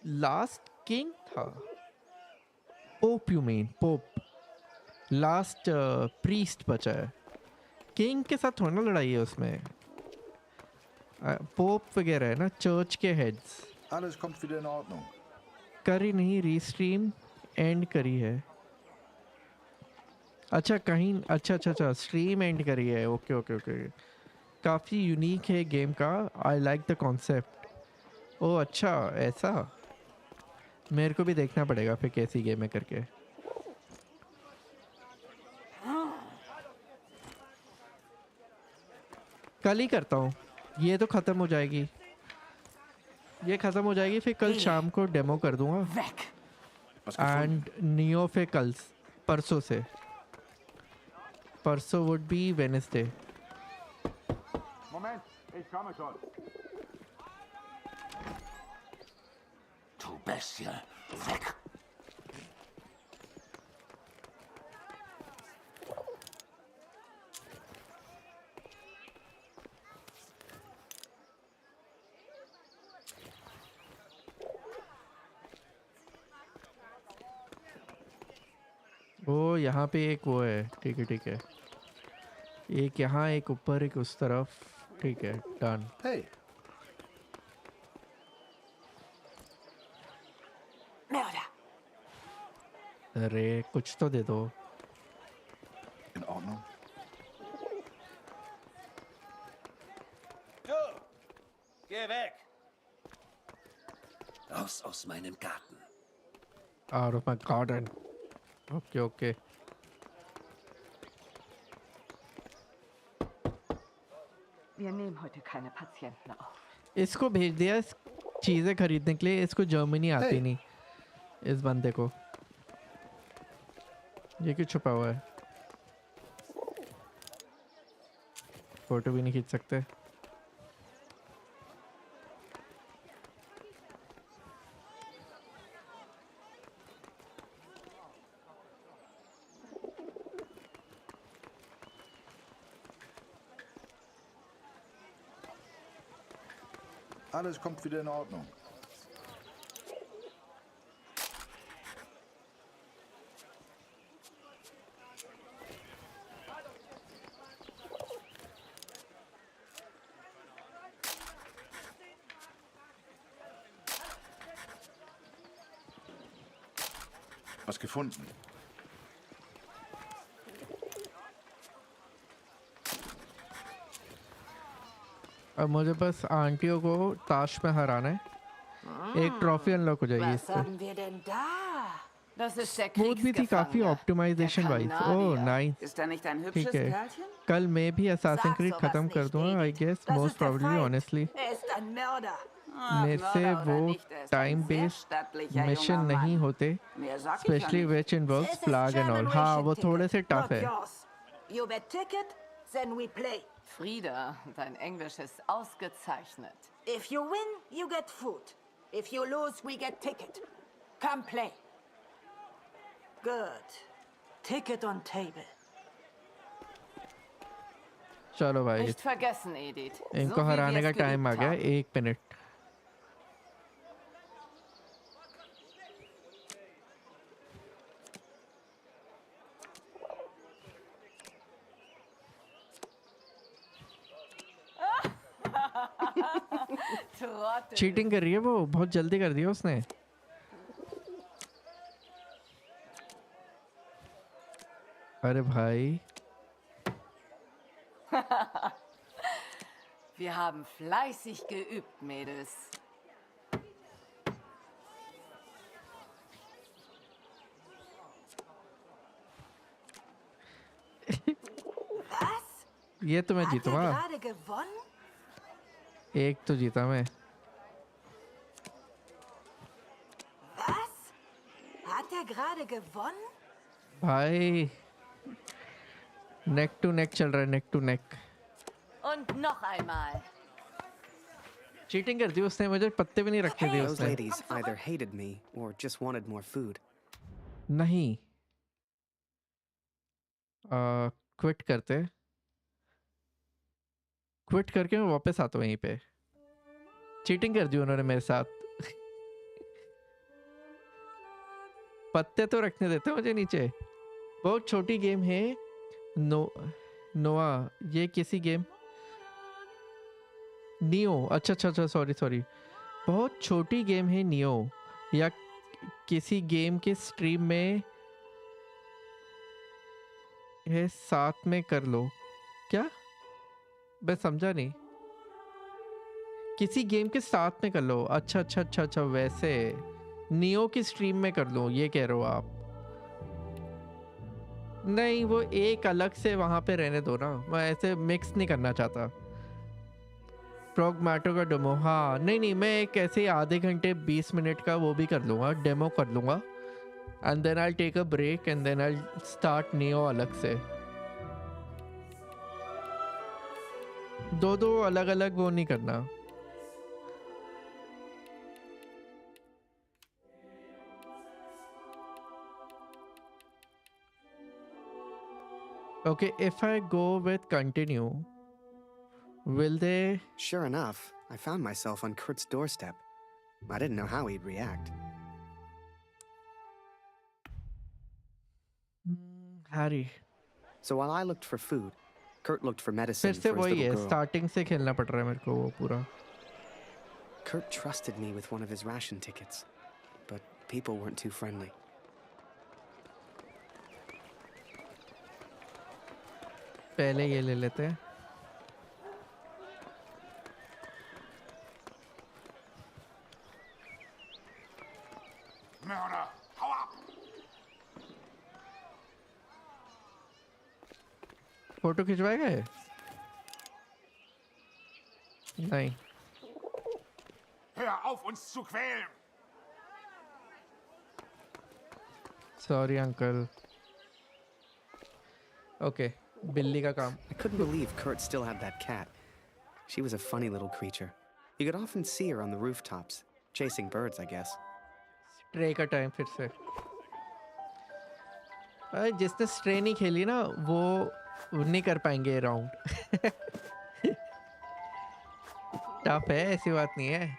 लास्ट किंग था। Pope you mean? Pope last priest बचा है। किंग के साथ थोड़ा ना लड़ाई है उसमें। पोप वगैरह है ना, चर्च के heads. Alles kommt wieder in Ordnung. करी नहीं, रीस्ट्रीम एंड करी है। अच्छा कहीं, अच्छा स्ट्रीम एंड करी है। ओके ओके ओके, काफ़ी यूनिक है गेम का। I like the concept. Oh अच्छा, ऐसा मेरे को भी देखना पड़ेगा फिर कैसी गेम है करके। कल ही करता हूँ, ये तो ख़त्म हो जाएगी, ये ख़त्म हो जाएगी, फिर कल शाम को डेमो कर दूँगा। एंड नियो फिर कल, परसों से, परसों would be Wednesday. Moment, ich komme schon. Du Bestie, weg! वो यहाँ पे एक वो है, ठीक है ठीक है, एक यहाँ एक ऊपर एक उस तरफ, ठीक है डन। Hey. अरे कुछ तो दे दो। In Ordnung. Du! Geh weg! Raus aus meinem Garten. Out of my garden. Okay, okay. Wir nehmen heute keine Patienten auf. इसको भेज दिया इस चीज़ें खरीदने के लिए, इसको जर्मनी आती नहीं इस बंदे को। ये क्यों छुपा हुआ है? फोटो भी नहीं खींच सकते। Alles kommt wieder in Ordnung. Was gefunden? अब मुझे बस आंटियों को ताश में हराना है। एक ट्रॉफी अनलॉक हो जाएगी Was इससे। haben wir denn da? Das ist der smooth भी थी काफी Kriegsgefangene. Optimisation Der wise. Oh Kanadier. Nice. Ist er nicht ein ठीक hübsches है, Kerlchen? कल मैं भी असासिन क्रीड sowas खत्म कर nicht, दूंगा I guess, Das most ist der probably Feind. Honestly. Er ist ein Mörder. मेरे से Mörder oder वो nicht, er ist time ein sehr based stattlicher mission junger नहीं Mann. होते, Mehr sag ich ja specially nicht. Which involves This is flag and all. German हाँ ration वो थोड़े से ticket, tough not है। yours. You bet ticket, then we play. Frieda, dein Englisch ist ausgezeichnet. If you win, you get food. If you lose, we get ticket. Come play. Good. Ticket on table. चलो भाई, Nicht vergessen, Edith. इनको So wie हराने wir का es time आ geübt गया। haben. 1 minute. Trottel. Cheating कर रही है वो, बहुत जल्दी कर दिया उसने। अरे भाई Wir haben fleißig geübt, Mädels. ये तो मैं Hat er जीतूंगा। gerade gewonnen? एक तो जीता मैं। Was? Hat er gerade gewonnen? भाई नेक टू नेक चल रहा है, neck to neck. Und noch einmal. Cheating कर दी उसने, मुझे पत्ते भी नहीं रखने दिए Those उसने। ladies either hated me or just wanted more food. नहीं, क्विट करते, क्विट करके मैं वापस आता हूँ यहीं पे। चीटिंग कर दी उन्होंने मेरे साथ। पत्ते तो रखने देते मुझे नीचे। बहुत छोटी गेम है। नोआ, ये किसी गेम नियो, अच्छा अच्छा अच्छा, सॉरी सॉरी, बहुत छोटी गेम है नियो, या किसी गेम के स्ट्रीम में है, साथ में कर लो। क्या? मैं समझा नहीं। किसी गेम के साथ में कर लो। अच्छा अच्छा अच्छा अच्छा, वैसे नियो की स्ट्रीम में कर लो, ये कह रहे हो आप? नहीं, वो एक अलग से वहां पे रहने दो ना, मैं ऐसे मिक्स नहीं करना चाहता। प्रोग्मेटो का डेमो, हाँ नहीं नहीं, मैं एक ऐसे आधे घंटे 20 मिनट का वो भी कर लूँगा, डेमो कर लूँगा, and then I take a break and then I start Neo अलग से। दो अलग अलग वो नहीं करना। Okay, if I go with continue, will they? Sure enough, I found myself on Kurt's doorstep. I didn't know how he'd react. Harry. So while I looked for food, Kurt looked for फिर medicine से for his वही little है, girl. Starting से खेलना पड़ रहा है मेरे को वो पूरा। Kurt trusted me with one of his ration tickets, but people weren't too friendly. पहले ये ले लेते हैं। Murder! Hau ab! फोटो खिंचवाएगा ये? नहीं। Hör auf, uns zu quälen! Sorry, uncle. Okay, बिल्ली का काम. I couldn't believe Kurt still had that cat. She was a funny little creature. You could often see her on the rooftops, chasing birds, I guess. Stray का time फिर से. अरे जिसने stray नहीं खेली ना वो नहीं कर पाएंगे ये राउंड. टफ है, ऐसी बात नहीं है.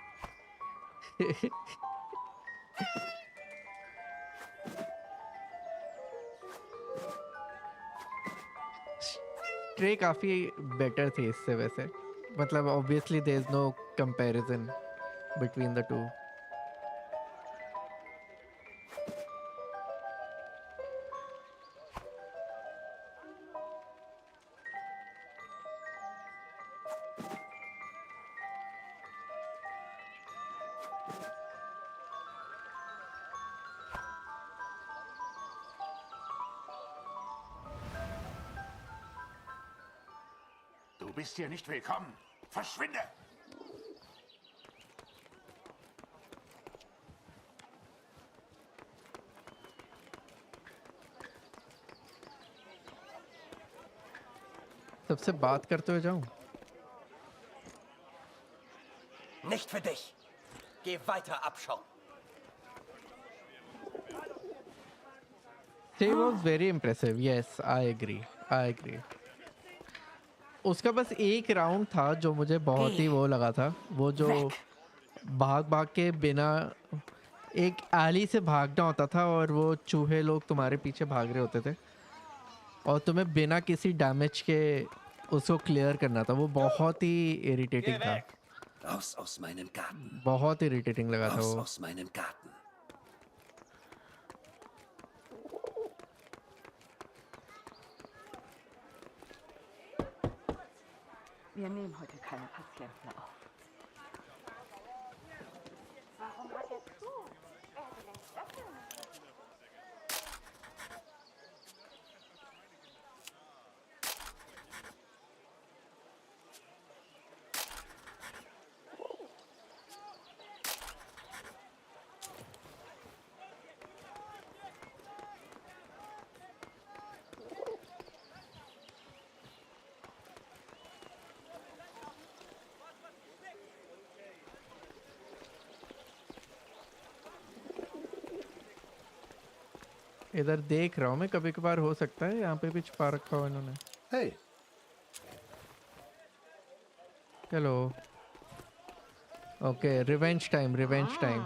स्ट्रे काफी बेटर थी इससे वैसे. मतलब obviously there is no comparison between the two. Du bist hier nicht willkommen. Verschwinde! सबसे बात करते हुए जाऊं. Nicht für dich. Geh weiter, Abschau. She was very impressive. Yes, I agree. I agree. उसका बस एक राउंड था जो मुझे बहुत ही वो लगा था. वो जो भाग भाग के बिना एक आली से भागना होता था और वो चूहे लोग तुम्हारे पीछे भाग रहे होते थे और तुम्हें बिना किसी डैमेज के उसको क्लियर करना था. वो बहुत ही इरिटेटिंग था. Raus aus meinem Garten. बहुत इरिटेटिंग लगा था Raus वो. aus meinem Garten. Wir nehmen heute keine Patienten auf. Warum hat er zu? Er hätte längst öffnen müssen. इधर देख रहा हूँ मैं. कभी कभार हो सकता है यहाँ पे भी छुपा रखा हो इन्होंने. Hey. Hello. Okay, revenge time. Revenge time.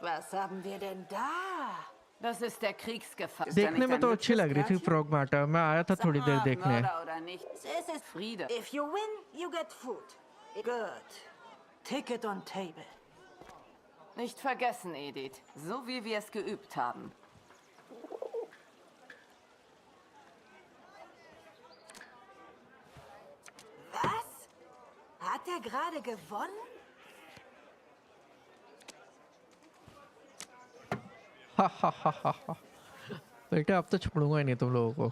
Was haben wir denn da? Das ist der Kriegsgefangener. देखने में तो अच्छी लग रही थी फ्रॉग माटा. मैं आया था थोड़ी देर देखने. Oder nicht? Es ist Friede. If you win, you get food. Good. Ticket on table. Nicht vergessen, Edith. So wie wir es geübt haben. Was? Hat er gerade gewonnen? हा हा हा हा हा. बेटे अब तो छोड़ूंगा ही नहीं तुम लोगों को.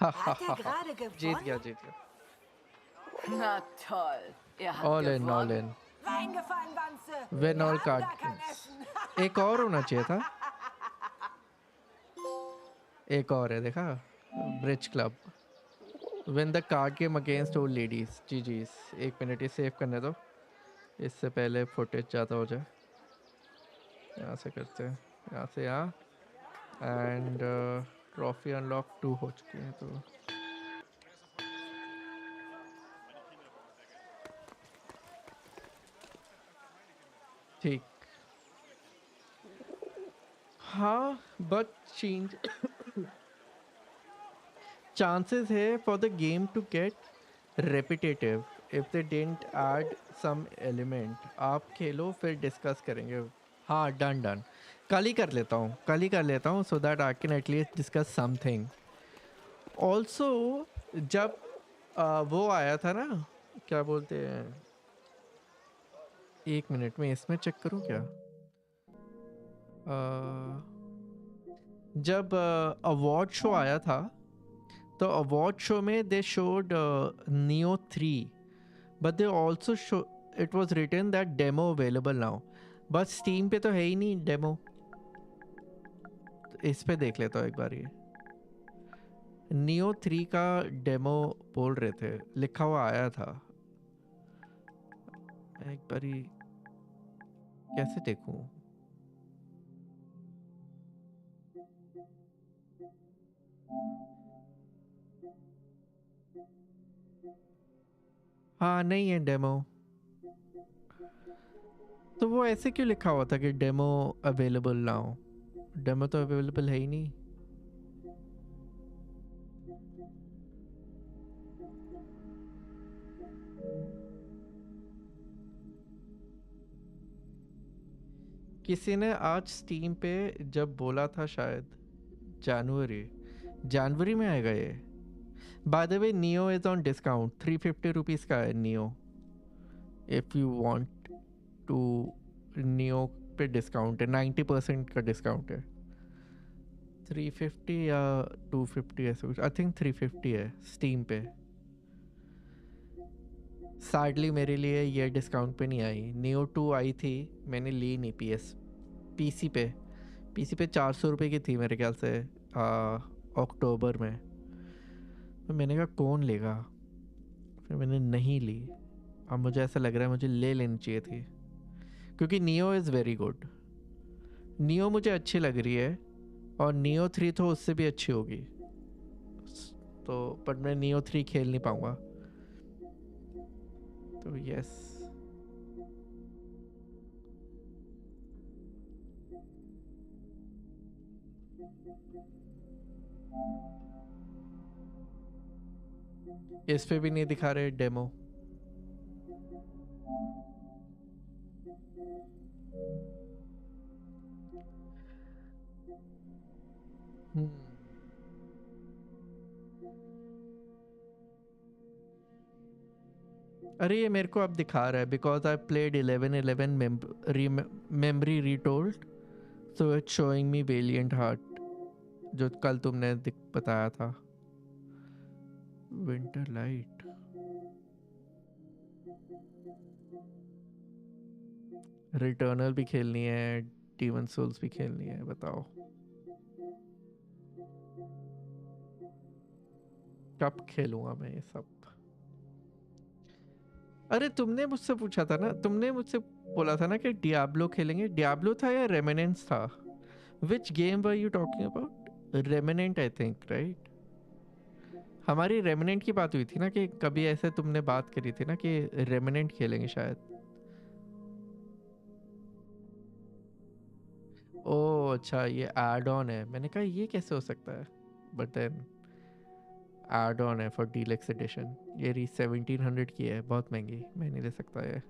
हा हा Hat er हा. gerade जीत गया, gewonnen? जीत गया. Na toll. Ihr habt All in, gewonnen. all in. Reingefallen, Wanze. Win all Wir haben card gar kein games. Essen. एक और होना चाहिए था. एक और है, देखा. Bridge club. Win the card game against old ladies. जी जी. एक मिनट ही सेव करने दो इससे पहले फुटेज ज़्यादा हो जाए. यहाँ से करते हैं. यहाँ से यहाँ. एंड ट्रॉफी अनलॉक 2 हो चुकी है तो ठीक. हाँ बट चेंज chances है for the game to get repetitive if they didn't add some element. आप खेलो फिर डिस्कस करेंगे. हाँ डन डन. कल ही कर लेता हूँ so that I can at least discuss something. Also जब वो आया था ना, क्या बोलते हैं, एक मिनट में इसमें चेक करूँ क्या. जब अवार्ड शो आया था The award show में they showed Neo 3, but they also show it was written that demo available now. But Steam पे तो है ही नहीं demo. इस पे देख लेता हूँ एक बार ये. Neo 3 का demo बोल रहे थे, लिखा हुआ आया था. मैं एक बार ही कैसे देखूँ? हाँ नहीं है डेमो. तो वो ऐसे क्यों लिखा हुआ था कि डेमो अवेलेबल नाउ? डेमो तो अवेलेबल है ही नहीं. किसी ने आज स्टीम पे जब बोला था शायद जनवरी में आएगा ये. By the way, Neo is on discount. 350 rupees का है Neo. If you want to Neo पे discount है, 90% का discount है. 350 या 250 ऐसे कुछ. I think 350 है Steam पे. Sadly मेरे लिए ये discount पे नहीं आई. Neo 2 आई थी, मैंने ली नहीं PC पे 400 रुपये की थी मेरे ख्याल से अक्टूबर में. तो मैंने कहा कौन लेगा, फिर मैंने नहीं ली. अब मुझे ऐसा लग रहा है मुझे ले लेनी चाहिए थी, क्योंकि neo is very good. Neo मुझे अच्छी लग रही है और नियो 3 तो उससे भी अच्छी होगी. तो पर मैं नियो 3 खेल नहीं पाऊँगा. तो यस, इस पे भी नहीं दिखा रहे डेमो. अरे ये मेरे को अब दिखा रहा है because I played 1111 memory retold, so it's showing me valiant heart जो कल तुमने बताया था. विंटर लाइट, रिटर्नल भी खेलनी है, डीमन सोल्स भी खेलनी है. बताओ कब खेलूंगा मैं ये सब. अरे तुमने मुझसे पूछा था ना, तुमने मुझसे बोला था ना कि डियाब्लो खेलेंगे. डियाब्लो था या रेमिनेंस था? Which game were you talking about? Remnant I think, right? हमारी रेमिनेंट की बात हुई थी ना, कि कभी ऐसे तुमने बात करी थी ना कि रेमिनेंट खेलेंगे शायद. ओह अच्छा, ये एड ऑन है. मैंने कहा ये कैसे हो सकता है, बट देन एड ऑन है फॉर डीलक्स एडिशन. ये 1700 की है, बहुत महंगी, मैं नहीं ले सकता ये.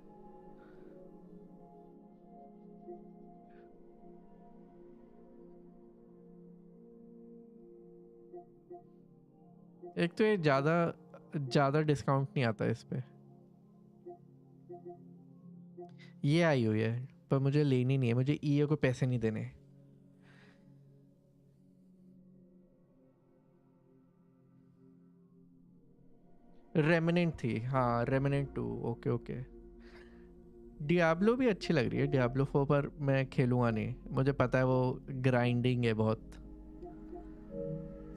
एक तो ये ज़्यादा डिस्काउंट नहीं आता इस पे. ये आई हुई है पर मुझे लेनी नहीं है, मुझे ईए को पैसे नहीं देने. रेमिनेंट थी, हाँ रेमिनेंट 2. Okay okay. डियाब्लो भी अच्छी लग रही है. डियाब्लो 4 पर मैं खेलूँगा नहीं, मुझे पता है वो ग्राइंडिंग है बहुत.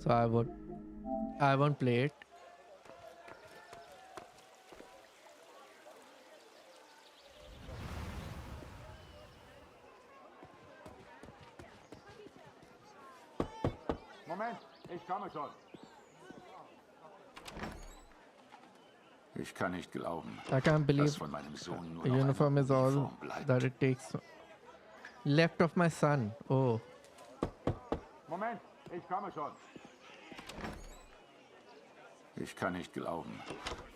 सो I won't play it. Moment, ich komme schon. Ich kann nicht glauben, I can't believe dass von meinem Sohn nur the noch uniform eine is all Uniform bleibt. that it takes left of my son. Oh. Moment, ich komme schon. Ich kann nicht glauben,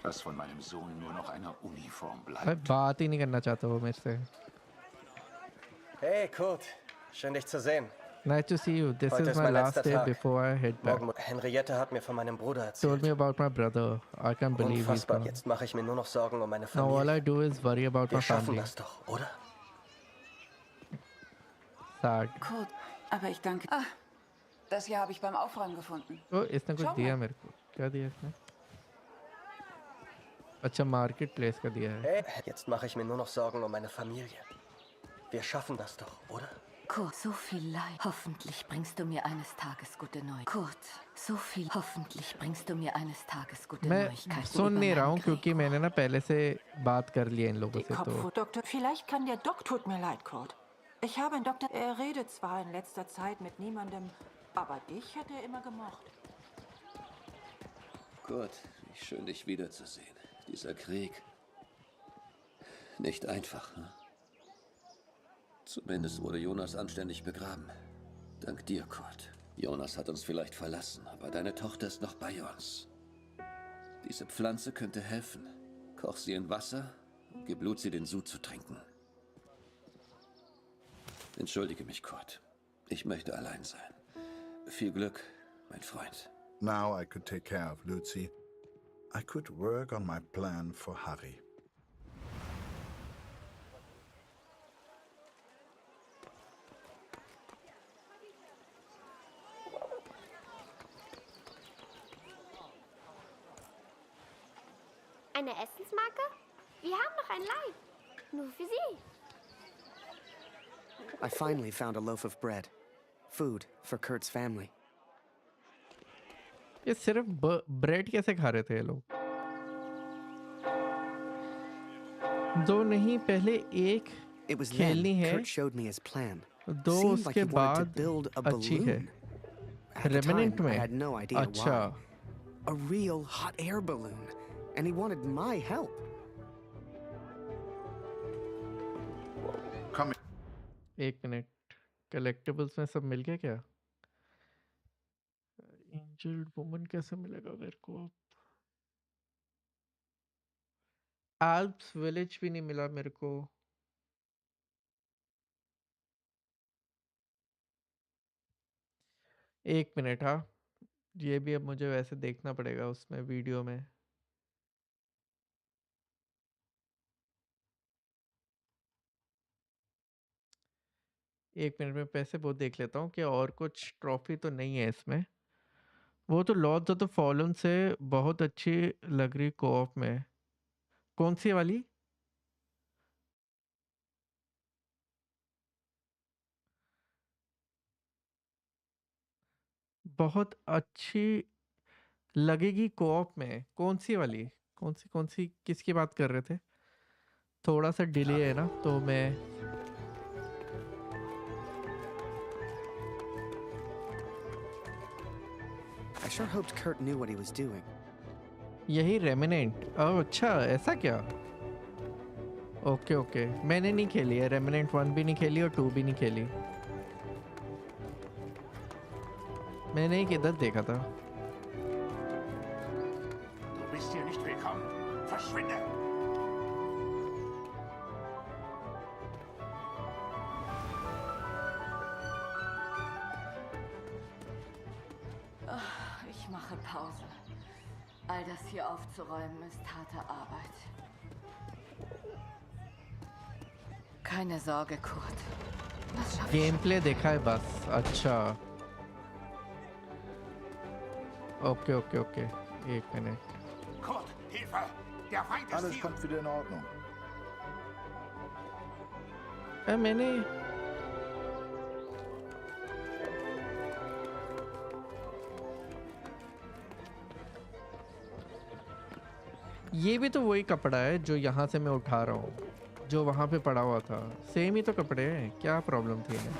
dass von meinem Sohn nur noch eine Uniform मैं bleibt. बात ही नहीं करना चाहता वो मेरे से. Hey Kurt, schön dich zu sehen. Nice to see you. This Heute is my mein last letzter day Tag. before I head back. Morgen, Henriette hat mir von meinem Bruder erzählt. Told me about my brother. I can't believe he's Unfassbar. gone. Jetzt mache ich mir nur noch Sorgen um meine Now all Familie. I do is worry about Wir my schaffen family. das doch, oder? Sad. Kurt, aber ich danke. Ah, das hier habe ich beim Aufräumen gefunden. Oh, इसने कुछ Schau दिया mal. मेरे को. क्या दिया इसने? अच्छा market place का दिया है. Hey, jetzt mache ich mir nur noch Sorgen um meine Familie. Wir schaffen das doch, oder? Kurt, so viel Leid. Hoffentlich bringst du mir eines Tages gute Neuigkeiten. Kurt, so viel. Hoffentlich bringst du mir eines Tages gute Neuigkeiten. मैं सुन नहीं रहा हूँ क्योंकि मैंने ना पहले से बात कर लिया इन लोगों से तो. Doktor, vielleicht kann der Doktor. Tut mir leid, Kurt. Ich habe einen Doktor. Er redet zwar in letzter Zeit mit niemandem, aber dich hat er immer gemocht. Kurt, wie schön dich wiederzusehen. Dieser Krieg. Nicht einfach, ne? Zumindest wurde Jonas anständig begraben. Dank dir, Kurt. Jonas hat uns vielleicht verlassen, aber deine Tochter ist noch bei uns. Diese Pflanze könnte helfen. Koch sie in Wasser und gib Luzi den Sud zu trinken. Entschuldige mich, Kurt. Ich möchte allein sein. Viel Glück, mein Freund. Now I could take care of Luzi. I could work on my plan for Harry. Eine Essensmarke? Wir haben noch ein Leib. Nur für Sie. I finally found a loaf of bread. Food for Kurt's family. ये सिर्फ bread कैसे खा रहे थे ये लोग? दो नहीं पहले एक It was खेलनी then है. Kurt showed me his plan. दो Seemed like he उसके wanted to बाद build a अच्छी है. balloon. At the Remnant time, I में. had no idea अच्छा. why. A real hot air balloon. And he wanted my help. Come एक minute. Collectibles में सब मिल गया क्या? इंजर्ड वुमन कैसे मिलेगा मेरे को? एल्प्स विलेज भी नहीं मिला मेरे को. एक मिनट. हाँ, ये भी अब मुझे वैसे देखना पड़ेगा उसमें वीडियो में. एक मिनट में पैसे वो देख लेता हूँ कि और कुछ ट्रॉफी तो नहीं है इसमें. वो तो लॉर्ड्स ऑफ द फॉलन से बहुत अच्छी लग रही कोऑप में. कौन सी वाली? बहुत अच्छी लगेगी कोऑप में. कौन सी वाली? कौन सी किसकी बात कर रहे थे? थोड़ा सा डिले है ना तो मैं I sure hoped Kurt knew what he was doing. यही रेमिनेंट. ओह अच्छा, ऐसा क्या? Okay okay. मैंने नहीं खेली है. रेमिनेंट 1 भी नहीं खेली और 2 भी नहीं खेली. मैंने एक इधर देखा था. Du bist hier nicht willkommen. Verschwinde! Ich mache Pause. All das hier aufzuräumen ist harte Arbeit. Keine Sorge, Kurt. Das schaffe ich. Game play देखा है बस. अच्छा ओके ओके ओके. एक minute. Kurt, Hilfe! Der Feind ist Alles hier! kommt wieder in Ordnung. मैंने ये भी तो वही कपड़ा है जो यहाँ से मैं उठा रहा हूँ, जो वहाँ पे पड़ा हुआ था. सेम ही तो कपड़े हैं. क्या प्रॉब्लम थी इन्हें?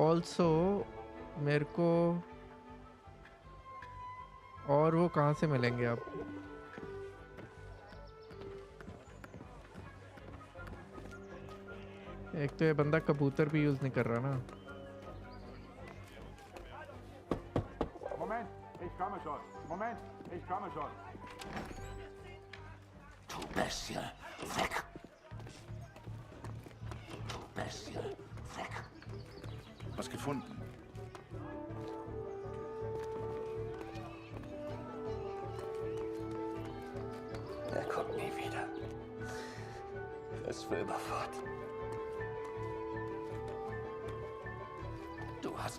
ऑल्सो मेरे को और वो कहाँ से मिलेंगे अब? एक तो ये बंदा कबूतर भी यूज नहीं कर रहा ना. Moment, ich komme schon. Moment, ich komme schon. Du Bestie, weg! Du Bestie, weg! Was gefunden? Er kommt nie wieder. Es will immer fort.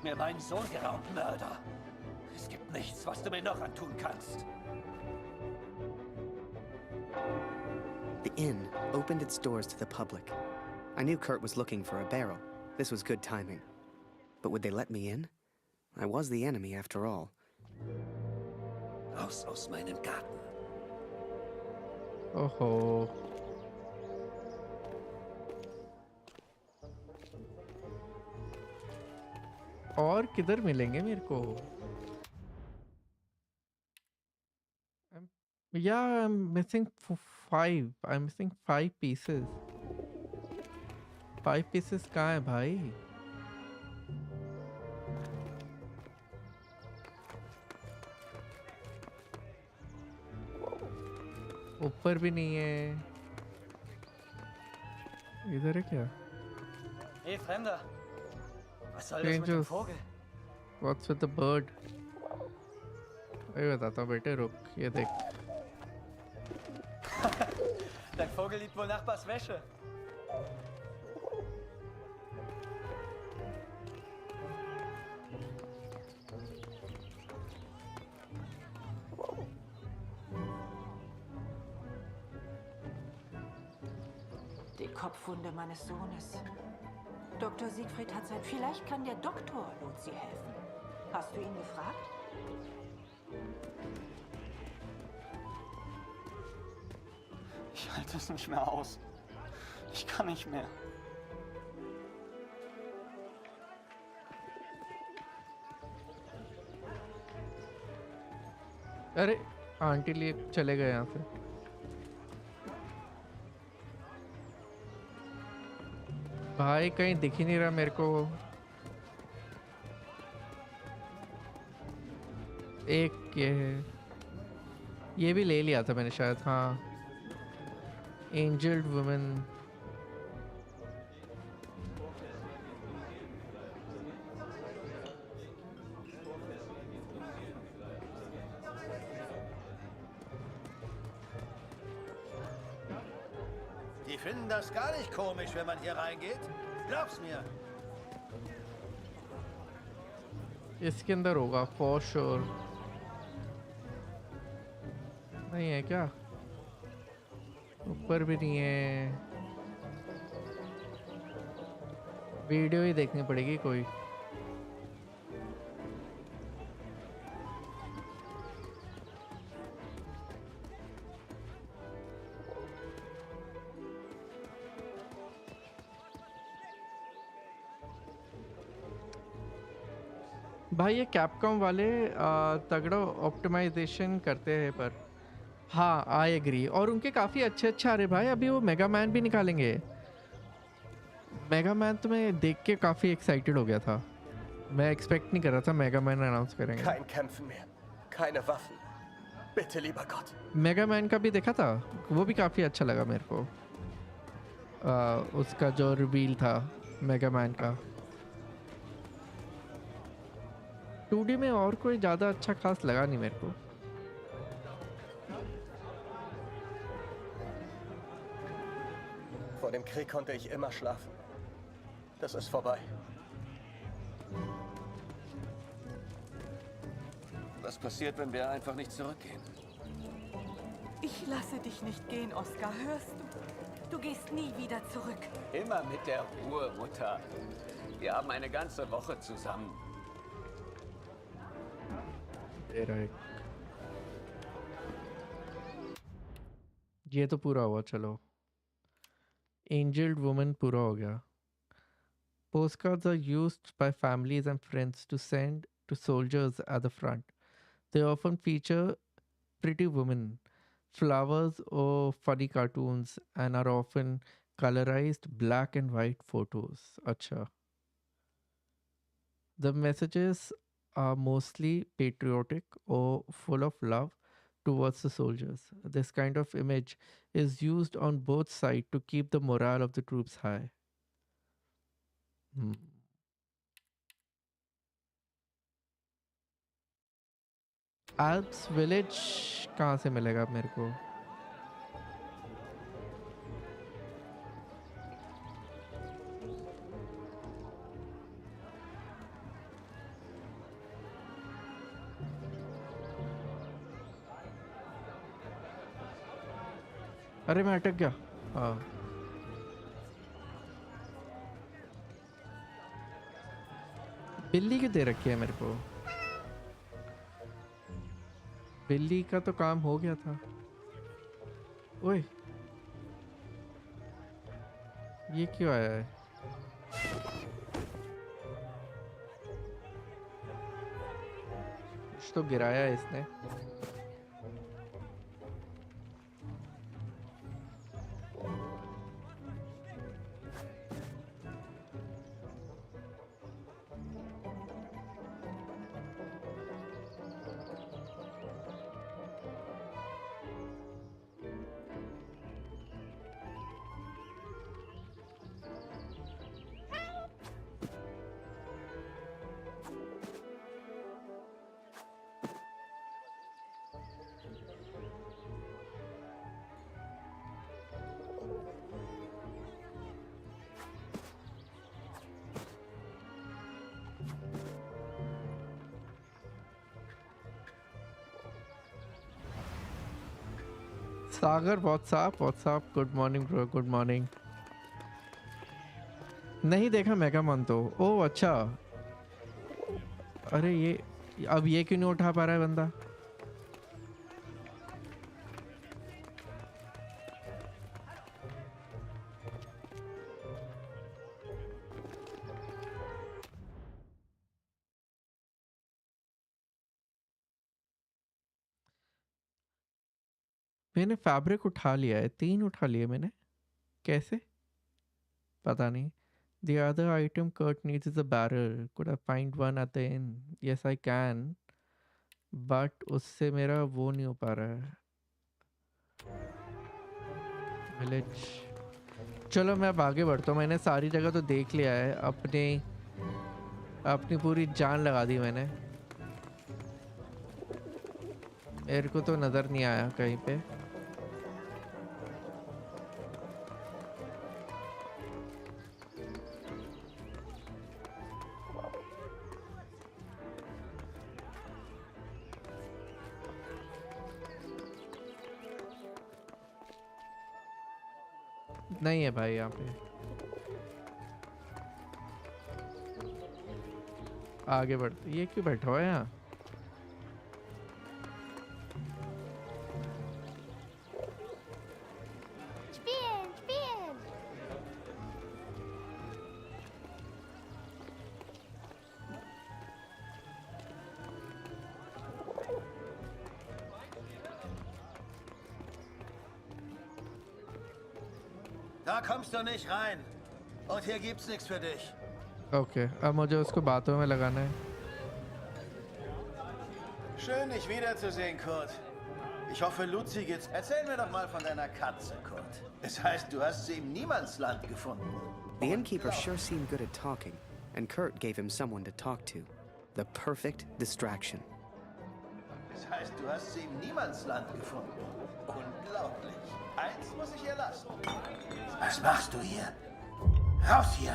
mir meinen Sohn geraubt, Mörder. Es gibt nichts, was du mir noch antun kannst. The inn opened its doors to the public. I knew Kurt was looking for a barrel. This was good timing. But would they let me in? I was the enemy after all. Raus aus meinem Garten. ओहो और किधर मिलेंगे मेरे को? Yeah, I'm missing five. I'm missing 5 pieces. 5 pieces कहाँ है भाई? ऊपर भी नहीं है. इधर है क्या? Hey, Fremder. Was soll das mit dem Strangers. Vogel? What's with the bird? अरे बताता हूँ बेटे रुक ये देख. Dein Vogel liebt wohl Nachbars Wäsche. Die Kopfwunde meines Sohnes. Dr. Siegfried hat sein... Vielleicht kann der Doktor Luzi helfen. Hast du ihn gefragt? Ich halte es nicht mehr aus. Ich kann nicht mehr. अरे aunty लिए चले गए यहाँ से. भाई कहीं दिख ही नहीं रहा मेरे को. एक ये है. ये भी ले लिया था मैंने शायद. हाँ एंजल्ड women. Die finden das gar nicht komisch, wenn man hier reingeht. Glaub's mir. इसके अंदर होगा फॉर श्योर. नहीं है क्या? ऊपर भी नहीं है. वीडियो ही देखनी पड़ेगी कोई. भाई ये कैपकॉम वाले तगड़ा ऑप्टिमाइजेशन करते हैं पर. हाँ आई एग्री. और उनके काफ़ी अच्छे अच्छे आ रहे भाई. अभी वो मेगा मैन भी निकालेंगे. मेगा मैन तो मैं देख के काफ़ी एक्साइटेड हो गया था. मैं एक्सपेक्ट नहीं कर रहा था मेगा मैन अनाउंस करेंगे. Kein Kämpfen mehr. Keine Waffen. Bitte, lieber Gott. Mega man का भी देखा था. वो भी काफ़ी अच्छा लगा मेरे को. उसका जो रिवील था मेगा मैन का. 2D में और कोई ज़्यादा अच्छा खास लगा नहीं मेरे को. Vor dem Krieg konnte ich immer schlafen. Das ist vorbei. Was passiert, wenn wir einfach nicht zurückgehen? Ich lasse dich nicht gehen, Oskar. Hörst du? Du gehst nie wieder zurück. Immer mit der Ruhe, Mutter. Wir haben eine ganze Woche zusammen. ये तो पूरा हुआ. चलो एंजल्ड woman पूरा हो गया. Postcards are used by families and friends to send to soldiers at the front. They often feature pretty women, flowers or funny cartoons and are often colorized black and white photos. Acha. The messages are mostly patriotic or full of love towards the soldiers. This kind of image is used on both sides to keep the morale of the troops high. Alps Village कहाँ से मिलेगा मेरे को? अरे मैं अटक गया। हाँ बिल्ली क्यों दे रखी है मेरे को? बिल्ली का तो काम हो गया था। ओए ये क्यों आया है? कुछ तो गिराया है इसने। Sagar WhatsApp good morning bro, good morning. नहीं देखा मेगामन तो। ओह अच्छा। अरे ये अब ये क्यों नहीं उठा पा रहा है बंदा? मैंने फैब्रिक उठा लिया है, 3 उठा लिए मैंने। कैसे पता नहीं। The other item Kurt needs is a barrel. Could I find one at the inn? Yes, I can. But उससे मेरा वो नहीं हो पा रहा है। Village. चलो मैं अब आगे बढ़ता हूँ। मैंने सारी जगह तो देख लिया है। अपनी पूरी जान लगा दी मैंने। मेरे को तो नज़र नहीं आया कहीं पे। नहीं है भाई यहाँ पे। आगे बढ़ते। ये क्यों बैठा हुआ है यहाँ? Da kommst du nicht rein. Und hier gibt's nichts für dich. Okay, अब मुझे उसको बातों में लगाना है। Schön, dich wiederzusehen, Kurt. Ich hoffe, Luzi geht's. Erzähl mir doch mal von deiner Katze, Kurt. Es heißt, du hast sie im Niemandsland gefunden. The innkeeper sure seemed good at talking, and Kurt gave him someone to talk to. The perfect distraction. Es heißt, du hast sie im Niemandsland gefunden. Unglaublich. Eins muss ich ihr lassen. Was machst du hier? Raus hier!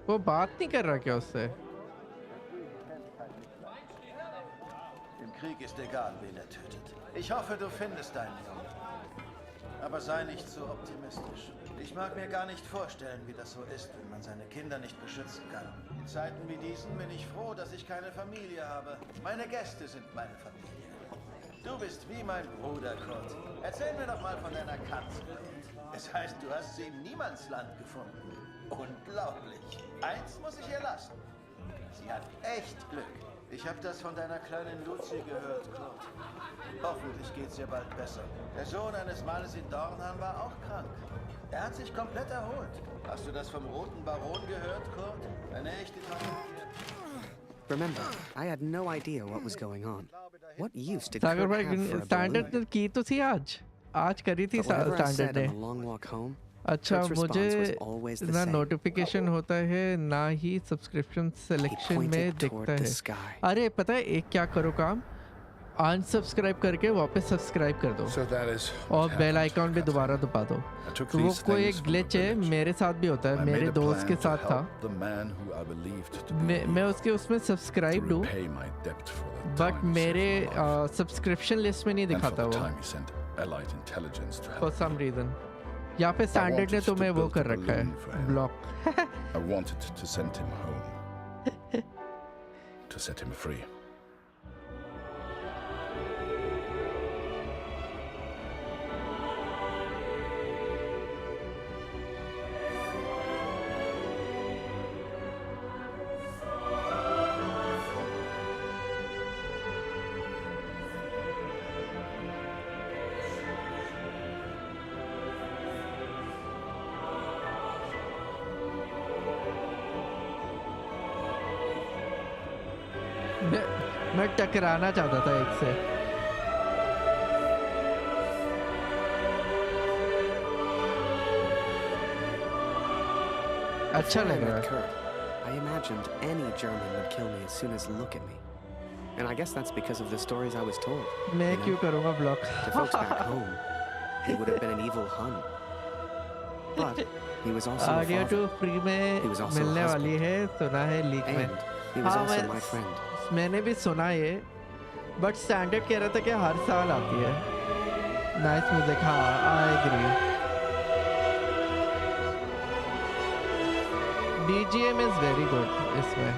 वो बात नहीं कर रहा क्या उससे? Im Krieg ist egal, wen er tötet. Ich hoffe, du findest deinen Jungen. Aber sei nicht so optimistisch. Ich mag mir gar nicht vorstellen, wie das so ist, wenn man seine Kinder nicht beschützen kann. In Zeiten wie diesen bin ich froh, dass ich keine Familie habe. Meine Gäste sind meine Familie. Du bist wie mein Bruder, Kurt. Erzähl mir doch mal von deiner Katze, Kurt. Es heißt, du hast sie im Niemandsland gefunden. Unglaublich. Eins muss ich ihr lassen. Sie hat echt Glück. Ich habe das von deiner kleinen Luzi gehört, Kurt. Hoffentlich geht's ihr bald besser. Der Sohn eines Mannes in Dornhan war auch krank. Er hat sich komplett erholt. Hast du das vom Roten Baron gehört, Kurt? Eine echte Tragödie. Remember, I had no idea what was going on. What use did Sagar Kurt have भाई for a standard balloon? की तो थी आज करी थी But whatever I said standard on ने। the long walk home, अच्छा Kurt's response मुझे was always the ना same. नोटिफिकेशन होता है ना ही सब्सक्रिप्शन सिलेक्शन में pointed दिखता toward the है। sky. अरे पता है एक क्या करो काम, अनसब्सक्राइब करके वापस सब्सक्राइब कर दो और बेल आइकॉन पे दोबारा दबा दो। तो वो कोई एक ग्लिच है, मेरे साथ भी होता है, मेरे दोस्त के साथ था। मैं उसके उसमें सब्सक्राइब हूँ बट मेरे सब्सक्रिप्शन लिस्ट में नहीं दिखाता वो फॉर सम रीजन। यहाँ पे स्टैंडर्ड ने तुम्हें वो कर रखा है block. I wanted to send him home to set him free. मैं टकराना चाहता था एक से। अच्छा लग रहा है। I imagined any German would kill me as soon as look at me. And I guess that's because of the stories I was told. मैं क्यों करूँगा block? To folks back home, he would have been an evil Hun. But he was also a audio father. Two free में मिलने वाली है, सुना है leak में। And he was also my friend. मैंने भी सुना ये, बट स्टैंडर्ड कह रहा था कि हर साल आती है। नाइस म्यूजिक, हाँ I agree. BGM is very good इसमें।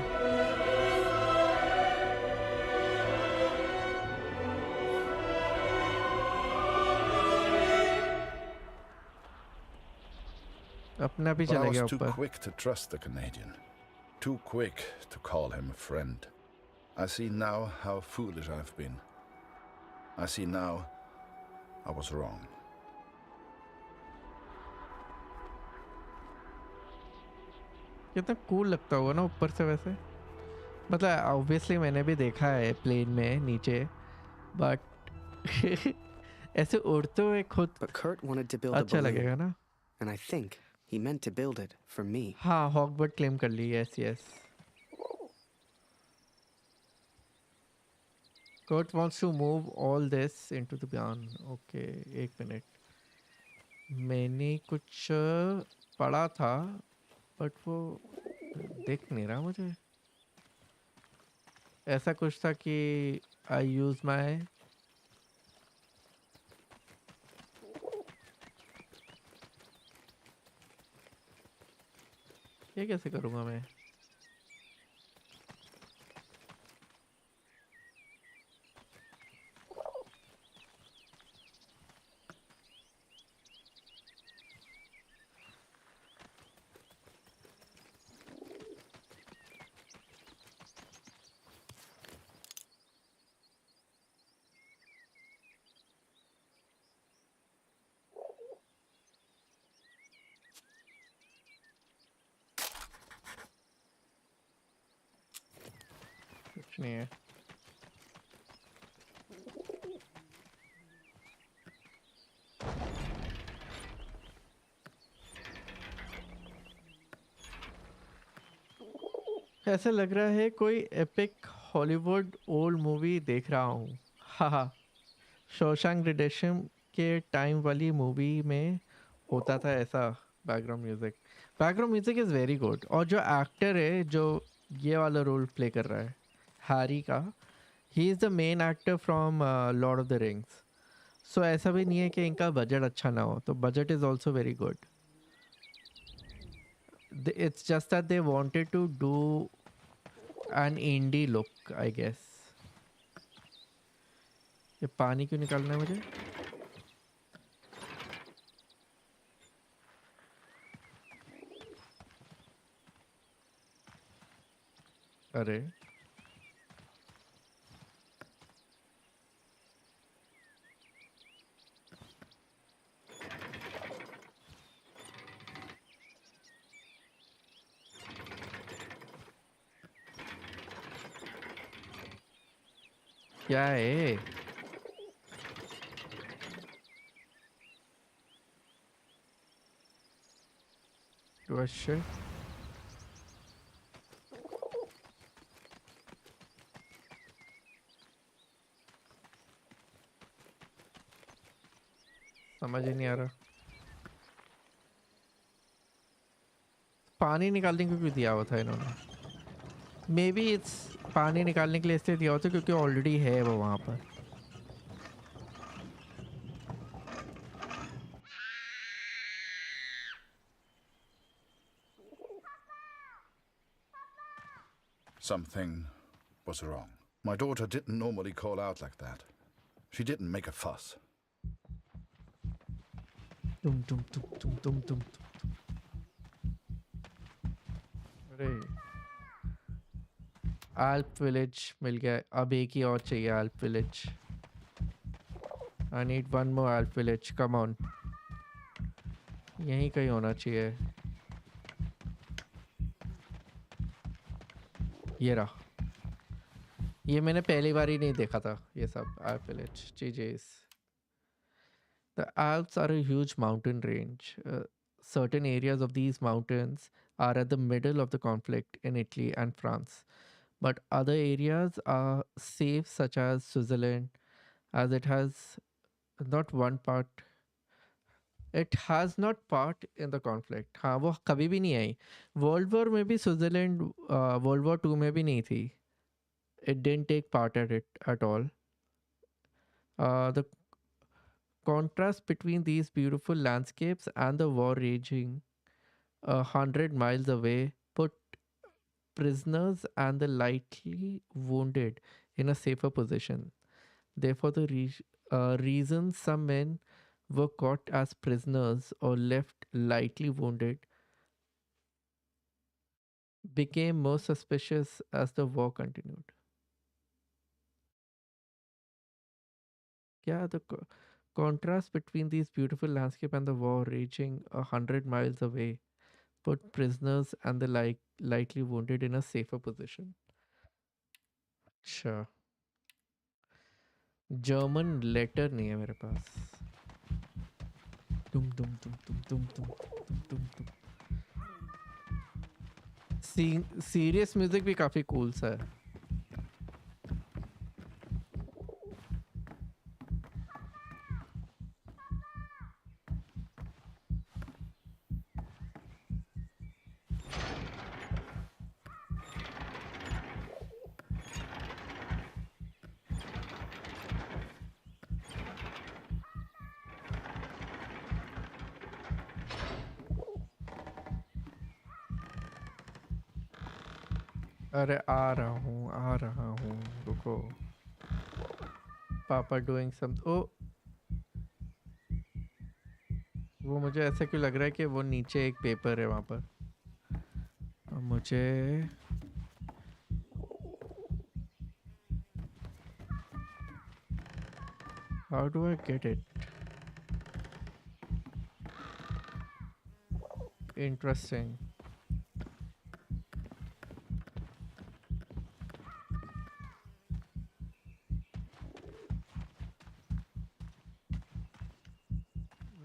अपना भी But I चला was गया too ऊपर। quick to trust the Canadian. Too quick to call him a friend. I see now how foolish I've been. I see now I was wrong. कितना cool लगता होगा ना ऊपर से वैसे। मतलब ऑब्वियसली मैंने भी देखा है प्लेन में नीचे, बट ऐसे उड़ते हुए खुद अच्छा लगेगा ना। And I think he meant to build it for me. हाँ, हॉगबर्ट क्लेम कर ली। Yes yes. Kurt wants to move all this into the beyond. Okay, एक मिनट। मैंने कुछ पढ़ा था, बट वो देख नहीं रहा मुझे। ऐसा कुछ था कि I use my ये कैसे करूँगा मैं? कुछ नहीं है। ऐसा लग रहा है कोई एपिक हॉलीवुड ओल्ड मूवी देख रहा हूँ। हाँ, शॉशैंक रिडेम्पशन के टाइम वाली मूवी में होता था ऐसा। Background music is very good. और जो एक्टर है जो ये वाला रोल प्ले कर रहा है हैरी का, he is the main actor from Lord of the Rings. So ऐसा भी नहीं है कि इनका बजट अच्छा ना हो, तो budget is also very good. It's just that they wanted to do an indie look, I guess. ये पानी क्यों निकालना है मुझे? अरे क्या है? Russia. समझ ही नहीं आ रहा। पानी निकालने को क्यों दिया हुआ था इन्होंने? मे बी इट्स पानी निकालने के लिए इसलिए दिया होता क्योंकि ऑलरेडी है वो वहाँ पर. Something was wrong. My daughter didn't normally call out like that. She didn't make a fuss. Dum dum dum dum dum dum. अरे Alp Village मिल गया. अब एक ही और चाहिए Alp Village. I need one more Alp Village. Come on. यहीं कहीं होना चाहिए. ये रहा. ये मैंने पहली बार ही नहीं देखा था ये सब Alp Village. GG's. The Alps are a huge mountain range. Certain areas of these mountains are at the middle of the conflict in Italy and France. But other areas are safe, such as Switzerland, as it has not one part. It has not part in the conflict. हाँ वो कभी भी नहीं आई. World War में भी Switzerland World War II में भी नहीं थी. It didn't take part at it at all. The contrast between these beautiful landscapes and the war raging 100 miles away put prisoners and the lightly wounded in a safer position. Therefore, the reason some men were caught as prisoners or left lightly wounded became more suspicious as the war continued. Yeah, the contrast between these beautiful landscape and the war raging 100 miles away put prisoners and the lightly wounded in a safer position. Sure. German letter नहीं है मेरे पास. Dum dum dum dum dum dum dum dum. Serious music भी काफी cool सा है. अरे आ रहा हूँ रुको. पापा डूइंग सम. ओ वो मुझे ऐसा क्यों लग रहा है कि वो नीचे एक पेपर है वहाँ पर. मुझे how do I get it? Interesting.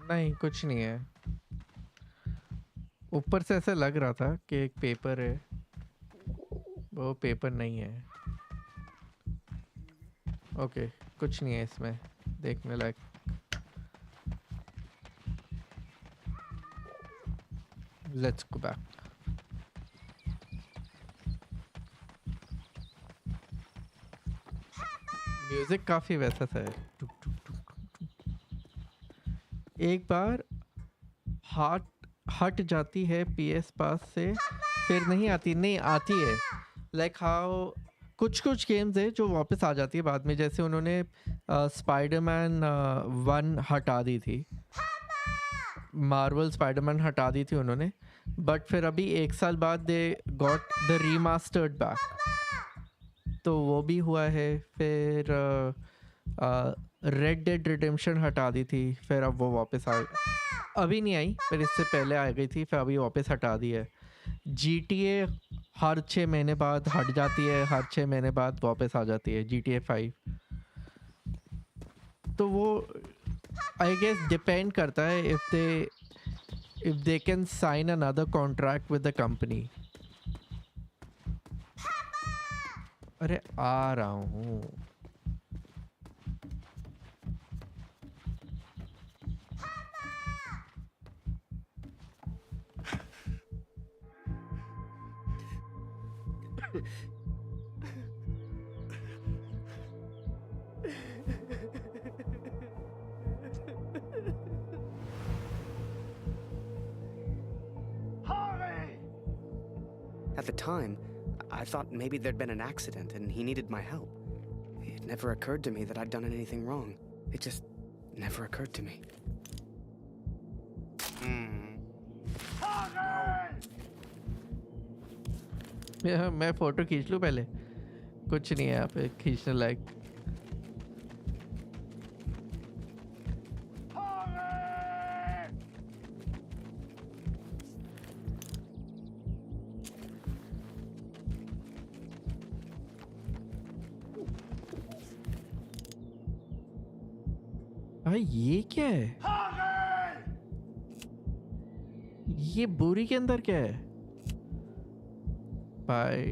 नहीं कुछ नहीं है. ऊपर से ऐसा लग रहा था कि एक पेपर है. वो पेपर नहीं है. ओके कुछ नहीं है इसमें देखने लायक. Let's go back. म्यूजिक काफी वैसा था. एक बार हट जाती है PS Plus से फिर नहीं आती. नहीं आती है. लाइक हाउ कुछ गेम्स है जो वापस आ जाती है बाद में. जैसे उन्होंने स्पाइडरमैन 1 हटा दी थी. मार्वल स्पाइडरमैन हटा दी थी उन्होंने. बट फिर अभी 1 साल बाद they got the remastered back. तो वो भी हुआ है. फिर रेड डेड रिडेम्पशन हटा दी थी. फिर अब वो वापस आ अभी नहीं आई. फिर इससे पहले आ गई थी. फिर अभी वापस हटा दी है. GTA हर 6 महीने बाद हट जाती है. हर 6 महीने बाद वापस आ जाती है. GTA 5. तो वो आई गेस डिपेंड करता है if they can sign another contract with the company. अरे आ रहा हूँ. the time, I thought maybe there'd been an accident and he needed my help. It never occurred to me that I'd done anything wrong. It just never occurred to me. मैं photo खींच लूं पहले. कुछ नहीं है यहाँ पे खींचने लायक. भाई ये क्या है? ये बोरी के अंदर क्या है? भाई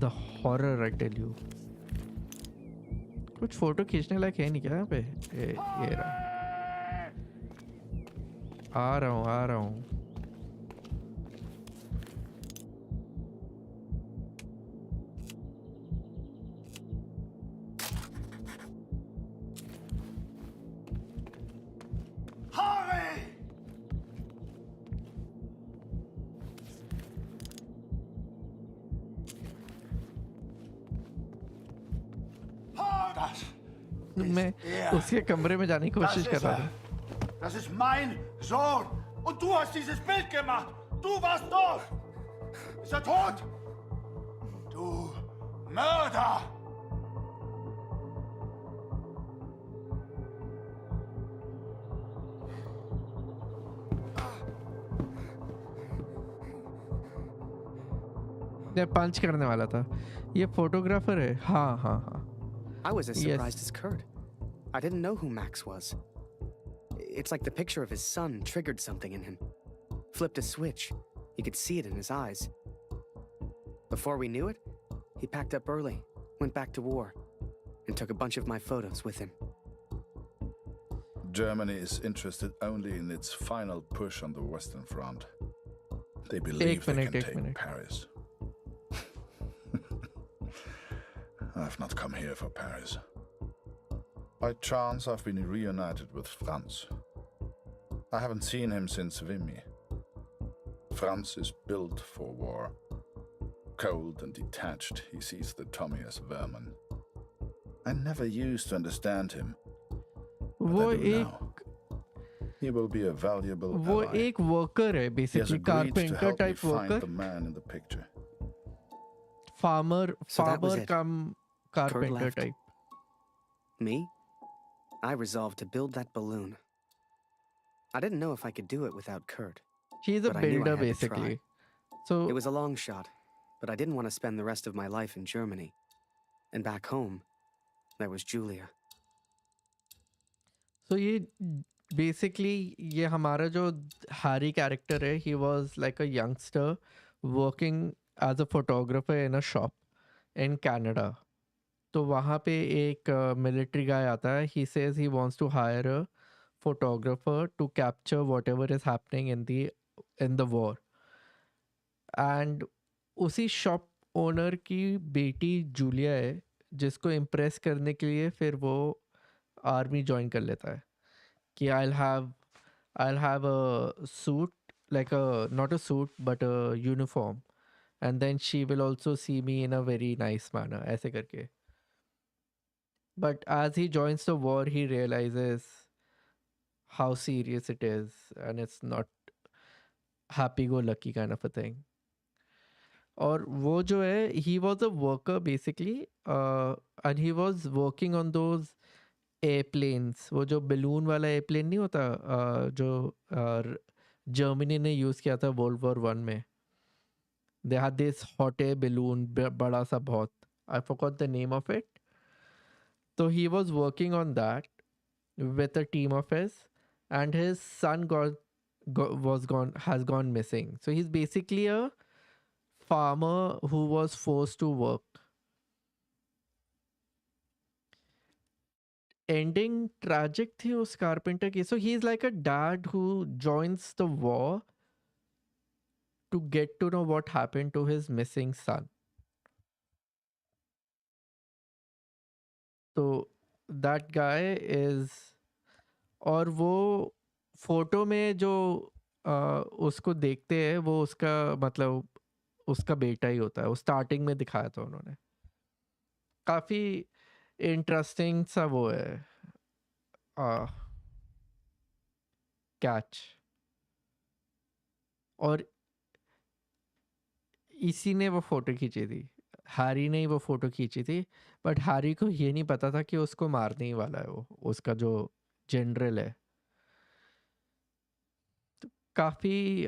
the horror I tell you. कुछ फोटो खींचने लायक है नहीं क्या यहाँ पे? ये रहा. आ रहा हूँ. मैं उसके कमरे में जाने की कोशिश कर रहा था. Das ist mein Sohn. Und du hast dieses Bild gemacht. Du warst dort. Ist er tot? Du Mörder! मैं पंच करने वाला था. ये फोटोग्राफर है. हाँ. I was as surprised as Kurt. I didn't know who Max was. It's like the picture of his son triggered something in him. Flipped a switch. You could see it in his eyes. Before we knew it, he packed up early, went back to war, and took a bunch of my photos with him. Germany is interested only in its final push on the Western Front. They believe they can take Paris. I've not come here for Paris. By chance, I've been reunited with Franz. I haven't seen him since Vimy. Franz is built for war. Cold and detached, he sees the Tommy as vermin. I never used to understand him. But I do now. He will be a valuable ally. वो एक worker है, basically carpenter type worker. worker. Find the man in the picture. Farmer it. cum carpenter type. Me? I resolved to build that balloon. I didn't know if I could do it without Kurt. He's a but I knew I builder had to basically. try. So it was a long shot, but I didn't want to spend the rest of my life in Germany. And back home, there was Julia. So ये basically ये हमारा जो Harry character है, he was like a youngster working as a photographer in a shop in Canada. तो वहाँ पे एक military guy आता है. He says he wants to hire a photographer to capture whatever is happening in the war. And उसी shop owner की बेटी Julia है, जिसको impress करने के लिए फिर वो आर्मी ज्वाइन कर लेता है कि I'll have a suit, like a not a suit but a uniform, and then she will also see me in a very nice manner, ऐसे करके. But as he joins the war, he realizes how serious it is, and it's not happy-go-lucky kind of a thing. और वो जो है, he was a worker basically, and he was working on those airplanes. वो जो balloon वाला airplane नहीं होता, जो जर्मनी ने यूज़ किया था World War I में. They had this hot air balloon, बड़ा सा बहुत. I forgot the name of it. So he was working on that with a team of his, and his son has gone missing. So he's basically a farmer who was forced to work. Ending tragic थी उस carpenter की. So he's like a dad who joins the war to get to know what happened to his missing son. So that guy is, और वो photo में जो उसको देखते हैं वो उसका मतलब उसका बेटा ही होता है, वो स्टार्टिंग में दिखाया था उन्होंने। काफ़ी इंटरेस्टिंग सा वो है कैच। और इसी ने वो फ़ोटो खींची थी, हैरी ने ही वो फ़ोटो खींची थी, बट हैरी को ये नहीं पता था कि उसको मारने ही वाला है वो, उसका जो जनरल है। तो काफ़ी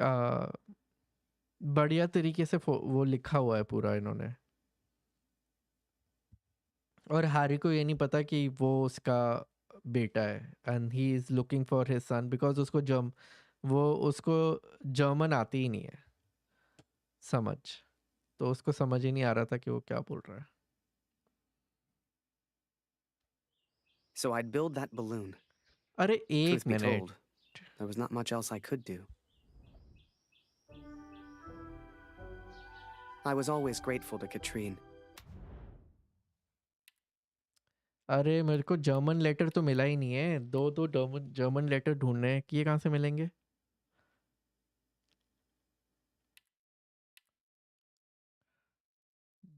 बढ़िया तरीके से वो लिखा हुआ है पूरा इन्होंने। और हैरी को ये नहीं पता कि वो उसका बेटा है, and he is looking for his son because उसको जर्मन आती ही नहीं है समझ, तो उसको समझ ही नहीं आ रहा था कि वो क्या बोल रहा है। So I'd build that balloon. अरे एक Truth be minute, told, there was not much else I could do. I was always grateful to Katrine. अरे मेरे को जर्मन लेटर तो मिला ही नहीं है, दो जर्मन लेटर ढूंढने हैं कि ये कहाँ से मिलेंगे।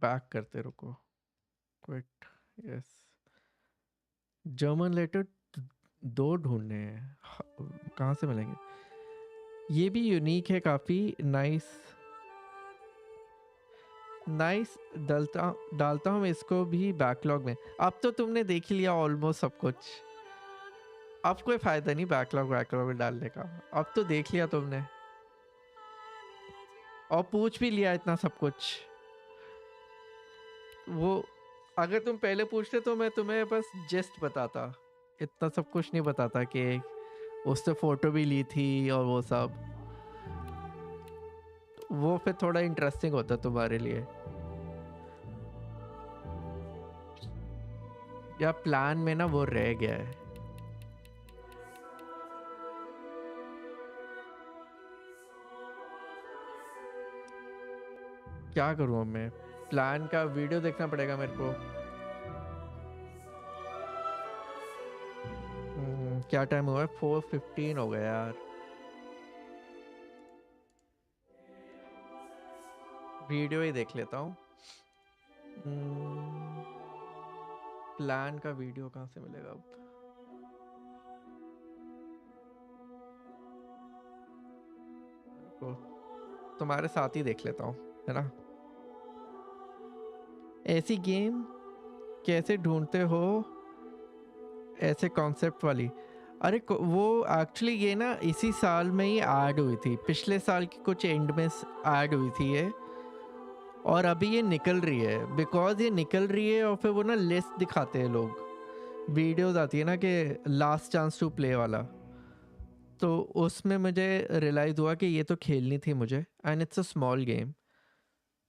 बैक करते रुको, क्विट, यस। जर्मन लेटर दो ढूंढने हैं, कहाँ से मिलेंगे। ये भी यूनिक है, काफ़ी नाइस डालता हूँ इसको भी बैकलॉग में। अब तो तुमने देख लिया ऑलमोस्ट सब कुछ, अब कोई फ़ायदा नहीं बैकलॉग में डालने का, अब तो देख लिया तुमने और पूछ भी लिया इतना सब कुछ। वो अगर तुम पहले पूछते तो मैं तुम्हें बस जस्ट बताता, इतना सब कुछ नहीं बताता कि उससे फ़ोटो भी ली थी और वो सब, वो फिर थोड़ा इंटरेस्टिंग होता तुम्हारे लिए। या प्लान में ना वो रह गया है। क्या करूँ मैं, प्लान का वीडियो देखना पड़ेगा मेरे को। क्या टाइम हुआ है, 4:15 हो गया यार। वीडियो ही देख लेता हूँ। प्लान का वीडियो कहाँ से मिलेगा अब। तो तुम्हारे साथ ही देख लेता हूँ, है ना। ऐसी गेम कैसे ढूंढते हो ऐसे कॉन्सेप्ट वाली। अरे वो एक्चुअली ये ना इसी साल में ही ऐड हुई थी, पिछले साल की कुछ एंड में ऐड हुई थी ये, और अभी ये निकल रही है बिकॉज ये निकल रही है। और फिर वो ना लिस्ट दिखाते हैं लोग, वीडियोस आती है ना कि लास्ट चांस टू प्ले वाला, तो उसमें मुझे रियलाइज़ हुआ कि ये तो खेलनी थी मुझे, and it's a small game.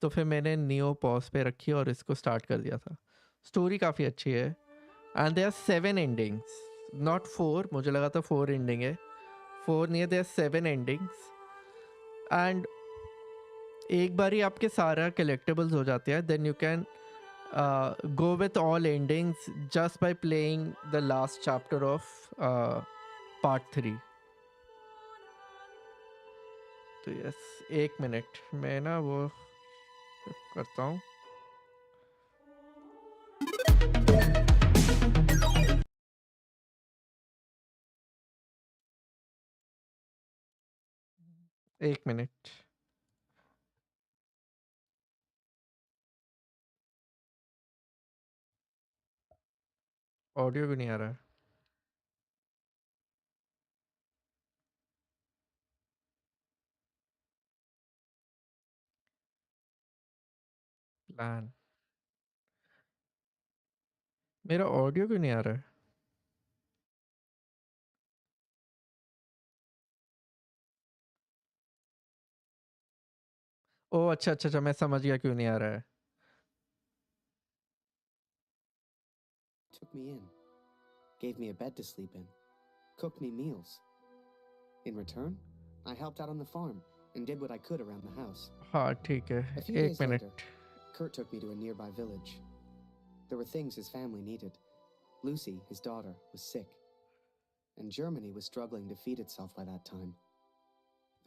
तो फिर मैंने नियो पॉज पे रखी और इसको स्टार्ट कर दिया था। स्टोरी काफ़ी अच्छी है and there are 7 endings, not 4। मुझे लगा था 4 एंडिंग है, 4 नहीं है, देयर आर 7 एंडिंग्स। एंड एक बार ही आपके सारा कलेक्टेबल्स हो जाते हैं, then you can go with all endings just by playing the last chapter of part 3. तो यस, 1 मिनट मैं ना वो करता हूँ। एक मिनट, ऑडियो भी नहीं आ रहा है। प्लान, मेरा ऑडियो क्यों नहीं आ रहा है। ओ अच्छा अच्छा अच्छा, मैं समझ गया क्यों नहीं आ रहा है। Took me in, gave me a bed to sleep in, cooked me meals. In return, I helped out on the farm and did what I could around the house. हाँ ठीक है, A few एक days minute. later, Kurt took me to a nearby village. There were things his family needed. Lucy, his daughter, was sick, and Germany was struggling to feed itself by that time.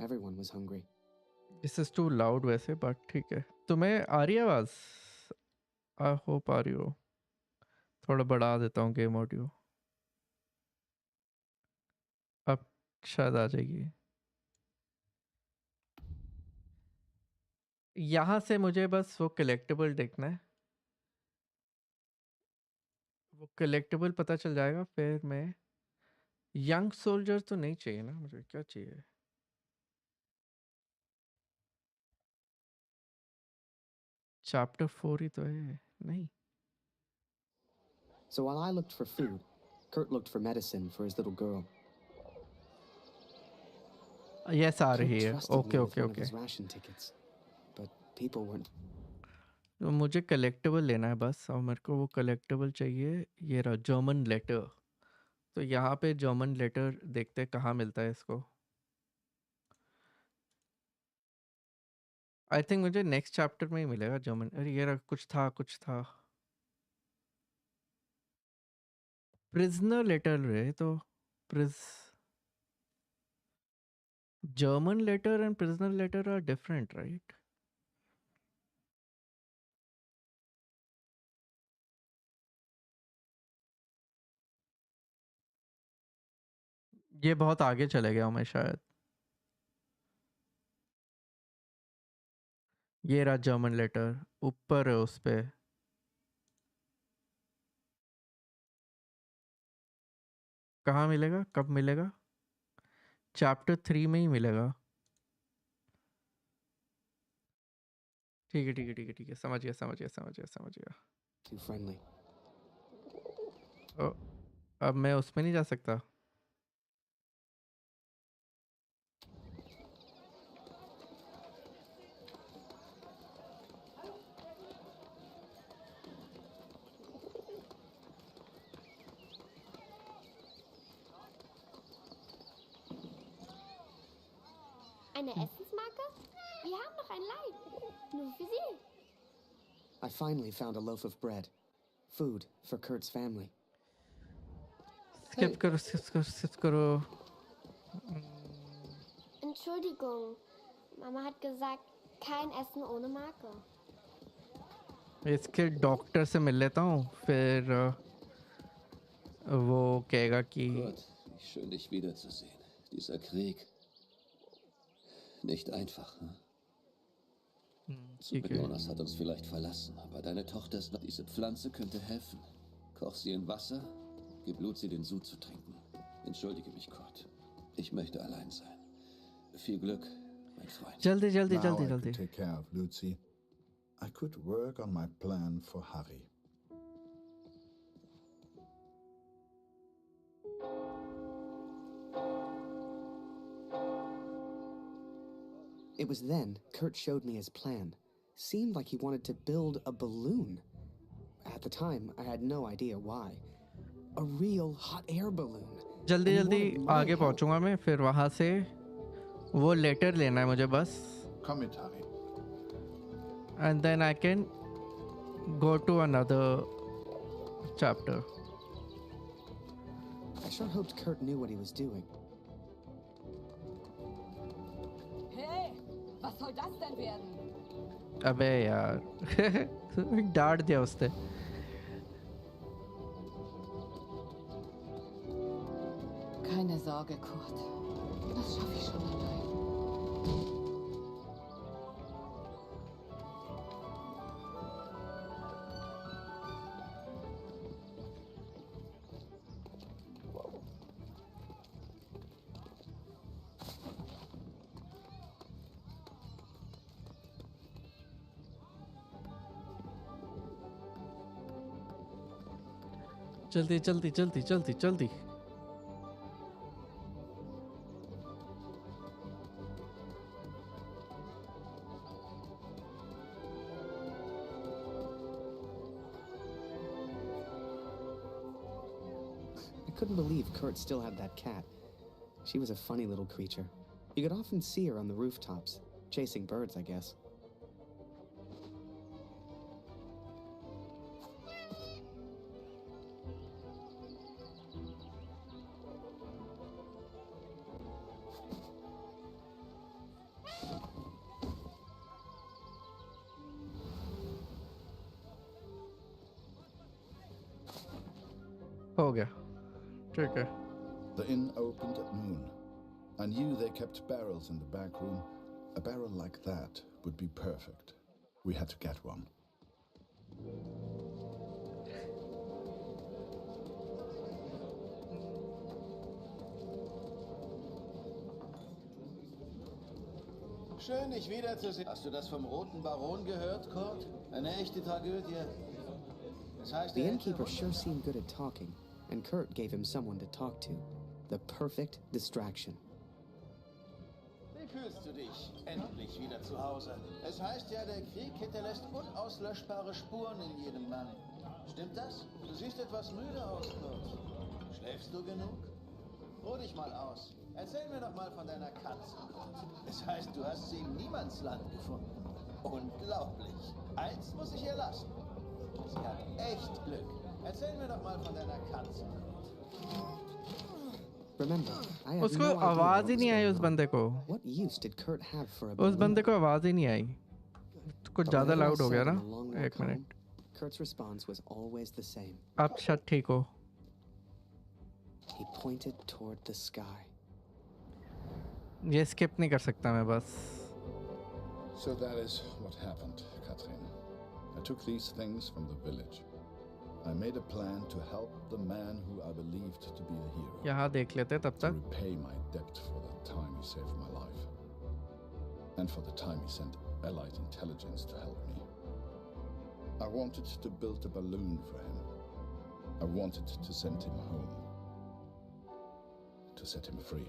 Everyone was hungry. This is too loud वैसे, but ठीक है. तुम्हें आ रही है आवाज? I hope आ रही हो. थोड़ा बढ़ा देता हूँ गेम ऑडियो. अब शायद आ जाएगी. यहाँ से मुझे बस वो कलेक्टेबल देखना है. वो कलेक्टेबल पता चल जाएगा फिर मैं. यंग सोल्जर तो नहीं चाहिए ना मुझे. क्या चाहिए? चैप्टर 4 ही तो है. नहीं. So while I looked for food, Kurt looked for medicine for his little girl. Yes, uh Kurt रही है. trusted okay me with okay one of okay. his ration tickets, but people weren't. तो मुझे collectable लेना है बस. और मेरे को वो कलेक्टेबल चाहिए. ये रहा जर्मन लेटर. तो यहाँ पे जर्मन लेटर देखते हैं कहाँ मिलता है इसको. आई थिंक मुझे नेक्स्ट चैप्टर में ही मिलेगा जर्मन. अरे ये रहा, कुछ था कुछ था. प्रिजनर लेटर रहे तो प्रिज German letter and prisoner letter are different, right? ये बहुत आगे चले गया हूँ मैं शायद. ये रहा जर्मन लेटर. ऊपर है उस पे. कहाँ मिलेगा? कब मिलेगा? चैप्टर 3 में ही मिलेगा. ठीक है ठीक है ठीक है ठीक है. समझ गया समझ गया समझ गया समझ गया. Too friendly. ओ, अब मैं उसमें नहीं जा सकता. Eine Essensmarke? Wir haben noch ein Leib. Nur für Sie. I finally found a loaf of bread. Food for Kurt's family. Skip करो skip करो. Entschuldigung. Mama hat gesagt, kein Essen ohne Marke. इसके doctor से मिल लेता हूँ फिर वो कहेगा कि Gott, wie schön dich wiederzusehen. Dieser Krieg. Nicht einfach, hm? Jonas hat uns vielleicht verlassen, aber deine Tochter ist noch... Diese Pflanze könnte helfen. Koch sie in Wasser, gib Blut sie den Sud zu trinken. Entschuldige mich, Kurt. Ich möchte allein sein. Viel Glück, mein Freund. जल्दी जल्दी Now जल्दी I जल्दी. could take care of Lucy. I could work on my plan for Harry. It was then Kurt showed me his plan. Seemed like he wanted to build a balloon. At the time, I had no idea why. A real hot air balloon. जल्दी जल्दी आगे पहुंचूंगा मैं. फिर वहां से वो letter लेना है मुझे बस. Come it, Harry. And then I can go to another chapter. I sure hoped Kurt knew what he was doing. Hey, was soll das denn werden? अबे यार. डांट दिया उसने. Keine Sorge, Kurt. Das schaffe ich schon allein. जल्दी जल्दी जल्दी जल्दी जल्दी. I couldn't believe Kurt still had that cat. She was a funny little creature. You could often see her on the rooftops, chasing birds, I guess. हो गया ठीक है The inn opened at noon. I knew they kept barrels in the back room. A barrel like that would be perfect. We had to get one. Schön, dich wiederzusehen. Hast du das vom Roten Baron gehört, Kurt? Eine echte Tragödie. Das heißt, The innkeeper sure seemed good at talking, and Kurt gave him someone to talk to. The perfect distraction. Wie fühlst du dich? Endlich wieder zu Hause. Es heißt ja, der Krieg hinterlässt unauslöschbare Spuren in jedem Mann. Stimmt das? Du siehst etwas müde aus, Kurt. Schläfst du genug? Ruh dich mal aus. Erzähl mir doch mal von deiner Katze, Kurt. Es heißt, du hast sie im Niemandsland gefunden. Unglaublich. Eins muss ich ihr lassen. Sie hat echt Glück. Erzähl mir doch mal von deiner Katze, Kurt. Remember, I had उसको no idea आवाज what he was नहीं आई going उस on. बंदे को What use did Kurt have for a उस balloon? बंदे को आवाज ही नहीं आई कुछ ज्यादा Whatever I लाउड हो गया said ना on the long walk एक minute home, Kurt's response was always the same. अब शायद ठीक हो He pointed toward the sky. ये स्किप नहीं कर सकता मैं बस So that is what happened, Katrin. I took these things from the village. I made a plan to help the man who I believed to be a hero. यहाँ देख लेते तब To तक repay my debt for the time he saved my life. And for the time he sent Allied intelligence to help me. I wanted to build a balloon for him. I wanted to send him home. To set him free.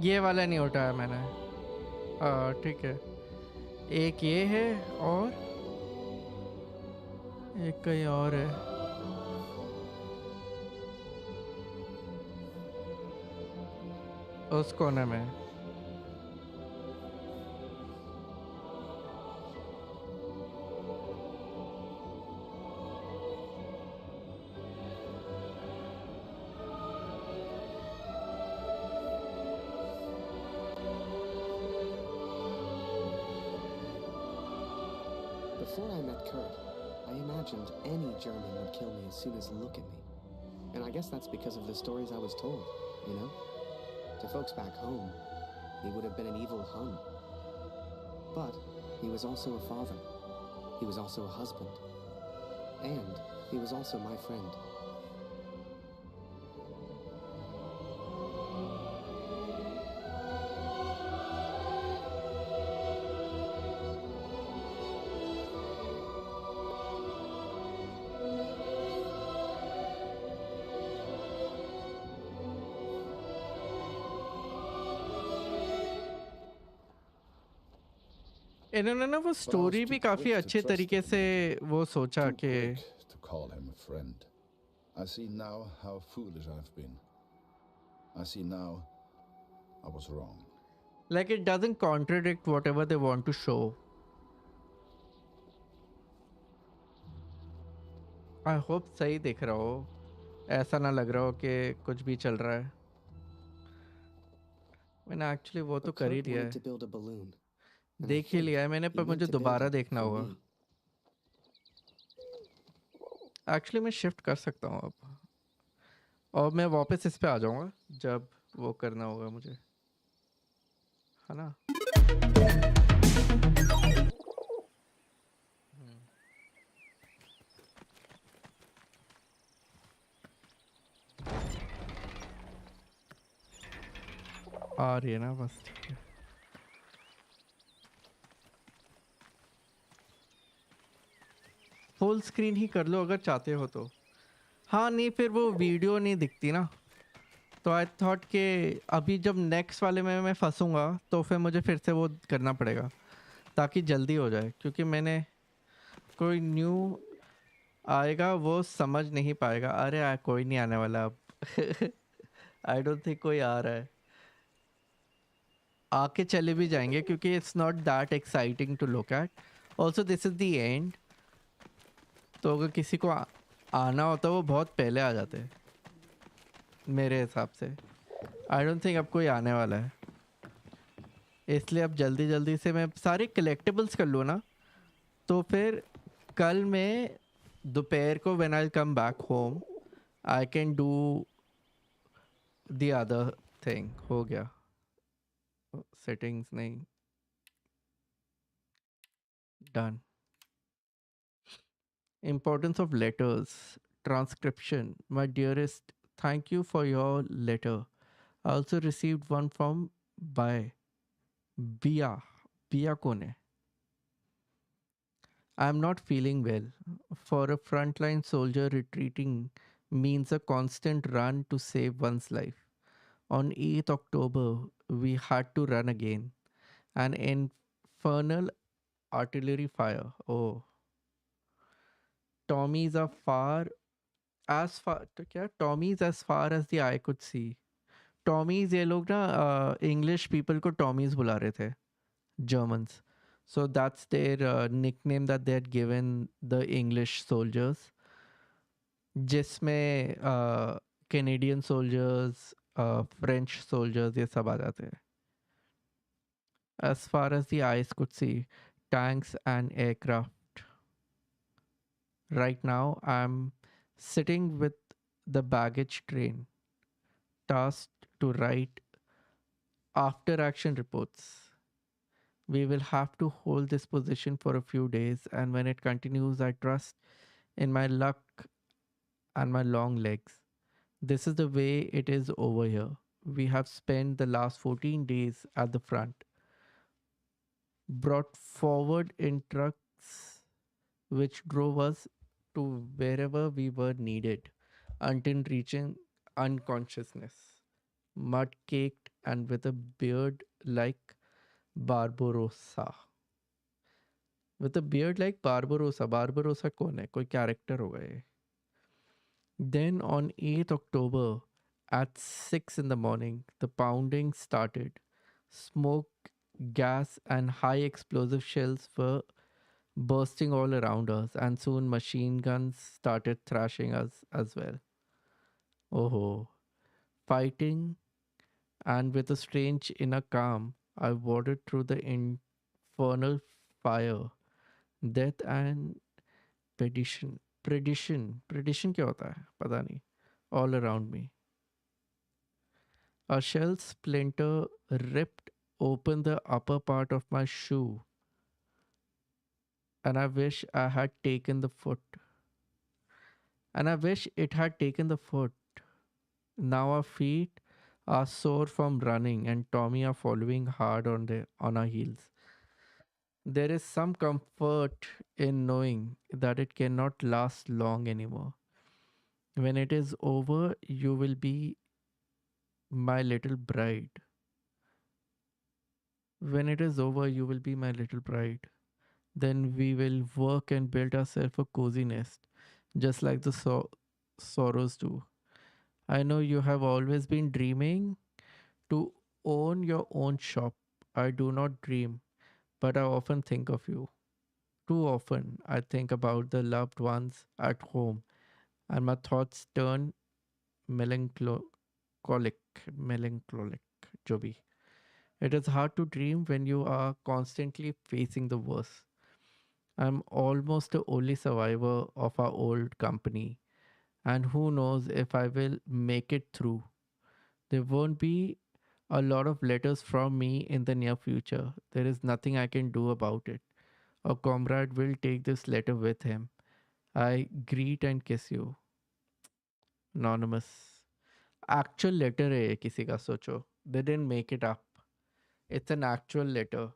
ये वाला नहीं उठाया मैंने ठीक है एक ये है और एक कहीं और है उस कोने में Before I met Kurt, I imagined any German would kill me as soon as look at me. And I guess that's because of the stories I was told, you know? To folks back home, he would have been an evil Hun. But he was also a father. He was also a husband. And he was also my friend. इन्होंने ना वो story भी काफी अच्छे तरीके से वो सोचा कि To call him a friend. I see now how foolish I've been. I see now I was wrong. like it doesn't contradict whatever they want to show. I hope सही दिख रहा हो ऐसा ना लग रहा हो कि कुछ भी चल रहा है मैंने एक्चुअली वो तो कर ही लिया wanted to है build a balloon. देख ही लिया है मैंने पर मुझे दोबारा देखना होगा एक्चुअली मैं शिफ्ट कर सकता हूँ अब और मैं वापस इस पे आ जाऊंगा जब वो करना होगा मुझे है ना आ रही है ना बस ठीक है फुल स्क्रीन ही कर लो अगर चाहते हो तो हाँ नहीं फिर वो वीडियो नहीं दिखती ना तो आई थॉट कि अभी जब नेक्स्ट वाले में मैं फंसूंगा तो फिर मुझे फिर से वो करना पड़ेगा ताकि जल्दी हो जाए क्योंकि मैंने कोई न्यू आएगा वो समझ नहीं पाएगा अरे कोई नहीं आने वाला अब आई डोंट थिंक कोई आ रहा है आके चले भी जाएंगे क्योंकि it's not that exciting to look at also this is the end तो अगर किसी को आना होता वो बहुत पहले आ जाते मेरे हिसाब से आई डोंट थिंक अब कोई आने वाला है इसलिए अब जल्दी जल्दी से मैं सारे कलेक्टिबल्स कर लूँ ना तो फिर कल मैं दोपहर को when I'll come back home I can do the other thing. हो गया. Settings नहीं. Done. Importance of letters. Transcription. My dearest, thank you for your letter. I also received one from Bia. Bia कौन है? I'm not feeling well. For a frontline soldier, retreating means a constant run to save one's life. On 8th October, we had to run again. An infernal artillery fire. Oh. Tommies are तो क्या? Tommies as far as the eye could see. Tommies ये लोग ना English people को Tommies बुला रहे थे. Germans. So that's their nickname that they had given the English soldiers. जिसमें Canadian soldiers, French soldiers ये सब आ जाते हैं. As far as the eyes could see, tanks and aircraft. Right now, I'm sitting with the baggage train, tasked to write after-action reports. We will have to hold this position for a few days, and when it continues, I trust in my luck and my long legs. This is the way it is over here. We have spent the last 14 days at the front, brought forward in trucks which drove us to wherever we were needed until reaching unconsciousness, mud-caked and with a beard like Barbarossa. With a beard like Barbarossa. Barbarossa कौन है? कोई character होगा ये. Then on 8th October at 6 in the morning, the pounding started. Smoke, gas and high explosive shells were bursting all around us, and soon machine guns started thrashing us as well. Oh, fighting, and with a strange inner calm, I wandered through the infernal fire, death and perdition. Perdition क्या होता है? पता नहीं. All around me. A shell splinter ripped open the upper part of my shoe, and I wish I had taken the foot. And I wish it had taken the foot. Now our feet are sore from running, and Tommy are following hard on our heels. There is some comfort in knowing that it cannot last long anymore. When it is over, you will be my little bride. When it is over, you will be my little bride. Then we will work and build ourselves a cozy nest, just like the sorrows do. I know you have always been dreaming to own your own shop. I do not dream, but I often think of you. Too often, I think about the loved ones at home, and my thoughts turn melancholic. जो भी. It is hard to dream when you are constantly facing the worst. I'm almost the only survivor of our old company, and who knows if I will make it through. There won't be a lot of letters from me in the near future. There is nothing I can do about it. A comrade will take this letter with him. I greet and kiss you. Anonymous. Actual letter है ये किसी का सोचो. They didn't make it up. It's an actual letter.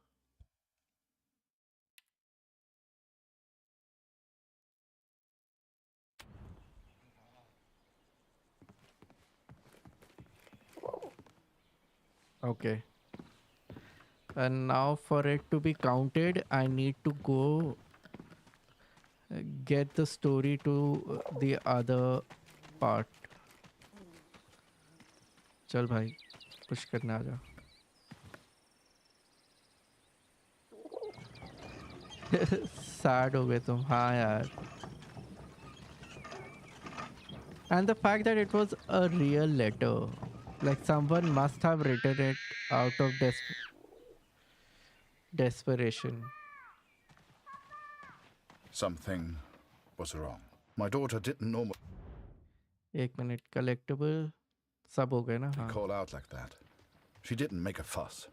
Okay. And now for it to be counted, I need to go get the story to the other part. चल भाई, push करने आ जा. Sad हो गए तुम. हाँ यार. And the fact that it was a real letter. Like someone must have written it out of desperation. Something was wrong. My daughter didn't normally 1 minute collectible सब हो गए ना हाँ call out like that. She didn't make a fuss.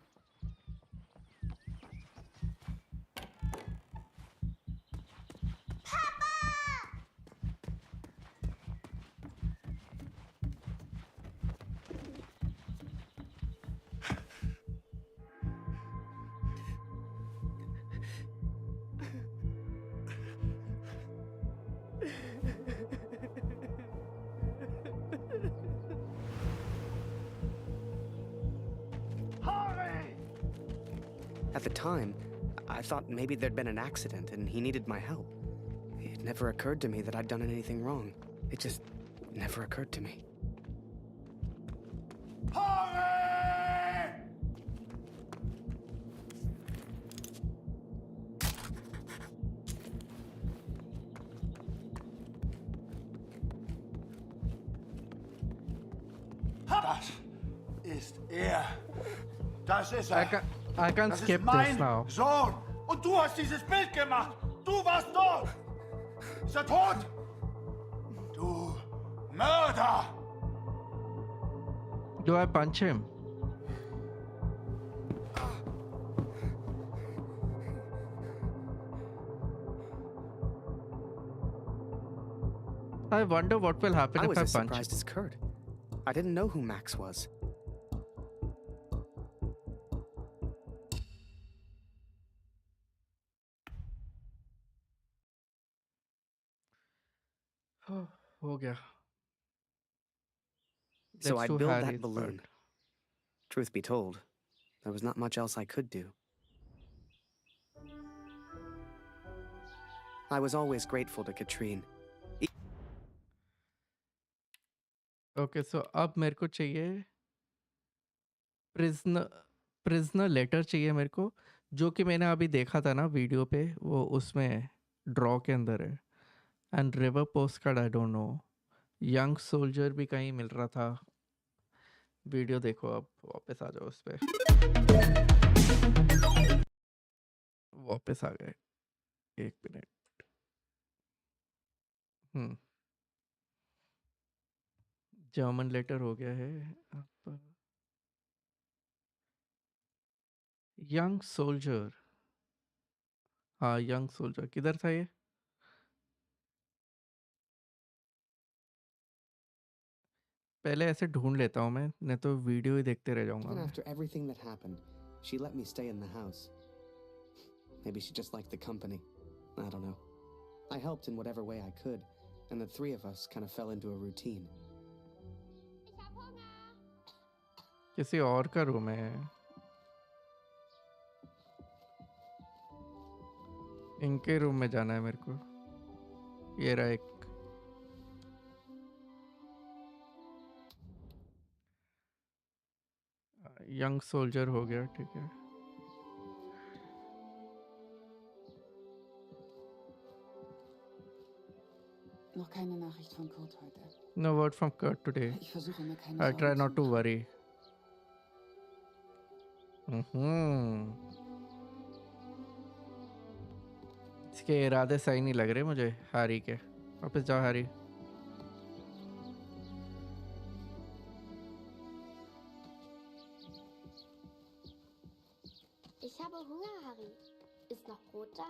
At the time, I thought maybe there'd been an accident and he needed my help. It never occurred to me that I'd done anything wrong. It just never occurred to me. Das ist er. Das ist er. I can't Das skip ist mein this now. Sohn. Und du hast dieses Bild gemacht. Du warst dort. Ist er tot? Du Mörder. Do I punch him? I wonder what will happen I if was I as punch surprised as Kurt. I didn't know who Max was. हो गया. So Let's I do built Harry's that balloon. part. Truth be told, there was not much else I could do. I was always grateful to Katrine. Okay, so अब मेरे को चाहिए prisoner letter चाहिए मेरे को जो कि मैंने अभी देखा था ना वीडियो पे वो उसमें ड्रॉ के अंदर है and river post card I don't know young soldier भी कहीं मिल रहा था वीडियो देखो अब वापस आ जाओ उस पे वापस आ गए 1 मिनट जर्मन लेटर हो गया है अब यंग सोल्जर हाँ यंग सोल्जर किधर था ये पहले ऐसे ढूंढ लेता हूँ मैं नहीं तो वीडियो ही देखते रह जाऊंगा Even मैं after everything that happened, she let me stay in the house. Maybe she just liked the company. I don't know. I helped in whatever way I could, and the three of us kind of fell into a routine. किसी और का room है इनके room में जाना है मेरे को ये रहा एक यंग सोल्जर हो गया ठीक है Noch keine Nachricht von Kurt heute. No word from Kurt today. Ich versuche mir keine I Sorgen try zu not to machen. worry. इसके इरादे सही नहीं लग रहे मुझे हैरी के वापस जाओ Harry Ich habe Hunger, Harry. Ist noch Brot da?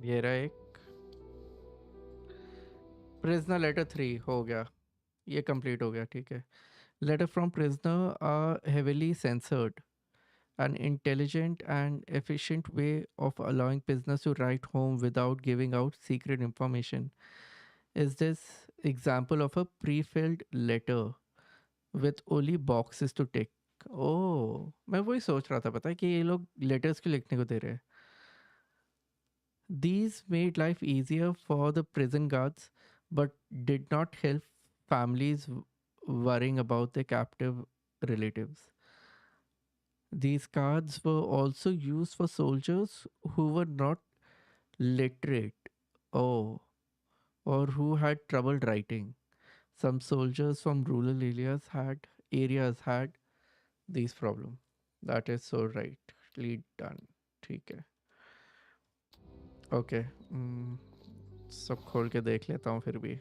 ये रहा एक प्रिजनर लेटर 3 हो गया ये कंप्लीट हो गया ठीक है letter from prisoner are heavily censored an intelligent and efficient way of allowing prisoners to write home without giving out secret information is this example of a pre-filled letter with only boxes to tick. Oh, मैं वही सोच रहा था पता है कि ये लोग लेटर्स क्यों लिखने को दे रहे हैं These made life easier for the prison guards but did not help families worrying about their captive relatives. These cards were also used for soldiers who were not literate or who had trouble writing. Some soldiers from rural areas had these problems. That is so rightly done. ठीक है. Okay. सब खोल के देख लेता हूँ फिर भी.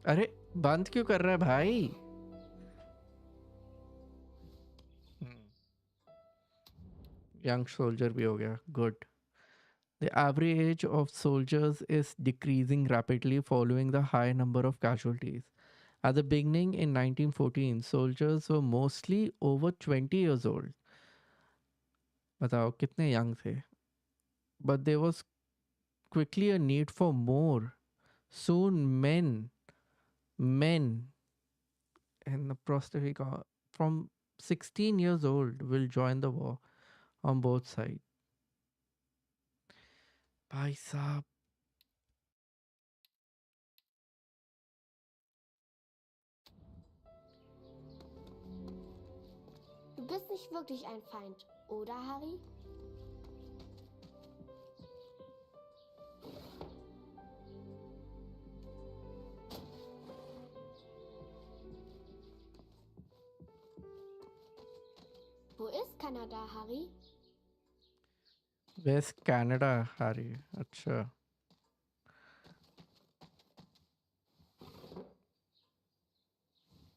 अरे बंद क्यों कर रहा है भाई? Young soldier भी हो गया. Good. The average age of soldiers is decreasing rapidly following the high number of casualties. At the beginning in 1914, soldiers were mostly over 20 years old. बताओ कितने young थे? But there was quickly a need for more. Soon men in the prosthetic from 16 years old will join the war on both sides. भाई साहब. Du bist nicht wirklich ein Feind, oder Harry? Wo ist Kanada, Harry? Where's Canada, Harry? अच्छा.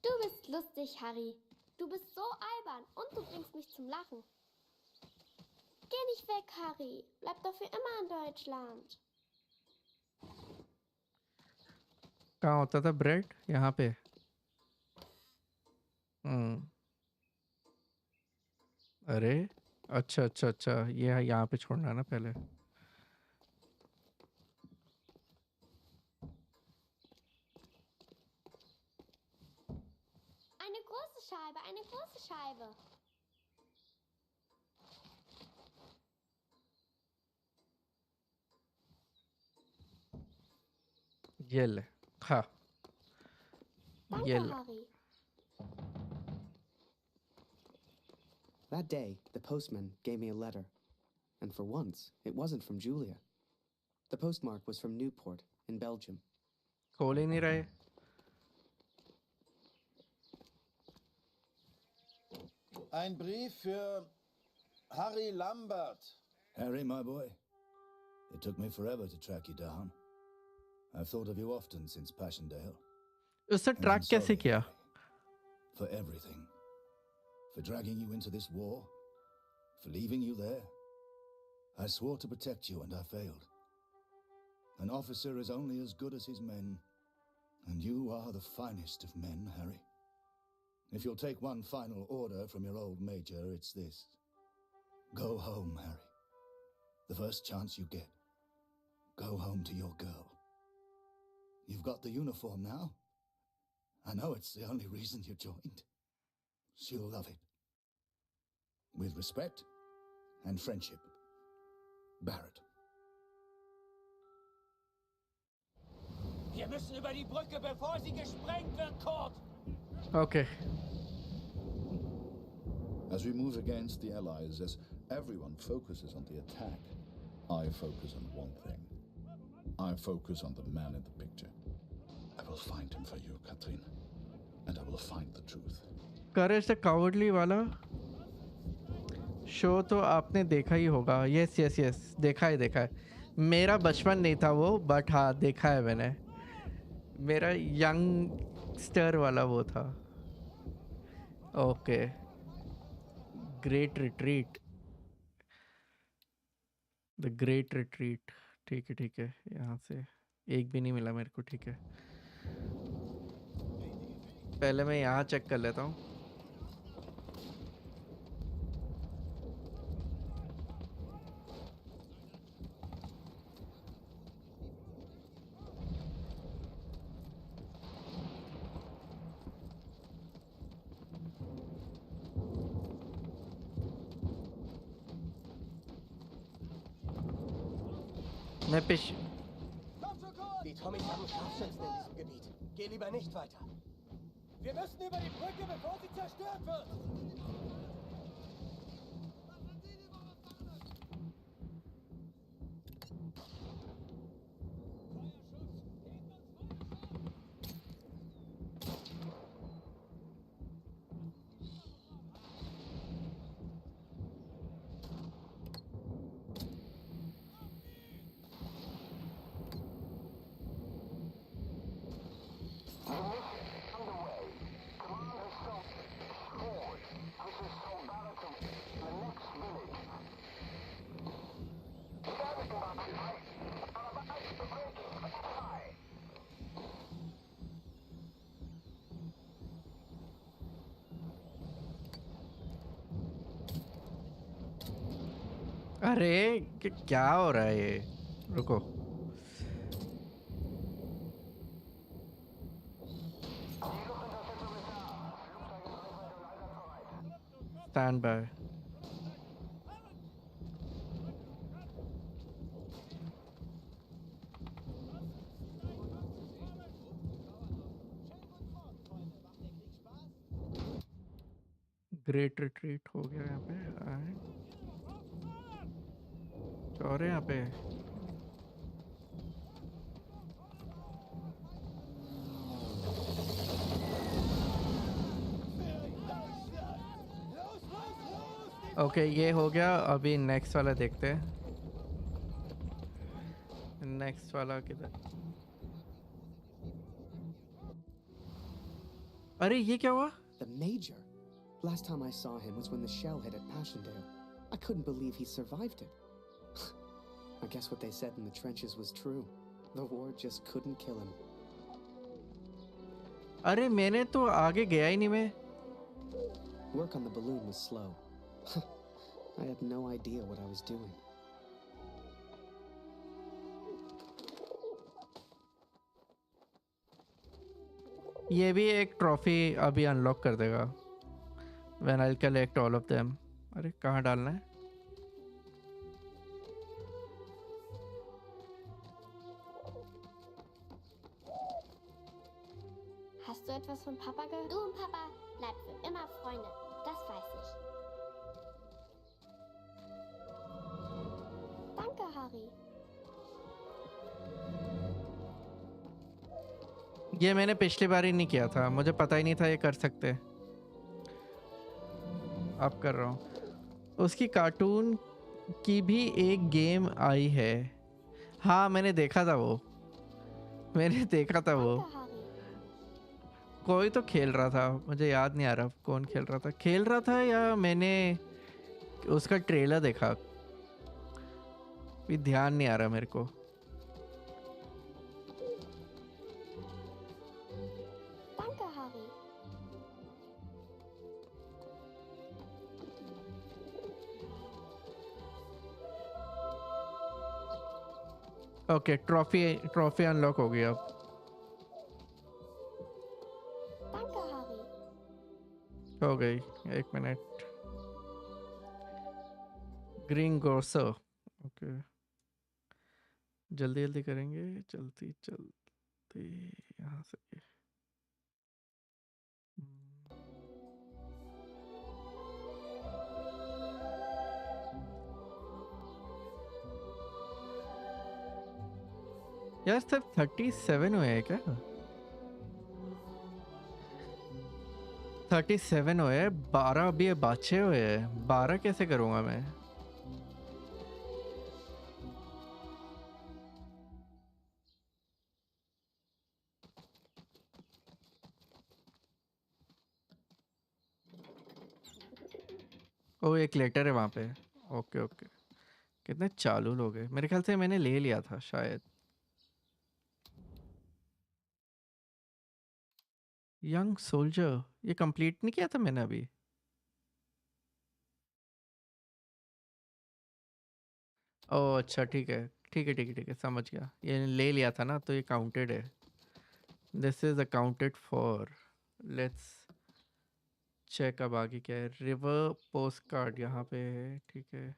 Du bist lustig, Harry. Du bist so albern und du bringst mich zum Lachen. Geh nicht weg, Harry. Bleib doch für immer in Deutschland. कहाँ होता था bread? यहाँ पे. अरे अच्छा अच्छा अच्छा, ये यहाँ पे छोड़ना है ना पहले. Eine große Scheibe, eine große Scheibe. ये ले खा. ये Danke, ले. Harry. That day, the postman gave me a letter. And for once, it wasn't from Julia. The postmark was from Newport in Belgium. खोल ही नहीं रहे. Ein Brief für Harry Lambert. Harry, my boy. It took me forever to track you down. I've thought of you often since Passchendaele. उससे track कैसे किया? For everything. For dragging you into this war. For leaving you there. I swore to protect you and I failed. An officer is only as good as his men. And you are the finest of men, Harry. If you'll take one final order from your old major, it's this. Go home, Harry. The first chance you get. Go home to your girl. You've got the uniform now. I know it's the only reason you joined. She'll love it. With respect and friendship. Barrett. Wir müssen über die Brücke, bevor sie gesprengt wird, Kurt! Okay. As we move against the Allies, as everyone focuses on the attack, I focus on one thing. I focus on the man in the picture. I will find him for you, Katrin. And I will find the truth. Courage the Cowardly वाला show तो आपने देखा ही होगा. Yes yes yes, देखा है. मेरा बचपन नहीं था वो, बट हाँ देखा है मैंने. मेरा यंगस्टर वाला वो था. Okay. Great retreat. The great retreat. ठीक है. यहाँ से एक भी नहीं मिला मेरे को. ठीक है, पहले मैं यहाँ चेक कर लेता हूँ. Die Tommies haben Scharfschützen in diesem Gebiet. Geh lieber nicht weiter. Wir müssen über die Brücke, bevor sie zerstört wird! अरे क्या हो रहा है ये? रुको। Stand by. ग्रेट रिट्रीट हो गया यहाँ पे। चौरे यहाँ पे। ओके ये हो गया। अभी नेक्स्ट वाला देखते हैं। नेक्स्ट वाला किधर? अरे ये क्या हुआ? The Major. Last time I saw him was when the shell hit at Passchendaele. I couldn't believe he survived it. I guess what they said in the trenches was true. The war just couldn't kill him. अरे मैंने तो आगे गया ही नहीं मैं। Work on the balloon was slow. I had no idea what I was doing. ये भी एक ट्रॉफी अभी अनलॉक कर देगा। When I'll collect all of them. अरे कहाँ डालना है? Hast du etwas von Papa gehört? Du und Papa bleibt für immer Freunde. Das weiß ich. Danke, Harry. ये मैंने पिछली बार ही नहीं किया था। मुझे पता ही नहीं था ये कर सकते। अब कर रहा हूँ। उसकी कार्टून की भी एक गेम आई है। हाँ मैंने देखा था वो। मैंने देखा था वो। कोई तो खेल रहा था। मुझे याद नहीं आ रहा कौन खेल रहा था। खेल रहा था या मैंने उसका ट्रेलर देखा। भी ध्यान नहीं आ रहा मेरे को। ओके ट्रॉफी अनलॉक हो गई अब। हो गई। 1 मिनट। ग्रीन गोर्सो। ओके जल्दी जल्दी करेंगे। चलती चलती यहाँ से। यार सिर्फ 37 हुए हैं क्या? 37 हुए हैं। 12 अभी बचे हुए हैं। 12 कैसे करूँगा मैं? ओ एक लेटर है वहाँ पे। Okay okay. कितने चालू लोग हैं। मेरे ख्याल से मैंने ले लिया था शायद। यंग सोल्जर ये कंप्लीट नहीं किया था मैंने अभी। ओह अच्छा ठीक है ठीक है ठीक है ठीक है समझ गया। ये ले लिया था ना तो ये काउंटेड है। This is accounted for. Let's check अब आगे क्या है। रिवर पोस्ट कार्ड यहाँ पे है। ठीक है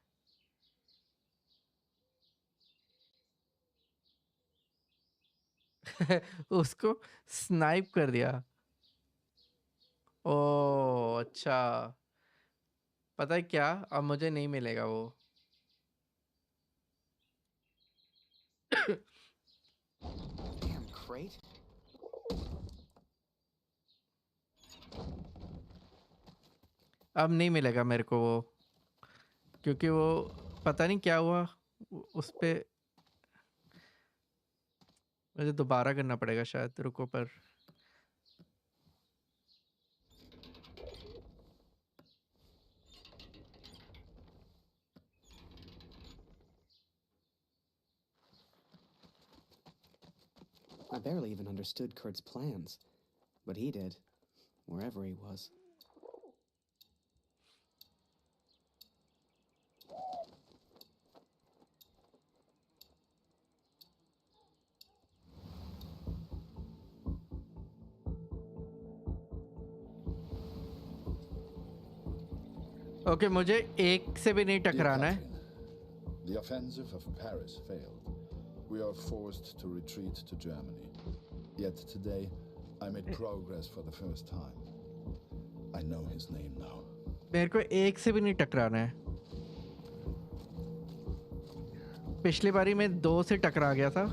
उसको स्नाइप कर दिया। ओह अच्छा। पता है क्या अब मुझे नहीं मिलेगा वो। Damn crate. अब नहीं मिलेगा मेरे को वो। क्योंकि वो पता नहीं क्या हुआ उस पे। मुझे दोबारा करना पड़ेगा शायद। रुको पर I barely even understood Kurt's plans, but he did, wherever he was. Okay मुझे एक से भी नहीं टकराना है. The offensive of Paris failed. We are forced to retreat to Germany. Yet today, I made progress for the first time. I know his name now. मेरे को एक से भी नहीं टकराना है. पिछली बारी मैं 2 से टकरा गया था.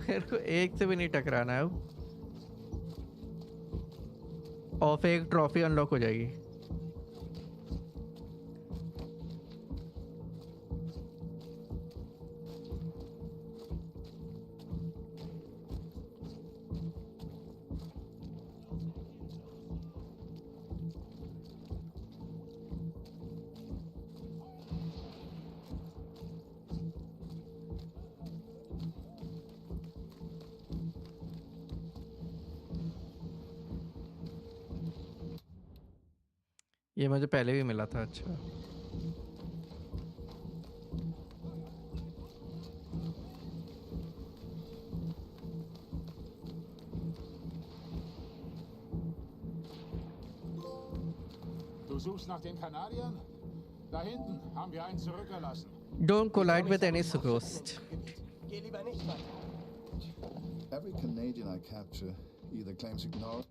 मेरे को एक से भी नहीं टकराना है. और फिर एक ट्रॉफी अनलॉक हो जाएगी. ये मुझे पहले भी मिला था. अच्छा Du suchst nach den Kanadiern? Da hinten haben wir einen zurückgelassen. Don't collide with any ghost. Geh lieber nicht weiter. Every Canadian I capture either claims ignorance.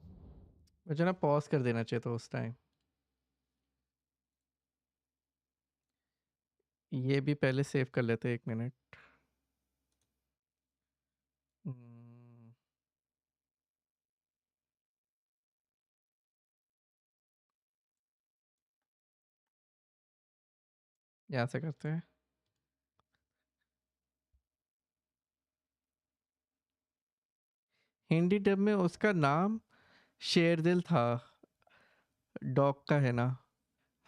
मुझे ना पॉज कर देना चाहिए था उस टाइम. ये भी पहले सेव कर लेते 1 मिनट. यहाँ से करते हैं. हिंदी डब में उसका नाम शेरदिल था. डॉग का है ना.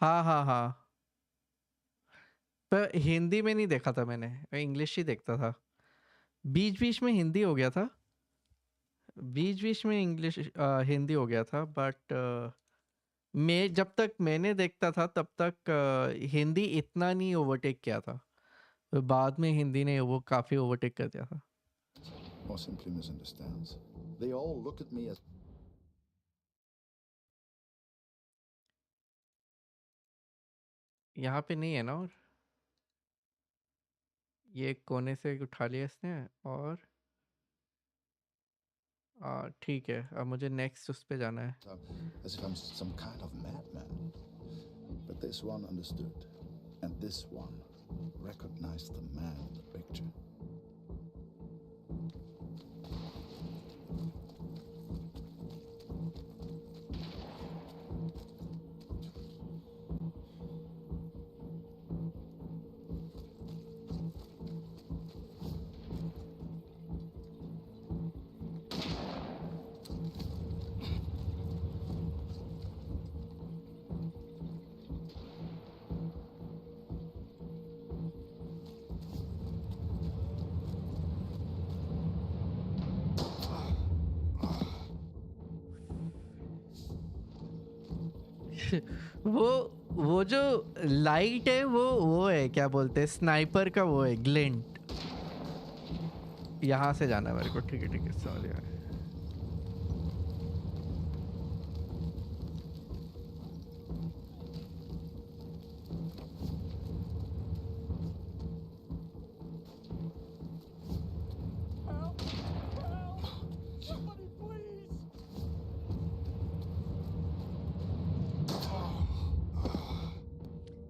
हाँ हाँ हाँ. पर हिंदी में नहीं देखा था मैंने. इंग्लिश ही देखता था. बीच बीच में हिंदी हो गया था. बीच बीच में इंग्लिश हिंदी हो गया था. बट मैं जब तक मैंने देखता था तब तक हिंदी इतना नहीं ओवरटेक किया था. बाद में हिंदी ने वो काफ़ी ओवरटेक कर दिया था. Or simply misunderstands. They all look at me as यहाँ पे नहीं है ना. और ये कोने से उठा लिया इसने. और ठीक है. अब मुझे नेक्स्ट उस पे जाना है. as if I'm some kind of madman. But this one understood, and this one recognized the man in the picture. वो जो लाइट है वो है क्या बोलते हैं स्नाइपर का. वो है ग्लिंट. यहाँ से जाना है मेरे को. ठीक है समझ गया.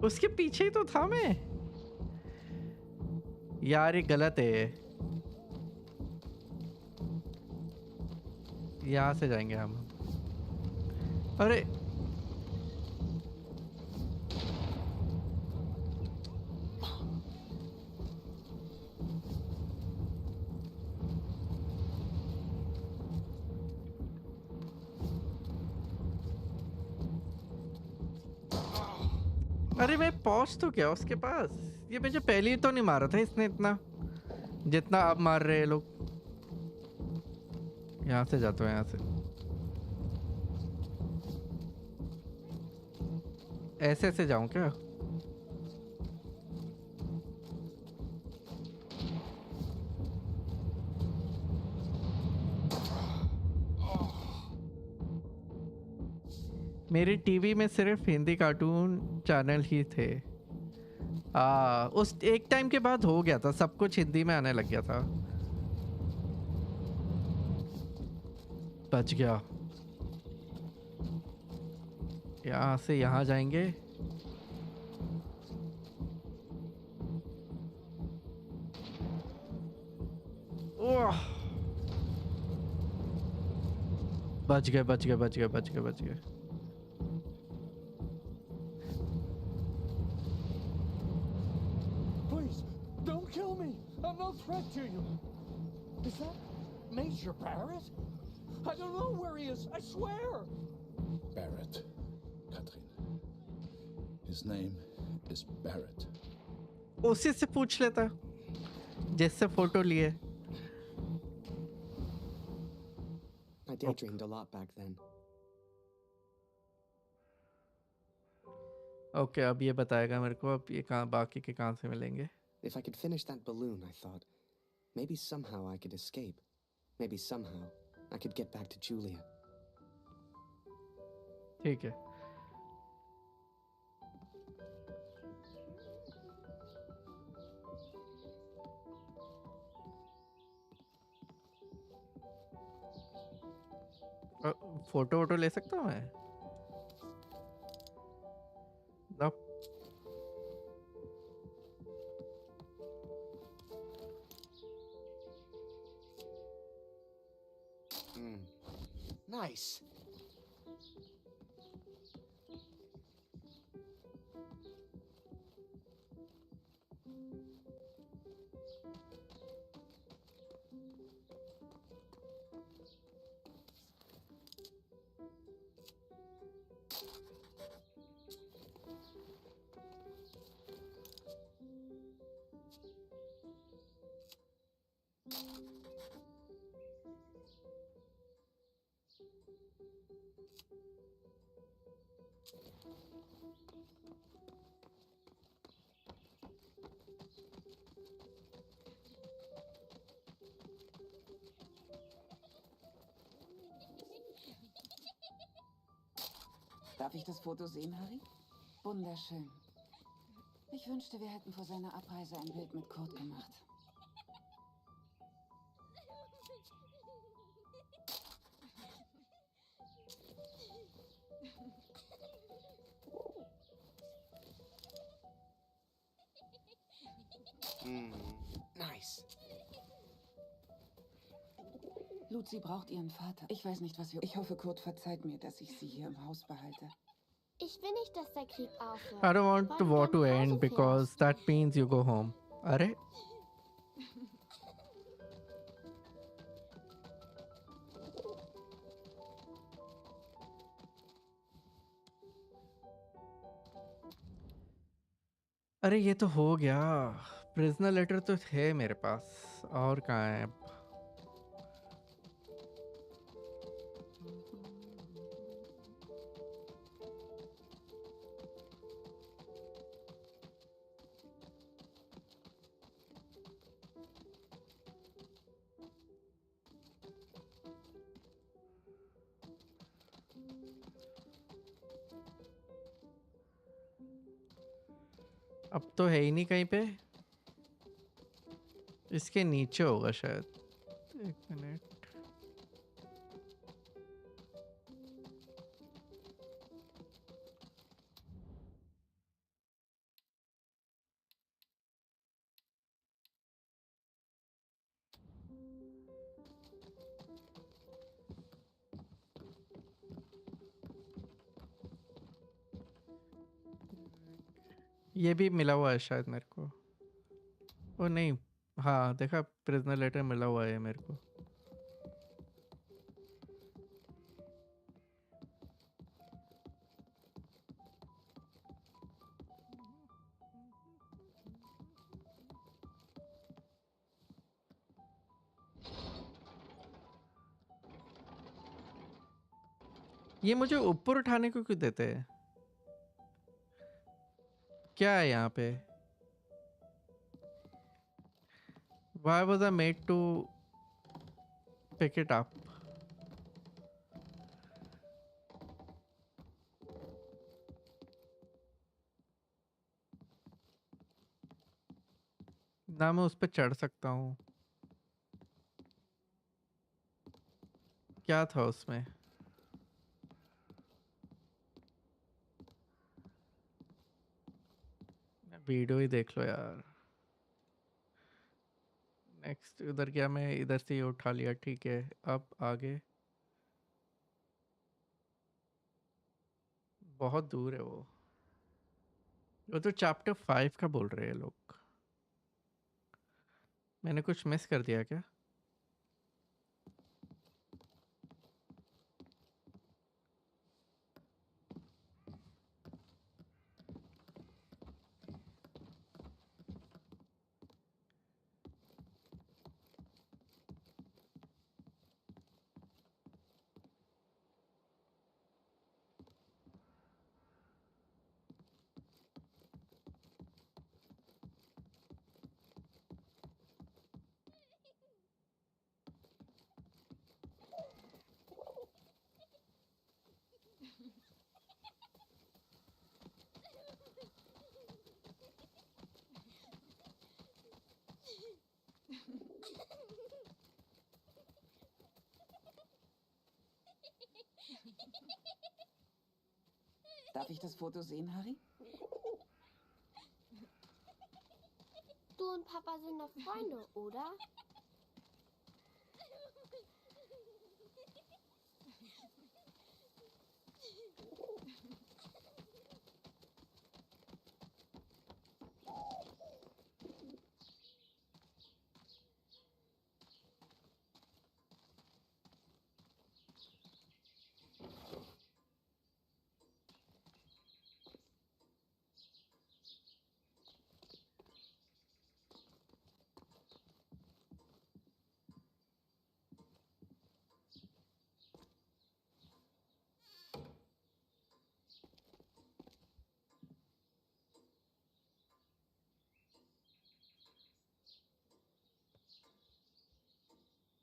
उसके पीछे ही तो था मैं. यार ये गलत है. यहाँ से जाएंगे हम. अरे अरे मैं पहुंच तो क्या उसके पास. ये मुझे पहले ही तो नहीं मारा था इसने इतना जितना अब मार रहे हैं लोग. यहाँ से जाता हूँ. यहाँ से ऐसे जाऊँ क्या. मेरी टीवी में सिर्फ हिंदी कार्टून चैनल ही थे। उस एक टाइम के बाद हो गया था, सब कुछ हिंदी में आने लग गया था। बच गया। यहाँ से यहाँ जाएंगे। ओह, बच गए बच गए बच गए बच गए बच गए। Please, don't kill me. I'm no threat to you. Is that Major Barrett? I don't know where he is, I swear. Barrett, Katrin. His name is Barrett. उसी से पूछ लेता जिससे फोटो लिए। I daydreamed a lot back then. Okay, अब ये बताएगा मेरे को अब ये कहाँ बाकी के कहाँ से मिलेंगे। If I could finish that balloon, I thought, maybe somehow I could escape. Maybe somehow I could get back to Julia. ठीक है। फोटो वोटो ले सकता हूँ मैं? Nope. Nice. Darf ich das Foto sehen, Harry? Wunderschön. Ich wünschte, wir hätten vor seiner Abreise ein Bild mit Kurt gemacht. Nice. Lucy braucht ihren Vater. Ich weiß nicht, was wir... Ich hoffe, Kurt verzeiht mir, dass ich sie hier im Haus behalte. Ich will nicht, dass der Krieg aufhört. I don't want the war to end because that means you go home. अरे अरे ये तो हो गया। Prisoner letter तो थे मेरे पास, और कहाँ है अब? अब तो है ही नहीं कहीं पे। इसके नीचे होगा शायद। एक मिनट। ये भी मिला हुआ है शायद मेरे को। ओ नहीं, हाँ देखा, प्रिजनर लेटर मिला हुआ है मेरे को। ये मुझे ऊपर उठाने को क्यों देते हैं? क्या है यहाँ पे? Why was I made to pick it up? ना मैं उस पे चढ़ सकता हूँ। क्या था उसमें? वीडियो ही देख लो यार। नेक्स्ट उधर क्या, मैं इधर से ही उठा लिया, ठीक है। अब आगे बहुत दूर है वो तो चैप्टर 5 का बोल रहे हैं लोग। मैंने कुछ मिस कर दिया क्या? Darf ich das Foto sehen, Harry? Du und Papa sind noch Freunde, oder?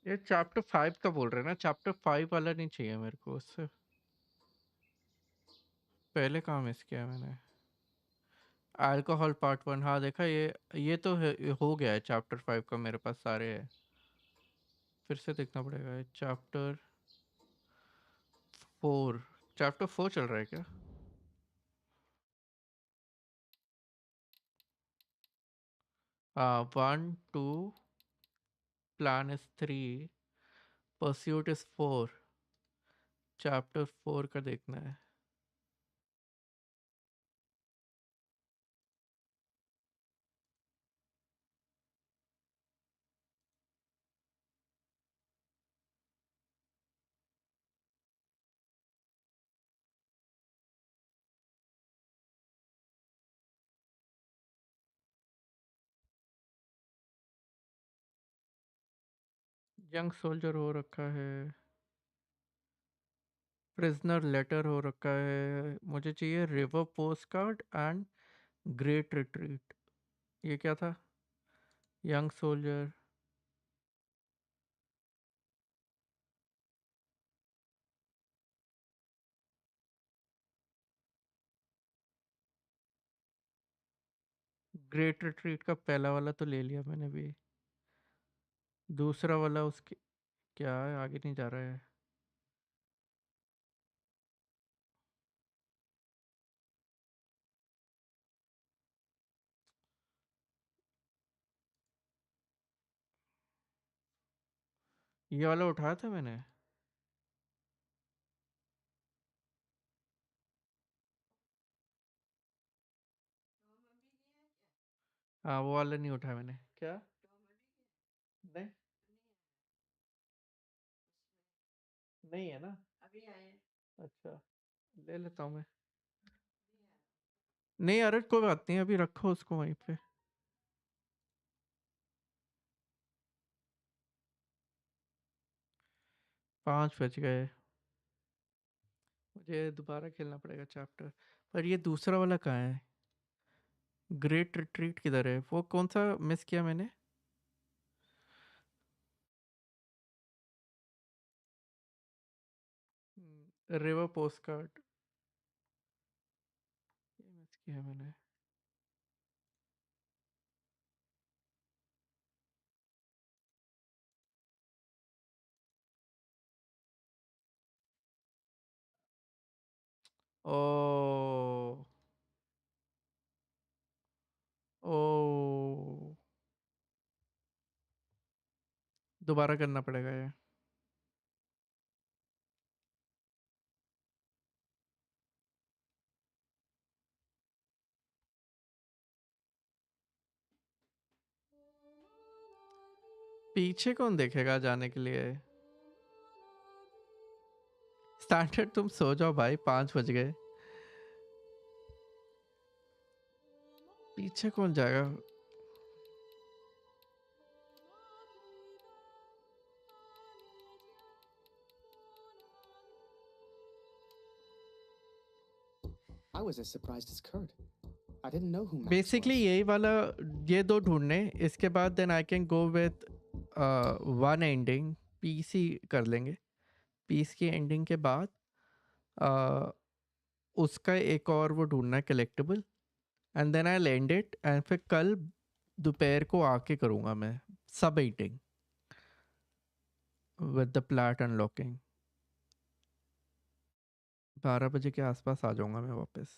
ये चैप्टर 5 का बोल रहे हैं ना? चैप्टर 5 वाला नहीं चाहिए मेरे को, उससे पहले कहाँ मिस किया मैंने? अल्कोहल पार्ट 1, हाँ देखा। ये तो ये हो गया है चैप्टर 5 का, मेरे पास सारे है। फिर से देखना पड़ेगा। चैप्टर 4, चैप्टर 4 चल रहा है क्या? हाँ, 1 2, plan is 3, pursuit is 4, chapter 4 का देखना है। यंग सोल्जर हो रखा है, प्रिजनर लेटर हो रखा है। मुझे चाहिए river post card and great retreat. ये क्या था? यंग सोल्जर, ग्रेट रिट्रीट का पहला वाला तो ले लिया मैंने भी। दूसरा वाला उसके क्या है, आगे नहीं जा रहा है। ये वाला उठाया था मैंने। हाँ, वो वाला नहीं उठाया मैंने। क्या? नहीं, नहीं है ना? अभी आए। अच्छा, ले लेता हूँ मैं। नहीं अरे कोई बात नहीं, अभी रखो उसको वहीं पे। 5 बज गए। मुझे दोबारा खेलना पड़ेगा चैप्टर। पर ये दूसरा वाला कहाँ है? ग्रेट रिट्रीट किधर है? वो कौन सा मिस किया मैंने? रिवर पोस्ट कार्ड ये मिस किया मैंने। Oh. Oh. दोबारा करना पड़ेगा ये. पीछे कौन देखेगा जाने के लिए? स्टैंडर्ड तुम सो जाओ भाई, 5 बज गए. पीछे कौन जाएगा? I was as surprised as Kurt. I didn't know who Max basically was. यही वाला, ये दो ढूंढने, इसके बाद then I can go with one ending. PC कर लेंगे. पीस की एंडिंग के बाद उसका एक और वो ढूंढना है collectible, and then I end it. And फिर कल दोपहर को आके करूँगा मैं सब editing with the plat unlocking. 12 बजे के आसपास आ जाऊँगा मैं वापस.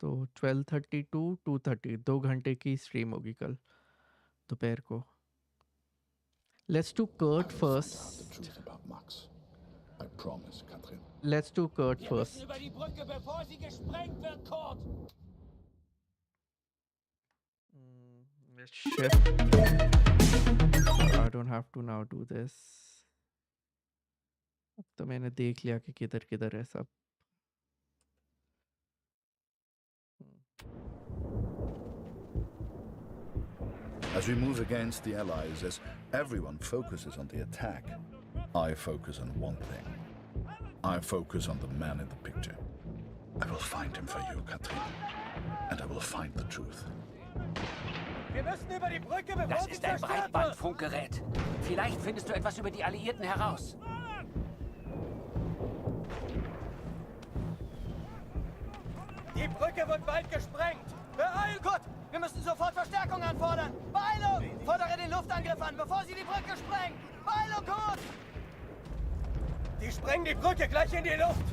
तो 12:30 to 2:30 2 घंटे की स्ट्रीम होगी कल दोपहर को. Let's do Kurt first. I promise, Katrin. Let's do Kurt Wir first. müssen über die Brücke, bevor sie gesprengt wird, Kurt. Let's shift. I don't have to now do this. अब तो मैंने देख लिया कि किधर किधर है सब. As we move against the Allies, as everyone focuses on the attack, I focus on one thing. I focus on the man in the picture. I will find him for you, Katrin. And I will find the truth. Wir müssen über die Brücke, bevor Das sie ist ein zerstört wird. Breitbandfunkgerät. Vielleicht findest du etwas über die Alliierten heraus. Die Brücke wird bald gesprengt. Beeil! Gut, wir müssen sofort Verstärkung anfordern. Beeilung! Fordere den Luftangriff an, bevor sie die Brücke sprengen. Beeilung, gut! Die sprengen die Brücke gleich in die Luft.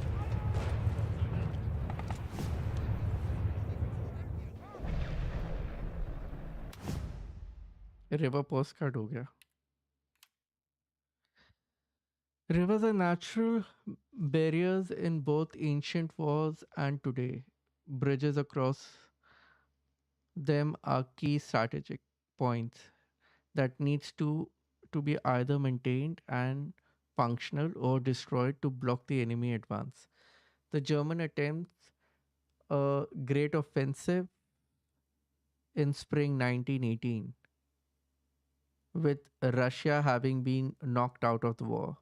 River post card हो गया. Rivers are natural barriers in both ancient wars and today. Bridges across them are key strategic points that needs to be either maintained and functional or destroyed to block the enemy advance. The German attempts a great offensive in spring 1918, with Russia having been knocked out of the war.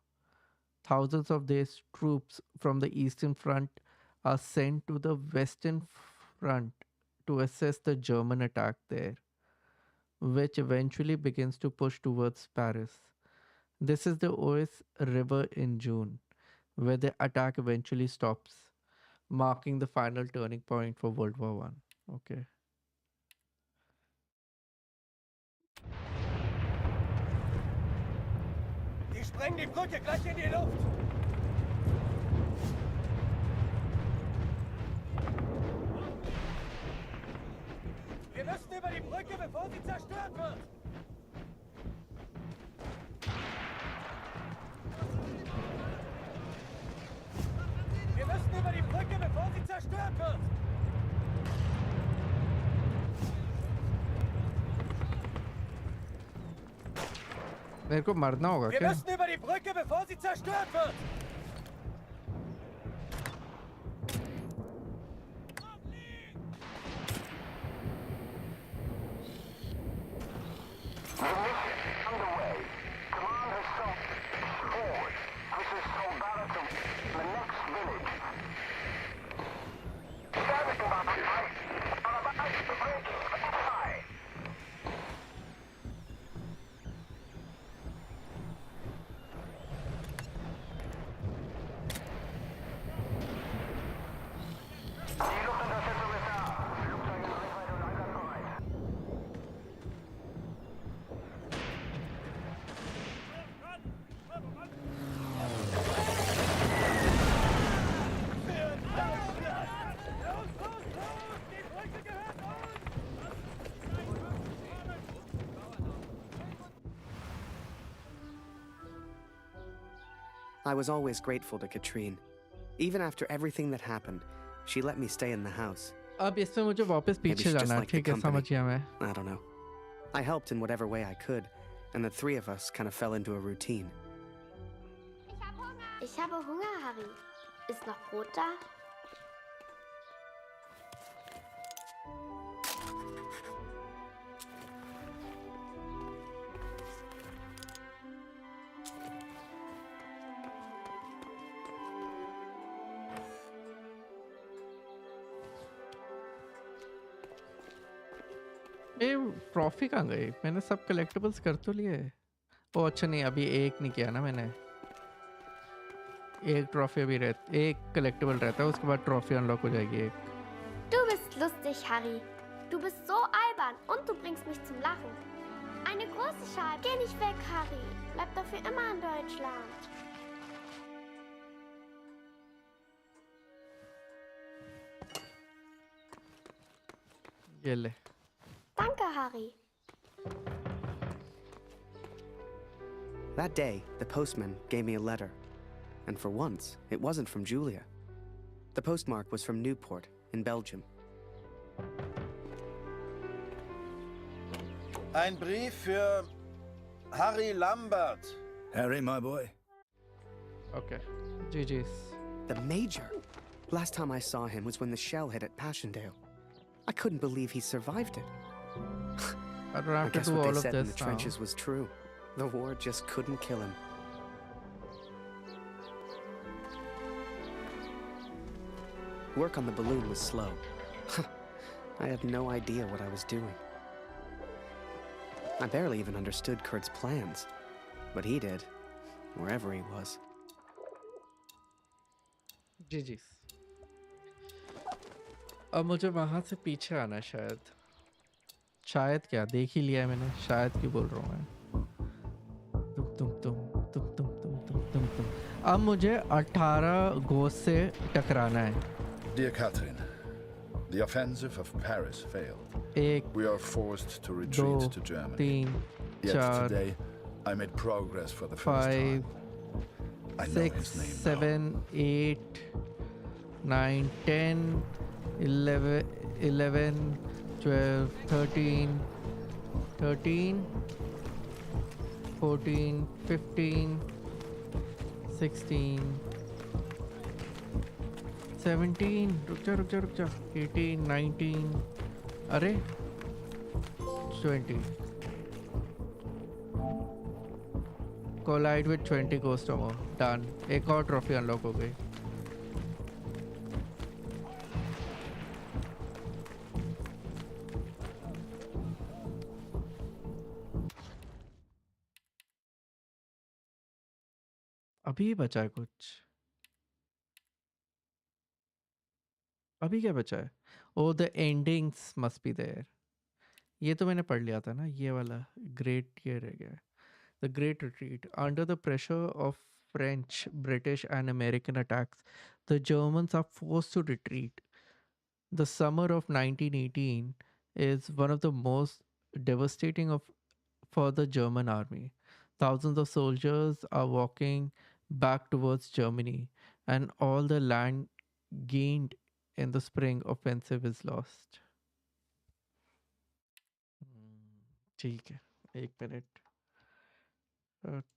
Thousands of their troops from the Eastern Front are sent to the Western Front to assess the German attack there, which eventually begins to push towards Paris. This is the Oise River in June, where the attack eventually stops, marking the final turning point for World War I. Okay. Die sprengen die Brücke gleich in die Luft. Wir müssen über die Brücke, bevor sie zerstört wird. Wir müssen über die Brücke, bevor sie zerstört wird. मेरे को मरना होगा Wir क्या? müssen über die Brücke, bevor sie zerstört wird. I was always grateful to Katrine. Even after everything that happened, she let me stay in the house. अब इसमें मुझे वापस Maybe पीछे she just जाना है, liked the ठीक है, company. समझ गया मैं. I don't know. I helped in whatever way I could, and the three of us kind of fell into a routine. Ich habe Hunger, Harry. Ist noch Brot da? ये trophy कहाँ गई? मैंने सब collectables कर तो लिए. ओ अच्छा नहीं, अभी एक नहीं किया ना मैंने. एक ट्रॉफी अभी एक कलेक्टेबल रहता है, उसके बाद ट्रॉफी अनलॉक हो जाएगी एक. Du bist lustig, Harry. Du bist so albern und du bringst mich zum Lachen. Eine große Schale. Geh nicht weg, Harry. Bleib doch für immer in Deutschland. ये ले. Danke, Harry. That day, the postman gave me a letter. And for once, it wasn't from Julia. The postmark was from Newport, in Belgium. Ein Brief für Harry Lambert. Harry, my boy. Okay. GG's. The Major. Last time I saw him was when the shell hit at Passchendaele. I couldn't believe he survived it. I don't have I to guess do what all they of said in this the now. trenches was true. The war just couldn't kill him. Work on the balloon was slow. I had no idea what I was doing. I barely even understood Kurt's plans. But he did, wherever he was. GG's. अब मुझे वहां से पीछे आना है शायद. शायद क्या, देख ही लिया है मैंने. शायद क्यों बोल रहा हूँ मैं. तुम. अब मुझे 18 घोस्ट से टकराना है. Dear Catherine, the offensive of Paris failed. We are forced to retreat to Germany. Yet today, I made progress for the first time. I know 6, his name 7, 8, 9, 10, 11, 12, 13, 14, 15, 16, 17, रुक जा, 18, 19, अरे 20. Collide with 20 ghost ammo. Done. एक और trophy unlock हो गई. अभी बचा है कुछ. अभी क्या बचा है? Oh the endings must be there. ये तो मैंने पढ़ लिया था ना, ये वाला. ग्रेट ये रह गया. The Great Retreat. Under the pressure of French, British, and American attacks, the Germans are forced to retreat. The summer of 1918 is one of the most devastating for the German army. Thousands of soldiers are walking back towards Germany, and all the land gained in the spring offensive is lost. ठीक है, एक minute.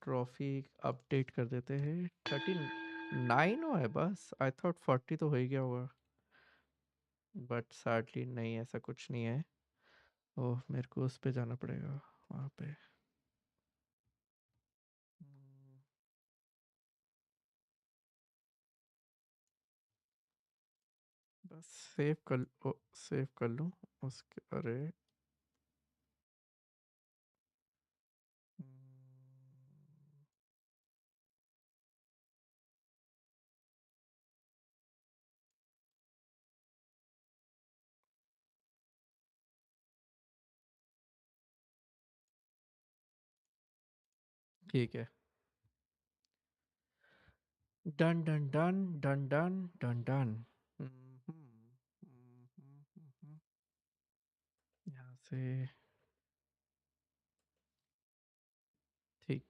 Trophy update कर देते हैं. 39 हुआ है बस. I thought 40 तो हो ही गया होगा, बट सैडली नहीं, ऐसा कुछ नहीं है. ओह, मेरे को उस पे जाना पड़ेगा वहाँ पे. बस सेव कर लूँ उसके. अरे ठीक है. Done done done done done done done. यहाँ से ठीक.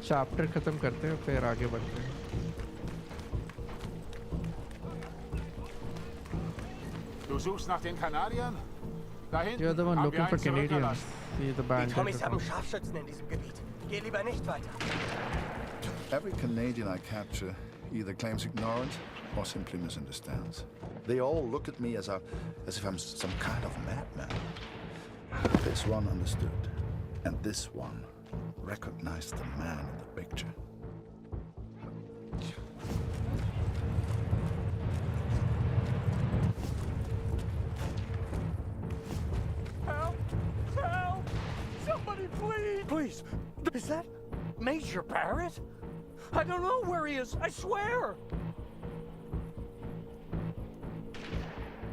चैप्टर खत्म करते हैं फिर आगे बढ़ते हैं. Du suchst nach den Kanadiern? Da hinten You're the one haben wir looking for einen Canadians. zurückgelassen. See the Die band. Tommies haben Scharfschützen in diesem Gebiet. Geh lieber nicht weiter. Every Canadian I capture either claims ignorance or simply misunderstands. They all look at me as if I'm some kind of madman. This one understood, and this one recognized the man in the picture. Help! Help! Somebody please! Please, is that Major Barrett? I don't know where he is, I swear!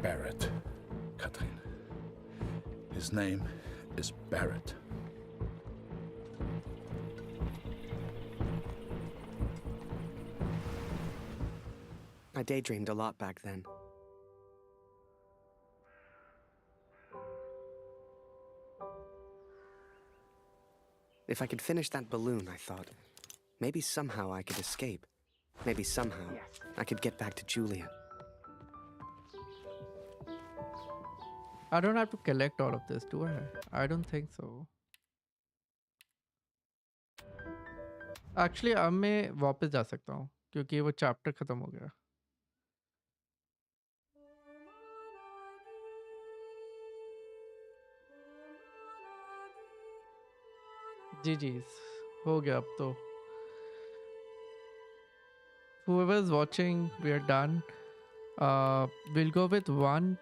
Barrett, Katrin. His name is Barrett. I daydreamed a lot back then. If I could finish that balloon, I thought, maybe somehow I could escape. Maybe somehow I could get back to Julia. I don't have to collect all of this, do I? I don't think so. Actually, अब मैं वापस जा सकता हूँ क्योंकि वो chapter खत्म हो गया. जी हो गया अब तो. Whoever is watching, we are done. We'll go with one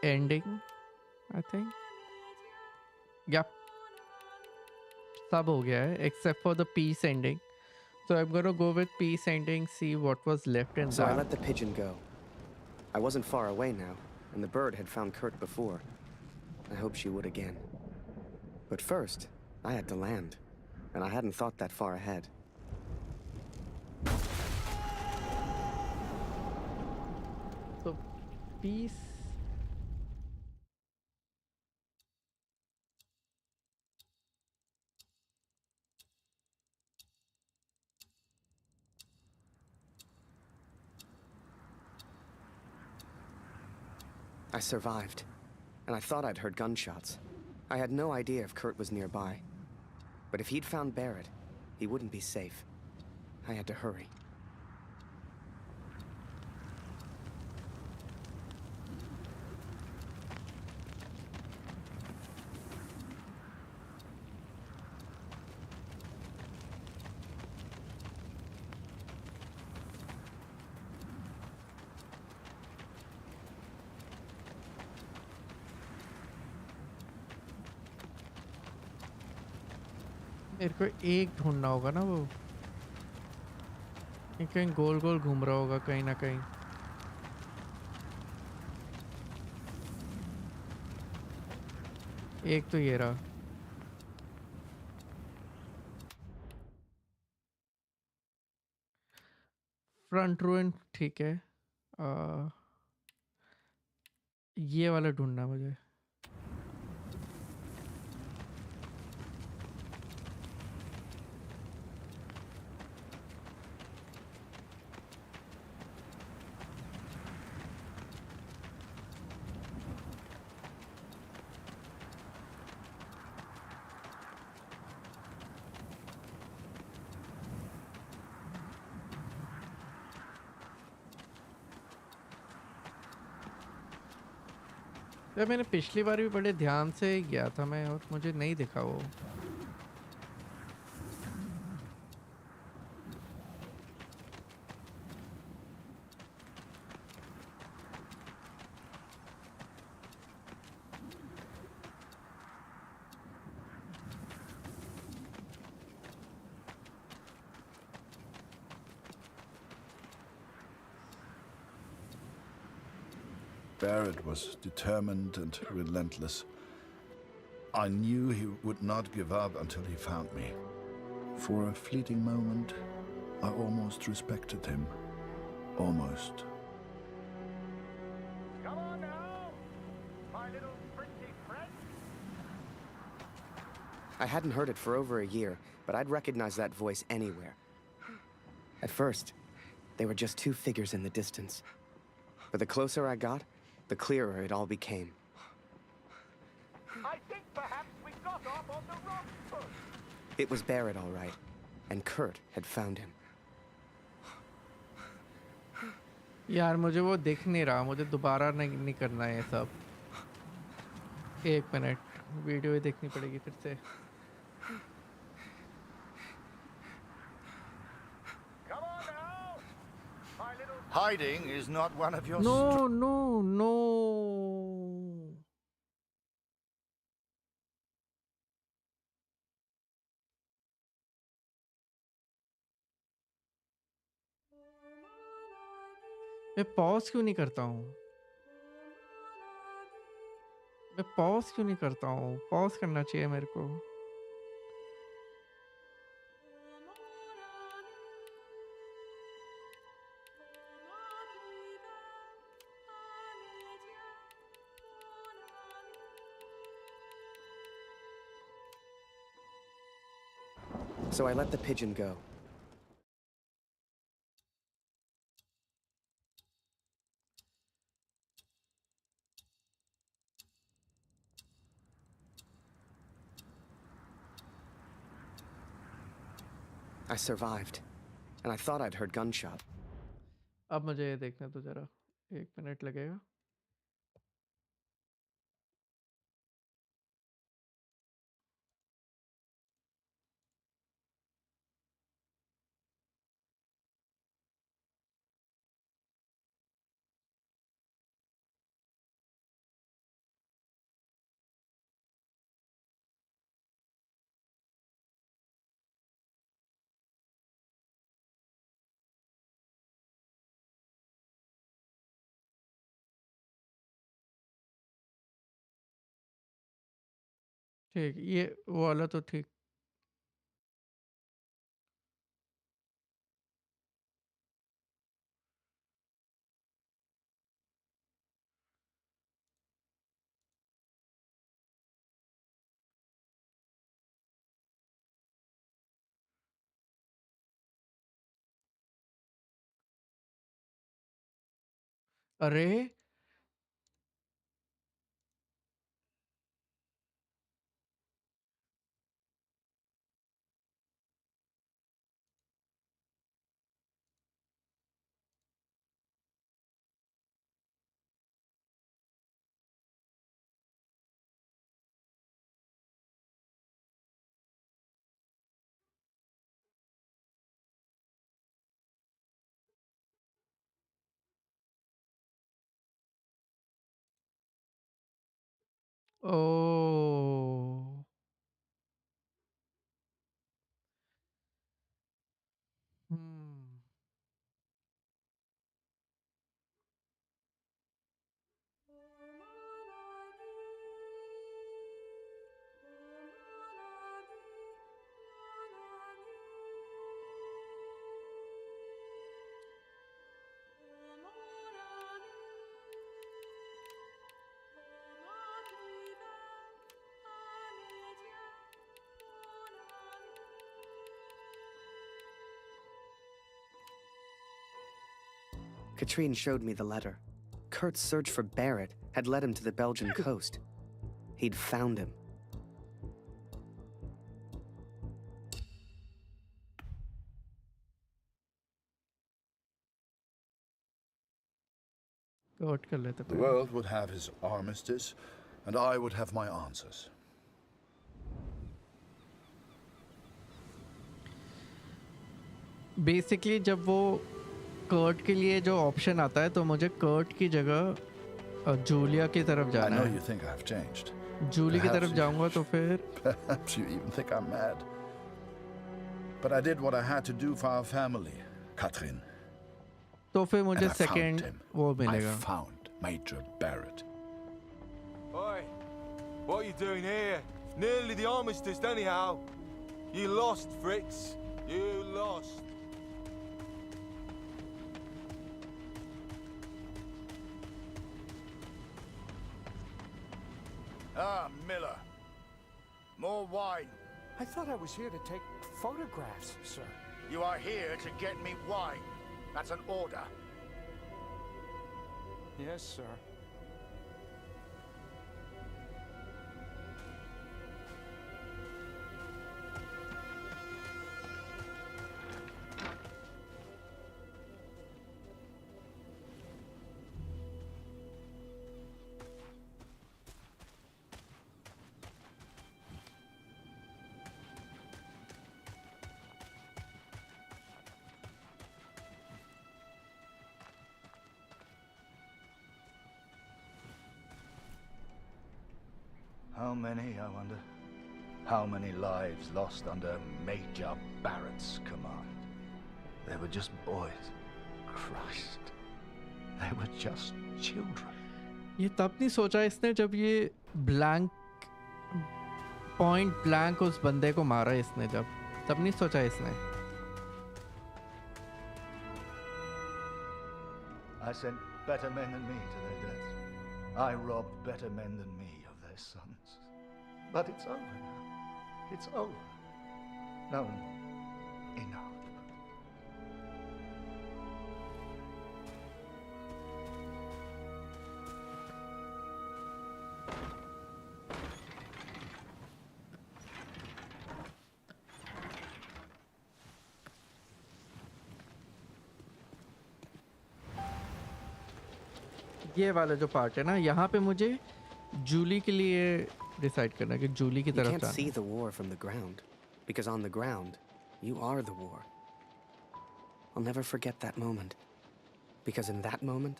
ending, I think. Yep. सब हो गया है except for the peace ending. So I'm gonna go with peace ending, see what was left in So that. I let the pigeon go. I wasn't far away now, and the bird had found Kurt before. I hope she would again. But first, I had to land, and I hadn't thought that far ahead. So, peace. I survived, and I thought I'd heard gunshots. I had no idea if Kurt was nearby. But if he'd found Barrett, he wouldn't be safe. I had to hurry. मेरे को एक ढूंढना होगा ना वो. ये कहीं गोल गोल घूम रहा होगा कहीं ना कहीं. एक तो ये रहा. फ्रंट रूइन ठीक है. ये वाला ढूंढना मुझे. यार मैंने पिछली बार भी बड़े ध्यान से गया था मैं और मुझे नहीं दिखा वो. Barrett was determined and relentless. I knew he would not give up until he found me. For a fleeting moment, I almost respected him. Almost. Come on now, my little pretty friend. I hadn't heard it for over a year, but I'd recognize that voice anywhere. At first, they were just two figures in the distance. But the closer I got, the clearer it all became. I think perhaps we got off on the wrong foot. It was Barrett, all right, and Kurt had found him. यार मुझे वो दिख नहीं रहा, मुझे दोबारा नहीं करना है ये सब. 1 मिनट वीडियो ही देखनी पड़ेगी फिर से. Hiding is not one of your... No. मैं पॉज क्यों नहीं करता हूँ? पॉज करना चाहिए मेरे को. So I let the pigeon go. I survived, and I thought I'd heard gunshot. अब मुझे ये देखने तो जरा 1 मिनट लगेगा. ठीक, ये वाला तो ठीक. अरे ओ Katrine showed me the letter. Kurt's search for Barrett had led him to the Belgian coast. He'd found him. The world would have his armistice, and I would have my answers. Basically जब वो Kurt के लिए जो option आता है तो मुझे Kurt की जगह जूलिया की तरफ जाना है. I know you think I've changed. Jully की तरफ जाऊंगा तो फिर Perhaps you even think I'm mad. But I did what I had to do for our family, Katrin. तो फिर मुझे And I found second him. वो I मिलेगा. found Major Barrett. Oi, what are you doing here? Nearly the armistice anyhow. You lost, Fritz. You lost. Ah, Miller. More wine. I thought I was here to take photographs, sir. You are here to get me wine. That's an order. Yes, sir. How many, I wonder? How many lives lost under Major Barrett's command? They were just boys. Christ. They were just children. ये तब नहीं सोचा इसने जब ये blank point blank उस बंदे को मारा इसने तब नहीं सोचा इसने. I sent better men than me to their deaths. I robbed better men than me of their sons. But it's over now. It's over. No, enough. ये वाला जो पार्ट है ना, यहाँ पे मुझे जूली के लिए डिसाइड करना है कि जूली की तरफ जाना. You can't see the war from the ground, because on the ground, you are the war. I'll never forget that moment, because in that moment,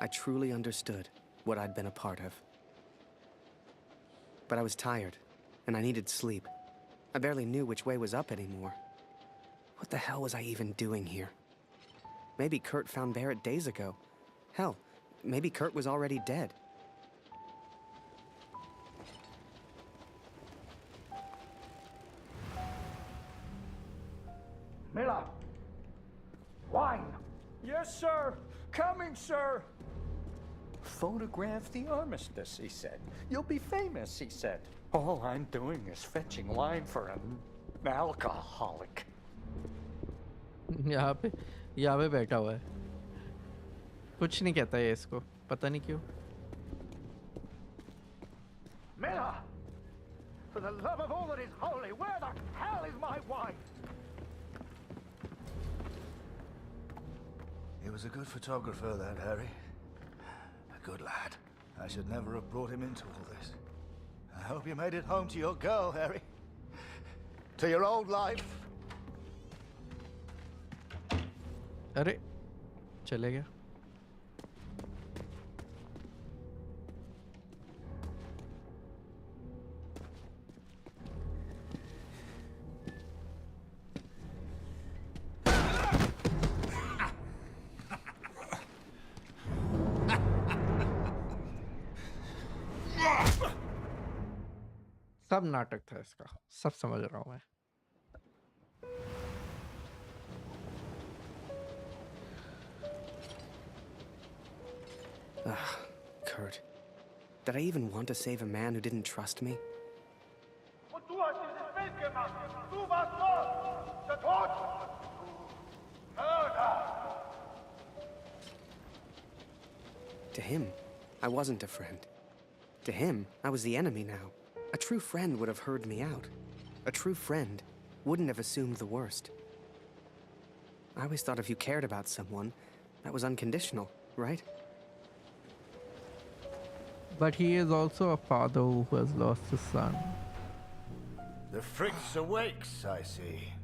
I truly understood what I'd been a part of. But I was tired, and I needed sleep. I barely knew which way was up anymore. What the hell was I even doing here? Maybe Kurt found Barrett days ago. Hell, maybe Kurt was already dead. Miller! Wine! Yes, sir. Coming, sir. Photograph the armistice, he said. You'll be famous, he said. All I'm doing is fetching wine for an alcoholic. यहाँ पे बैठा हुआ है. कुछ नहीं कहता है इसको, पता नहीं क्यों. Miller! For the love of all that is holy, where the hell is my wine? He was a good photographer, that Harry. A good lad. I should never have brought him into all this. I hope you made it home to your girl, Harry. To your old life. अरे चले गया. सब नाटक था इसका, सब समझ रहा हूँ मैं. Kurt. Did I even want to save a man who didn't trust me? Und du hast dieses Bild gemacht. Du warst dort. Der Tod. Mörder. To him, I wasn't a friend. To him, I was the enemy now. A true friend would have heard me out. A true friend wouldn't have assumed the worst. I always thought if you cared about someone, that was unconditional, right? But he is also a father who has lost his son. The Fritz awakes, I see.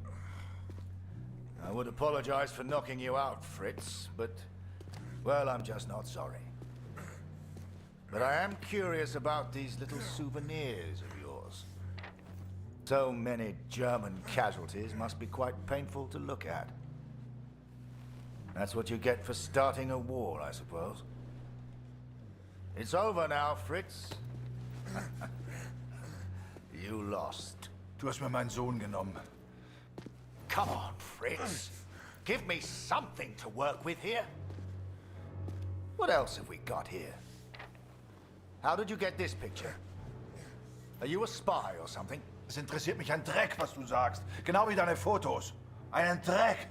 I would apologize for knocking you out, Fritz, but, well, I'm just not sorry. But I am curious about these little souvenirs of yours. So many German casualties must be quite painful to look at. That's what you get for starting a war, I suppose. It's over now, Fritz. You lost. Du hast mir meinen Sohn genommen. Come on, Fritz. Give me something to work with here. What else have we got here? How did you get this picture? Are you a spy or something? Es interessiert mich ein Dreck, was du sagst. Genau wie deine Fotos. Einen Dreck.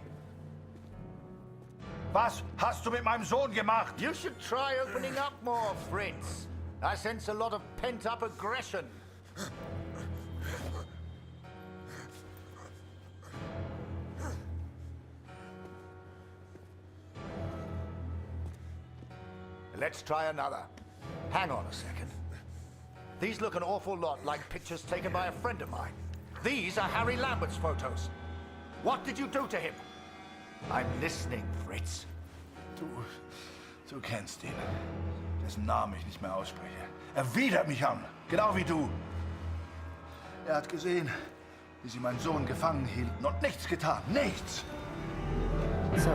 Was hast du mit meinem Sohn gemacht? You should try opening up more, Fritz. I sense a lot of pent-up aggression. Let's try another. Hang on a second. These look an awful lot like pictures taken by a friend of mine. These are Harry Lambert's photos. What did you do to him? I'm listening, Fritz. Du kennst ihn. Dessen Namen ich nicht mehr ausspreche. Er widert mich an, genau wie du. Er hat gesehen, wie sie meinen Sohn gefangen hielten und nichts getan. Nichts! So,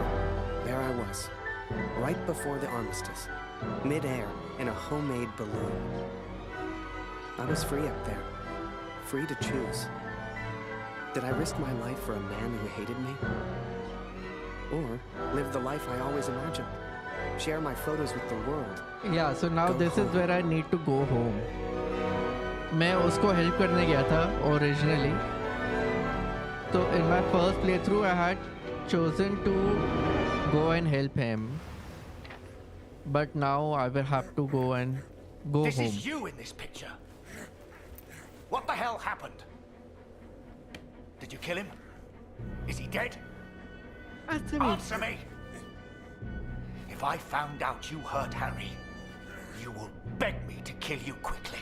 there I was, right before the armistice, mid-air in a homemade balloon. I was free up there, free to choose. Did I risk my life for a man who hated me? Or live the life I always imagined? Share my photos with the world? Yeah, so now this is where I need to go home. मैं उसको help करने गया था originally. So in my first playthrough I had chosen to go and help him. But now I will have to go and go home. This is you in this picture. What the hell happened? Did you kill him? Is he dead? Answer me! If I found out you hurt Harry, you will beg me to kill you quickly.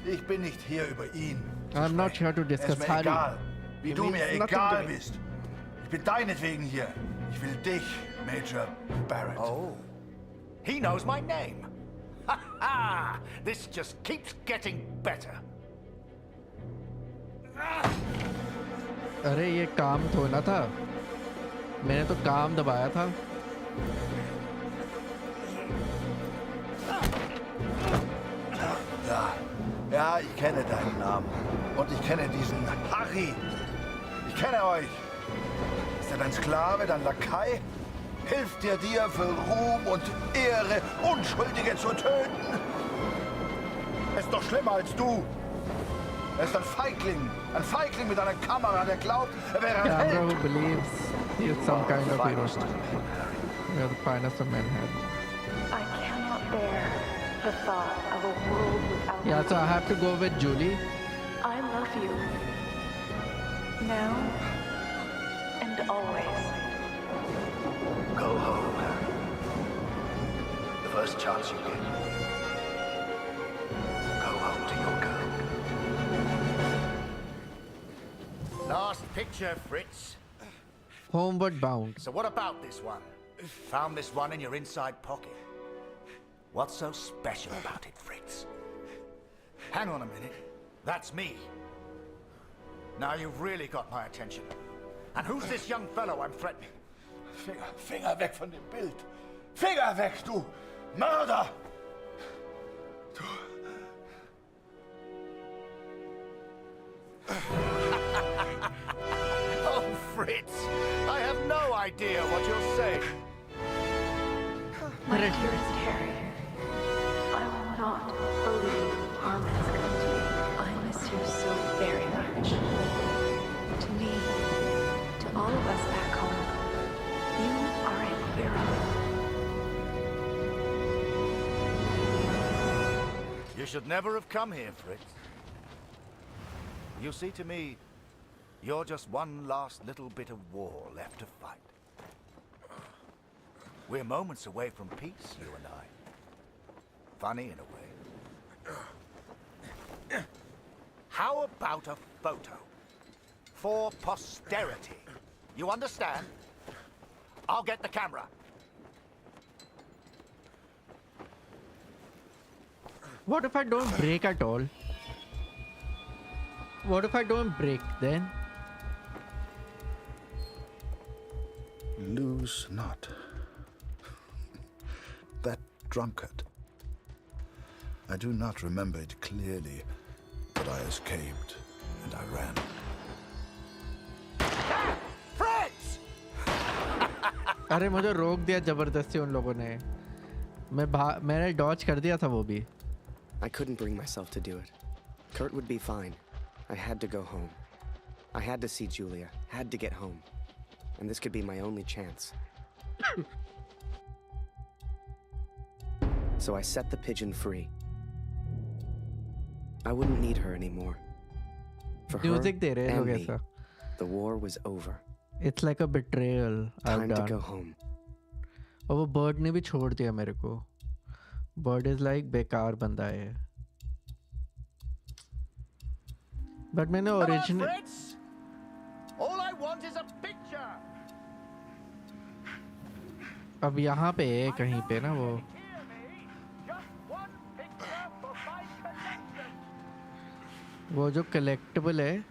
Ich bin nicht hier über ihn. I'm not here to discuss Harry. Harry. Wie du mir egal bist. Ich bin deinetwegen hier. Ich will dich, Major Barrett. Oh, he knows my name. Ha ha! This just keeps getting better. अरे ये काम थोड़ा था मैंने तो काम दबाया था Ja, ich kenne deinen Namen. Und ich kenne diesen Harry. Ich kenne euch. Ist er dein Sklave, dein Lakai? Hilft er dir für Ruhm und Ehre, Unschuldige zu töten? Er ist doch schlimmer als du. Er ist ein Feigling mit einer Kamera, der glaubt, er wäre ein Held. Camera who believes he is some kind of hero. We are the finest of men have. I cannot bear the thought of a world without Yeah, so I have to go with Julie. I love you. Now and always. Go home, Harry. The first chance you get. Go home to your girl. Last picture, Fritz. Homeward bound. So what about this one? Found this one in your inside pocket. What's so special about it, Fritz? Hang on a minute. That's me. Now you've really got my attention. And who's this young fellow I'm threatening? Finger weg von dem Bild. Finger weg, du Mörder! Oh, Fritz, I have no idea what you're saying. My dearest Harry, I will not believe harm has come to me. I miss you so very much. To me, to all of us back home, you are a hero. You should never have come here, Fritz. You see, to me, you're just one last little bit of war left to fight. We're moments away from peace, you and I. Funny in a way. How about a photo? For posterity. You understand? I'll get the camera. What if I don't break at all? What if I don't break then? Lose not. That drunkard. I do not remember it clearly, but I escaped and I ran. Fritz! अरे मुझे रोक दिया जबरदस्ती उन लोगों ने मैंने Dodge कर दिया था वो भी I couldn't bring myself to do it. Kurt would be fine. I had to go home. I had to see Julia, had to get home. And this could be my only chance. So I set the pigeon free. I wouldn't need her anymore. For her and me, the war was over. It's like a betrayal. Time to go home. और वो bird ने भी छोड़ दिया मेरे को. Bird is like बेकार बंदा है. But मैंने original. All I want is a picture. अब यहाँ पे है कहीं पे ना वो. वो जो collectible है.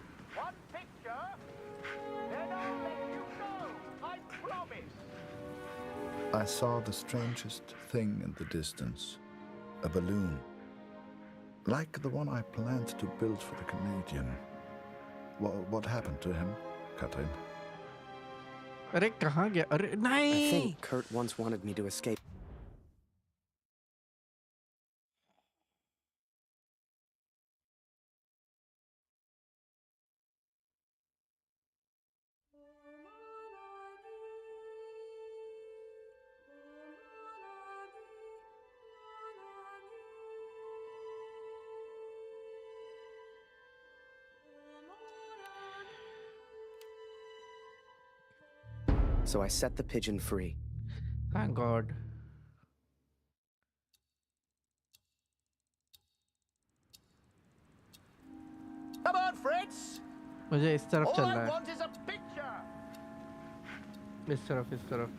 I saw the strangest thing in the distance. A balloon. Like the one I planned to build for the Canadian. What happened to him, Katrin? अरे कहाँ गया? अरे नहीं! I think Kurt once wanted me to escape. So I set the pigeon free. Thank God. Come on, Fritz. मुझे इस तरफ चलना All I है. want is a picture. इस तरफ.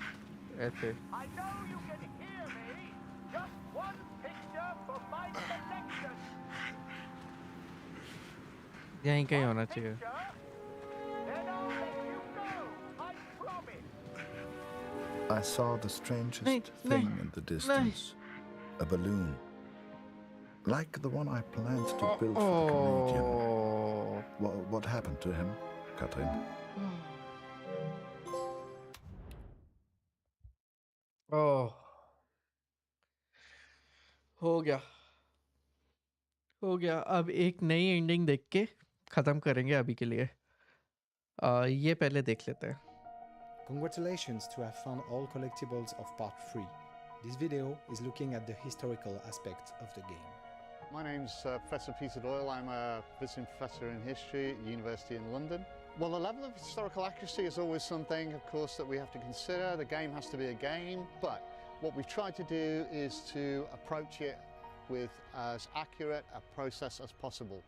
ऐसे. I know you can hear me. Just one picture for my collection. यहीं कहीं होना चाहिए. Then I'll let you go. I promise. I saw the strangest thing in the distance. A balloon. Like the one I planned to build for the Canadian. What happened to him, Katrin? Oh. हो गया. अब एक नई ending देख के खत्म करेंगे अभी के लिए. ये पहले देख लेते हैं. Congratulations to have found all collectibles of part 3. This video is looking at the historical aspects of the game. My name's Professor Peter Doyle. I'm a visiting professor in history at the University in London. Well, the level of historical accuracy is always something, of course, that we have to consider. The game has to be a game, but what we've tried to do is to approach it with as accurate a process as possible.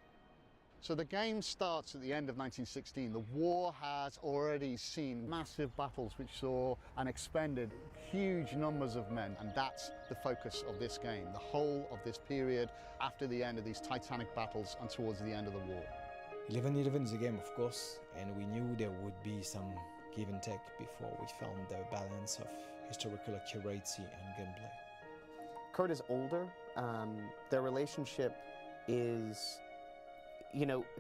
So the game starts at the end of 1916. The war has already seen massive battles which saw and expended huge numbers of men, and that's the focus of this game, the whole of this period after the end of these titanic battles and towards the end of the war. 1111 is a game, of course, and we knew there would be some give and take before we found the balance of historical accuracy and gameplay. Kurt is older. Their relationship is,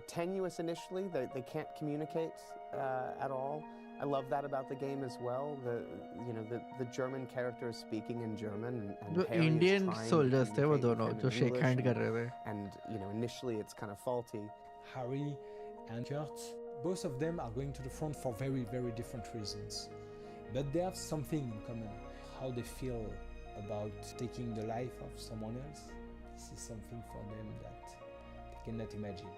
tenuous initially. They can't communicate at all. I love that about the game as well. The German character is speaking in German, and जो Harry Indian is trying soldiers to थे वो communicate दोनों with him जो in shake English, hand कर रहे थे. and initially it's kind of faulty. Harry and Kurt, both of them are going to the front for very, very different reasons. But they have something in common. How they feel about taking the life of someone else. This is something for them that they cannot imagine.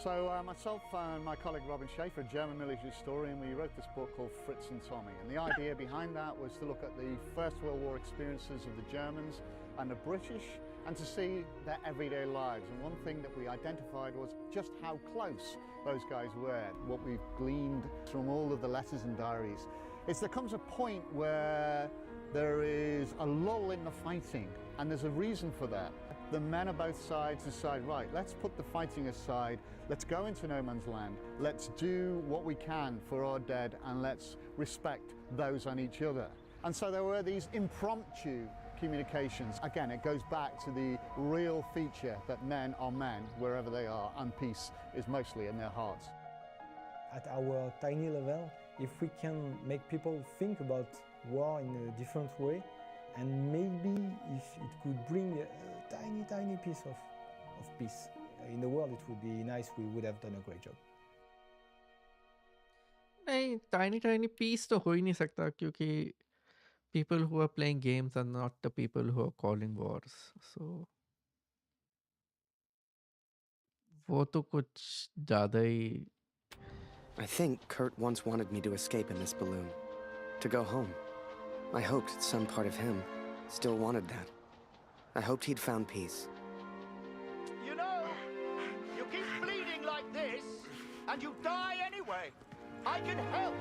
So myself and my colleague Robin Schaefer, a German military historian, we wrote this book called Fritz and Tommy. And the idea behind that was to look at the First World War experiences of the Germans and the British, and to see their everyday lives. And one thing that we identified was just how close those guys were. What we've gleaned from all of the letters and diaries is there comes a point where there is a lull in the fighting, and there's a reason for that. The men of both sides decide, right, let's put the fighting aside, let's go into no man's land, let's do what we can for our dead, and let's respect those and each other. And so there were these impromptu communications. Again, it goes back to the real feature that men are men wherever they are, and peace is mostly in their hearts. At our tiny level, if we can make people think about war in a different way, and maybe if it could bring a tiny piece of peace in the world, it would be nice. We would have done a great job. नहीं tiny piece तो हो ही नहीं सकता क्योंकि people who are playing games are not the people who are calling wars. So वो तो कुछ ज़्यादा ही. I think Kurt once wanted me to escape in this balloon, to go home. I hoped some part of him still wanted that. I hoped he'd found peace. You know, you keep bleeding like this, and you die anyway. I can help.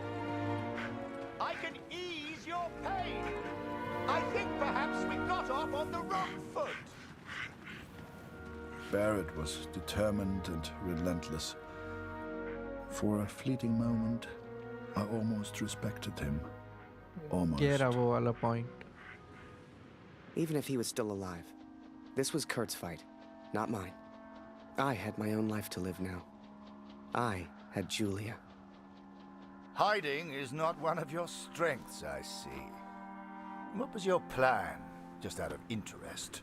I can ease your pain. I think perhaps we got off on the wrong foot. Barrett was determined and relentless. For a fleeting moment, I almost respected him. Almost. Yeah, वो वाला point. Even if he was still alive, this was Kurt's fight, not mine. I had my own life to live now. I had Julia. Hiding is not one of your strengths, I see. What was your plan, just out of interest?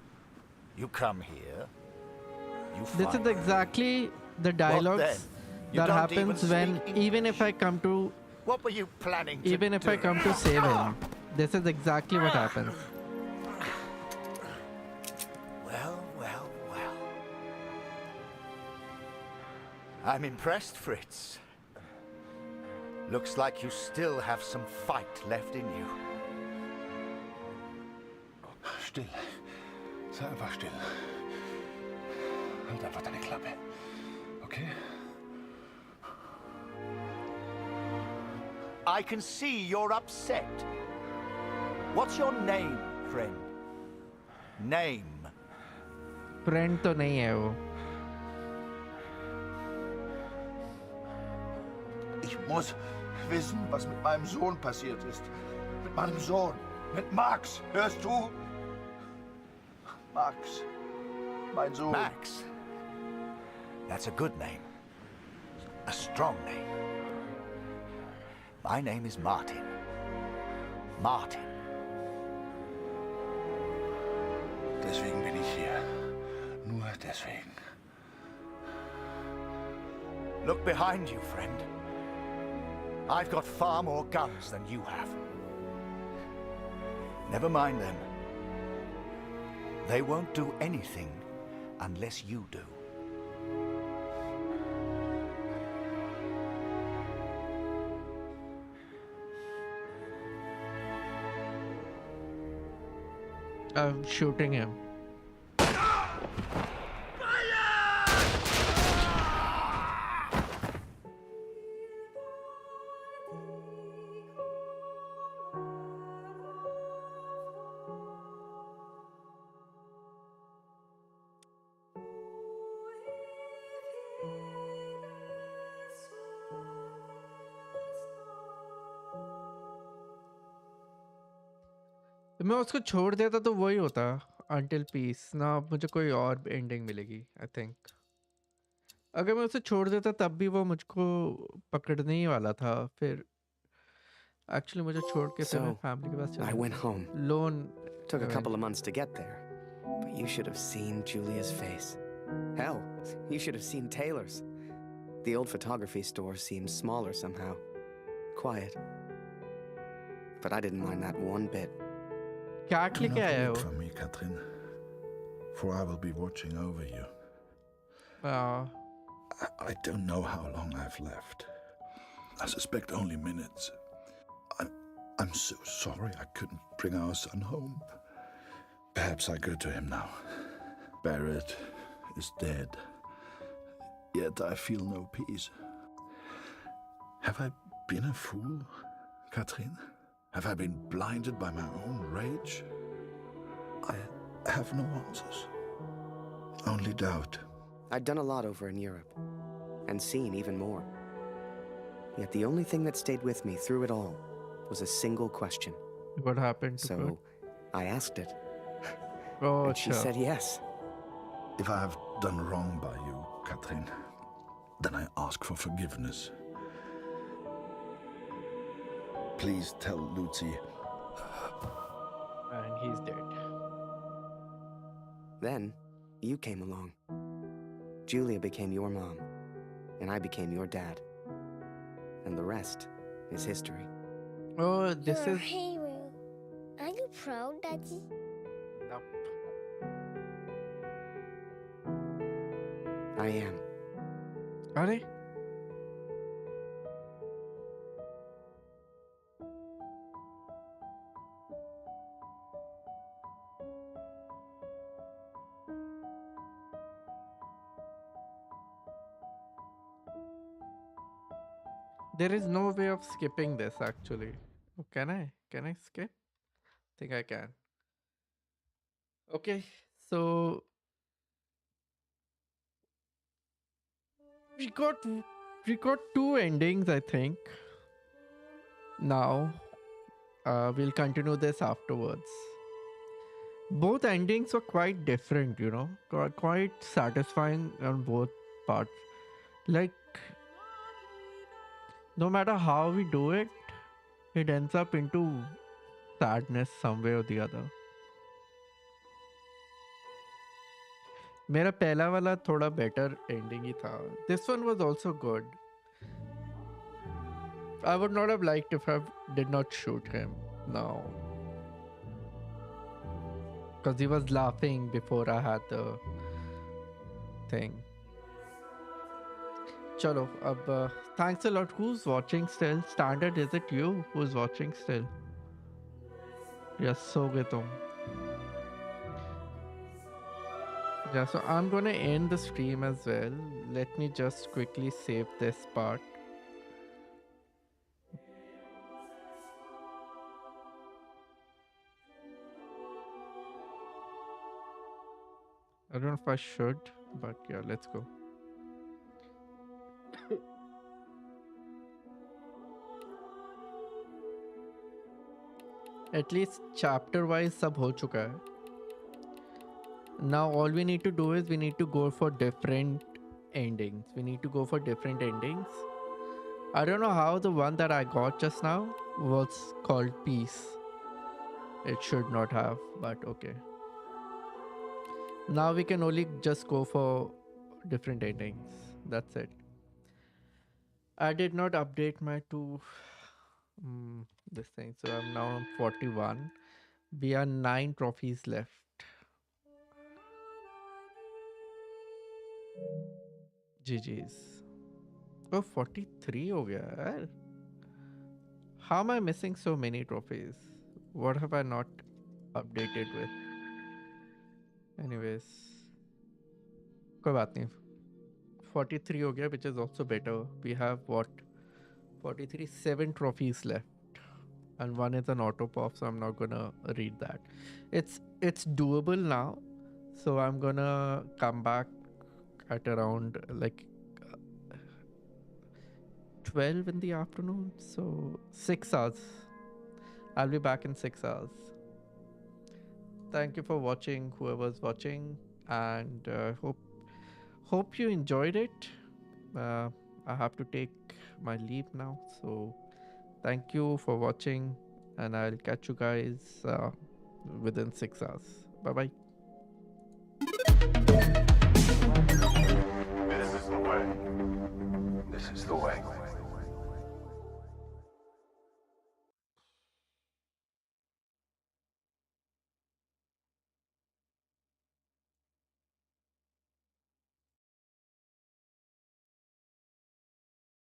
You come here, you find... This is exactly the dialogues that happens when, even if I come to... What were you planning to Even if I come to save him, this is exactly what happens. Well, well, well. I'm impressed, Fritz. Looks like you still have some fight left in you. Still. Sei einfach still. Halt einfach deine Klappe. Okay? I can see you're upset. What's your name, friend? Name. Friend तो नहीं है वो. Ich muss wissen, was mit meinem Sohn passiert ist. Mit meinem Sohn. Mit Max. Hörst du? Max. Mein Sohn. Max. That's a good name. A strong name. My name is Martin. Martin. Deswegen bin ich hier. Nur deswegen. Look behind you, friend. I've got far more guns than you have. Never mind them. They won't do anything unless you do. I'm shooting him. मैं उसको छोड़ देता तो वही होता until peace ना. मुझे कोई और एंडिंग मिलेगी आई थिंक. अगर मैं उसे छोड़ देता तब भी वो मुझको पकड़ने ही वाला था. फिर एक्चुअली मुझे छोड़ के फिर मैं फैमिली के पास चला. I went home. Loan Took a couple of months to get there, but you should have seen Julia's face. Hell, you should have seen Taylor's. The old photography store seemed smaller somehow. Quiet. But I didn't mind that one bit. क्या लेके आया Look हो? for me, Catherine, for I will be watching over you. I don't know how long I've left. I suspect only minutes. I'm so sorry I couldn't bring our son home. Perhaps I go to him now. Barrett is dead. Yet I feel no peace. Have I been a fool, Catherine? Have I been blinded by my own rage? I have no answers. Only doubt. I'd done a lot over in Europe, and seen even more. Yet the only thing that stayed with me through it all was a single question. What happened to So, Kurt? I asked it. Oh, and she said yes. If I have done wrong by you, Catherine, then I ask for forgiveness. Please tell Lucy. And he's dead. Then, you came along. Julia became your mom, and I became your dad. And the rest is history. Oh, this You're a is... hero. Are you proud, Daddy? Nope. I am. Are? There is no way of skipping this actually. Oh, can I? Can I skip? Think I can. Okay, so we got two endings, I think. Now, we'll continue this afterwards. Both endings were quite different, you know, quite satisfying on both parts. Like, no matter how we do it, it ends up into sadness some way or the other. मेरा पहला वाला थोड़ा better ending ही था. This one was also good. I would not have liked if I did not shoot him now. Because he was laughing before I had the thing. Chalo, thanks a lot. Who's watching still? Standard, is it you who's watching still? Yes, so good. Yeah, so I'm gonna end the stream as well. Let me just quickly save this part. I don't know if I should, but yeah, let's go. At least chapter wise sab ho chuka hai. Now all we need to do is we need to go for different endings. We need to go for different endings. I don't know how the one that I got just now was called Peace. It should not have, but okay. Now we can only just go for different endings. That's it. I did not update my this thing, so I'm now on 41. We are 9 trophies left. GG's. Oh, 43 ho gaya yaar. How am I missing so many trophies? What have I not updated with? Anyways, कोई बात नहीं. 43 ho gaya, which is also better. We have what? 43, 7 trophies left. And one is an auto pop, so I'm not gonna read that. It's doable now. So I'm gonna come back at around like 12 in the afternoon. So 6 hours. I'll be back in 6 hours. Thank you for watching, whoever's watching, and hope you enjoyed it. I have to take my leave now, so thank you for watching, and I'll catch you guys within 6 hours. Bye bye.